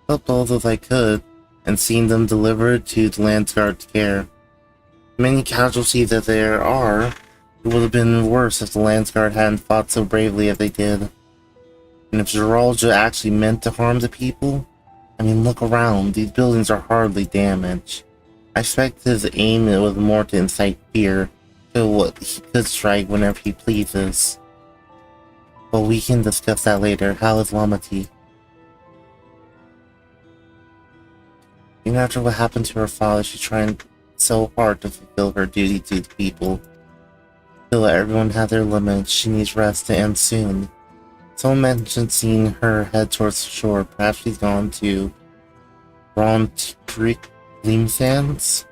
Helped all those I could, and seen them delivered to the Landsguard's care. Many casualties as there are, it would have been worse if the Landsguard hadn't fought so bravely as they did. And if Geralja actually meant to harm the people, I mean, look around. These buildings are hardly damaged. I expect his aim was more to incite fear, so what he could strike whenever he pleases. But we can discuss that later. How is Lamati? Even after what happened to her father, she's trying so hard to fulfill her duty to the people. Feel that everyone has their limits. She needs rest to end soon. Someone mentioned seeing her head towards the shore. Perhaps she's gone to Ron Creek Gleam Sands?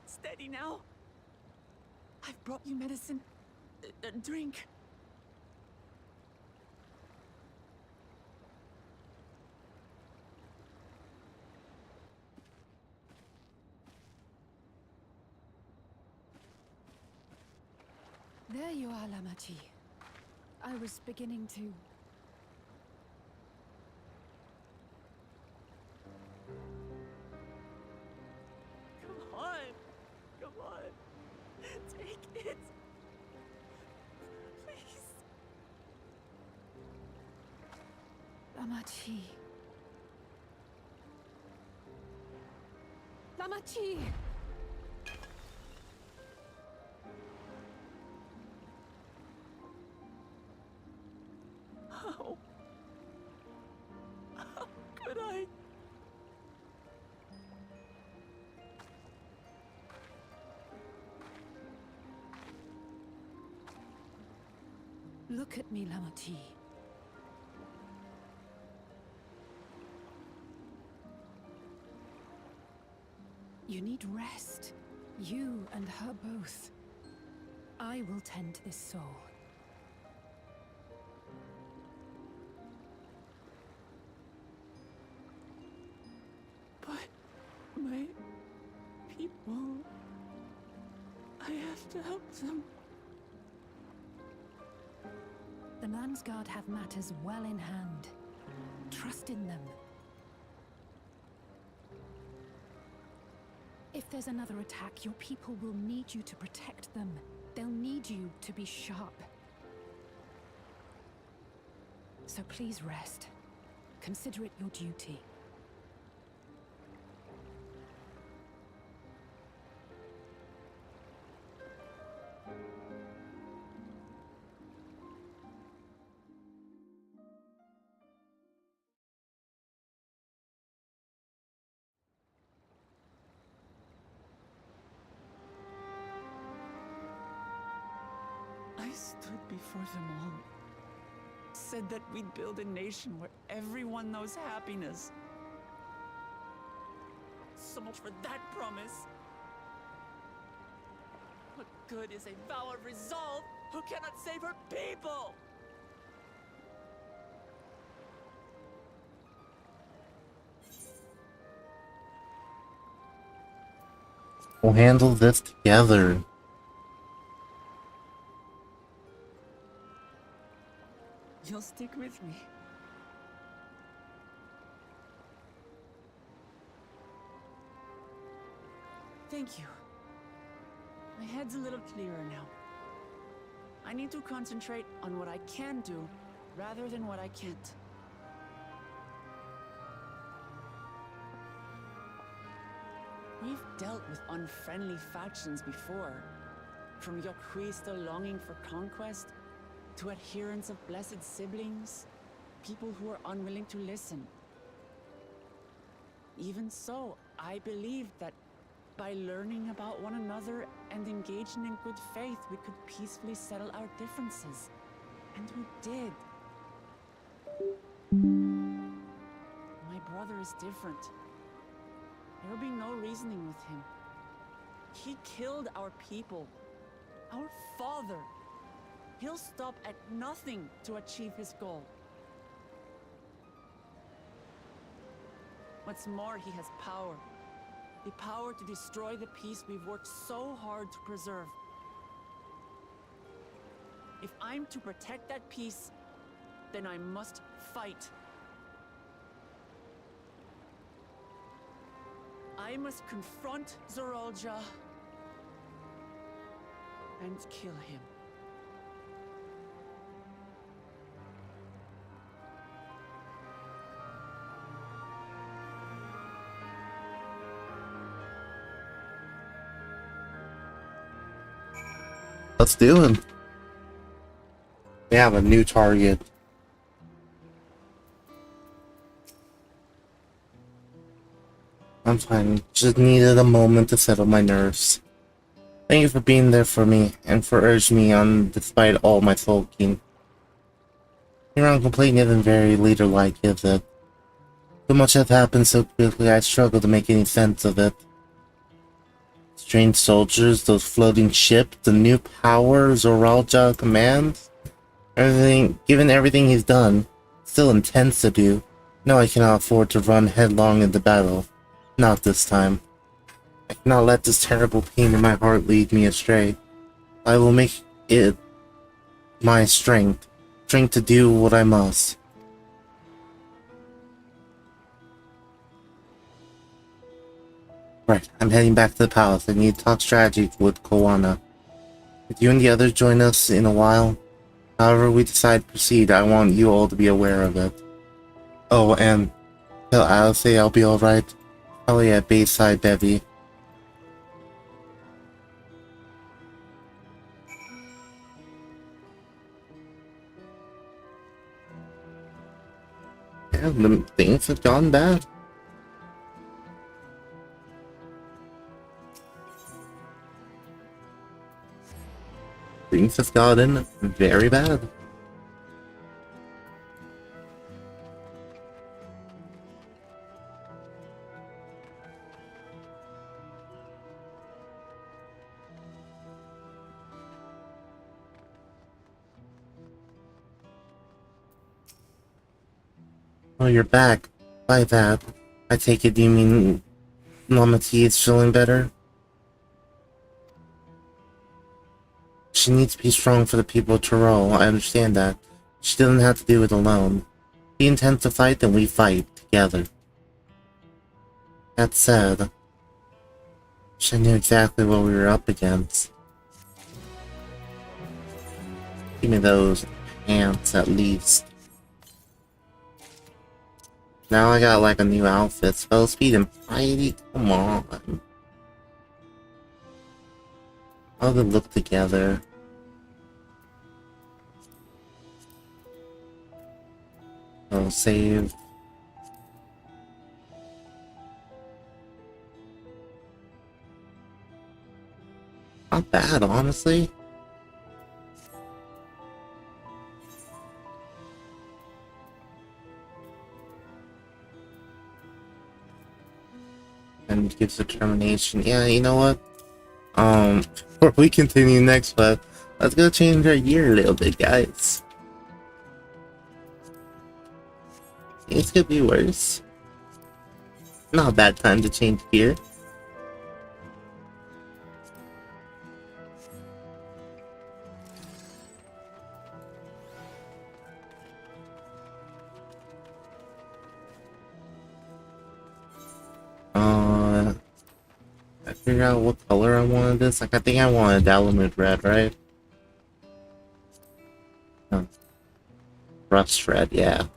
Steady now. I've brought you medicine. Drink. There you are, Lamachi. I was beginning to... Come on. Come on. Take it. Please. Lamachi. Lamachi! How? How could I? Look at me, Lamachi. You need rest. You and her both. I will tend to this soul. But my people... I have to help them. The Landsguard have matters well in hand. Trust in them. If there's another attack, your people will need you to protect them. They'll need you to be sharp. So please rest. Consider it your duty. I stood before them all. Said that we'd build a nation where everyone knows happiness. So much for that promise. What good is a vow of resolve who cannot save her people? We'll handle this together. You'll stick with me. Thank you. My head's a little clearer now. I need to concentrate on what I can do rather than what I can't. We've dealt with unfriendly factions before, from Yokhui still longing for conquest, to adherents of blessed siblings, people who are unwilling to listen. Even so, I believe that By learning about one another and engaging in good faith, we could peacefully settle our differences. And we did. My brother is different. There will be no reasoning with him. He killed our people, our father. He'll stop at nothing to achieve his goal. What's more, he has power. The power to destroy the peace we've worked so hard to preserve. If I'm to protect that peace, then I must fight. I must confront Zoralja and kill him. Let's do it. We have a new target. I'm fine. Just needed a moment to settle my nerves. Thank you for being there for me and for urging me on despite all my sulking. Your uncomplaining isn't very leader-like, is it? So much has happened so quickly I struggle to make any sense of it. Strange soldiers, those floating ships, the new power Zoralja commands. Given everything he's done, still intends to do. No, I cannot afford to run headlong into battle. Not this time. I cannot let this terrible pain in my heart lead me astray. I will make it my strength to do what I must. Right, I'm heading back to the palace. I need to talk strategy with Koana. If you and the others join us in a while, however we decide to proceed, I want you all to be aware of it. Oh, and tell Alice I'll be alright. Probably at Bayside Bevy. Yeah, the things have gone bad. Things have gotten very bad. Oh, you're back. By that, I take it you mean Mama T is feeling better? She needs to be strong for the people of Tyrell, I understand that. She doesn't have to do it alone. If he intends to fight, then we fight together. That said, she knew exactly what we were up against. Give me those pants at least. Now I got like a new outfit. Spell speed and mighty. Come on. How they look together. I'll save. Not bad, honestly. And gives determination. Yeah, you know what? Before we continue next, but let's go change our gear a little bit, guys. Things could be worse. Not a bad time to change gear. I figured out what color I wanted this. Like, I think I wanted Dalamud red, right? Oh. Rust red, yeah.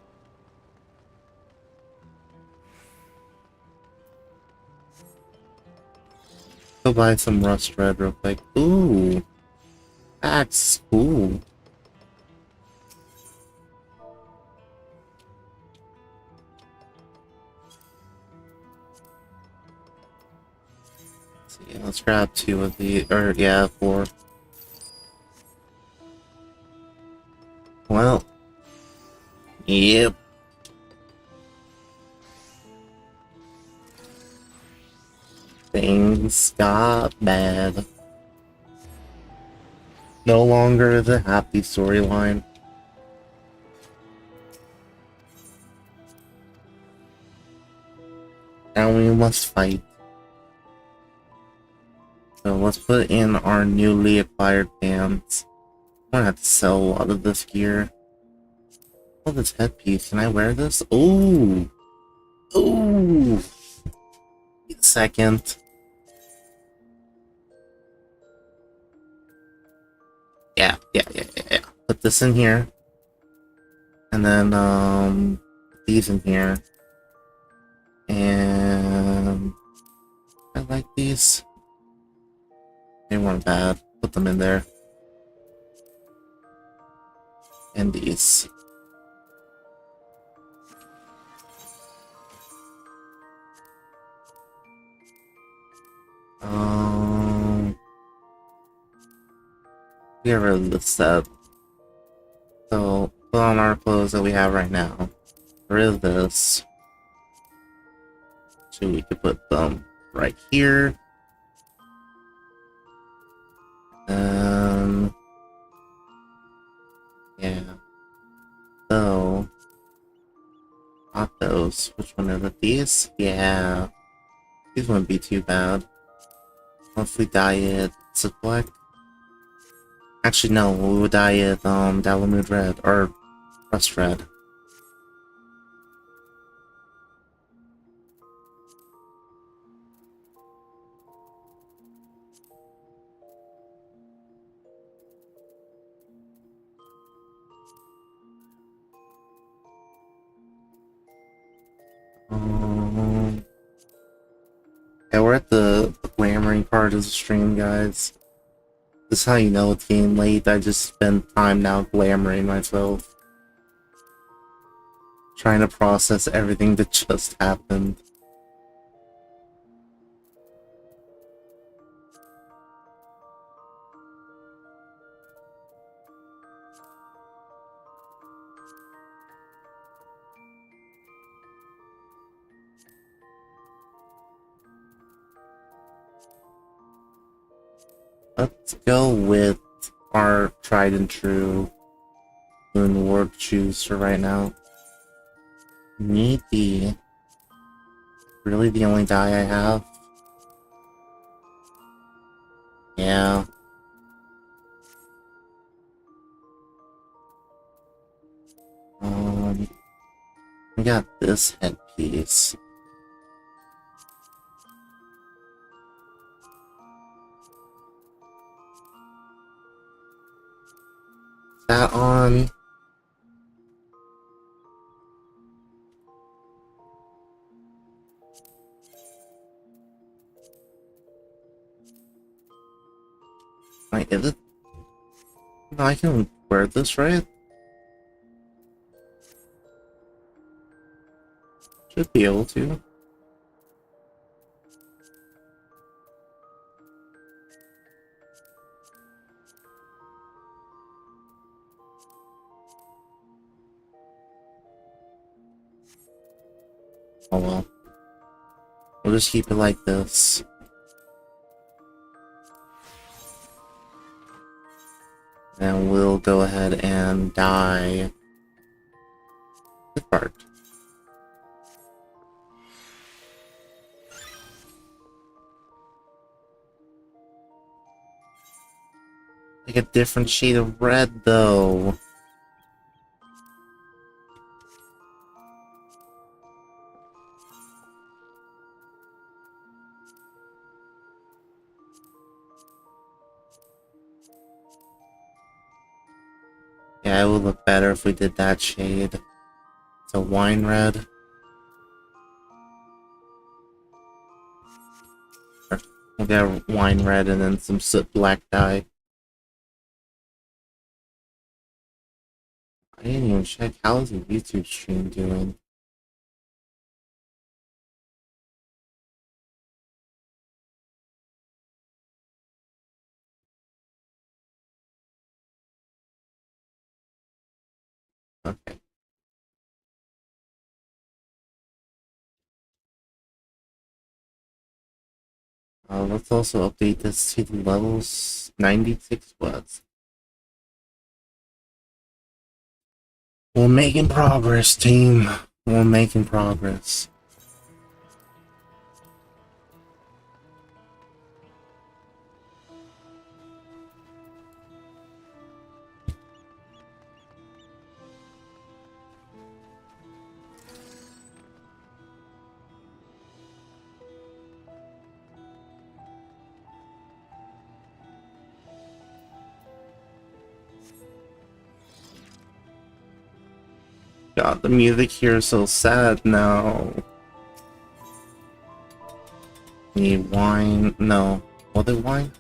Go buy some rust red real quick. Ooh, that's cool. Yeah, let's grab 2 of the, or yeah, 4. Well, yep. Things got bad. No longer the happy storyline. Now we must fight. So let's put in our newly acquired pants. I'm gonna have to sell a lot of this gear. Oh, this headpiece. Can I wear this? Ooh! Ooh! Wait a second. Yeah. Put this in here. And then, these in here. And I like these. They weren't bad. Put them in there. And these. Get rid of this set. So put on our clothes that we have right now. Get rid of this. So we could put them right here. Yeah. So not those. Which one are these? Yeah. These wouldn't be too bad. If we dye it black. Actually no, we would dye it Dalamud red or rust red. Yeah, we're at the glamoring part of the stream, guys. This is how you know it's getting late. I just spend time now glamoring myself. Trying to process everything that just happened. Let's go with our tried and true Moon Ward shoes for right now. Need the really the only dye I have. Yeah. We got this headpiece. That on. Wait, is it? No, I can wear this, right? Should be able to. Oh well. We'll just keep it like this. And we'll go ahead and dye the part. Like a different shade of red, though. Yeah, it would look better if we did that shade. It's a wine red. We'll get wine red and then some soot black dye. I didn't even check. How is the YouTube stream doing? Okay. Let's also update this to the levels 96 watts. We're making progress, team. We're making progress. God, the music here is so sad now. Need wine? No. Other wine?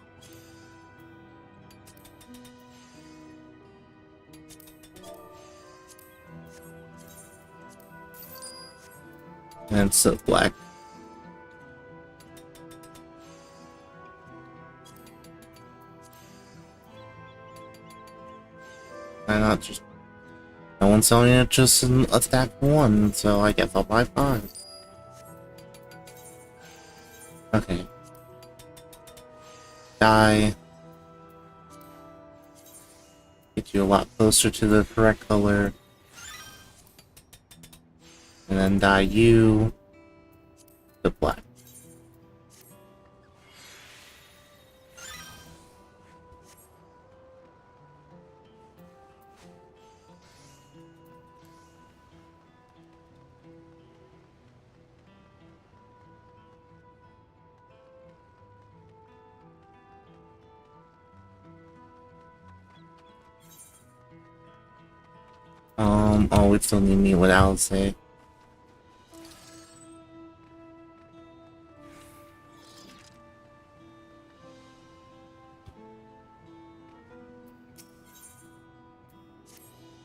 And it's so black. Why not just... No one's selling it just in a stack of one, so I guess I'll buy 5. Okay. Dye. Get you a lot closer to the correct color. And then dye you the black. Oh, we still need me with Alice.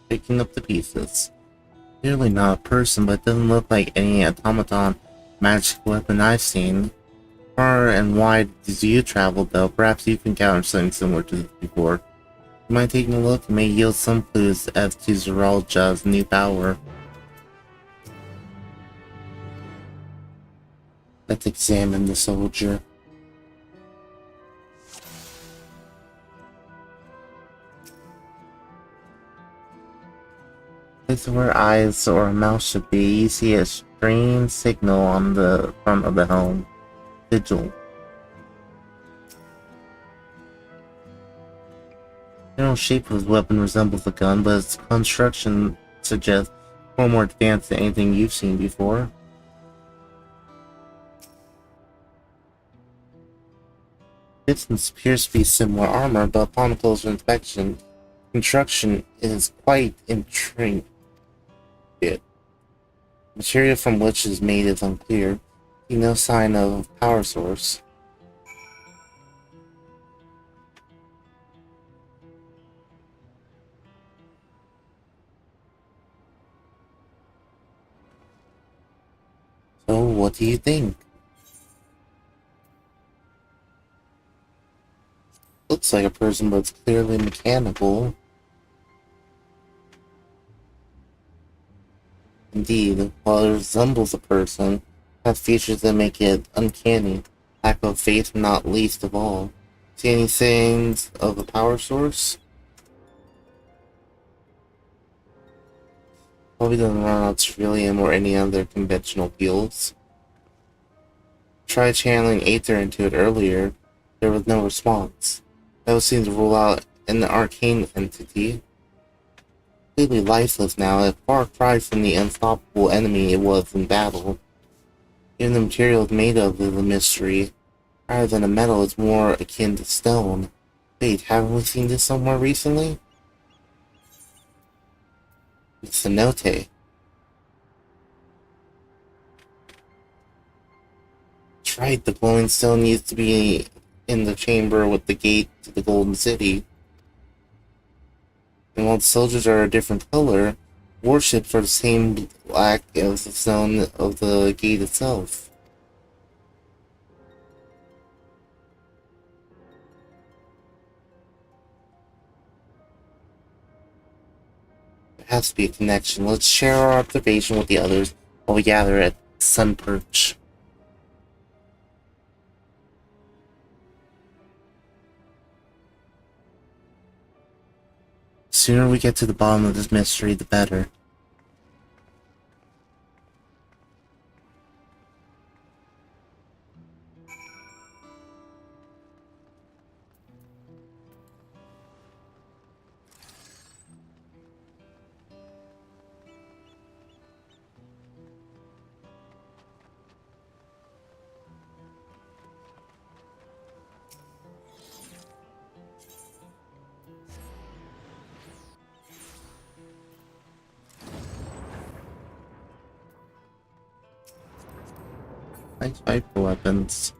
Picking up the pieces. Clearly not a person, but doesn't look like any automaton magic weapon I've seen. Far and wide as you traveled, though, perhaps you've encountered something similar to this before. You mind taking a look? It may yield some clues as to Zeralja's new power. Let's examine the soldier. This is where eyes or a mouth should be. You see a strange signal on the front of the helm. Sigil. The general shape of his weapon resembles a gun, but its construction suggests far more advanced than anything you've seen before. Distance appears to be similar armor, but upon closer inspection, construction is quite intricate. Material from which is made is unclear. See no sign of power source. So, what do you think? Looks like a person, but it's clearly mechanical. Indeed, while it resembles a person, it has features that make it uncanny. Lack of faith, not least of all. See any signs of a power source? Probably doesn't run on Cerulean or any other conventional fields. Tried channeling Aether into it earlier. There was no response. That would seem to rule out an arcane entity. Completely lifeless now, a far cry from the unstoppable enemy it was in battle. Even the material it's made of is a mystery. Rather than a metal, it's more akin to stone. Wait, haven't we seen this somewhere recently? It's the Note. That's right, the glowing stone needs to be in the chamber with the gate to the Golden City. And while the soldiers are a different color, warships are the same black as the stone of the gate itself. has to be a connection. Let's share our observation with the others while we gather at Sunperch. The sooner we get to the bottom of this mystery, the better. Nice viper weapons.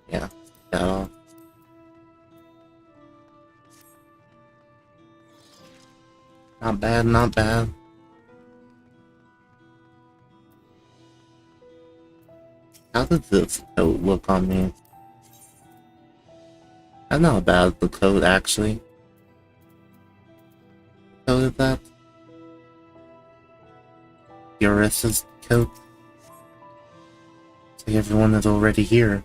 Yeah, that off. Not bad, not bad. How does this coat look on me? That's not bad, the coat actually. Coat is that? Eurissa's coat. It's like everyone is already here.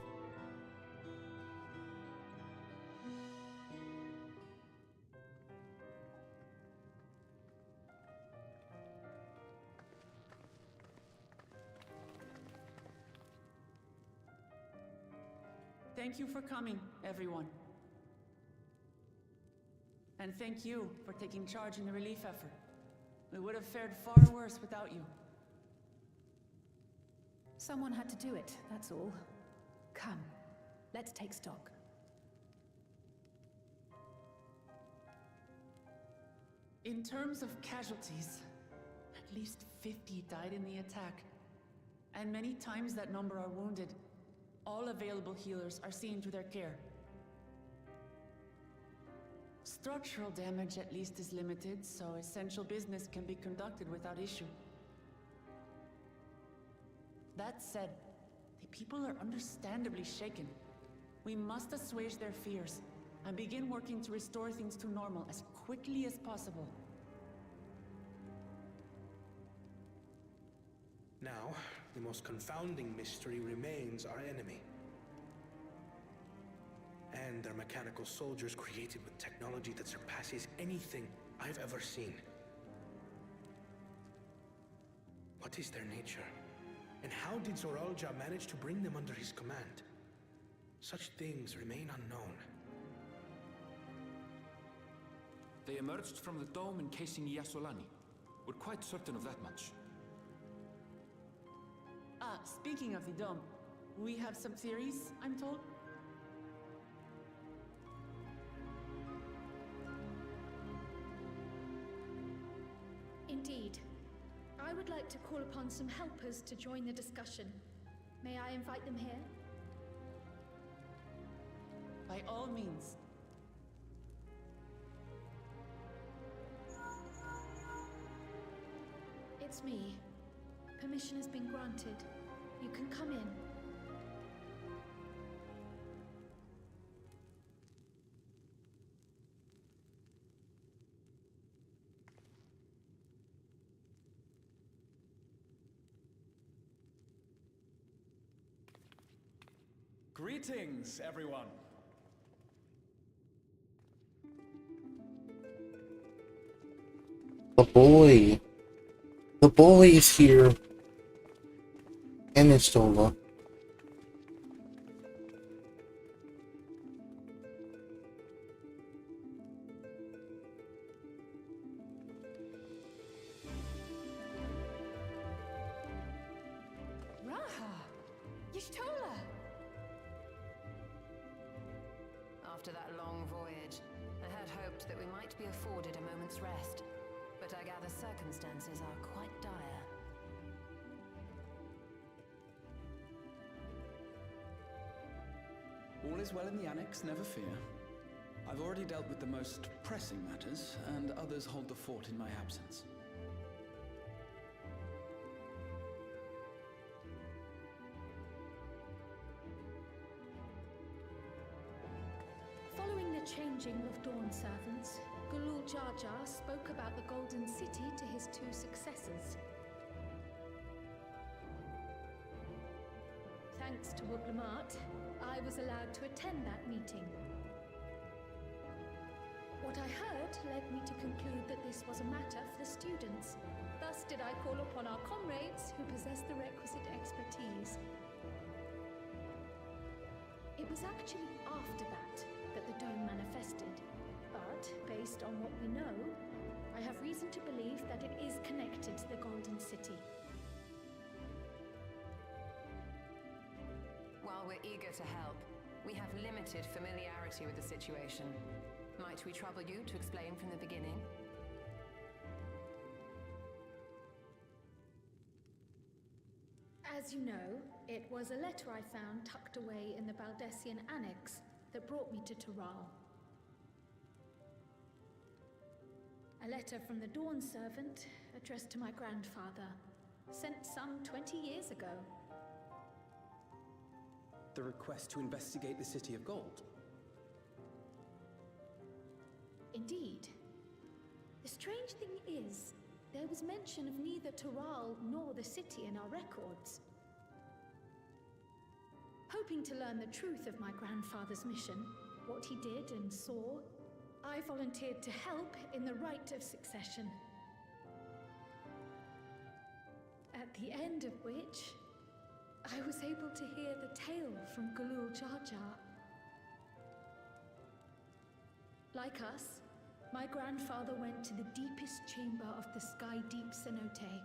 Thank you for coming, everyone. And thank you for taking charge in the relief effort. We would have fared far worse without you. Someone had to do it, that's all. Come, let's take stock. In terms of casualties, at least 50 died in the attack. And many times that number are wounded. All available healers are seen to their care. Structural damage at least is limited, so essential business can be conducted without issue. That said, the people are understandably shaken. We must assuage their fears and begin working to restore things to normal as quickly as possible. Now, the most confounding mystery remains our enemy. And their mechanical soldiers created with technology that surpasses anything I've ever seen. What is their nature? And how did Zoralja manage to bring them under his command? Such things remain unknown. They emerged from the dome encasing Yasolani. We're quite certain of that much. Speaking of the dome, we have some theories, I'm told? Indeed. I would like to call upon some helpers to join the discussion. May I invite them here? By all means. It's me. Permission has been granted. You can come in. Greetings, everyone. The boy. The boy is here. And Istola. Raha! Y'shtola! After that long voyage, I had hoped that we might be afforded a moment's rest, but I gather circumstances are quite dire. All is well in the Annex, never fear. I've already dealt with the most pressing matters, and others hold the fort in my absence. changing of Dawn servants, Gulul Jar Jar spoke about the Golden City to his two successors. Thanks to Wuglamart, I was allowed to attend that meeting. What I heard led me to conclude that this was a matter for the students. Thus did I call upon our comrades who possess the requisite expertise. It was actually after that the dome manifested, but based on what we know, I have reason to believe that it is connected to the Golden City. While we're eager to help, we have limited familiarity with the situation. Might we trouble you to explain from the beginning? As you know, it was a letter I found tucked away in the Baldessian Annex that brought me to Tural. A letter from the Dawn servant addressed to my grandfather, sent some 20 years ago. The request to investigate the City of Gold. Indeed. The strange thing is, there was mention of neither Tural nor the city in our records. Hoping to learn the truth of my grandfather's mission, what he did and saw, I volunteered to help in the rite of succession. At the end of which, I was able to hear the tale from Gulul Jar Jar. Like us, my grandfather went to the deepest chamber of the Sky Deep Cenote,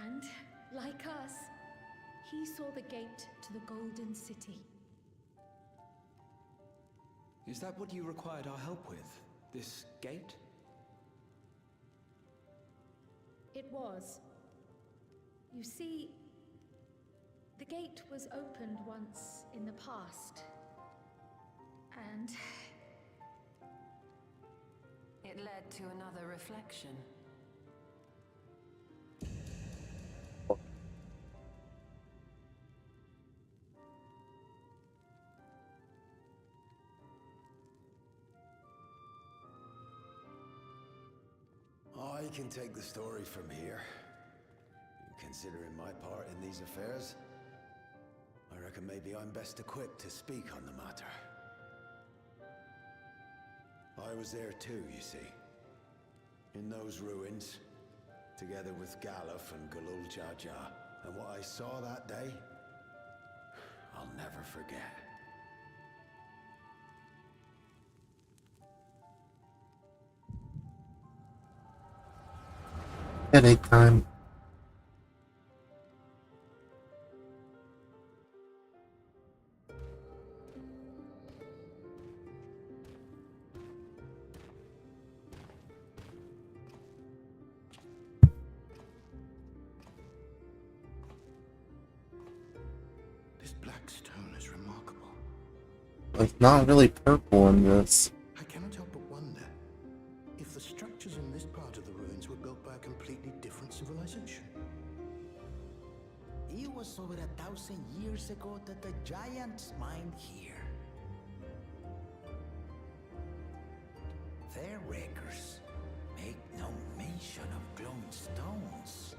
and, like us, he saw the gate to the Golden City. Is that what you required our help with? This gate? It was. You see, the gate was opened once in the past, and it led to another reflection. I can take the story from here. Considering my part in these affairs, I reckon maybe I'm best equipped to speak on the matter. I was there too, you see. In those ruins, together with Galuf and Gulul Jar Jar. And what I saw that day, I'll never forget. Headache time. This black stone is remarkable. It's not really purple in this. I cannot help but wonder if the structures in this part of the ruins were built by a completely different civilization. It was over 1,000 years ago that the giants mined here. Their records make no mention of glowing stones.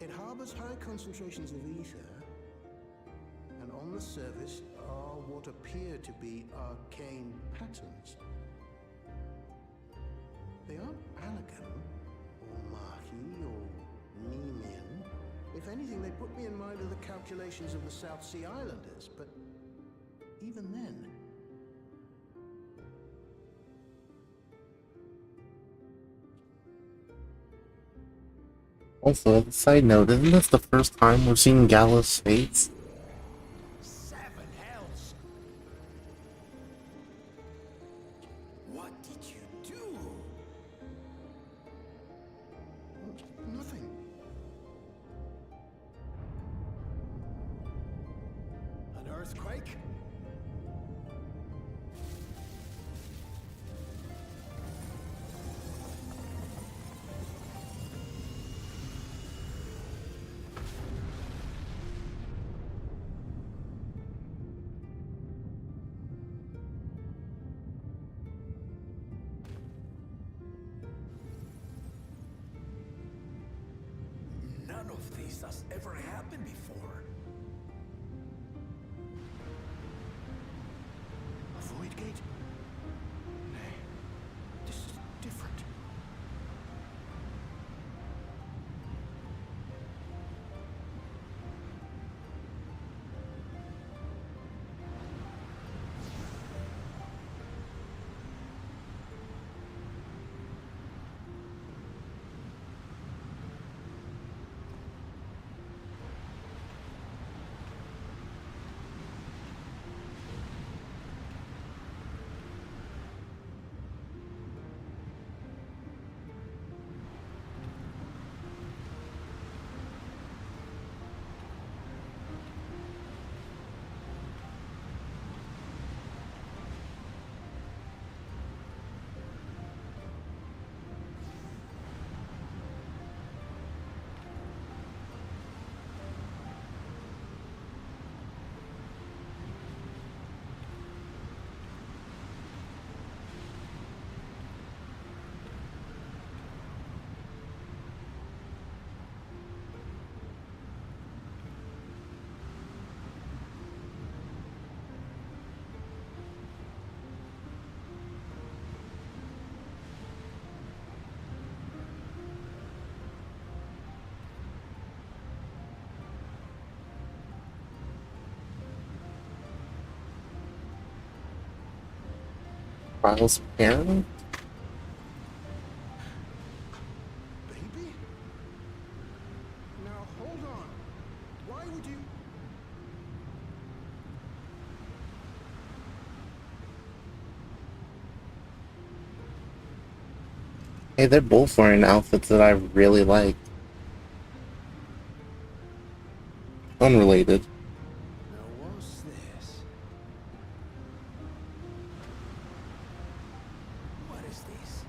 It harbors high concentrations of ether, and on the surface are what appear to be arcane patterns. They aren't Allagan, or Mahi, or Nemean. If anything, they put me in mind of the calculations of the South Sea Islanders, but even then... Also, as a side note, isn't this the first time we're seeing Galuf's face? Seven hells! What did you do? Nothing. earthquake? None of this has ever happened before. A void gate? Nay, this is different. Miles Parent? Baby? Now hold on. Why would you... Hey, they're both wearing outfits that I really like. Unrelated. Now what's this? What is this?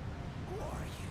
Who are you?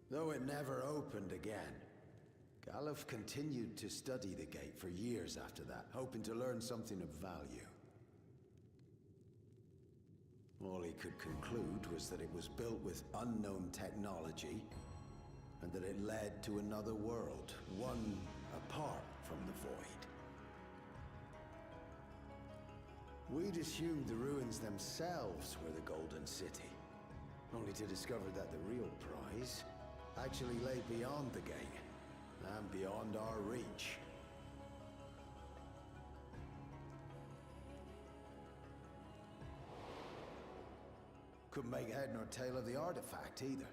Though it never opened again, Galuf continued to study the gate for years after that, hoping to learn something of value. All he could conclude was that it was built with unknown technology, and that it led to another world, one apart from the Void. We'd assumed the ruins themselves were the Golden City, only to discover that the real prize actually lay beyond the gate, and beyond our reach. Couldn't make head nor tail of the artifact either.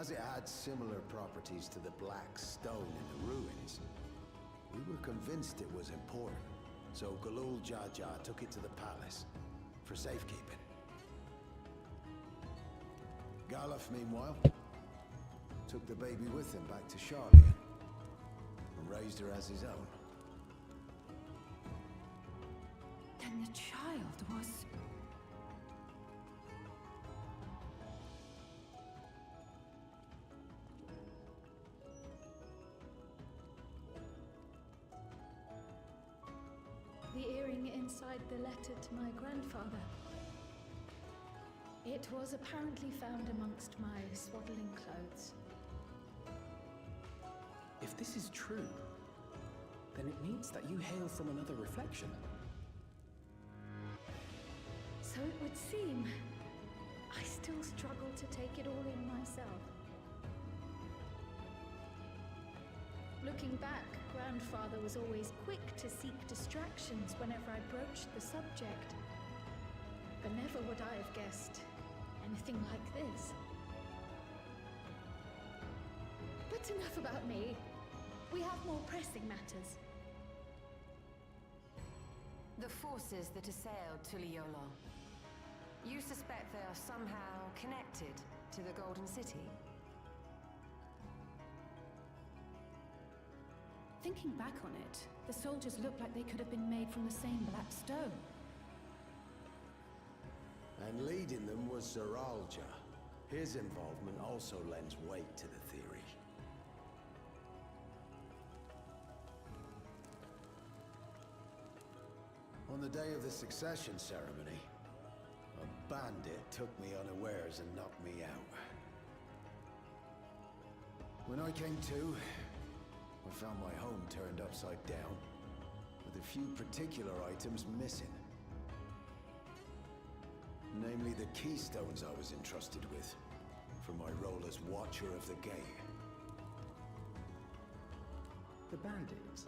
As it had similar properties to the black stone in the ruins, we were convinced it was important. So Galul Jaja took it to the palace for safekeeping. Galuf, meanwhile, took the baby with him back to Sharlayan and raised her as his own. Then the child was... inside the letter to my grandfather. It was apparently found amongst my swaddling clothes. If this is true, then it means that you hail from another reflection. So it would seem. I still struggle to take it all in myself. Looking back, Grandfather was always quick to seek distractions whenever I broached the subject. But never would I have guessed anything like this. But enough about me. We have more pressing matters. The forces that assailed Tuliyollal. You suspect they are somehow connected to the Golden City? Thinking back on it, the soldiers look like they could have been made from the same black stone. And leading them was Zeralja. His involvement also lends weight to the theory. On the day of the succession ceremony, a bandit took me unawares and knocked me out. When I came to, I found my home turned upside down, with a few particular items missing. Namely the keystones I was entrusted with, for my role as Watcher of the Gate. The bandit?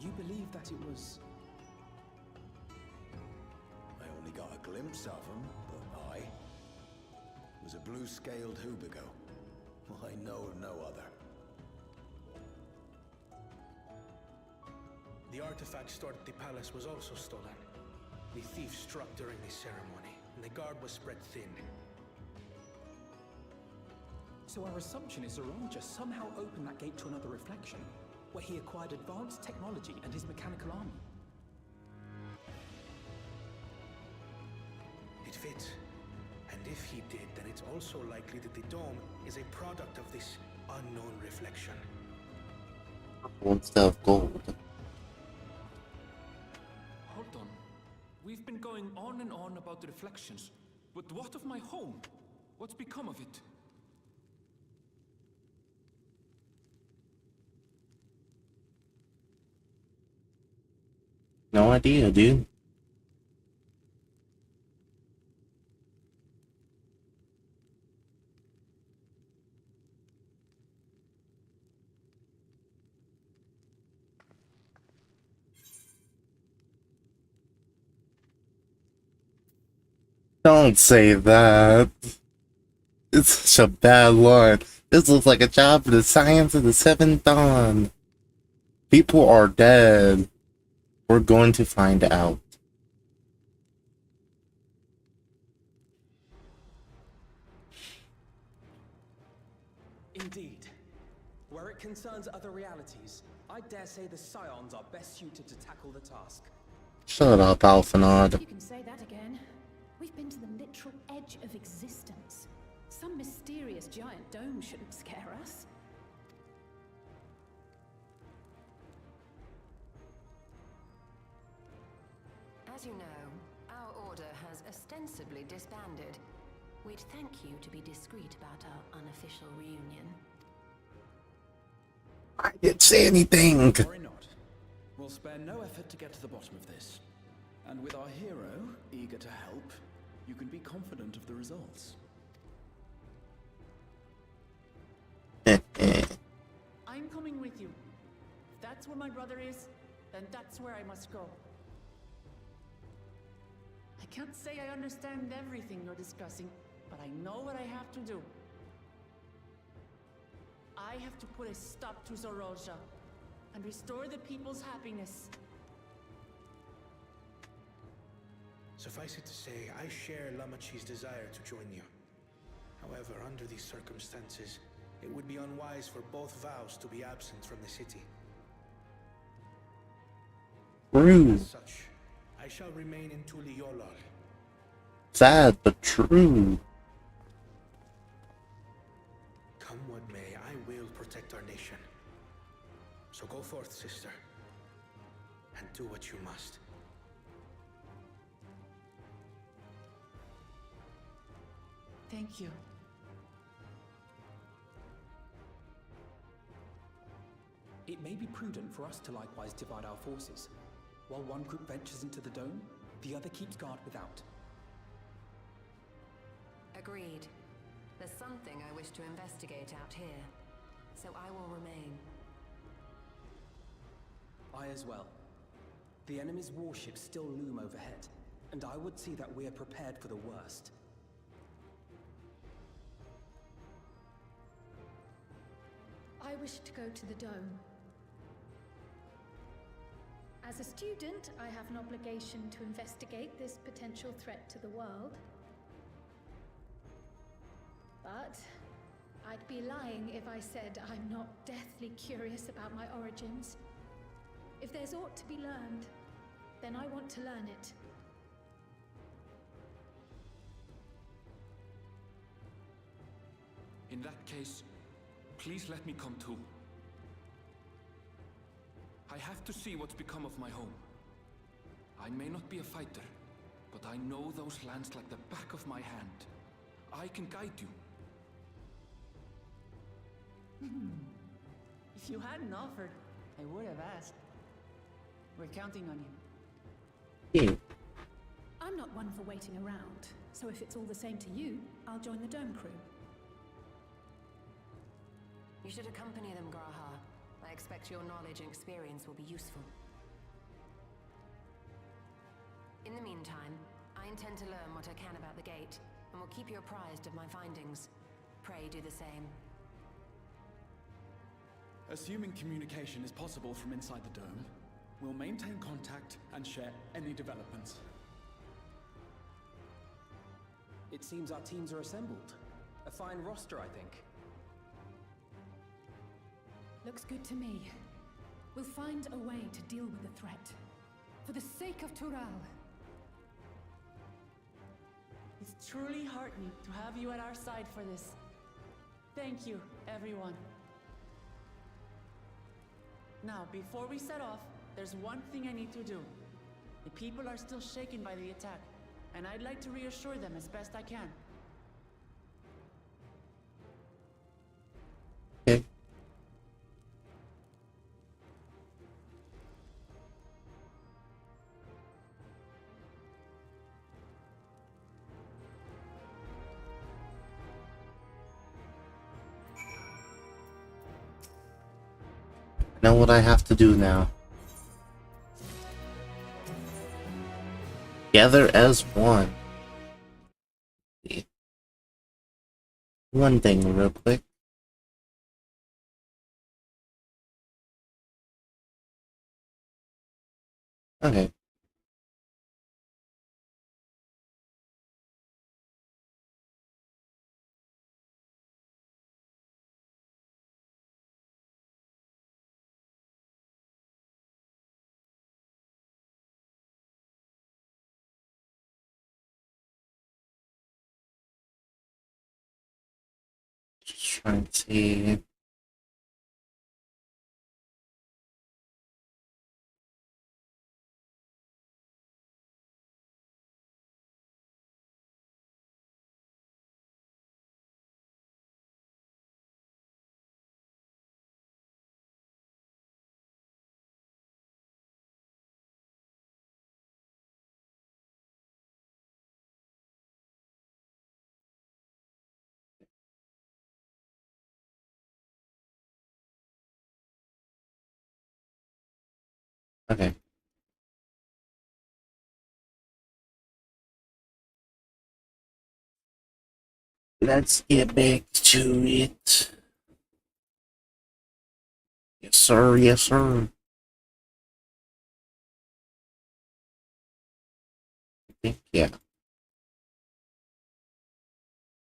You believe that it was... I only got a glimpse of him, but I was a blue-scaled Hubigo. I know of no other. The artifact stored at the palace was also stolen. The thief struck during the ceremony, and the guard was spread thin. So our assumption is Zeralja somehow opened that gate to another reflection, where he acquired advanced technology and his mechanical army. It fits. And if he did, then it's also likely that the dome is a product of this unknown reflection. Instead of gold. Hold on. We've been going on and on about the reflections, but what of my home? What's become of it? No idea, dude. Don't say that. It's such a bad line. This looks like a job for the Science of the Seventh Dawn. People are dead. We're going to find out. Indeed. Where it concerns other realities, I dare say the Scions are best suited to tackle the task. Shut up, Alphanod. You can say that again. We've been to the literal edge of existence. Some mysterious giant dome shouldn't scare us. As you know, our order has ostensibly disbanded. We'd thank you to be discreet about our unofficial reunion. I didn't say anything. Worry not. We'll spare no effort to get to the bottom of this. And with our hero eager to help, you can be confident of the results. I'm coming with you. If that's where my brother is, then that's where I must go. I can't say I understand everything you're discussing, but I know what I have to do. I have to put a stop to Zeralja and restore the people's happiness. Suffice it to say, I share Lamachi's desire to join you. However, under these circumstances, it would be unwise for both vows to be absent from the city. True. As such, I shall remain in Tuliyollal. Sad, but true. Come what may, I will protect our nation. So go forth, sister, and do what you must. Thank you. It may be prudent for us to likewise divide our forces. While one group ventures into the dome, the other keeps guard without. Agreed. There's something I wish to investigate out here, so I will remain. I as well. The enemy's warships still loom overhead, and I would see that we are prepared for the worst. I wish to go to the dome. As a student, I have an obligation to investigate this potential threat to the world. But I'd be lying if I said I'm not deathly curious about my origins. If there's aught to be learned, then I want to learn it. In that case, please let me come too. I have to see what's become of my home. I may not be a fighter, but I know those lands like the back of my hand. I can guide you. If you hadn't offered, I would have asked. We're counting on you. I'm not one for waiting around, so if it's all the same to you, I'll join the dome crew. You should accompany them, Graha. I expect your knowledge and experience will be useful. In the meantime, I intend to learn what I can about the gate, and will keep you apprised of my findings. Pray do the same. Assuming communication is possible from inside the dome, we'll maintain contact and share any developments. It seems our teams are assembled. A fine roster, I think. Looks good to me. We'll find a way to deal with the threat. For the sake of Tural. It's truly heartening to have you at our side for this. Thank you, everyone. Now, before we set off, there's one thing I need to do. The people are still shaken by the attack, and I'd like to reassure them as best I can. Okay. Know what I have to do now. Gather as one. One thing real quick. Okay. Just trying to see. Okay. Let's get back to it. Yes, sir. Yes, sir. I think, yeah.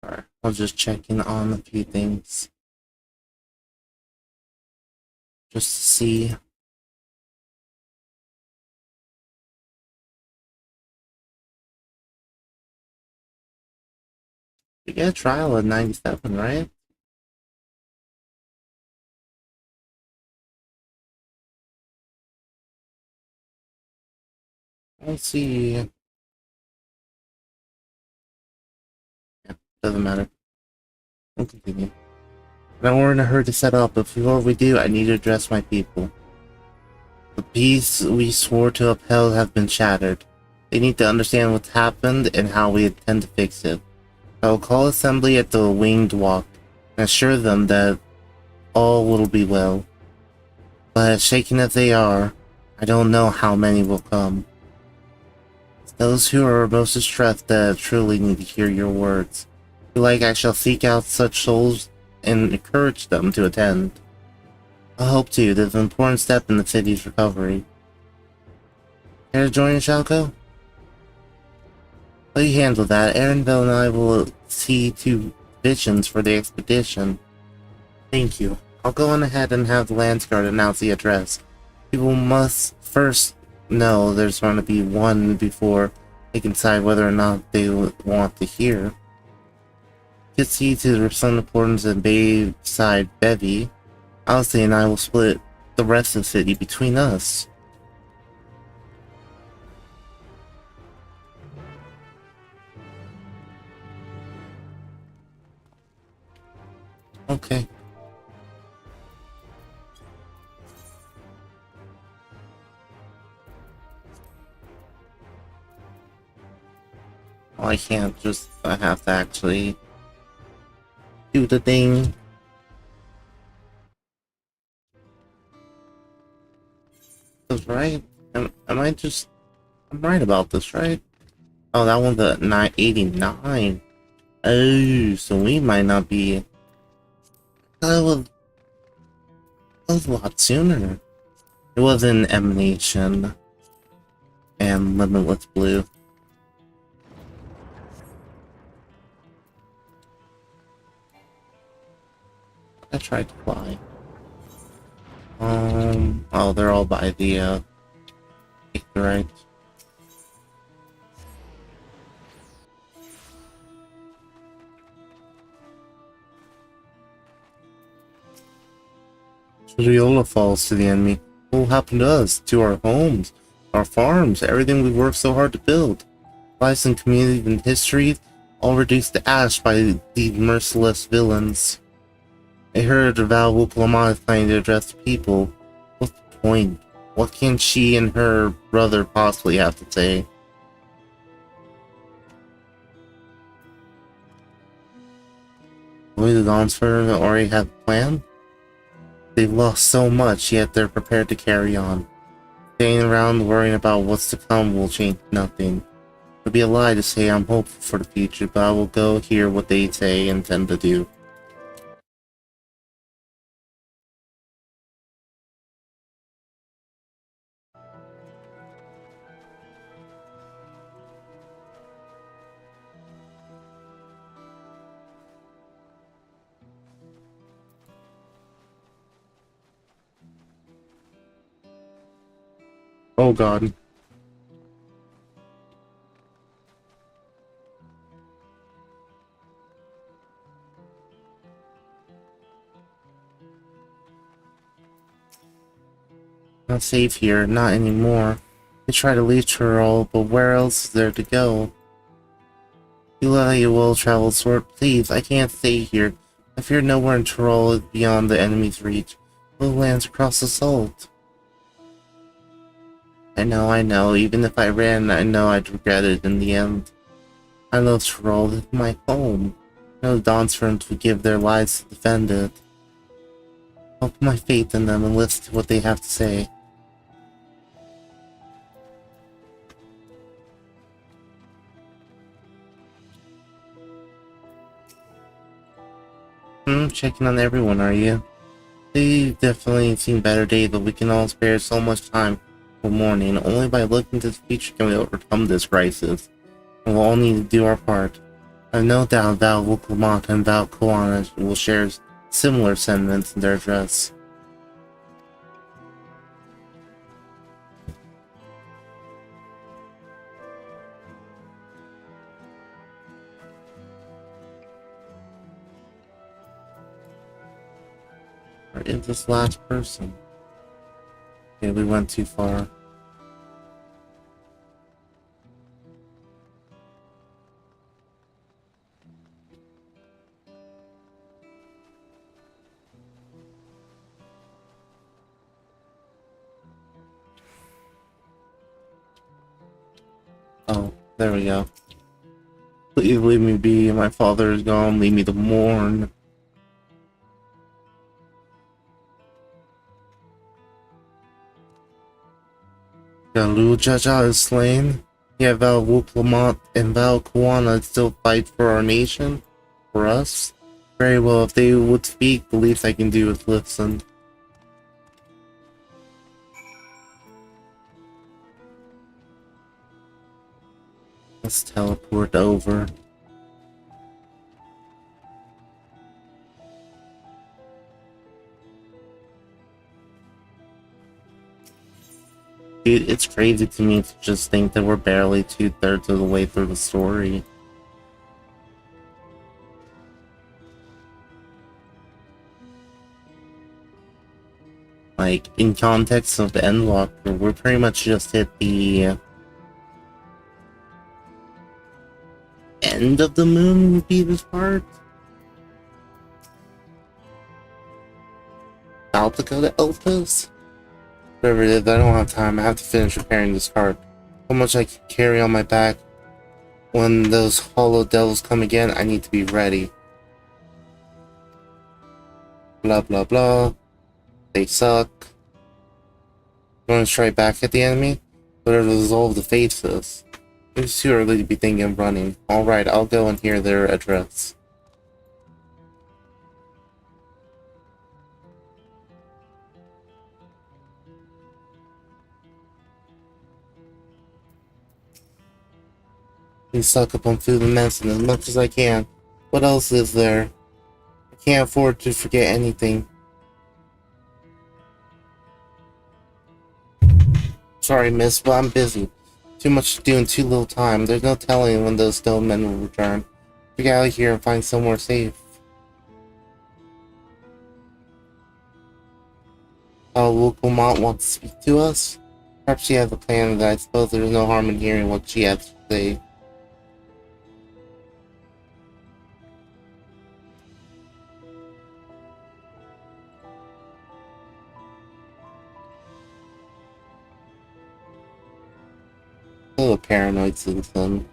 Alright, I was just checking on a few things. Just to see. You get a trial at 97, right? Let's see. Yeah. Doesn't matter. We'll continue. Now we're in a hurry to set up, but before we do, I need to address my people. The peace we swore to uphold have been shattered. They need to understand what's happened and how we intend to fix it. I will call assembly at the Winged Walk and assure them that all will be well. But as shaken as they are, I don't know how many will come. It's those who are most distressed that truly need to hear your words. If you like, I shall seek out such souls and encourage them to attend. I hope to. There's an important step in the city's recovery. Care to join us, Shalko? While you handle that, Erenville and I will see to visions for the expedition. Thank you. I'll go on ahead and have the Landsguard announce the address. People must first know there's going to be one before they can decide whether or not they want to hear. Get see to the some importance in Bayside Bevy. Alistair and I will split the rest of the city between us. Okay. Well, I can't just, I have to actually do the thing. That's right. Am I just, I'm right about this, right? Oh, that one's at 989. Oh, so we might not be. That was a lot sooner. It was in Emanation and Limitless Blue. I tried to fly. Oh, they're all by the, right. Riola falls to the enemy. What will happen to us? To our homes, our farms, everything we worked so hard to build. Lives and community and history, all reduced to ash by these merciless villains. I heard Val Wuklama is planning to address the people. What's the point? What can she and her brother possibly have to say? Will the Dawnsford already have a plan? They've lost so much, yet they're prepared to carry on. Staying around worrying about what's to come will change nothing. It would be a lie to say I'm hopeful for the future, but I will go hear what they say and intend to do. Oh god. Not safe here, not anymore. They try to leave Tyrol, but where else is there to go? You let your well-traveled sword, please, I can't stay here. I fear nowhere in Tyrol is beyond the enemy's reach. Little lands across the salt. I know, even if I ran, I know I'd regret it in the end. I love Tyrol, it's my home. I know the Dawnsford would give their lives to defend it. I'll put my faith in them and listen to what they have to say. Checking on everyone, are you? They've definitely seen better days, but we can all spare so much time for mourning. Only by looking to the future can we overcome this crisis. And we'll all need to do our part. I have no doubt Val Wuklama and Val Koana will share similar sentiments in their address. Where is this last person? Okay, we went too far. There we go. Please leave me be. My father is gone. Leave me to mourn. Galu Jaja is slain. Yet Val Wuklamont and Val Kuana still fight for our nation. For us. Very well, if they would speak, the least I can do is listen. Let's teleport over. Dude, it's crazy to me to just think that we're barely 2/3 of the way through the story. Like, in context of the Endwalker, we're pretty much just at the end of the moon would be this part. South Dakota Elpis? Whatever it is, I don't have time. I have to finish repairing this cart. How much I can carry on my back. When those hollow devils come again, I need to be ready. Blah blah blah. They suck. You want to strike back at the enemy? Whatever the resolve to face us. It's too early to be thinking of running. Alright, I'll go and hear their address. I suck up on food and medicine as much as I can. What else is there? I can't afford to forget anything. Sorry, miss, but I'm busy. Too much to do in too little time. There's no telling when those stone men will return. We get out of here and find somewhere safe. Wilcomont wants to speak to us? Perhaps she has a plan that I suppose there's no harm in hearing what she has to say. A little paranoid citizen.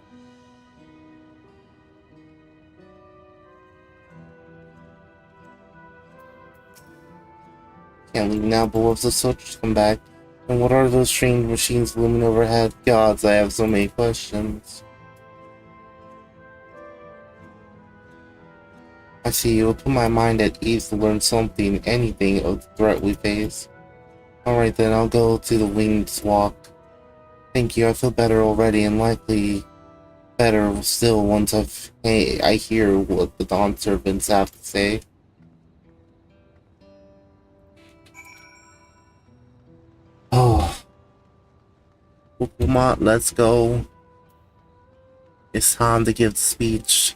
Can't leave now, but what if the soldiers come back? And what are those strange machines looming overhead? Gods, I have so many questions. I see, it will put my mind at ease to learn something, anything, of the threat we face. Alright then, I'll go to the Winged Walk. Thank you, I feel better already, and likely better still once I hear what the Dawn Servants have to say. Oh. Come on, let's go. It's time to give the speech.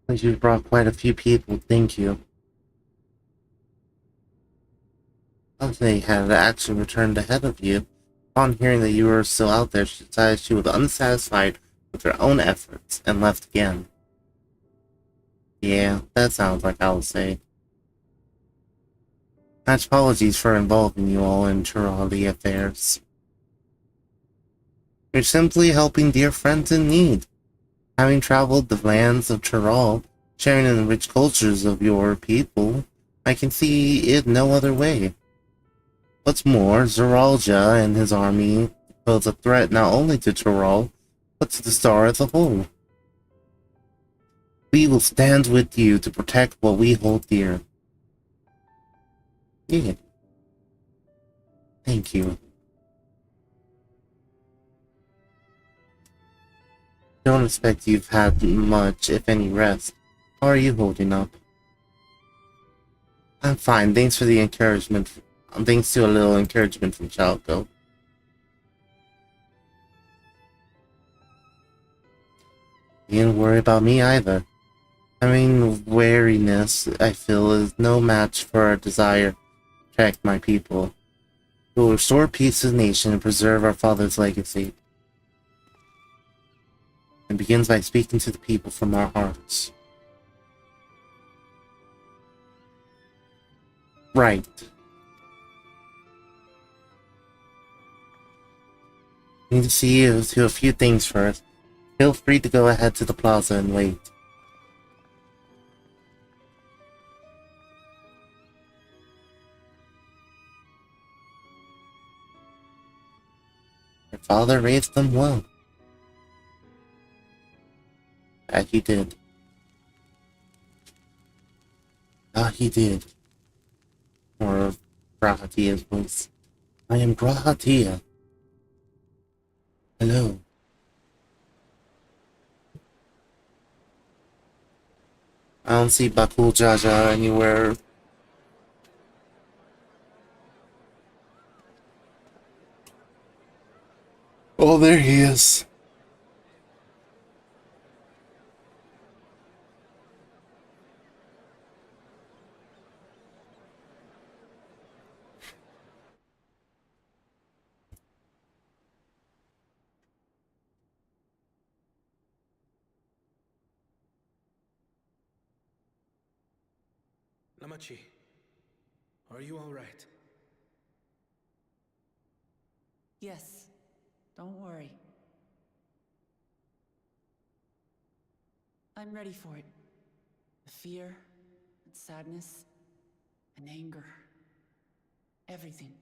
You've brought quite a few people, thank you. They had actually returned ahead of you. Upon hearing that you were still out there, she decided she was unsatisfied with her own efforts and left again. Yeah, that sounds like I'll say. My apologies for involving you all in Turali affairs. You're simply helping dear friends in need. Having traveled the lands of Tural, sharing in the rich cultures of your people, I can see it no other way. What's more, Zeralja and his army pose a threat not only to Tural, but to the Star as a whole. We will stand with you to protect what we hold dear. Yeah. Thank you. Don't expect you've had much, if any, rest. How are you holding up? I'm fine, thanks for the encouragement. Thanks to a little encouragement from Chalco. You didn't worry about me either. Having wariness, I feel, is no match for our desire to protect my people. We will restore peace to the nation and preserve our father's legacy. It begins by speaking to the people from our hearts. Right. I need to see you to a few things first. Feel free to go ahead to the plaza and wait. Your father raised them well. That he did. Ah, he did. More of Grahatia's voice. I am Grahatia. Hello. I don't see Bakul Jaja anywhere. Oh, there he is. Namachi, are you all right? Yes, don't worry. I'm ready for it. The fear, and sadness, and anger. Everything.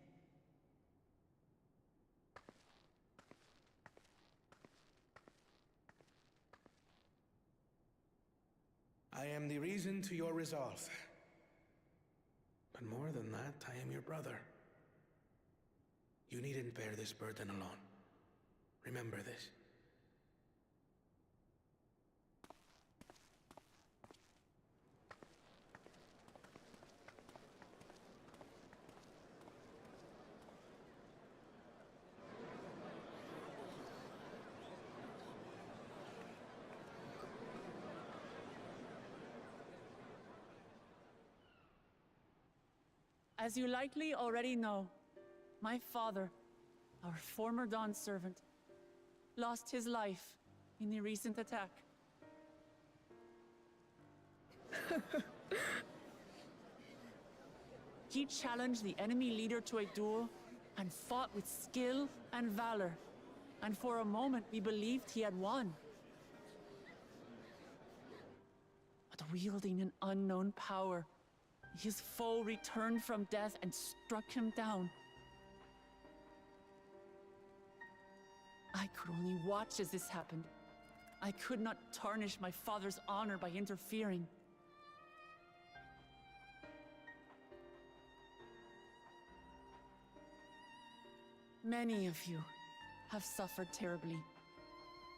I am the reason to your resolve. But more than that, I am your brother. You needn't bear this burden alone. Remember this. As you likely already know, my father, our former Dawn servant, lost his life in the recent attack. He challenged the enemy leader to a duel and fought with skill and valor, and for a moment we believed he had won. But wielding an unknown power, his foe returned from death and struck him down. I could only watch as this happened. I could not tarnish my father's honor by interfering. Many of you have suffered terribly.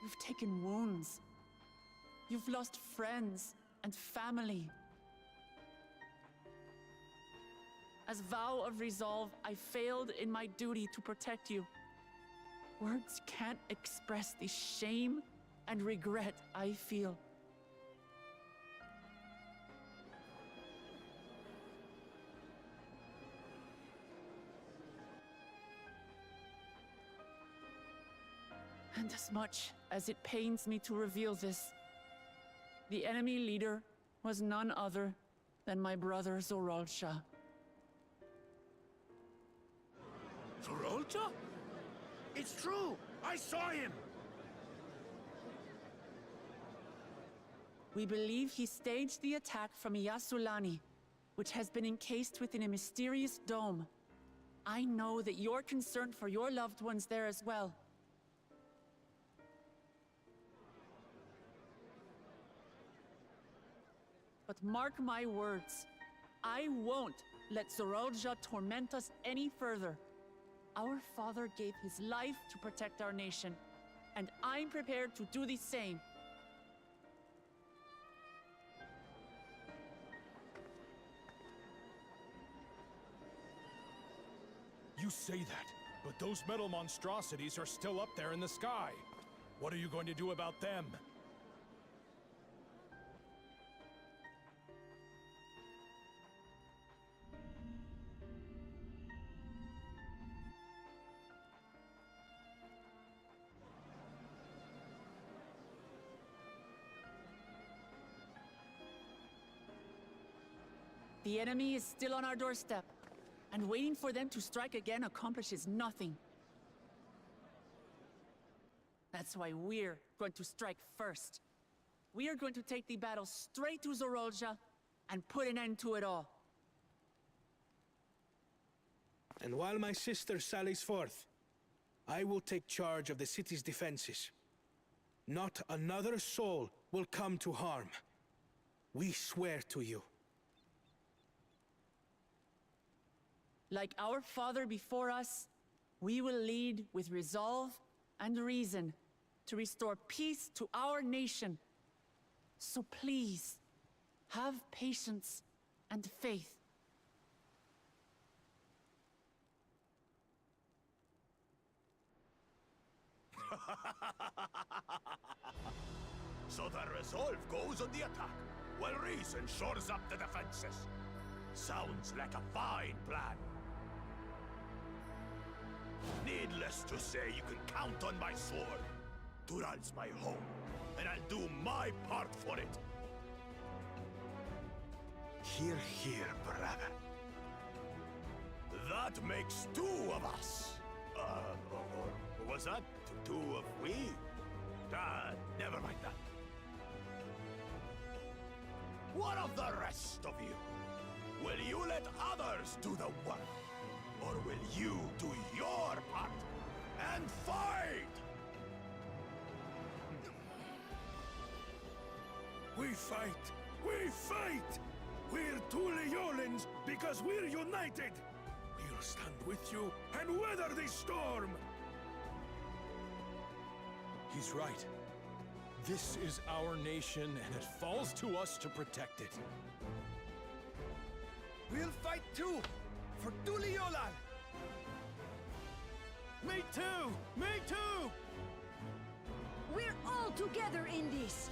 You've taken wounds. You've lost friends and family. As vow of resolve, I failed in my duty to protect you. Words can't express the shame and regret I feel. And as much as it pains me to reveal this, the enemy leader was none other than my brother Zoralsha. Zoralsha? It's true! I saw him! We believe he staged the attack from Yasulani, which has been encased within a mysterious dome. I know that you're concerned for your loved ones there as well. But mark my words, I won't let Zoralsha torment us any further. Our father gave his life to protect our nation, and I'm prepared to do the same. You say that, but those metal monstrosities are still up there in the sky. What are you going to do about them? The enemy is still on our doorstep, and waiting for them to strike again accomplishes nothing. That's why we're going to strike first. We are going to take the battle straight to Zorolja and put an end to it all. And while my sister sallies forth, I will take charge of the city's defenses. Not another soul will come to harm. We swear to you. Like our father before us, we will lead with resolve and reason to restore peace to our nation. So please, have patience and faith. So the resolve goes on the attack, while reason shores up the defenses. Sounds like a fine plan. Needless to say, you can count on my sword. Dural's my home, and I'll do my part for it. Hear, hear, brother. That makes two of us. Or was that two of we? Never mind that. What of the rest of you? Will you let others do the work? Or will you do your part and fight? We fight! We fight! We're Tuliolans because we're united! We'll stand with you and weather this storm! He's right. This is our nation, and it falls to us to protect it. We'll fight too! For Tuliyolan! Me too! Me too! We're all together in this!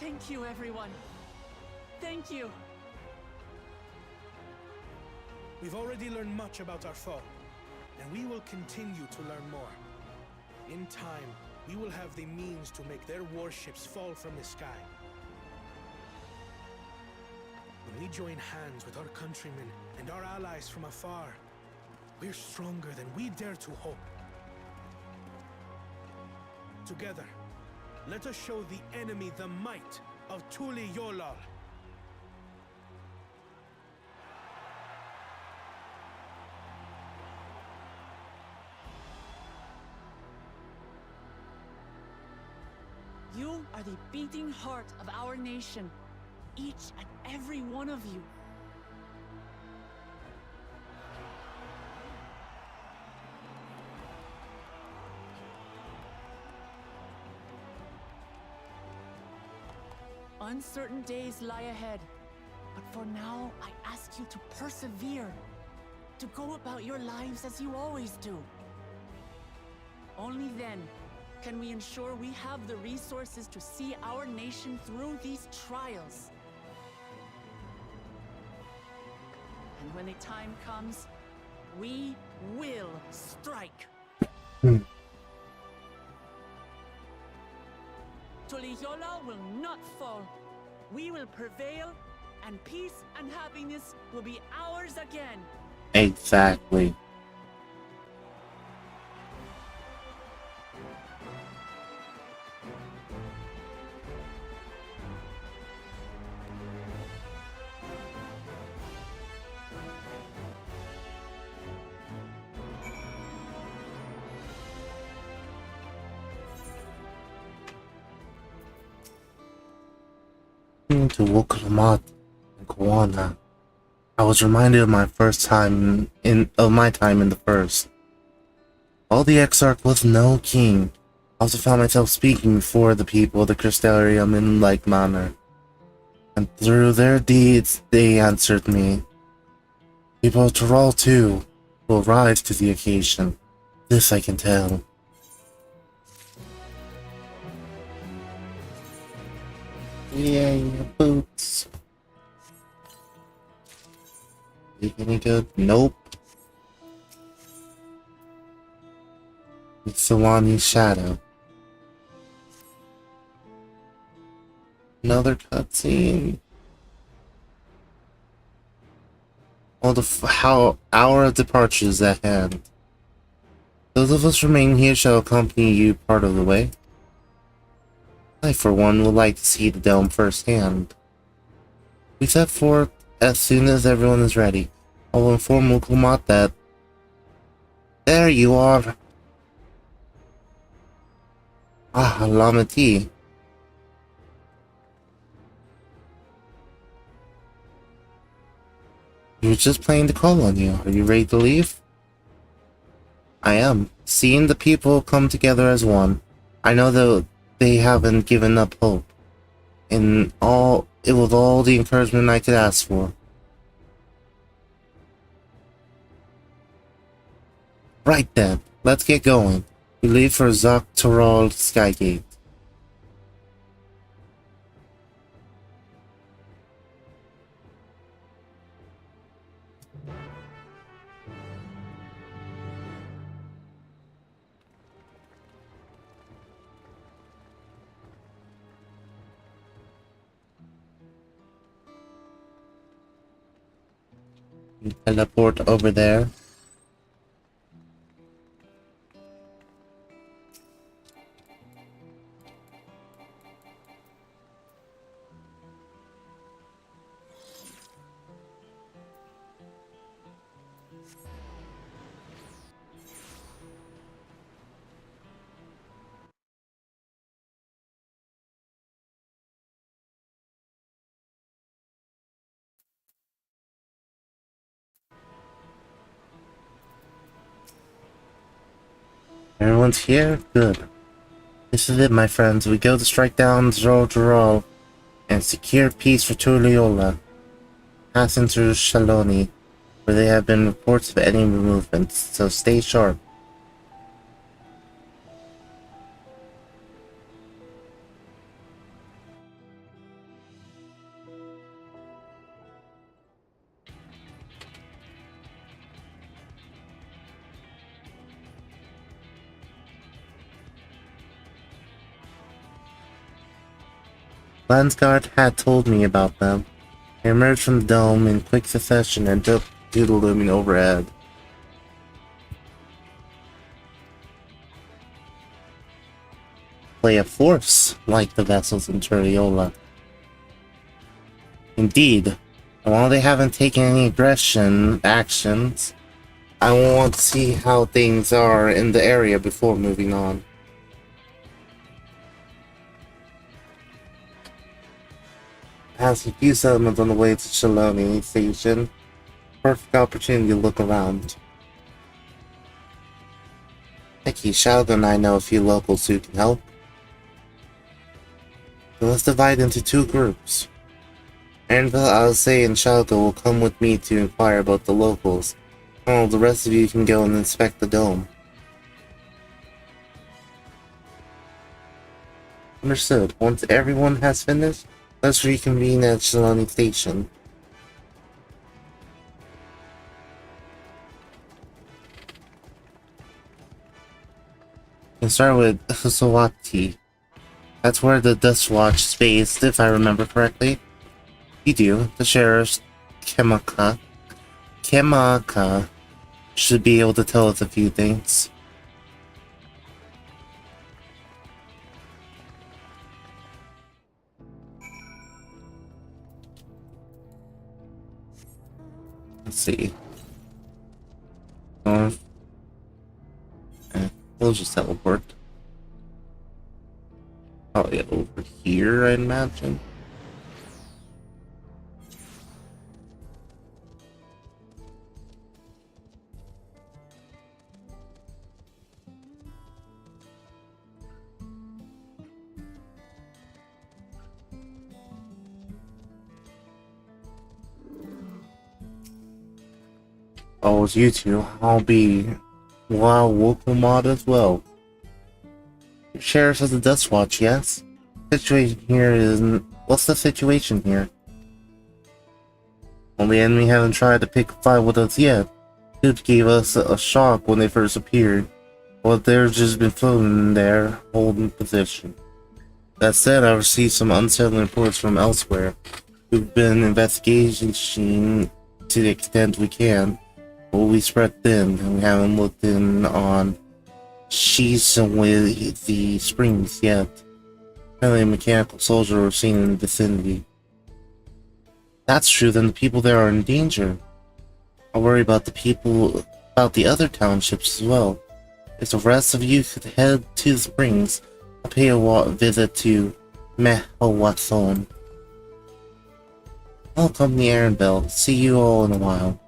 Thank you, everyone. Thank you. We've already learned much about our foe, and we will continue to learn more. In time, we will have the means to make their warships fall from the sky. When we join hands with our countrymen and our allies from afar, we're stronger than we dare to hope. Together, let us show the enemy the might of Tuliyollal. You are the beating heart of our nation, each and every one of you. Uncertain days lie ahead, but for now, I ask you to persevere, to go about your lives as you always do. Only then can we ensure we have the resources to see our nation through these trials. And when the time comes, we will strike. Tuliyollal will not fall. We will prevail, and peace and happiness will be ours again. Exactly. To Woklamat and Kawana, I was reminded of my time in the first. While the Exarch was no king, I also found myself speaking for the people of the Crystarium in like manner. And through their deeds, they answered me. People of Tyrol, too, will rise to the occasion. This I can tell. Yay, boots. Any good? Nope. It's Solani's shadow. Another cutscene. All how our departure is at hand. Those of us remaining here shall accompany you part of the way. I, for one, would like to see the dome firsthand. We set forth as soon as everyone is ready. I will inform Mukumat that... There you are! Ah, Lamati. You were just planning to call on you. Are you ready to leave? I am. Seeing the people come together as one, I know that they haven't given up hope. And it was all the encouragement I could ask for. Right then, let's get going. We leave for Zaktorol Skygate. Teleport over there. Everyone's here? Good. This is it, my friends. We go to strike down Zoro'Dral and secure peace for Tuliyola. Passing through Shaloni, where there have been reports of enemy movements, so stay sharp. Landsguard had told me about them. They emerged from the dome in quick succession and took to the looming overhead. Play a force like the vessels in Turiola. Indeed, and while they haven't taken any actions, I want to see how things are in the area before moving on. Has a few settlements on the way to Shaloni Station. Perfect opportunity to look around. Becky, Shalga and I know a few locals who can help. So let's divide into two groups. Anvil, Alcé, and Shalga will come with me to inquire about the locals. While the rest of you can go and inspect the dome. Understood. Once everyone has finished, let's reconvene at Shaloni Station. We can start with Husawati. That's where the Dustwatch is based, if I remember correctly. You do. The sheriff, Kemaka, should be able to tell us a few things. Let's see. North. We'll just teleport. Probably over here, I'd imagine. Oh, it's you two. I'll be local mod as well. Sheriff of the Dust Watch, yes? Situation here is... What's the situation here? Well, the enemy haven't tried to pick a fight with us yet. It gave us a shock when they first appeared. But they've just been floating in there, holding position. That said, I received some unsettling reports from elsewhere. We've been investigating to the extent we can. But we spread thin, and we haven't looked in on she's with the springs yet. Apparently a mechanical soldier was seen in the vicinity. That's true, then the people there are in danger. I worry about the other townships as well. If the rest of you could head to the springs, I'll pay a visit to Mehawathon. I'll accompany Arendelle. See you all in a while.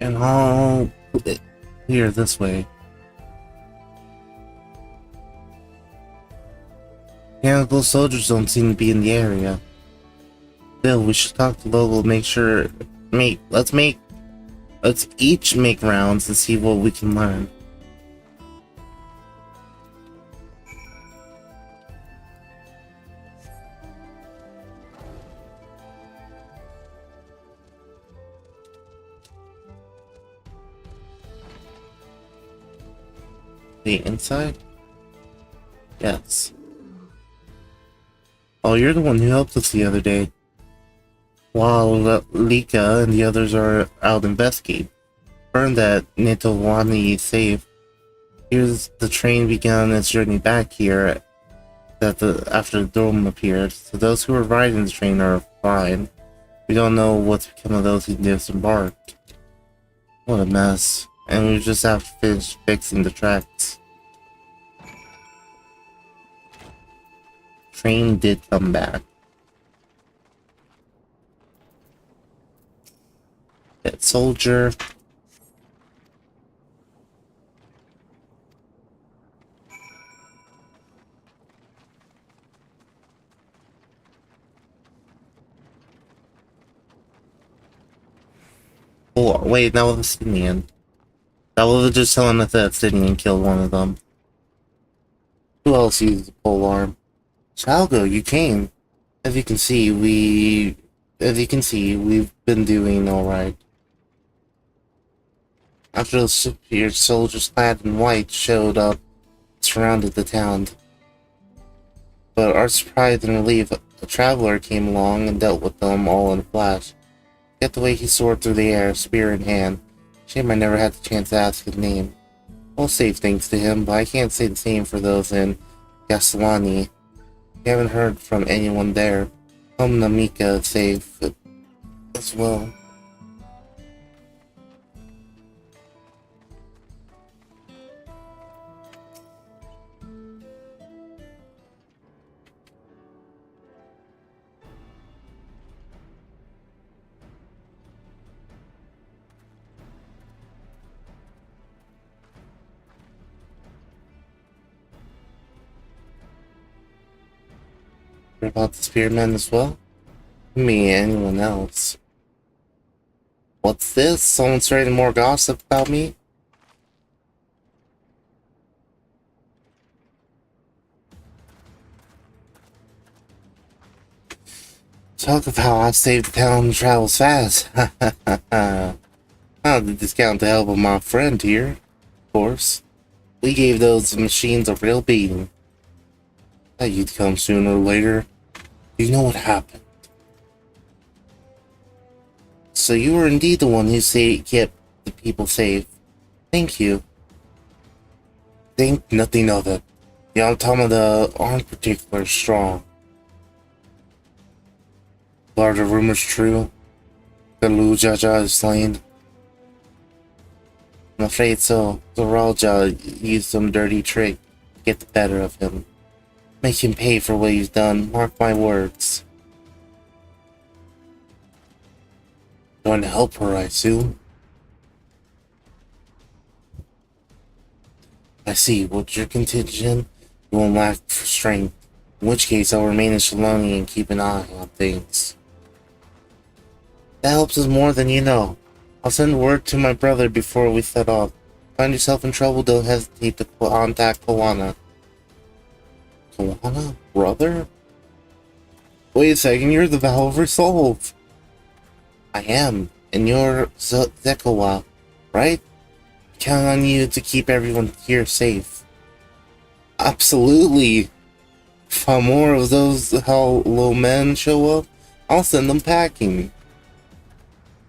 And I'll put it here this way. Mechanical soldiers don't seem to be in the area. Still, we should talk to local, let's each make rounds to see what we can learn. The inside? Yes. Oh, you're the one who helped us the other day. While Lika and the others are out investigating. Confirmed that Nitowani is safe. Here's the train began its journey back here after the dome appeared. So those who were riding the train are fine. We don't know what's become of those who disembarked. What a mess. And we just have to finish fixing the tracks. Train did come back. That soldier. Oh, wait, that was a Simeon. That was just telling us that Simeon killed one of them. Who else used the polearm? Shalgo, you came. As you can see, we've been doing alright. After the superior soldiers clad in white showed up, surrounded the town. But our surprise and relief, a traveler came along and dealt with them all in a flash. Get the way he soared through the air, spear in hand. Shame I never had the chance to ask his name. I'll save thanks to him, but I can't say the same for those in Yaslani. We haven't heard from anyone there. Namika is safe as well. About the spearmen as well? Me, anyone else? What's this? Someone starting more gossip about me? Talk of how I saved the town and travels fast. I'll discount the help of my friend here. Of course. We gave those machines a real beating. That you'd come sooner or later. You know what happened. So you were indeed the one who kept the people safe. Thank you. Think nothing of it. The automata aren't particularly strong. Are the rumors true? The Lujaja is slain? I'm afraid so. The Raja used some dirty trick get the better of him. Make him pay for what he's done. Mark my words. Going to help her, I assume. I see. What's your contingent? You won't lack for strength. In which case, I'll remain in Shaloni and keep an eye on things. That helps us more than you know. I'll send word to my brother before we set off. Find yourself in trouble, don't hesitate to contact Kawana. Kawana? Brother? Wait a second, you're the Vow of Resolve. I am, and you're Zekawa, right? Count on you to keep everyone here safe. Absolutely. If more of those Hello Men show up, I'll send them packing.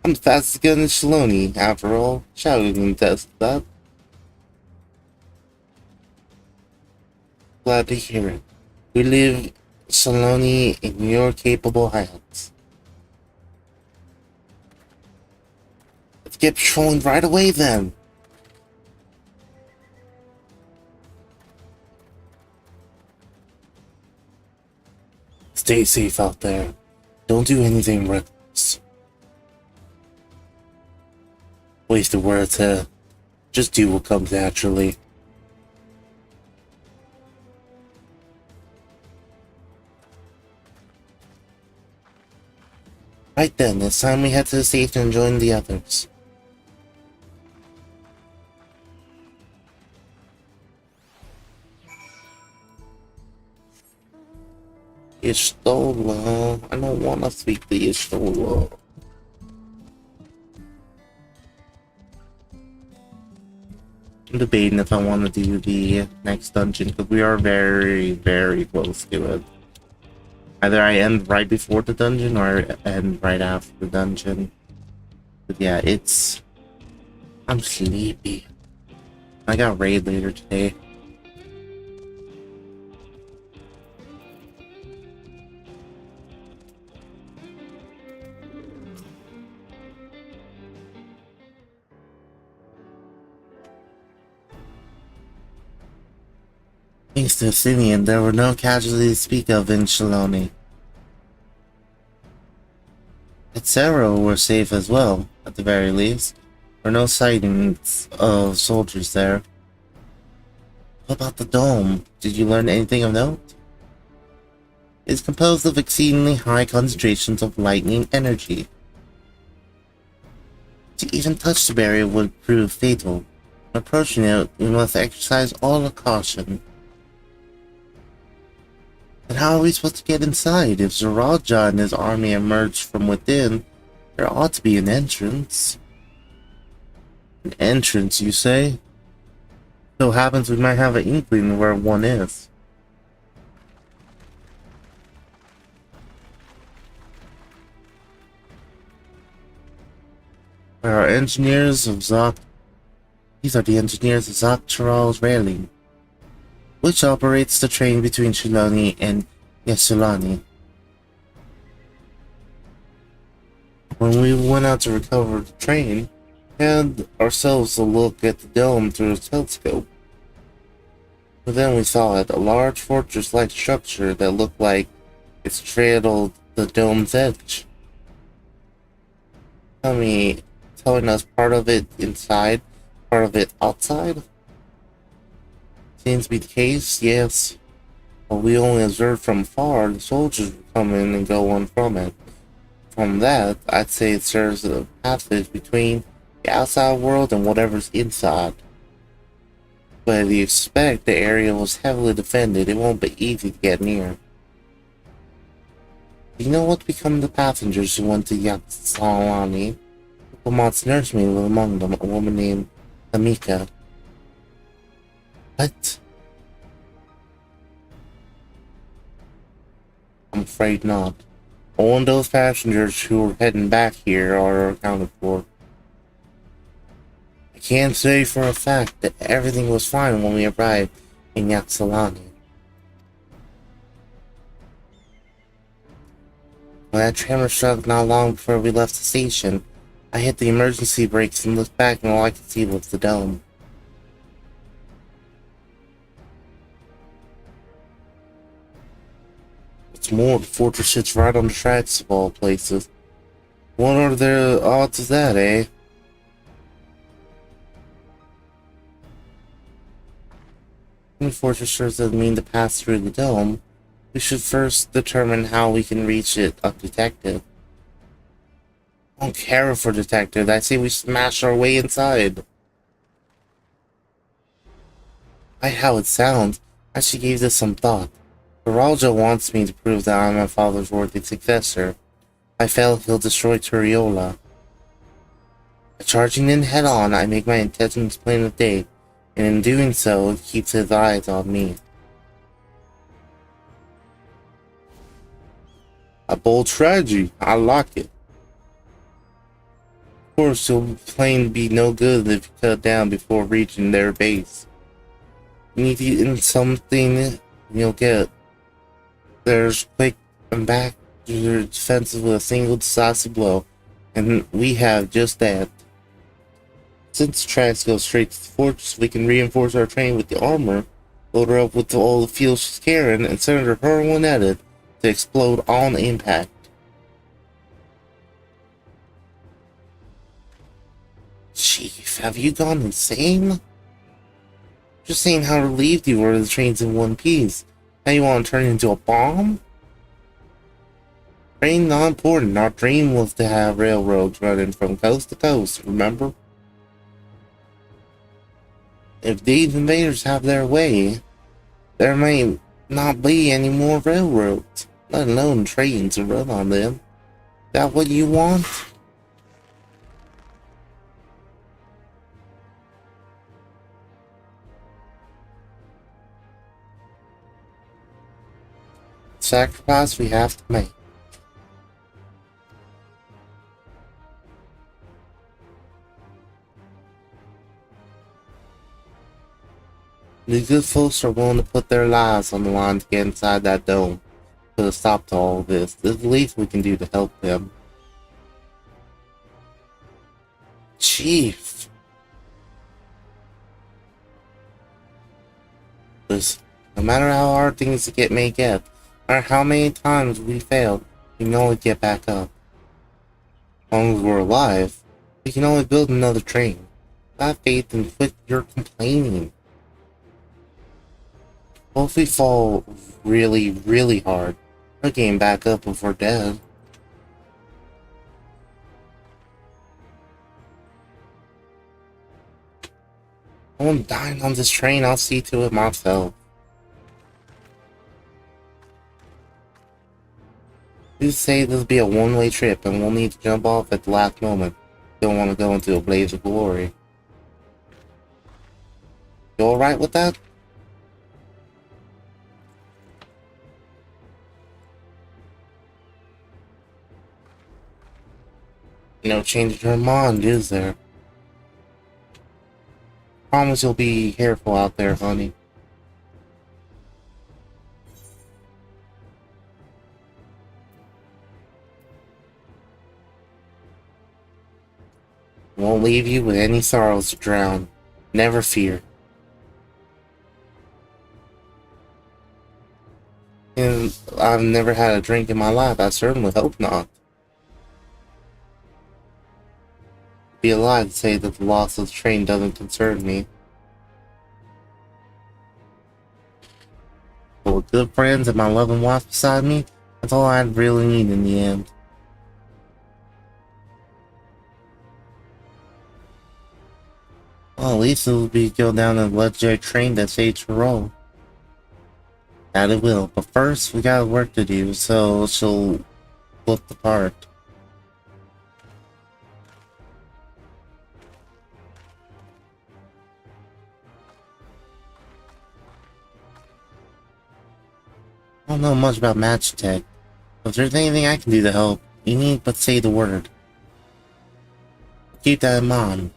I'm the fastest gun in Shaloni, after all. Shouting and test that. Glad to hear it. We leave Shaloni in your capable hands. Let's get patrolling right away then. Stay safe out there. Don't do anything reckless. Wasted words here. Just do what comes naturally. Right then, it's time we head to the station and join the others. Y'shtola. I don't want to speak to Y'shtola. I'm debating if I want to do the next dungeon, because we are very, very close to it. Either I end right before the dungeon, or end right after the dungeon. But yeah, I'm sleepy. I got raid later today. Thanks to Simeon, there were no casualties to speak of in Shaloni. At Cerro were safe as well, at the very least. There were no sightings of soldiers there. What about the dome? Did you learn anything of note? It's composed of exceedingly high concentrations of lightning energy. To even touch the barrier would prove fatal. When approaching it, we must exercise all the caution. But how are we supposed to get inside? If Zoraja and his army emerged from within, there ought to be an entrance. An entrance, you say? So happens we might have an inkling where one is. There are engineers of These are the engineers of Zak'Taral's railing, which operates the train between Shaloni and Ysulani. When we went out to recover the train, we had ourselves a look at the dome through a telescope. But then we saw it, a large fortress-like structure that looked like it straddled the dome's edge. Telling us part of it inside, part of it outside? Seems to be the case, yes. But we only observed from afar. The soldiers would come in and go on from it. From that, I'd say it serves as a passage between the outside world and whatever's inside. But if you expect the area was heavily defended, it won't be easy to get near. Do you know what become of the passengers who went to Ysulani? Lamont's nursemaid was among them, a woman named Tamika. What? I'm afraid not. Only those passengers who were heading back here are accounted for. I can't say for a fact that everything was fine when we arrived in Ysulani. When that tremor struck not long before we left the station, I hit the emergency brakes and looked back, and all I could see was the dome. What's more, the fortress sits right on the tracks of all places. What are the odds of that, eh? The fortress doesn't mean to pass through the dome. We should first determine how we can reach it, detective. I don't care for detective. I say we smash our way inside. I how it sounds. I should give this some thought. Geraldo wants me to prove that I'm my father's worthy successor. If I fail, he'll destroy Turiola. By charging in head-on, I make my intentions plain as day, and in doing so, he keeps his eyes on me. A bold strategy. I like it. Of course, you'll plain be no good if you cut down before reaching their base. You need to eat something, you'll get. There's quick and back to your defenses with a single decisive blow, and we have just that. Since the tracks go straight to the fortress, we can reinforce our train with the armor, load her up with all the fuel she's carrying, and send her hurling at it to explode on impact. Chief, have you gone insane? Just saying how relieved you were the train's in one piece. Now you want to turn it into a bomb? Train not important. Our dream was to have railroads running from coast to coast, remember? If these invaders have their way, there may not be any more railroads, let alone trains to run on them. Is that what you want? Sacrifice we have to make. The good folks are willing to put their lives on the line to get inside that dome. Put a stop to all of this. This is the least we can do to help them. Chief. Listen, no matter how hard things may get, no matter how many times we failed, we can always get back up. As long as we're alive, we can always build another train. Have faith and quit your complaining. Well, if we fall really, really hard, we're getting back up if we're dead. I'm dying on this train, I'll see to it myself. You say this will be a one-way trip and we'll need to jump off at the last moment. Don't want to go into a blaze of glory. You alright with that? No changing her mind, is there? Promise you'll be careful out there, honey. Won't leave you with any sorrows to drown. Never fear. And I've never had a drink in my life. I certainly hope not. Be a lie to say that the loss of the train doesn't concern me. But with good friends and my loving wife beside me, that's all I really need in the end. Well, at least it will be go down a legendary train that saves Tyrol. That it will, but first we got work to do, so she'll look the part. I don't know much about magic tech, but if there's anything I can do to help, you need but say the word. Keep that in mind.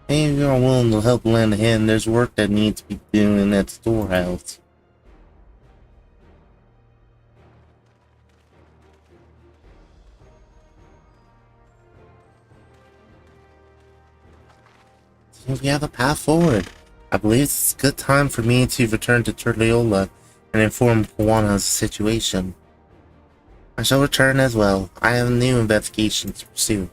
If you're willing to help lend a hand, there's work that needs to be doing at the storehouse. So we have a path forward. I believe it's a good time for me to return to Turliola and inform Kuwana of the situation. I shall return as well. I have new investigations to pursue.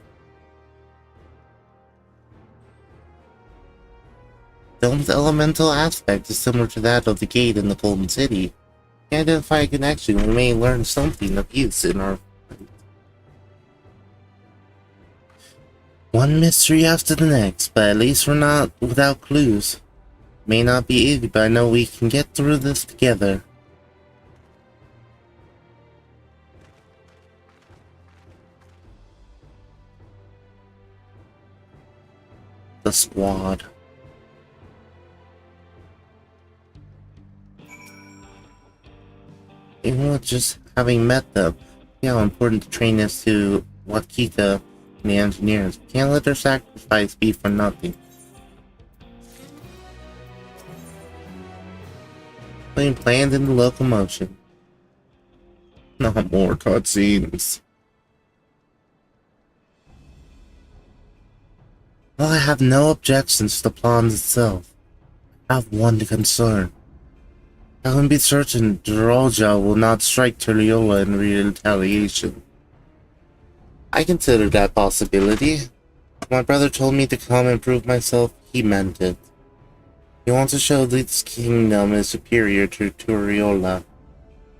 Dome's elemental aspect is similar to that of the gate in the Golden City. To identify a connection, we may learn something of use in our fight. One mystery after the next, but at least we're not without clues. May not be easy, but I know we can get through this together. The squad. Even with just having met them, see how important the train is to Wakita and the engineers. We can't let their sacrifice be for nothing. Putting plans into locomotion. Not more cutscenes. While I have no objections to the plans itself, I have one concern. I can be certain Droja will not strike Turiola in retaliation. I considered that possibility. My brother told me to come and prove myself. He meant it. He wants to show this kingdom is superior to Turiola,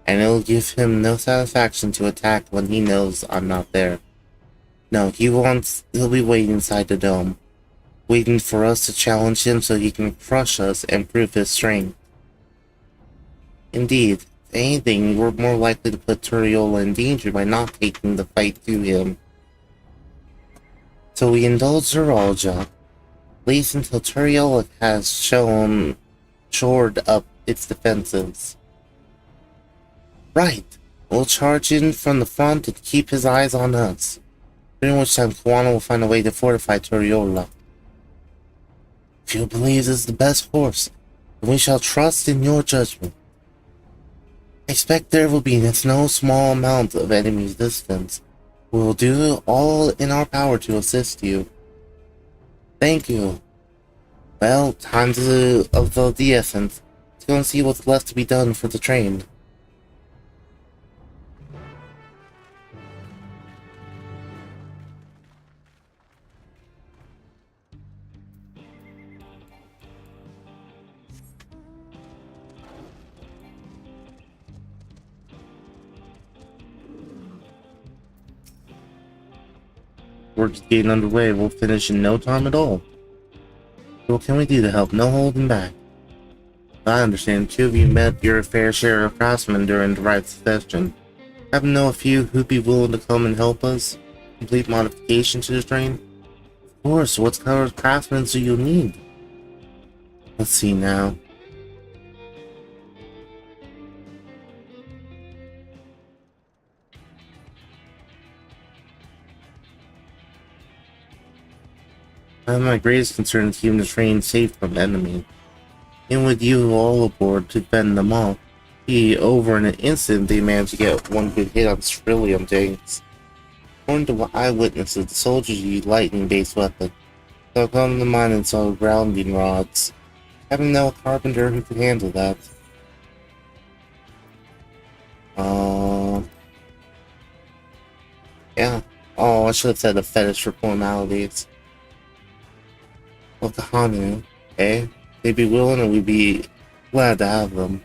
and it'll give him no satisfaction to attack when he knows I'm not there. No, he'll be waiting inside the dome, waiting for us to challenge him so he can crush us and prove his strength. Indeed, if anything, we're more likely to put Turiola in danger by not taking the fight to him. So we indulge Zoraija, at least until Turiola has shored up its defenses. Right, we'll charge in from the front and keep his eyes on us, during which time Kuwana will find a way to fortify Turiola. If you believe this is the best course, then we shall trust in your judgment. I expect there will be no small amount of enemy resistance. We will do all in our power to assist you. Thank you. Well, time of the essence. Let's go and see what's left to be done for the train. Work's getting underway. We'll finish in no time at all. So what can we do to help? No holding back. I understand two of you met your fair share of craftsmen during the right session. Happen to know a few who'd be willing to come and help us complete modification to the train? Of course. What kind of craftsmen do you need? Let's see now. My greatest concern is keeping the train safe from enemy. And with you all aboard to fend them off, over in an instant they managed to get one good hit on Cerulean tanks. According to eyewitnesses, the soldiers used lightning-based weapons. So I've come to mind and saw grounding rods. Having no carpenter who could handle that. Yeah. Oh, I should have said a fetish for formalities. Well, Kahanu, eh? They'd be willing and we'd be glad to have them.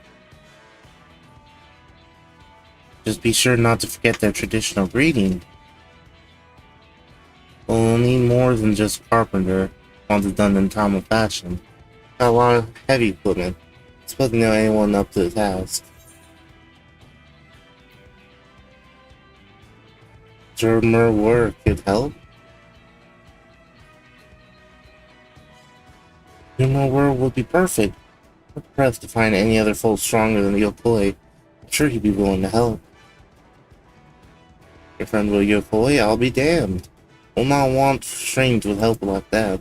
Just be sure not to forget their traditional greeting. We'll need more than just carpenter, once it's done in time of fashion. Got a lot of heavy equipment. Supposed to know anyone up to the task. Germer work could help. Germer work would be perfect. I'm pressed to find any other foe stronger than the Yokoi. I'm sure he'd be willing to help. Your friend will Yokoi? I'll be damned. Will not want strangers with help like that.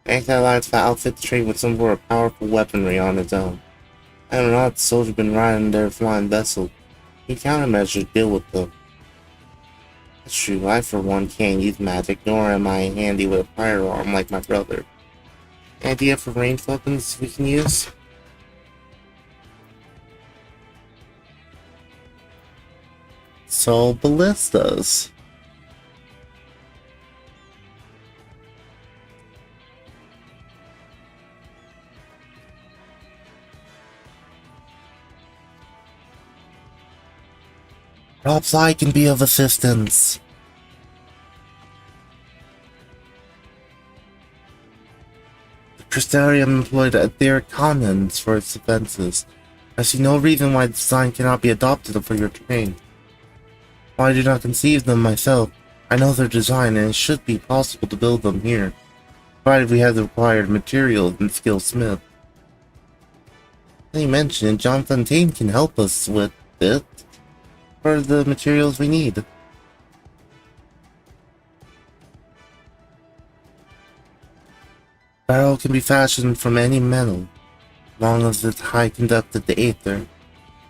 Bank that alliance to outfit the train with some sort of powerful weaponry on its own. I don't know if the soldiers been riding their flying vessel. Need countermeasures to deal with them. That's true, I for one can't use magic, nor am I handy with a firearm like my brother. Idea for ranged weapons we can use? So, ballistas. Perhaps I can be of assistance. The Crystarium employed etheric cannons for its defenses. I see no reason why the design cannot be adopted for your terrain. While I do not conceive them myself, I know their design and it should be possible to build them here, provided we have the required materials and skilled smith. As you mentioned, John Fontaine can help us with it. For the materials we need. Barrel can be fashioned from any metal, as long as it's high conducted to aether. To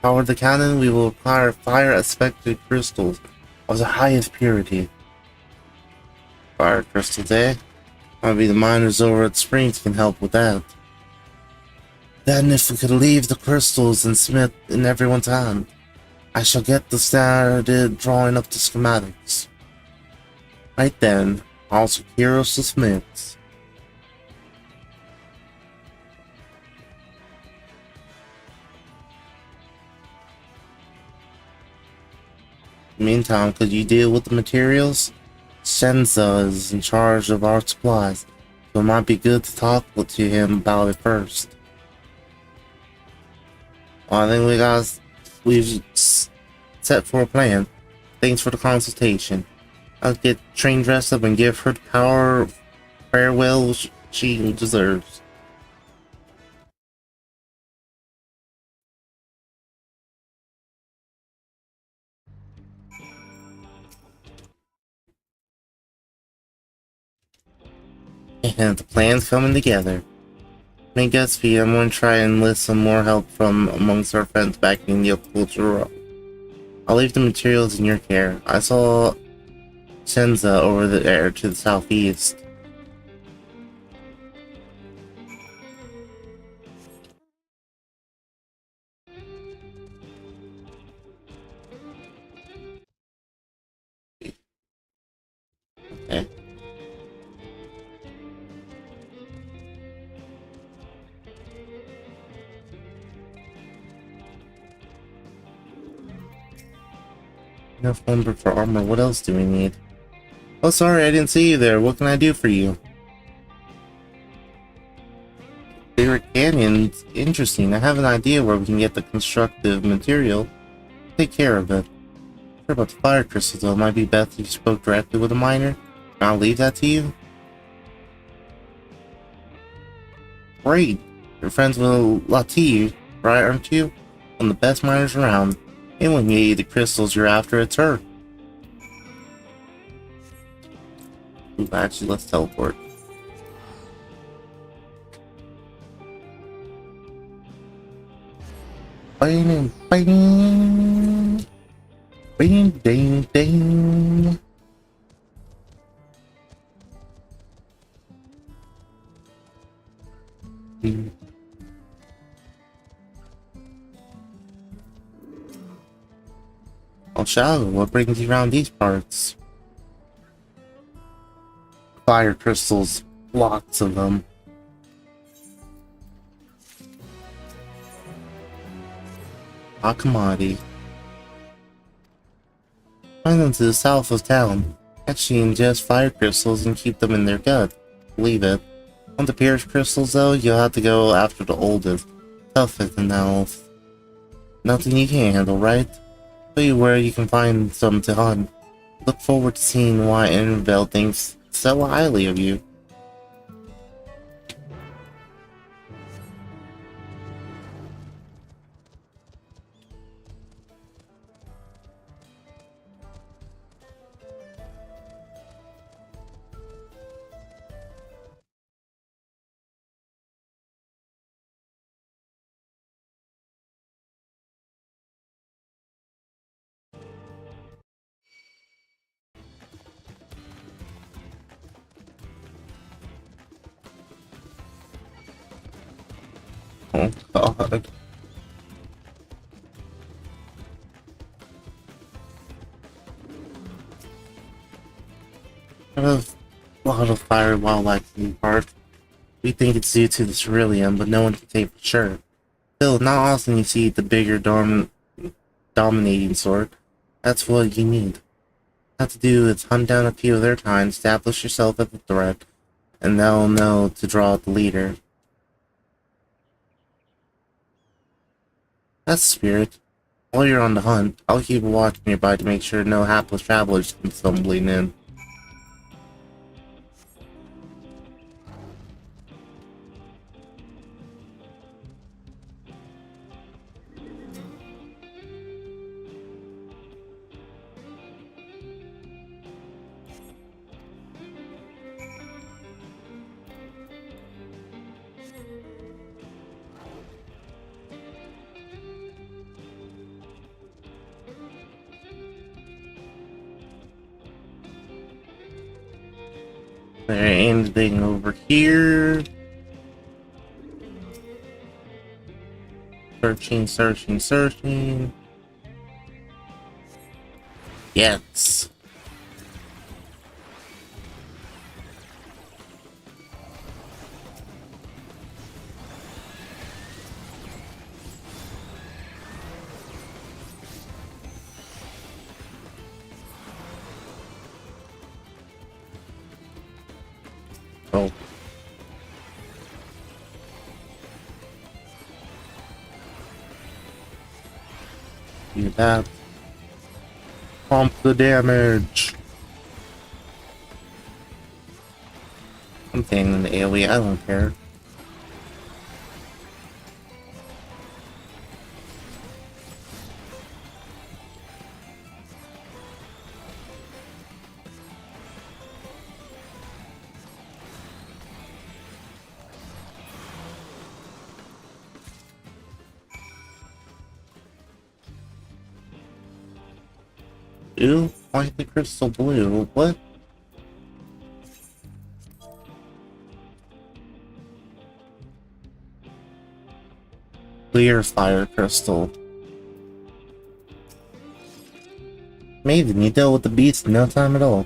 power the cannon, we will require fire-aspected crystals of the highest purity. Fire crystals, eh? Maybe the miners over at Springs can help with that. Then if we could leave the crystals and smith in everyone's hand, I shall get the started drawing up the schematics. Right then, I'll secure us the smiths. Meantime, could you deal with the materials? Shenza is in charge of our supplies, so it might be good to talk to him about it first. Well, I think we've set for a plan. Thanks for the consultation. I'll get trained dressed up and give her the power farewell she deserves. And the plan's coming together. May Gatsby, I'm going to try and enlist some more help from amongst our friends back in the culture. I'll leave the materials in your care. I saw Shenza over there to the southeast. Okay. Enough lumber for armor. What else do we need? Oh, sorry, I didn't see you there. What can I do for you? Favorite Canyon's interesting. I have an idea where we can get the constructive material. Take care of it. Sure about the fire crystals, though. It might be best if you spoke directly with a miner. I'll leave that to you. Great. You're friends with Lati, right, aren't you? One of the best miners around. And when you get the crystals you're after, it's her. Ooh, actually, let's teleport. Bang, bang, bang, ding, ding. Oh, Shadow, what brings you around these parts? Fire crystals, lots of them. A commodity. Find them to the south of town. Actually ingest fire crystals and keep them in their gut. Believe it. Want the Pierce crystals though, you'll have to go after the oldest. Toughest and elf. Nothing you can't handle, right? Show you where you can find some to hunt. Look forward to seeing why Annabelle thinks so highly of you. Oh god. There's a lot of fire wildlife in the park. We think it's due to the cerulean, but no one can say for sure. Still, not often you see the bigger dominating sort. That's what you need. All you have to do is hunt down a few of their kind, establish yourself as a threat, and they'll know to draw out the leader. That's the spirit. While you're on the hunt, I'll keep a watch nearby to make sure no hapless travelers come stumbling in. There ain't anything over here. Searching, searching, searching. Yes. Oh. Do that. Pump the damage. I'm staying in the AoE, I don't care. Ooh, why the crystal blue? What? Clear fire crystal. Maiden, you dealt with the beast in no time at all.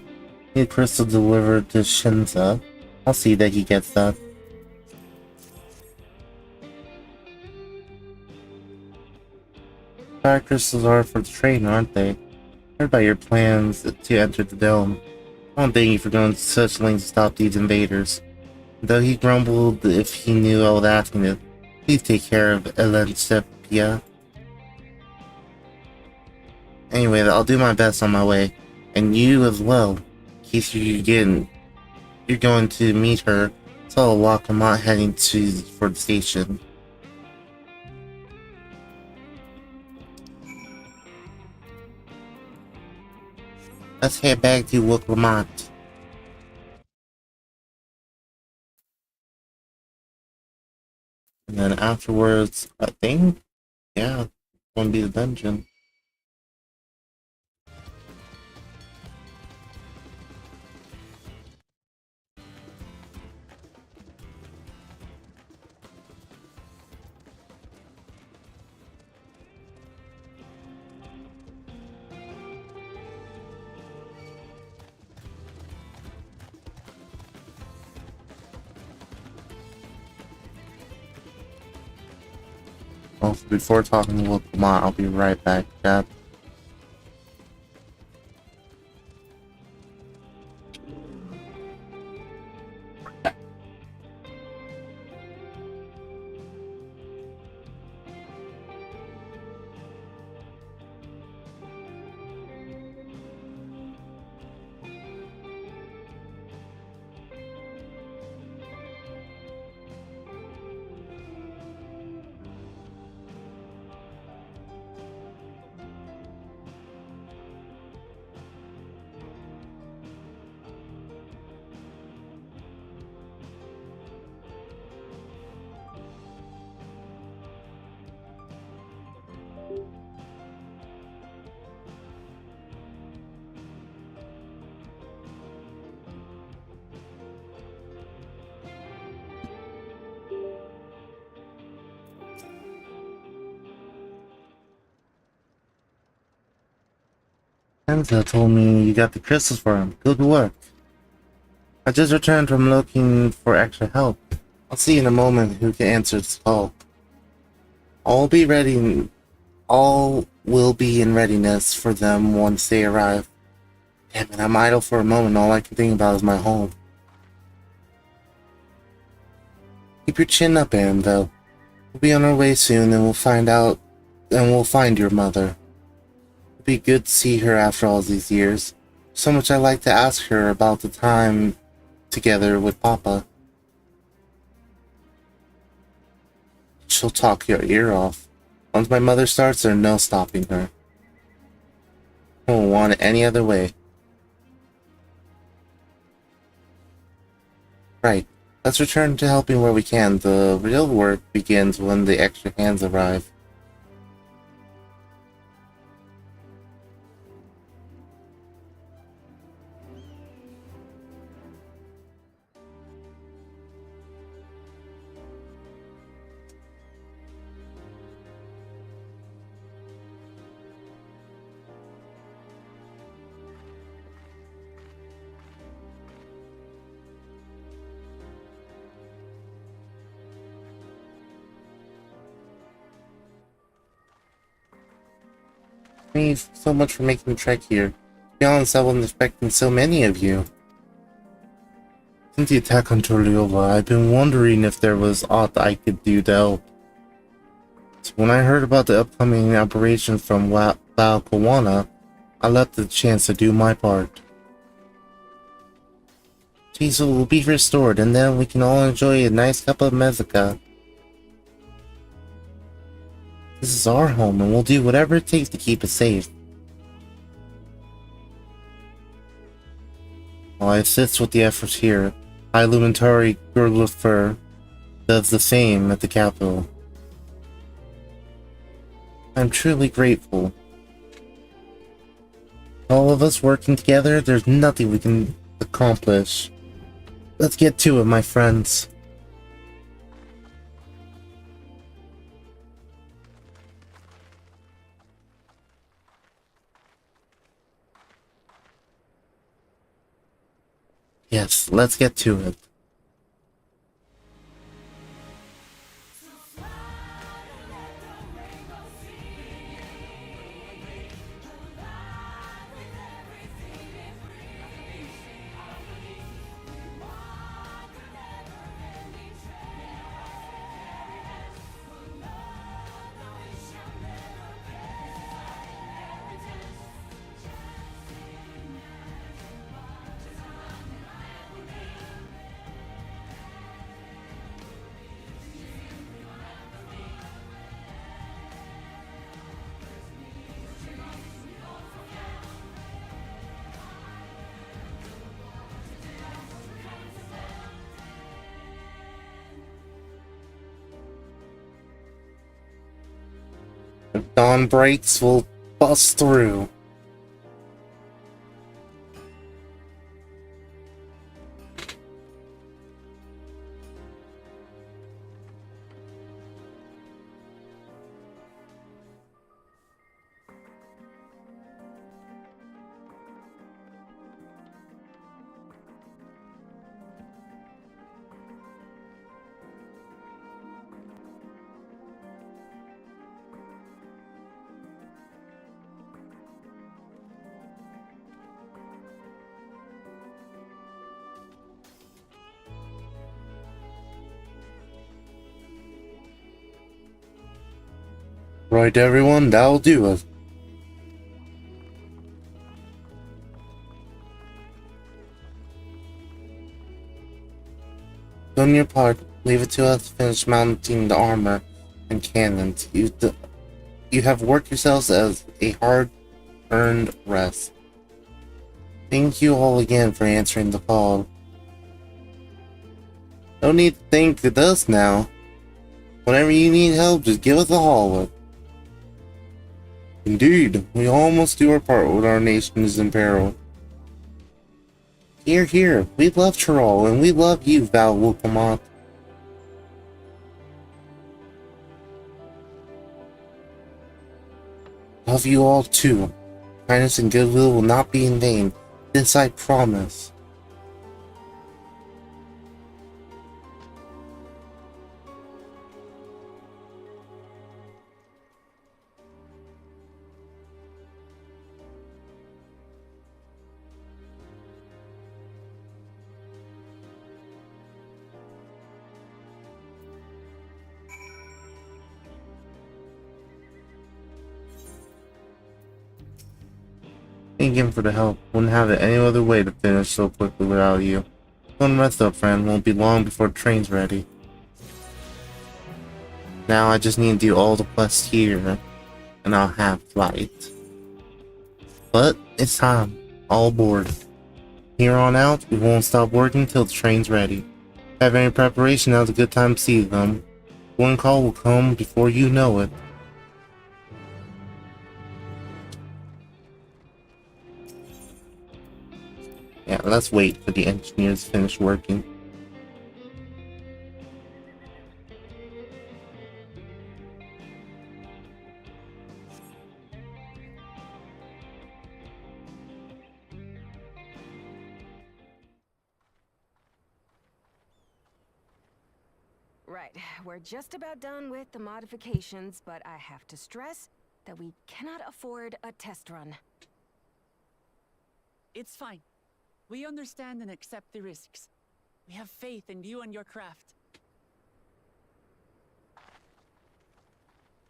Need crystal delivered to Shinza. I'll see that he gets that. Fire crystals are for the train, aren't they? Heard about your plans to enter the dome. I won't thank you for going to such lengths to stop these invaders. Though he grumbled if he knew I was asking it, please take care of Elensepia. Anyway, I'll do my best on my way. And you as well. In case you're going to meet her. So I'm not heading for the station. Let's head back to Wuklamont. And then afterwards, I think, yeah, it's gonna be the dungeon. Well, before talking to Wuklamont, I'll be right back, chat. Enzo told me you got the crystals for him. Good work. I just returned from looking for extra help. I'll see in a moment who can answer this call. All will be in readiness for them once they arrive. Damn it, I'm idle for a moment. All I can think about is my home. Keep your chin up, Annabelle. We'll be on our way soon, and we'll find your mother. It'll be good to see her after all these years. So much I'd like to ask her about the time together with Papa. She'll talk your ear off. Once my mother starts, there's no stopping her. I won't want it any other way. Right. Let's return to helping where we can. The real work begins when the extra hands arrive. Thank you so much for making the trek here. To be honest, I wasn't expecting so many of you. Since the attack on Turliova, I've been wondering if there was aught I could do to help. So when I heard about the upcoming operation from Valkawana, I left the chance to do my part. Cecil will be restored, and then we can all enjoy a nice cup of mezika. This is our home, and we'll do whatever it takes to keep it safe. While I assist with the efforts here, High Luminary Gurgulfur does the same at the capital. I'm truly grateful. All of us working together, there's nothing we can accomplish. Let's get to it, my friends. Yes, let's get to it. If dawn breaks, we'll bust through. Right, everyone, that'll do it. Done your part. Leave it to us to finish mounting the armor and cannons. You have worked yourselves as a hard-earned rest. Thank you all again for answering the call. No need to thank us now. Whenever you need help, just give us a holler. Indeed, we almost do our part when our nation is in peril. Hear, hear. We love Tyrol, and we love you, Val Wolfamont. Love you all too. Kindness and goodwill will not be in vain. This I promise. Thank you for the help. Wouldn't have it any other way to finish so quickly without you. Don't rest up, friend. Won't be long before the train's ready. Now I just need to do all the quests here, and I'll have flight. But it's time. All aboard. Here on out, we won't stop working till the train's ready. Have any preparation, now's a good time to see them. One call will come before you know it. Yeah, let's wait for the engineers to finish working. Right, we're just about done with the modifications, but I have to stress that we cannot afford a test run. It's fine. We understand and accept the risks. We have faith in you and your craft.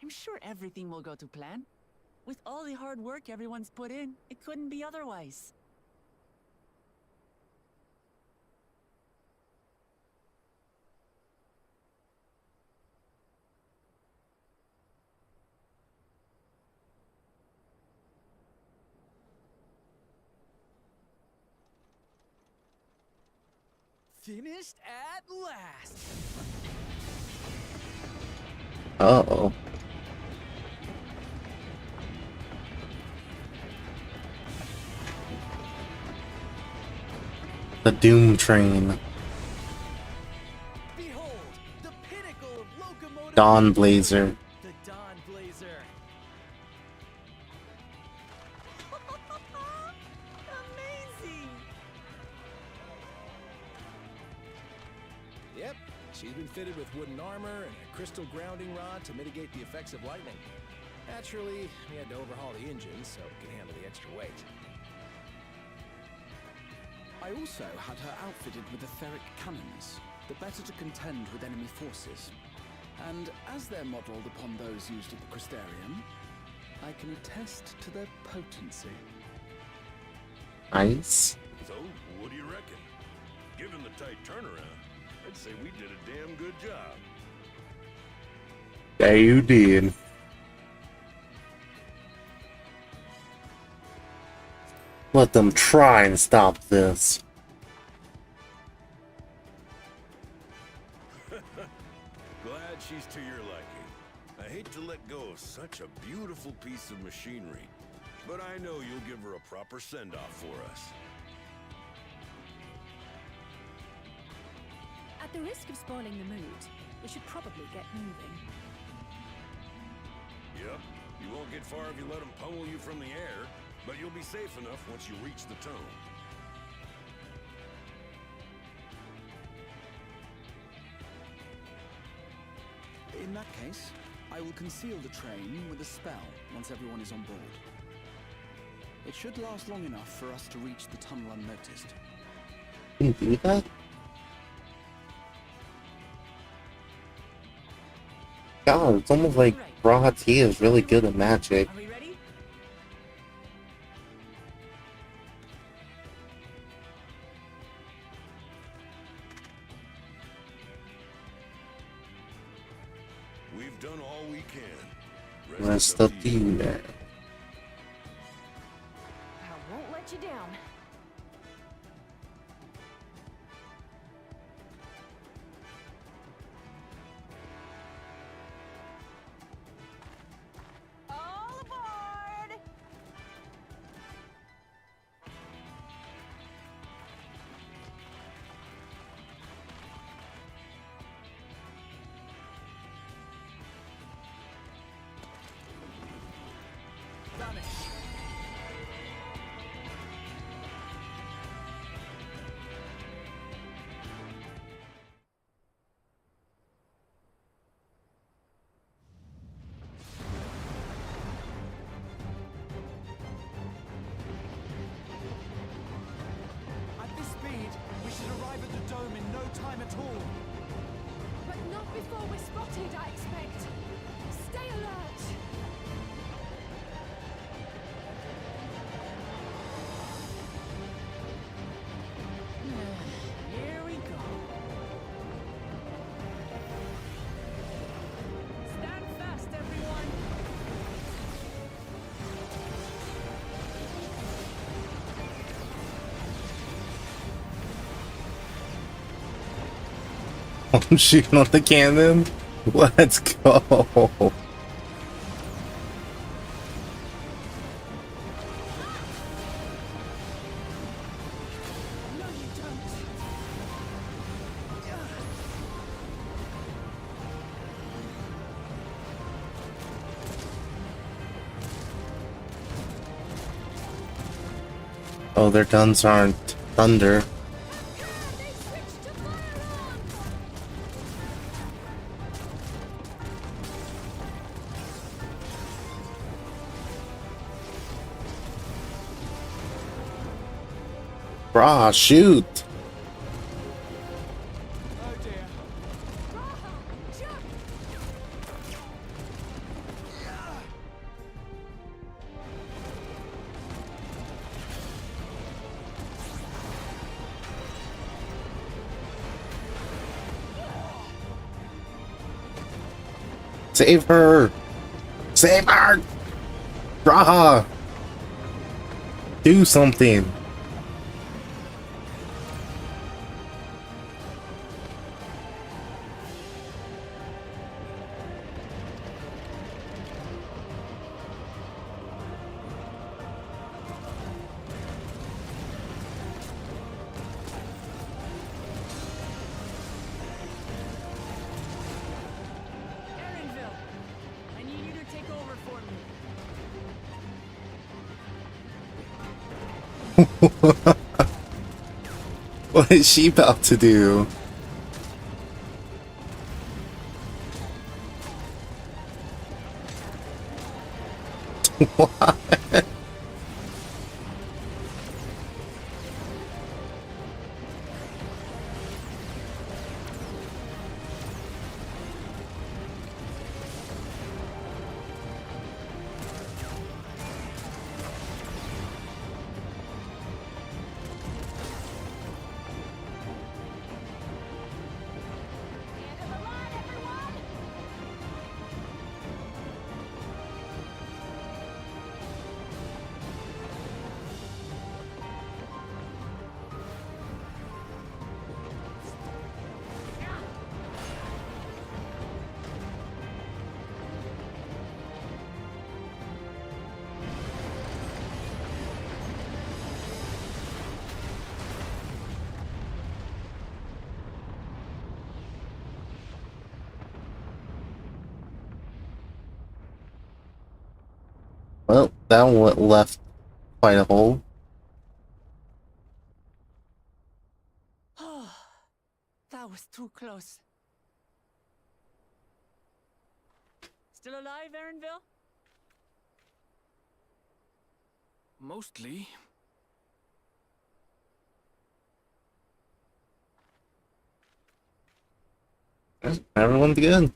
I'm sure everything will go to plan. With all the hard work everyone's put in, it couldn't be otherwise. Finished at last! Uh-oh. The Doom Train. Behold, the pinnacle of locomotive Dawn Blazer. The Dawn Blazer. Amazing! Yep, she's been fitted with wooden armor and a crystal grounding rod to mitigate the effects of lightning. Naturally, we had to overhaul the engine so it could handle the extra weight. I also had her outfitted with etheric cannons, the better to contend with enemy forces. And as they're modelled upon those used at the Crystarium, I can attest to their potency. Nice. So, what do you reckon? Given the tight turnaround, I'd say we did a damn good job. Yeah, you did. Let them try and stop this. Glad she's to your liking. I hate to let go of such a beautiful piece of machinery, but I know you'll give her a proper send-off for us. At the risk of spoiling the mood, we should probably get moving. Yep, you won't get far if you let them pummel you from the air. But you'll be safe enough once you reach the Tome. In that case, I will conceal the train with a spell once everyone is on board. It should last long enough for us to reach the tunnel unnoticed. Can you do that? God, it's almost like Rahati is really good at magic. Are we ready? We've done all we can. Rest up to you now. I won't let you down. All aboard! Vanish. At this speed, we should arrive at the dome in no time at all. But not before we're spotted, I expect. Stay alert! I'm shooting on the cannon. Let's go. Oh, their guns aren't thunder. Brah, shoot! Save her! Save her! Braha! Do something! I need you to take over for me. What is she about to do? What? Well, that one left quite a hole. Oh, that was too close. Still alive, Erinville? Mostly. Everyone's good.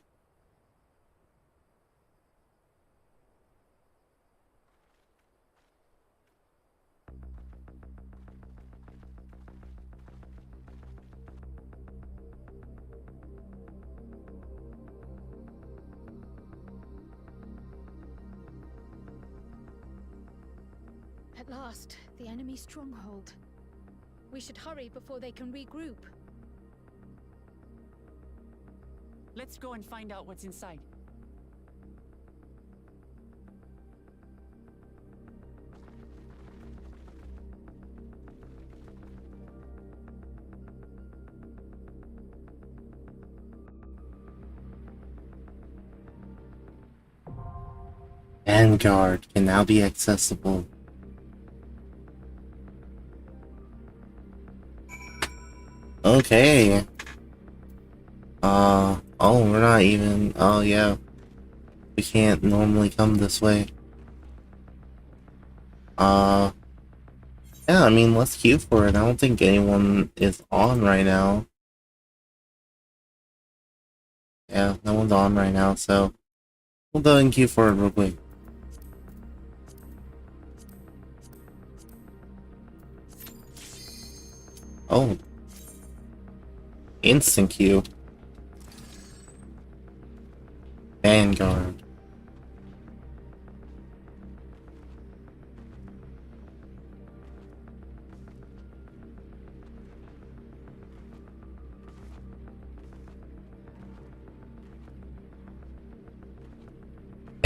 At last, the enemy stronghold. We should hurry before they can regroup. Let's go and find out what's inside. Vanguard can now be accessible. Okay. Oh, we're not even. Oh, yeah. We can't normally come this way. Yeah, I mean, let's queue for it. I don't think anyone is on right now. Yeah, no one's on right now, so we'll go and queue for it real quick. Oh. Instant queue. Vanguard.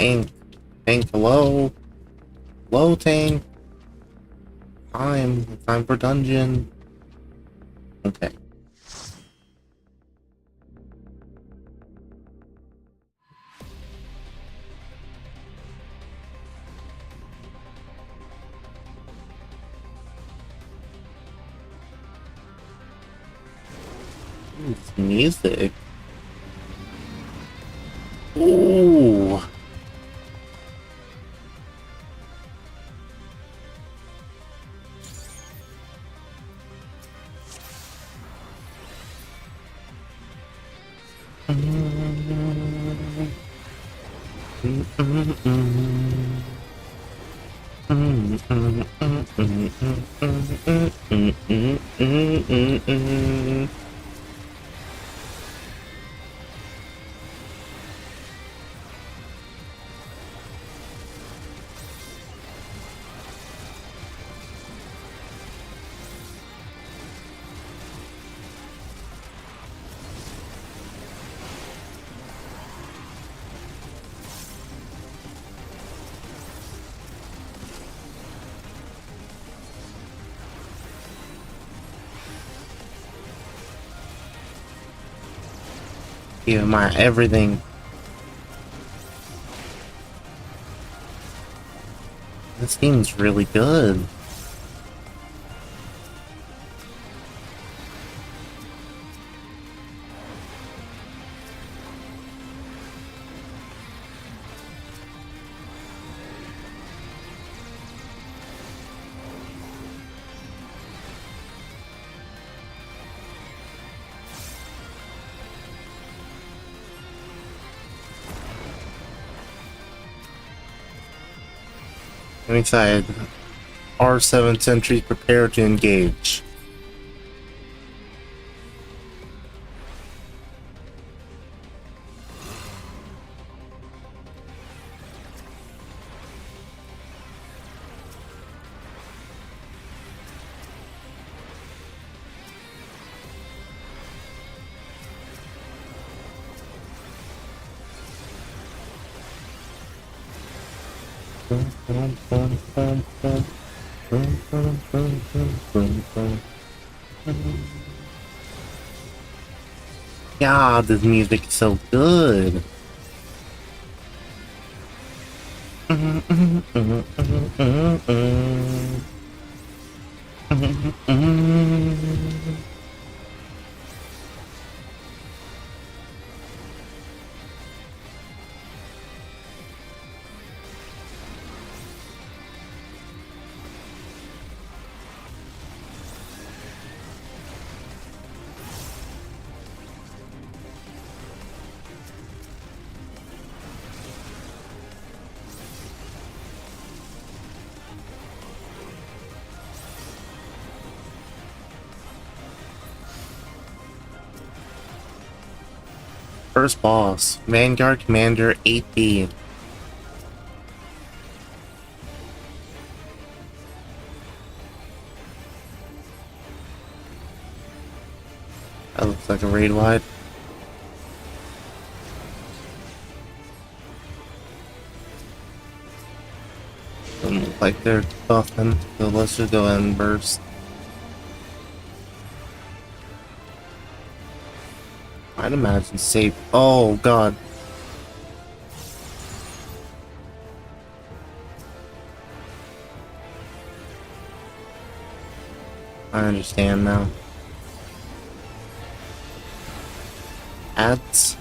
Tank. Tank, hello? Hello, Tank? Time for dungeon. Okay. It's music. Ooh. Give my everything. This game's really good. I'm excited. R7 sentries prepare to engage. Yeah, this music is so good. First boss, Vanguard Commander 8B. That looks like a raid wide. Doesn't look like they're buffing, so let's just go ahead and burst. I'd imagine safe. Oh god. I understand now. Ads.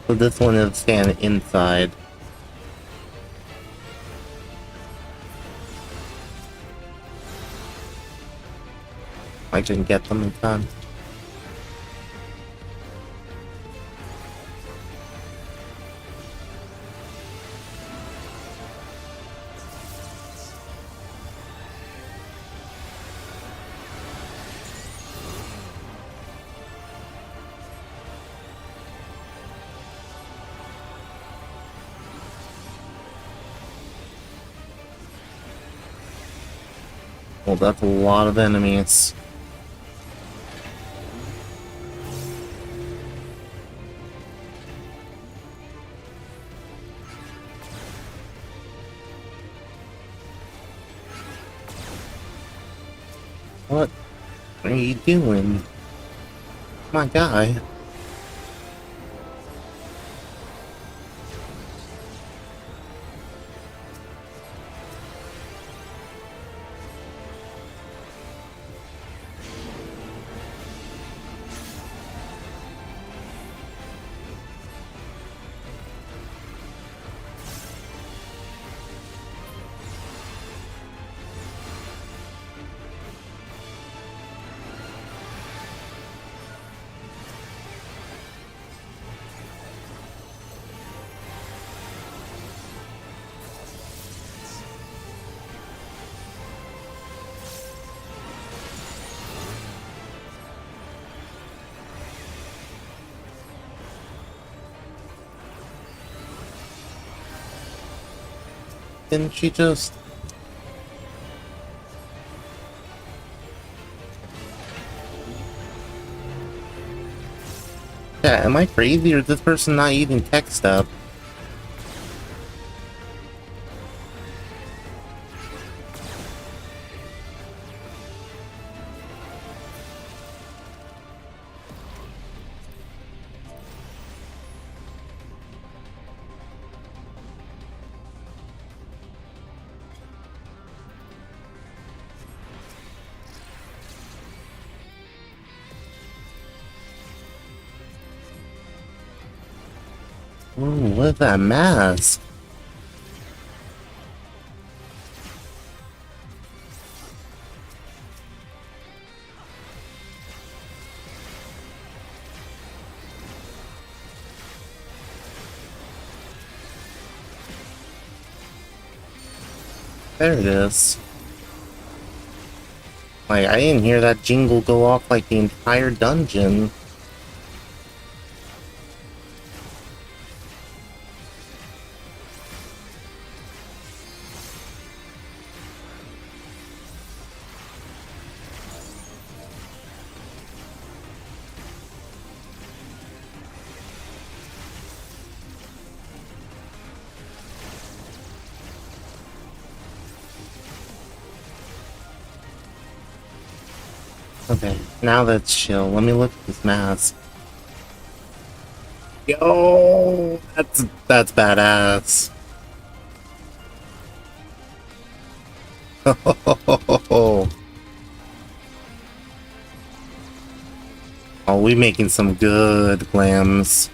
So this one is standing inside. I didn't get them in time. Well, that's a lot of enemies. What are you doing? My guy. Didn't she just... Yeah, am I crazy or is this person not using tech stuff? Ooh, what is that mask? There it is. Like, I didn't hear that jingle go off like the entire dungeon. Okay, now that's chill. Let me look at this mask. Yo, that's badass. Oh, we making some good glams.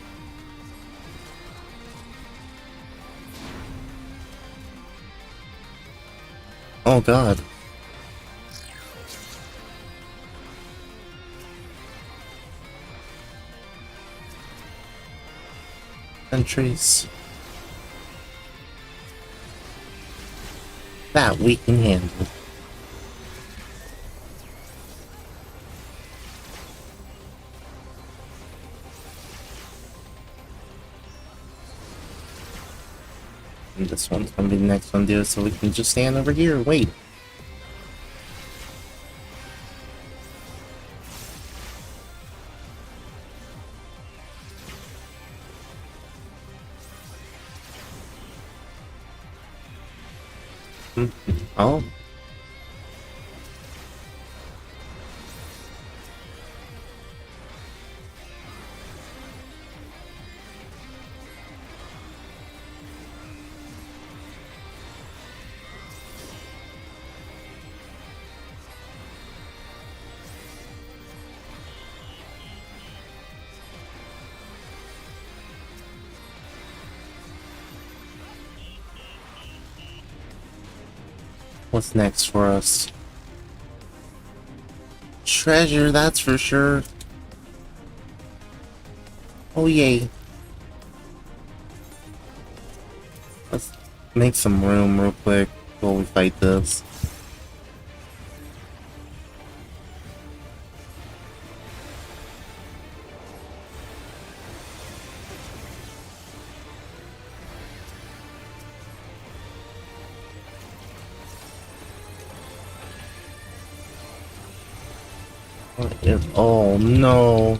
Oh god. Entries that we can handle. And this one's gonna be the next one, dude, so we can just stand over here and wait. Oh. What's next for us? treasure, that's for sure. Oh yay. Let's make some room real quick while we fight this. Oh no.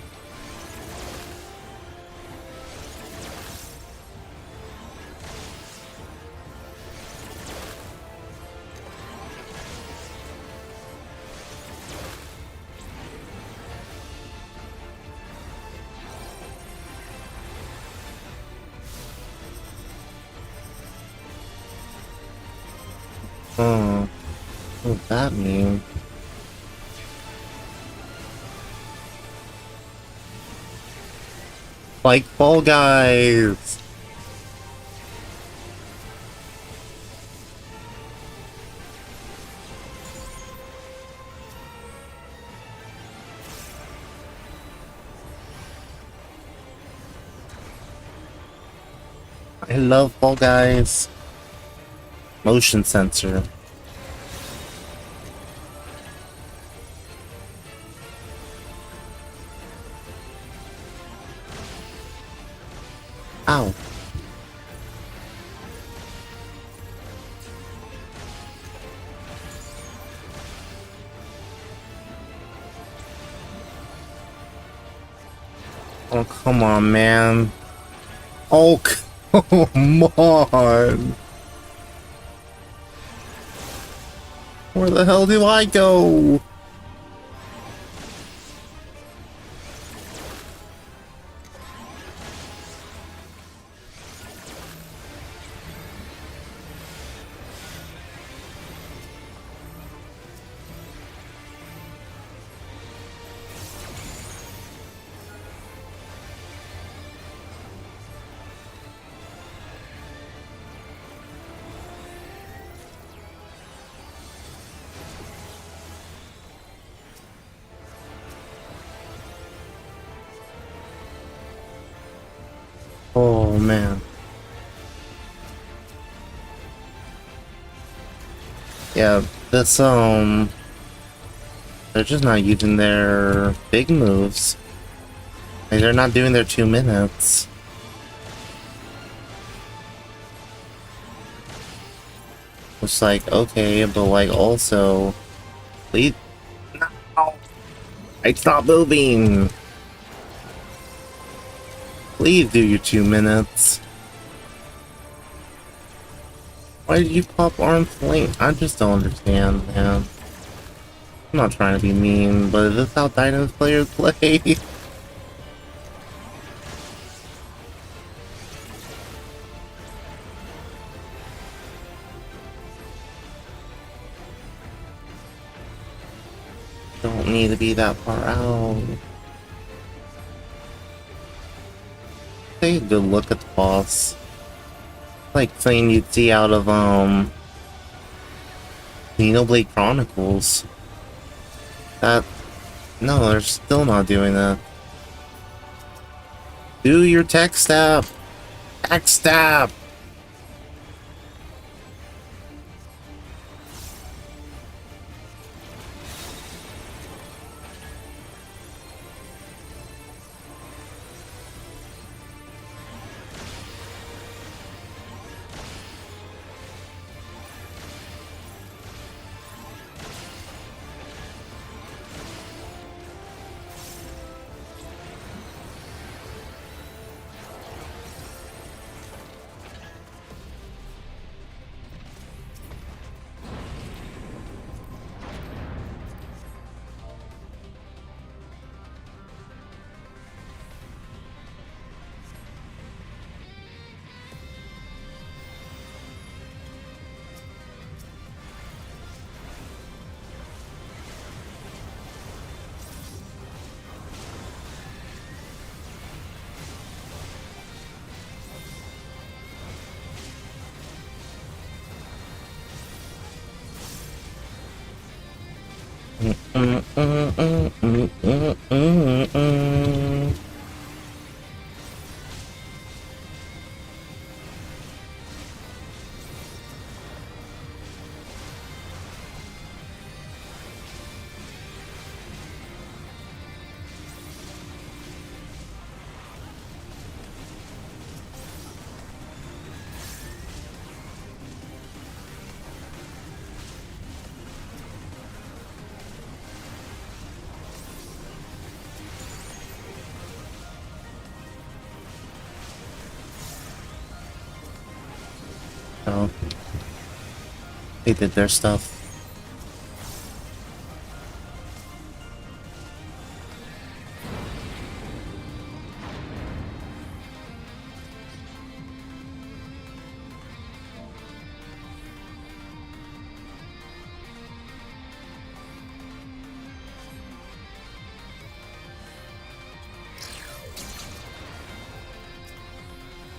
Oh, what does that mean? Like Fall Guys! I love Fall Guys. Motion sensor. Ow. Oh, come on, man. Oh, come on. Where the hell do I go? Oh man. Yeah, this they're just not using their big moves. Like, they're not doing their 2 minutes. It's like, okay, but like also please no. I stop moving. Please do your 2 minutes. Why did you pop arm length? I just don't understand, man. I'm not trying to be mean, but is this how Dynam's players play? Don't need to be that far out. Take a good look at the boss. Like something you'd see out of Xenoblade Chronicles. That no, they're still not doing that. Do your tech stab. Tech stab. Oh. They did their stuff.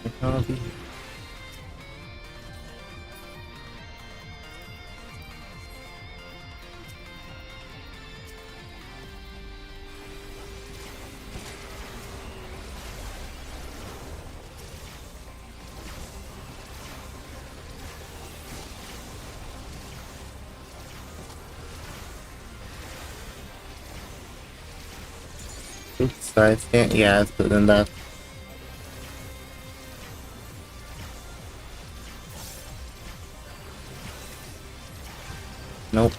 Technology. Oops, I can't. Yeah, it's good in that. Nope.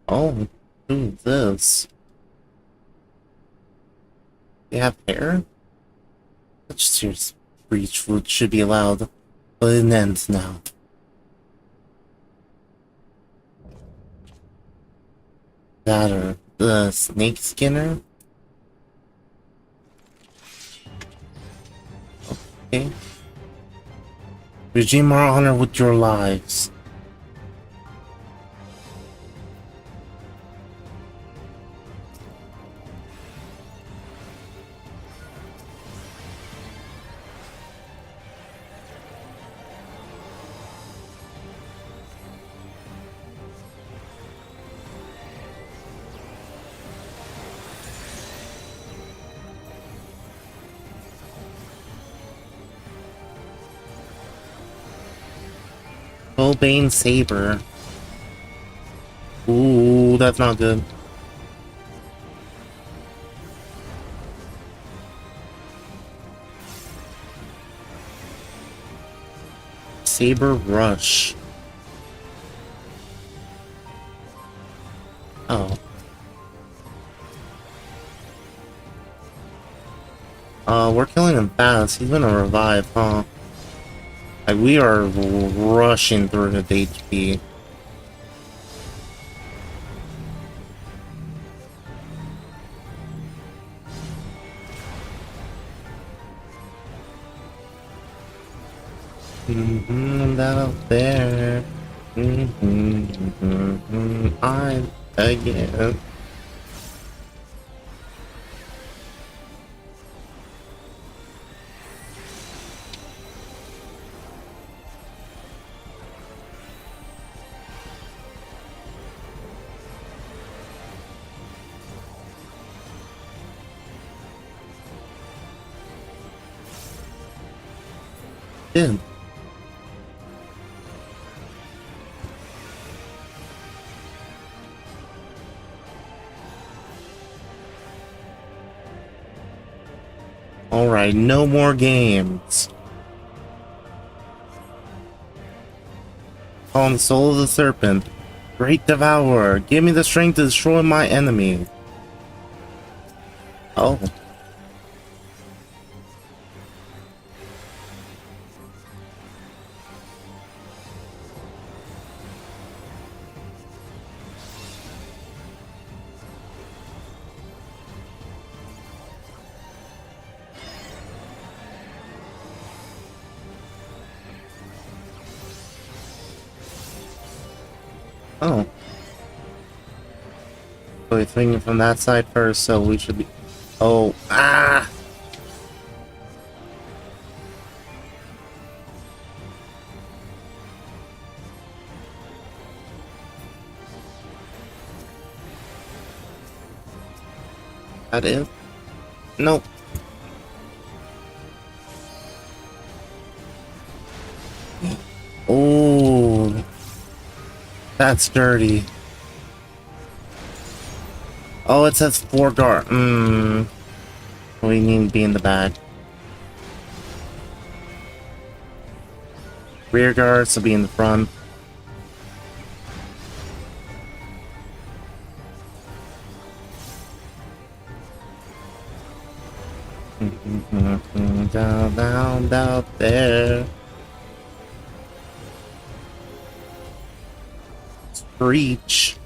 Oh, who's this? They have hair? Such serious breach food should be allowed, but it ends now. That or the snake skinner? Okay. Redeem our honor with your lives. Bane Saber. Ooh, that's not good. Saber Rush. Oh. We're killing him fast. He's gonna revive, huh? Like, we are rushing through his HP. That up there. I'm again. Dude. Alright, no more games. On the soul of the serpent. Great Devourer, give me the strength to destroy my enemy. Oh. Oh. So we're thinking from that side first, so we should be... Oh, ah! That it? Nope. Oh, that's dirty. Oh, it says 4 guard. We need to be in the back. Rear guards will be in the front. Down there. Breach.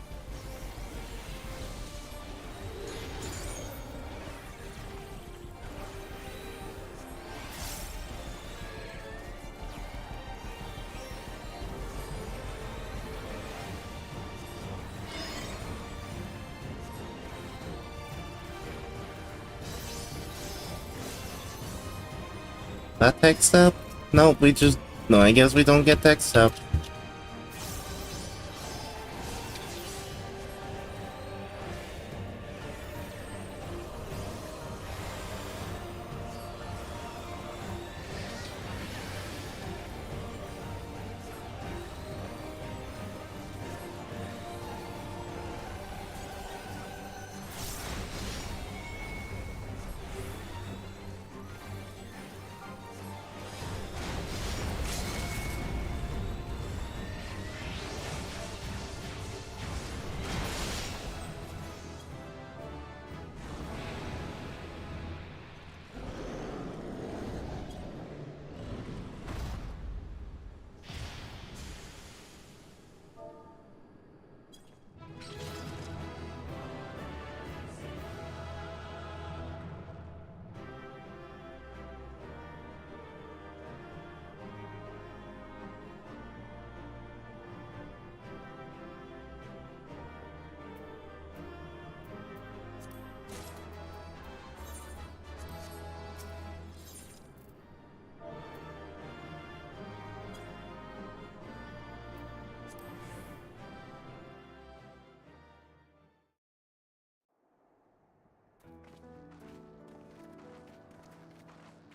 That tech step? No, we just... No, I guess we don't get tech step.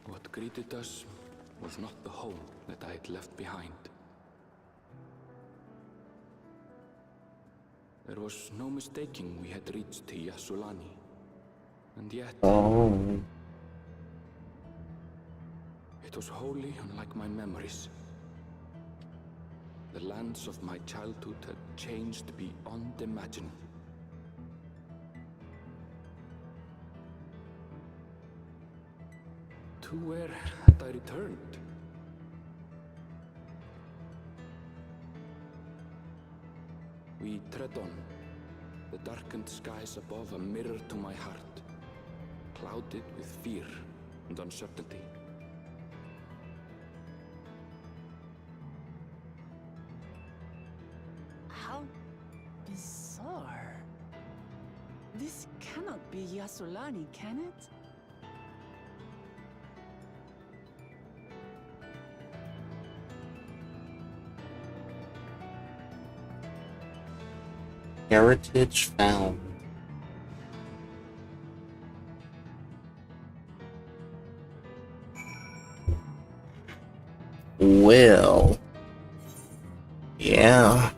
What greeted us was not the home that I had left behind. There was no mistaking we had reached Yassulani, and yet... Oh. It was wholly unlike my memories. The lands of my childhood had changed beyond imagining. To where had I returned? We tread on, the darkened skies above a mirror to my heart, clouded with fear and uncertainty. How bizarre. This cannot be Yassulani, can it? Heritage found. Well, yeah.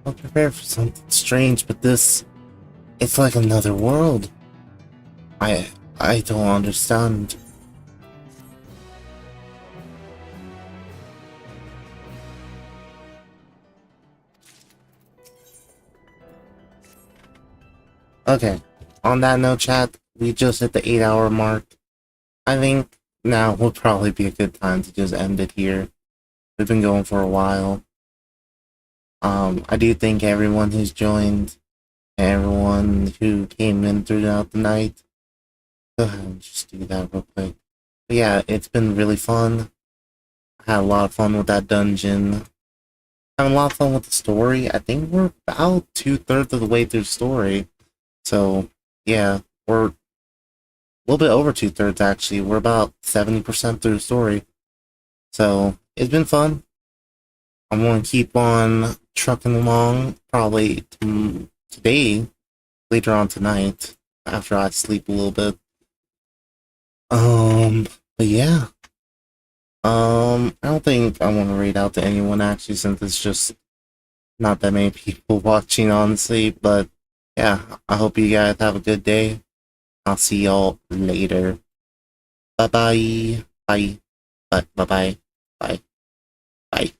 I'm prepared for something strange, but this, it's like another world. I don't understand. Okay, on that note, chat, we just hit the 8-hour mark. I think now would probably be a good time to just end it here. We've been going for a while. I do thank everyone who's joined, everyone who came in throughout the night. Go ahead and just do that real quick. But yeah, it's been really fun. I had a lot of fun with that dungeon. Having a lot of fun with the story. I think we're about 2/3 of the way through the story. So, yeah, we're a little bit over 2/3 actually. We're about 70% through the story. So, it's been fun. I'm going to keep on trucking along probably today, later on tonight, after I sleep a little bit. But yeah. I don't think I want to read out to anyone actually, since it's just not that many people watching, honestly. But yeah, I hope you guys have a good day. I'll see y'all later. Bye-bye. Bye. Bye. Bye-bye. Bye. Bye.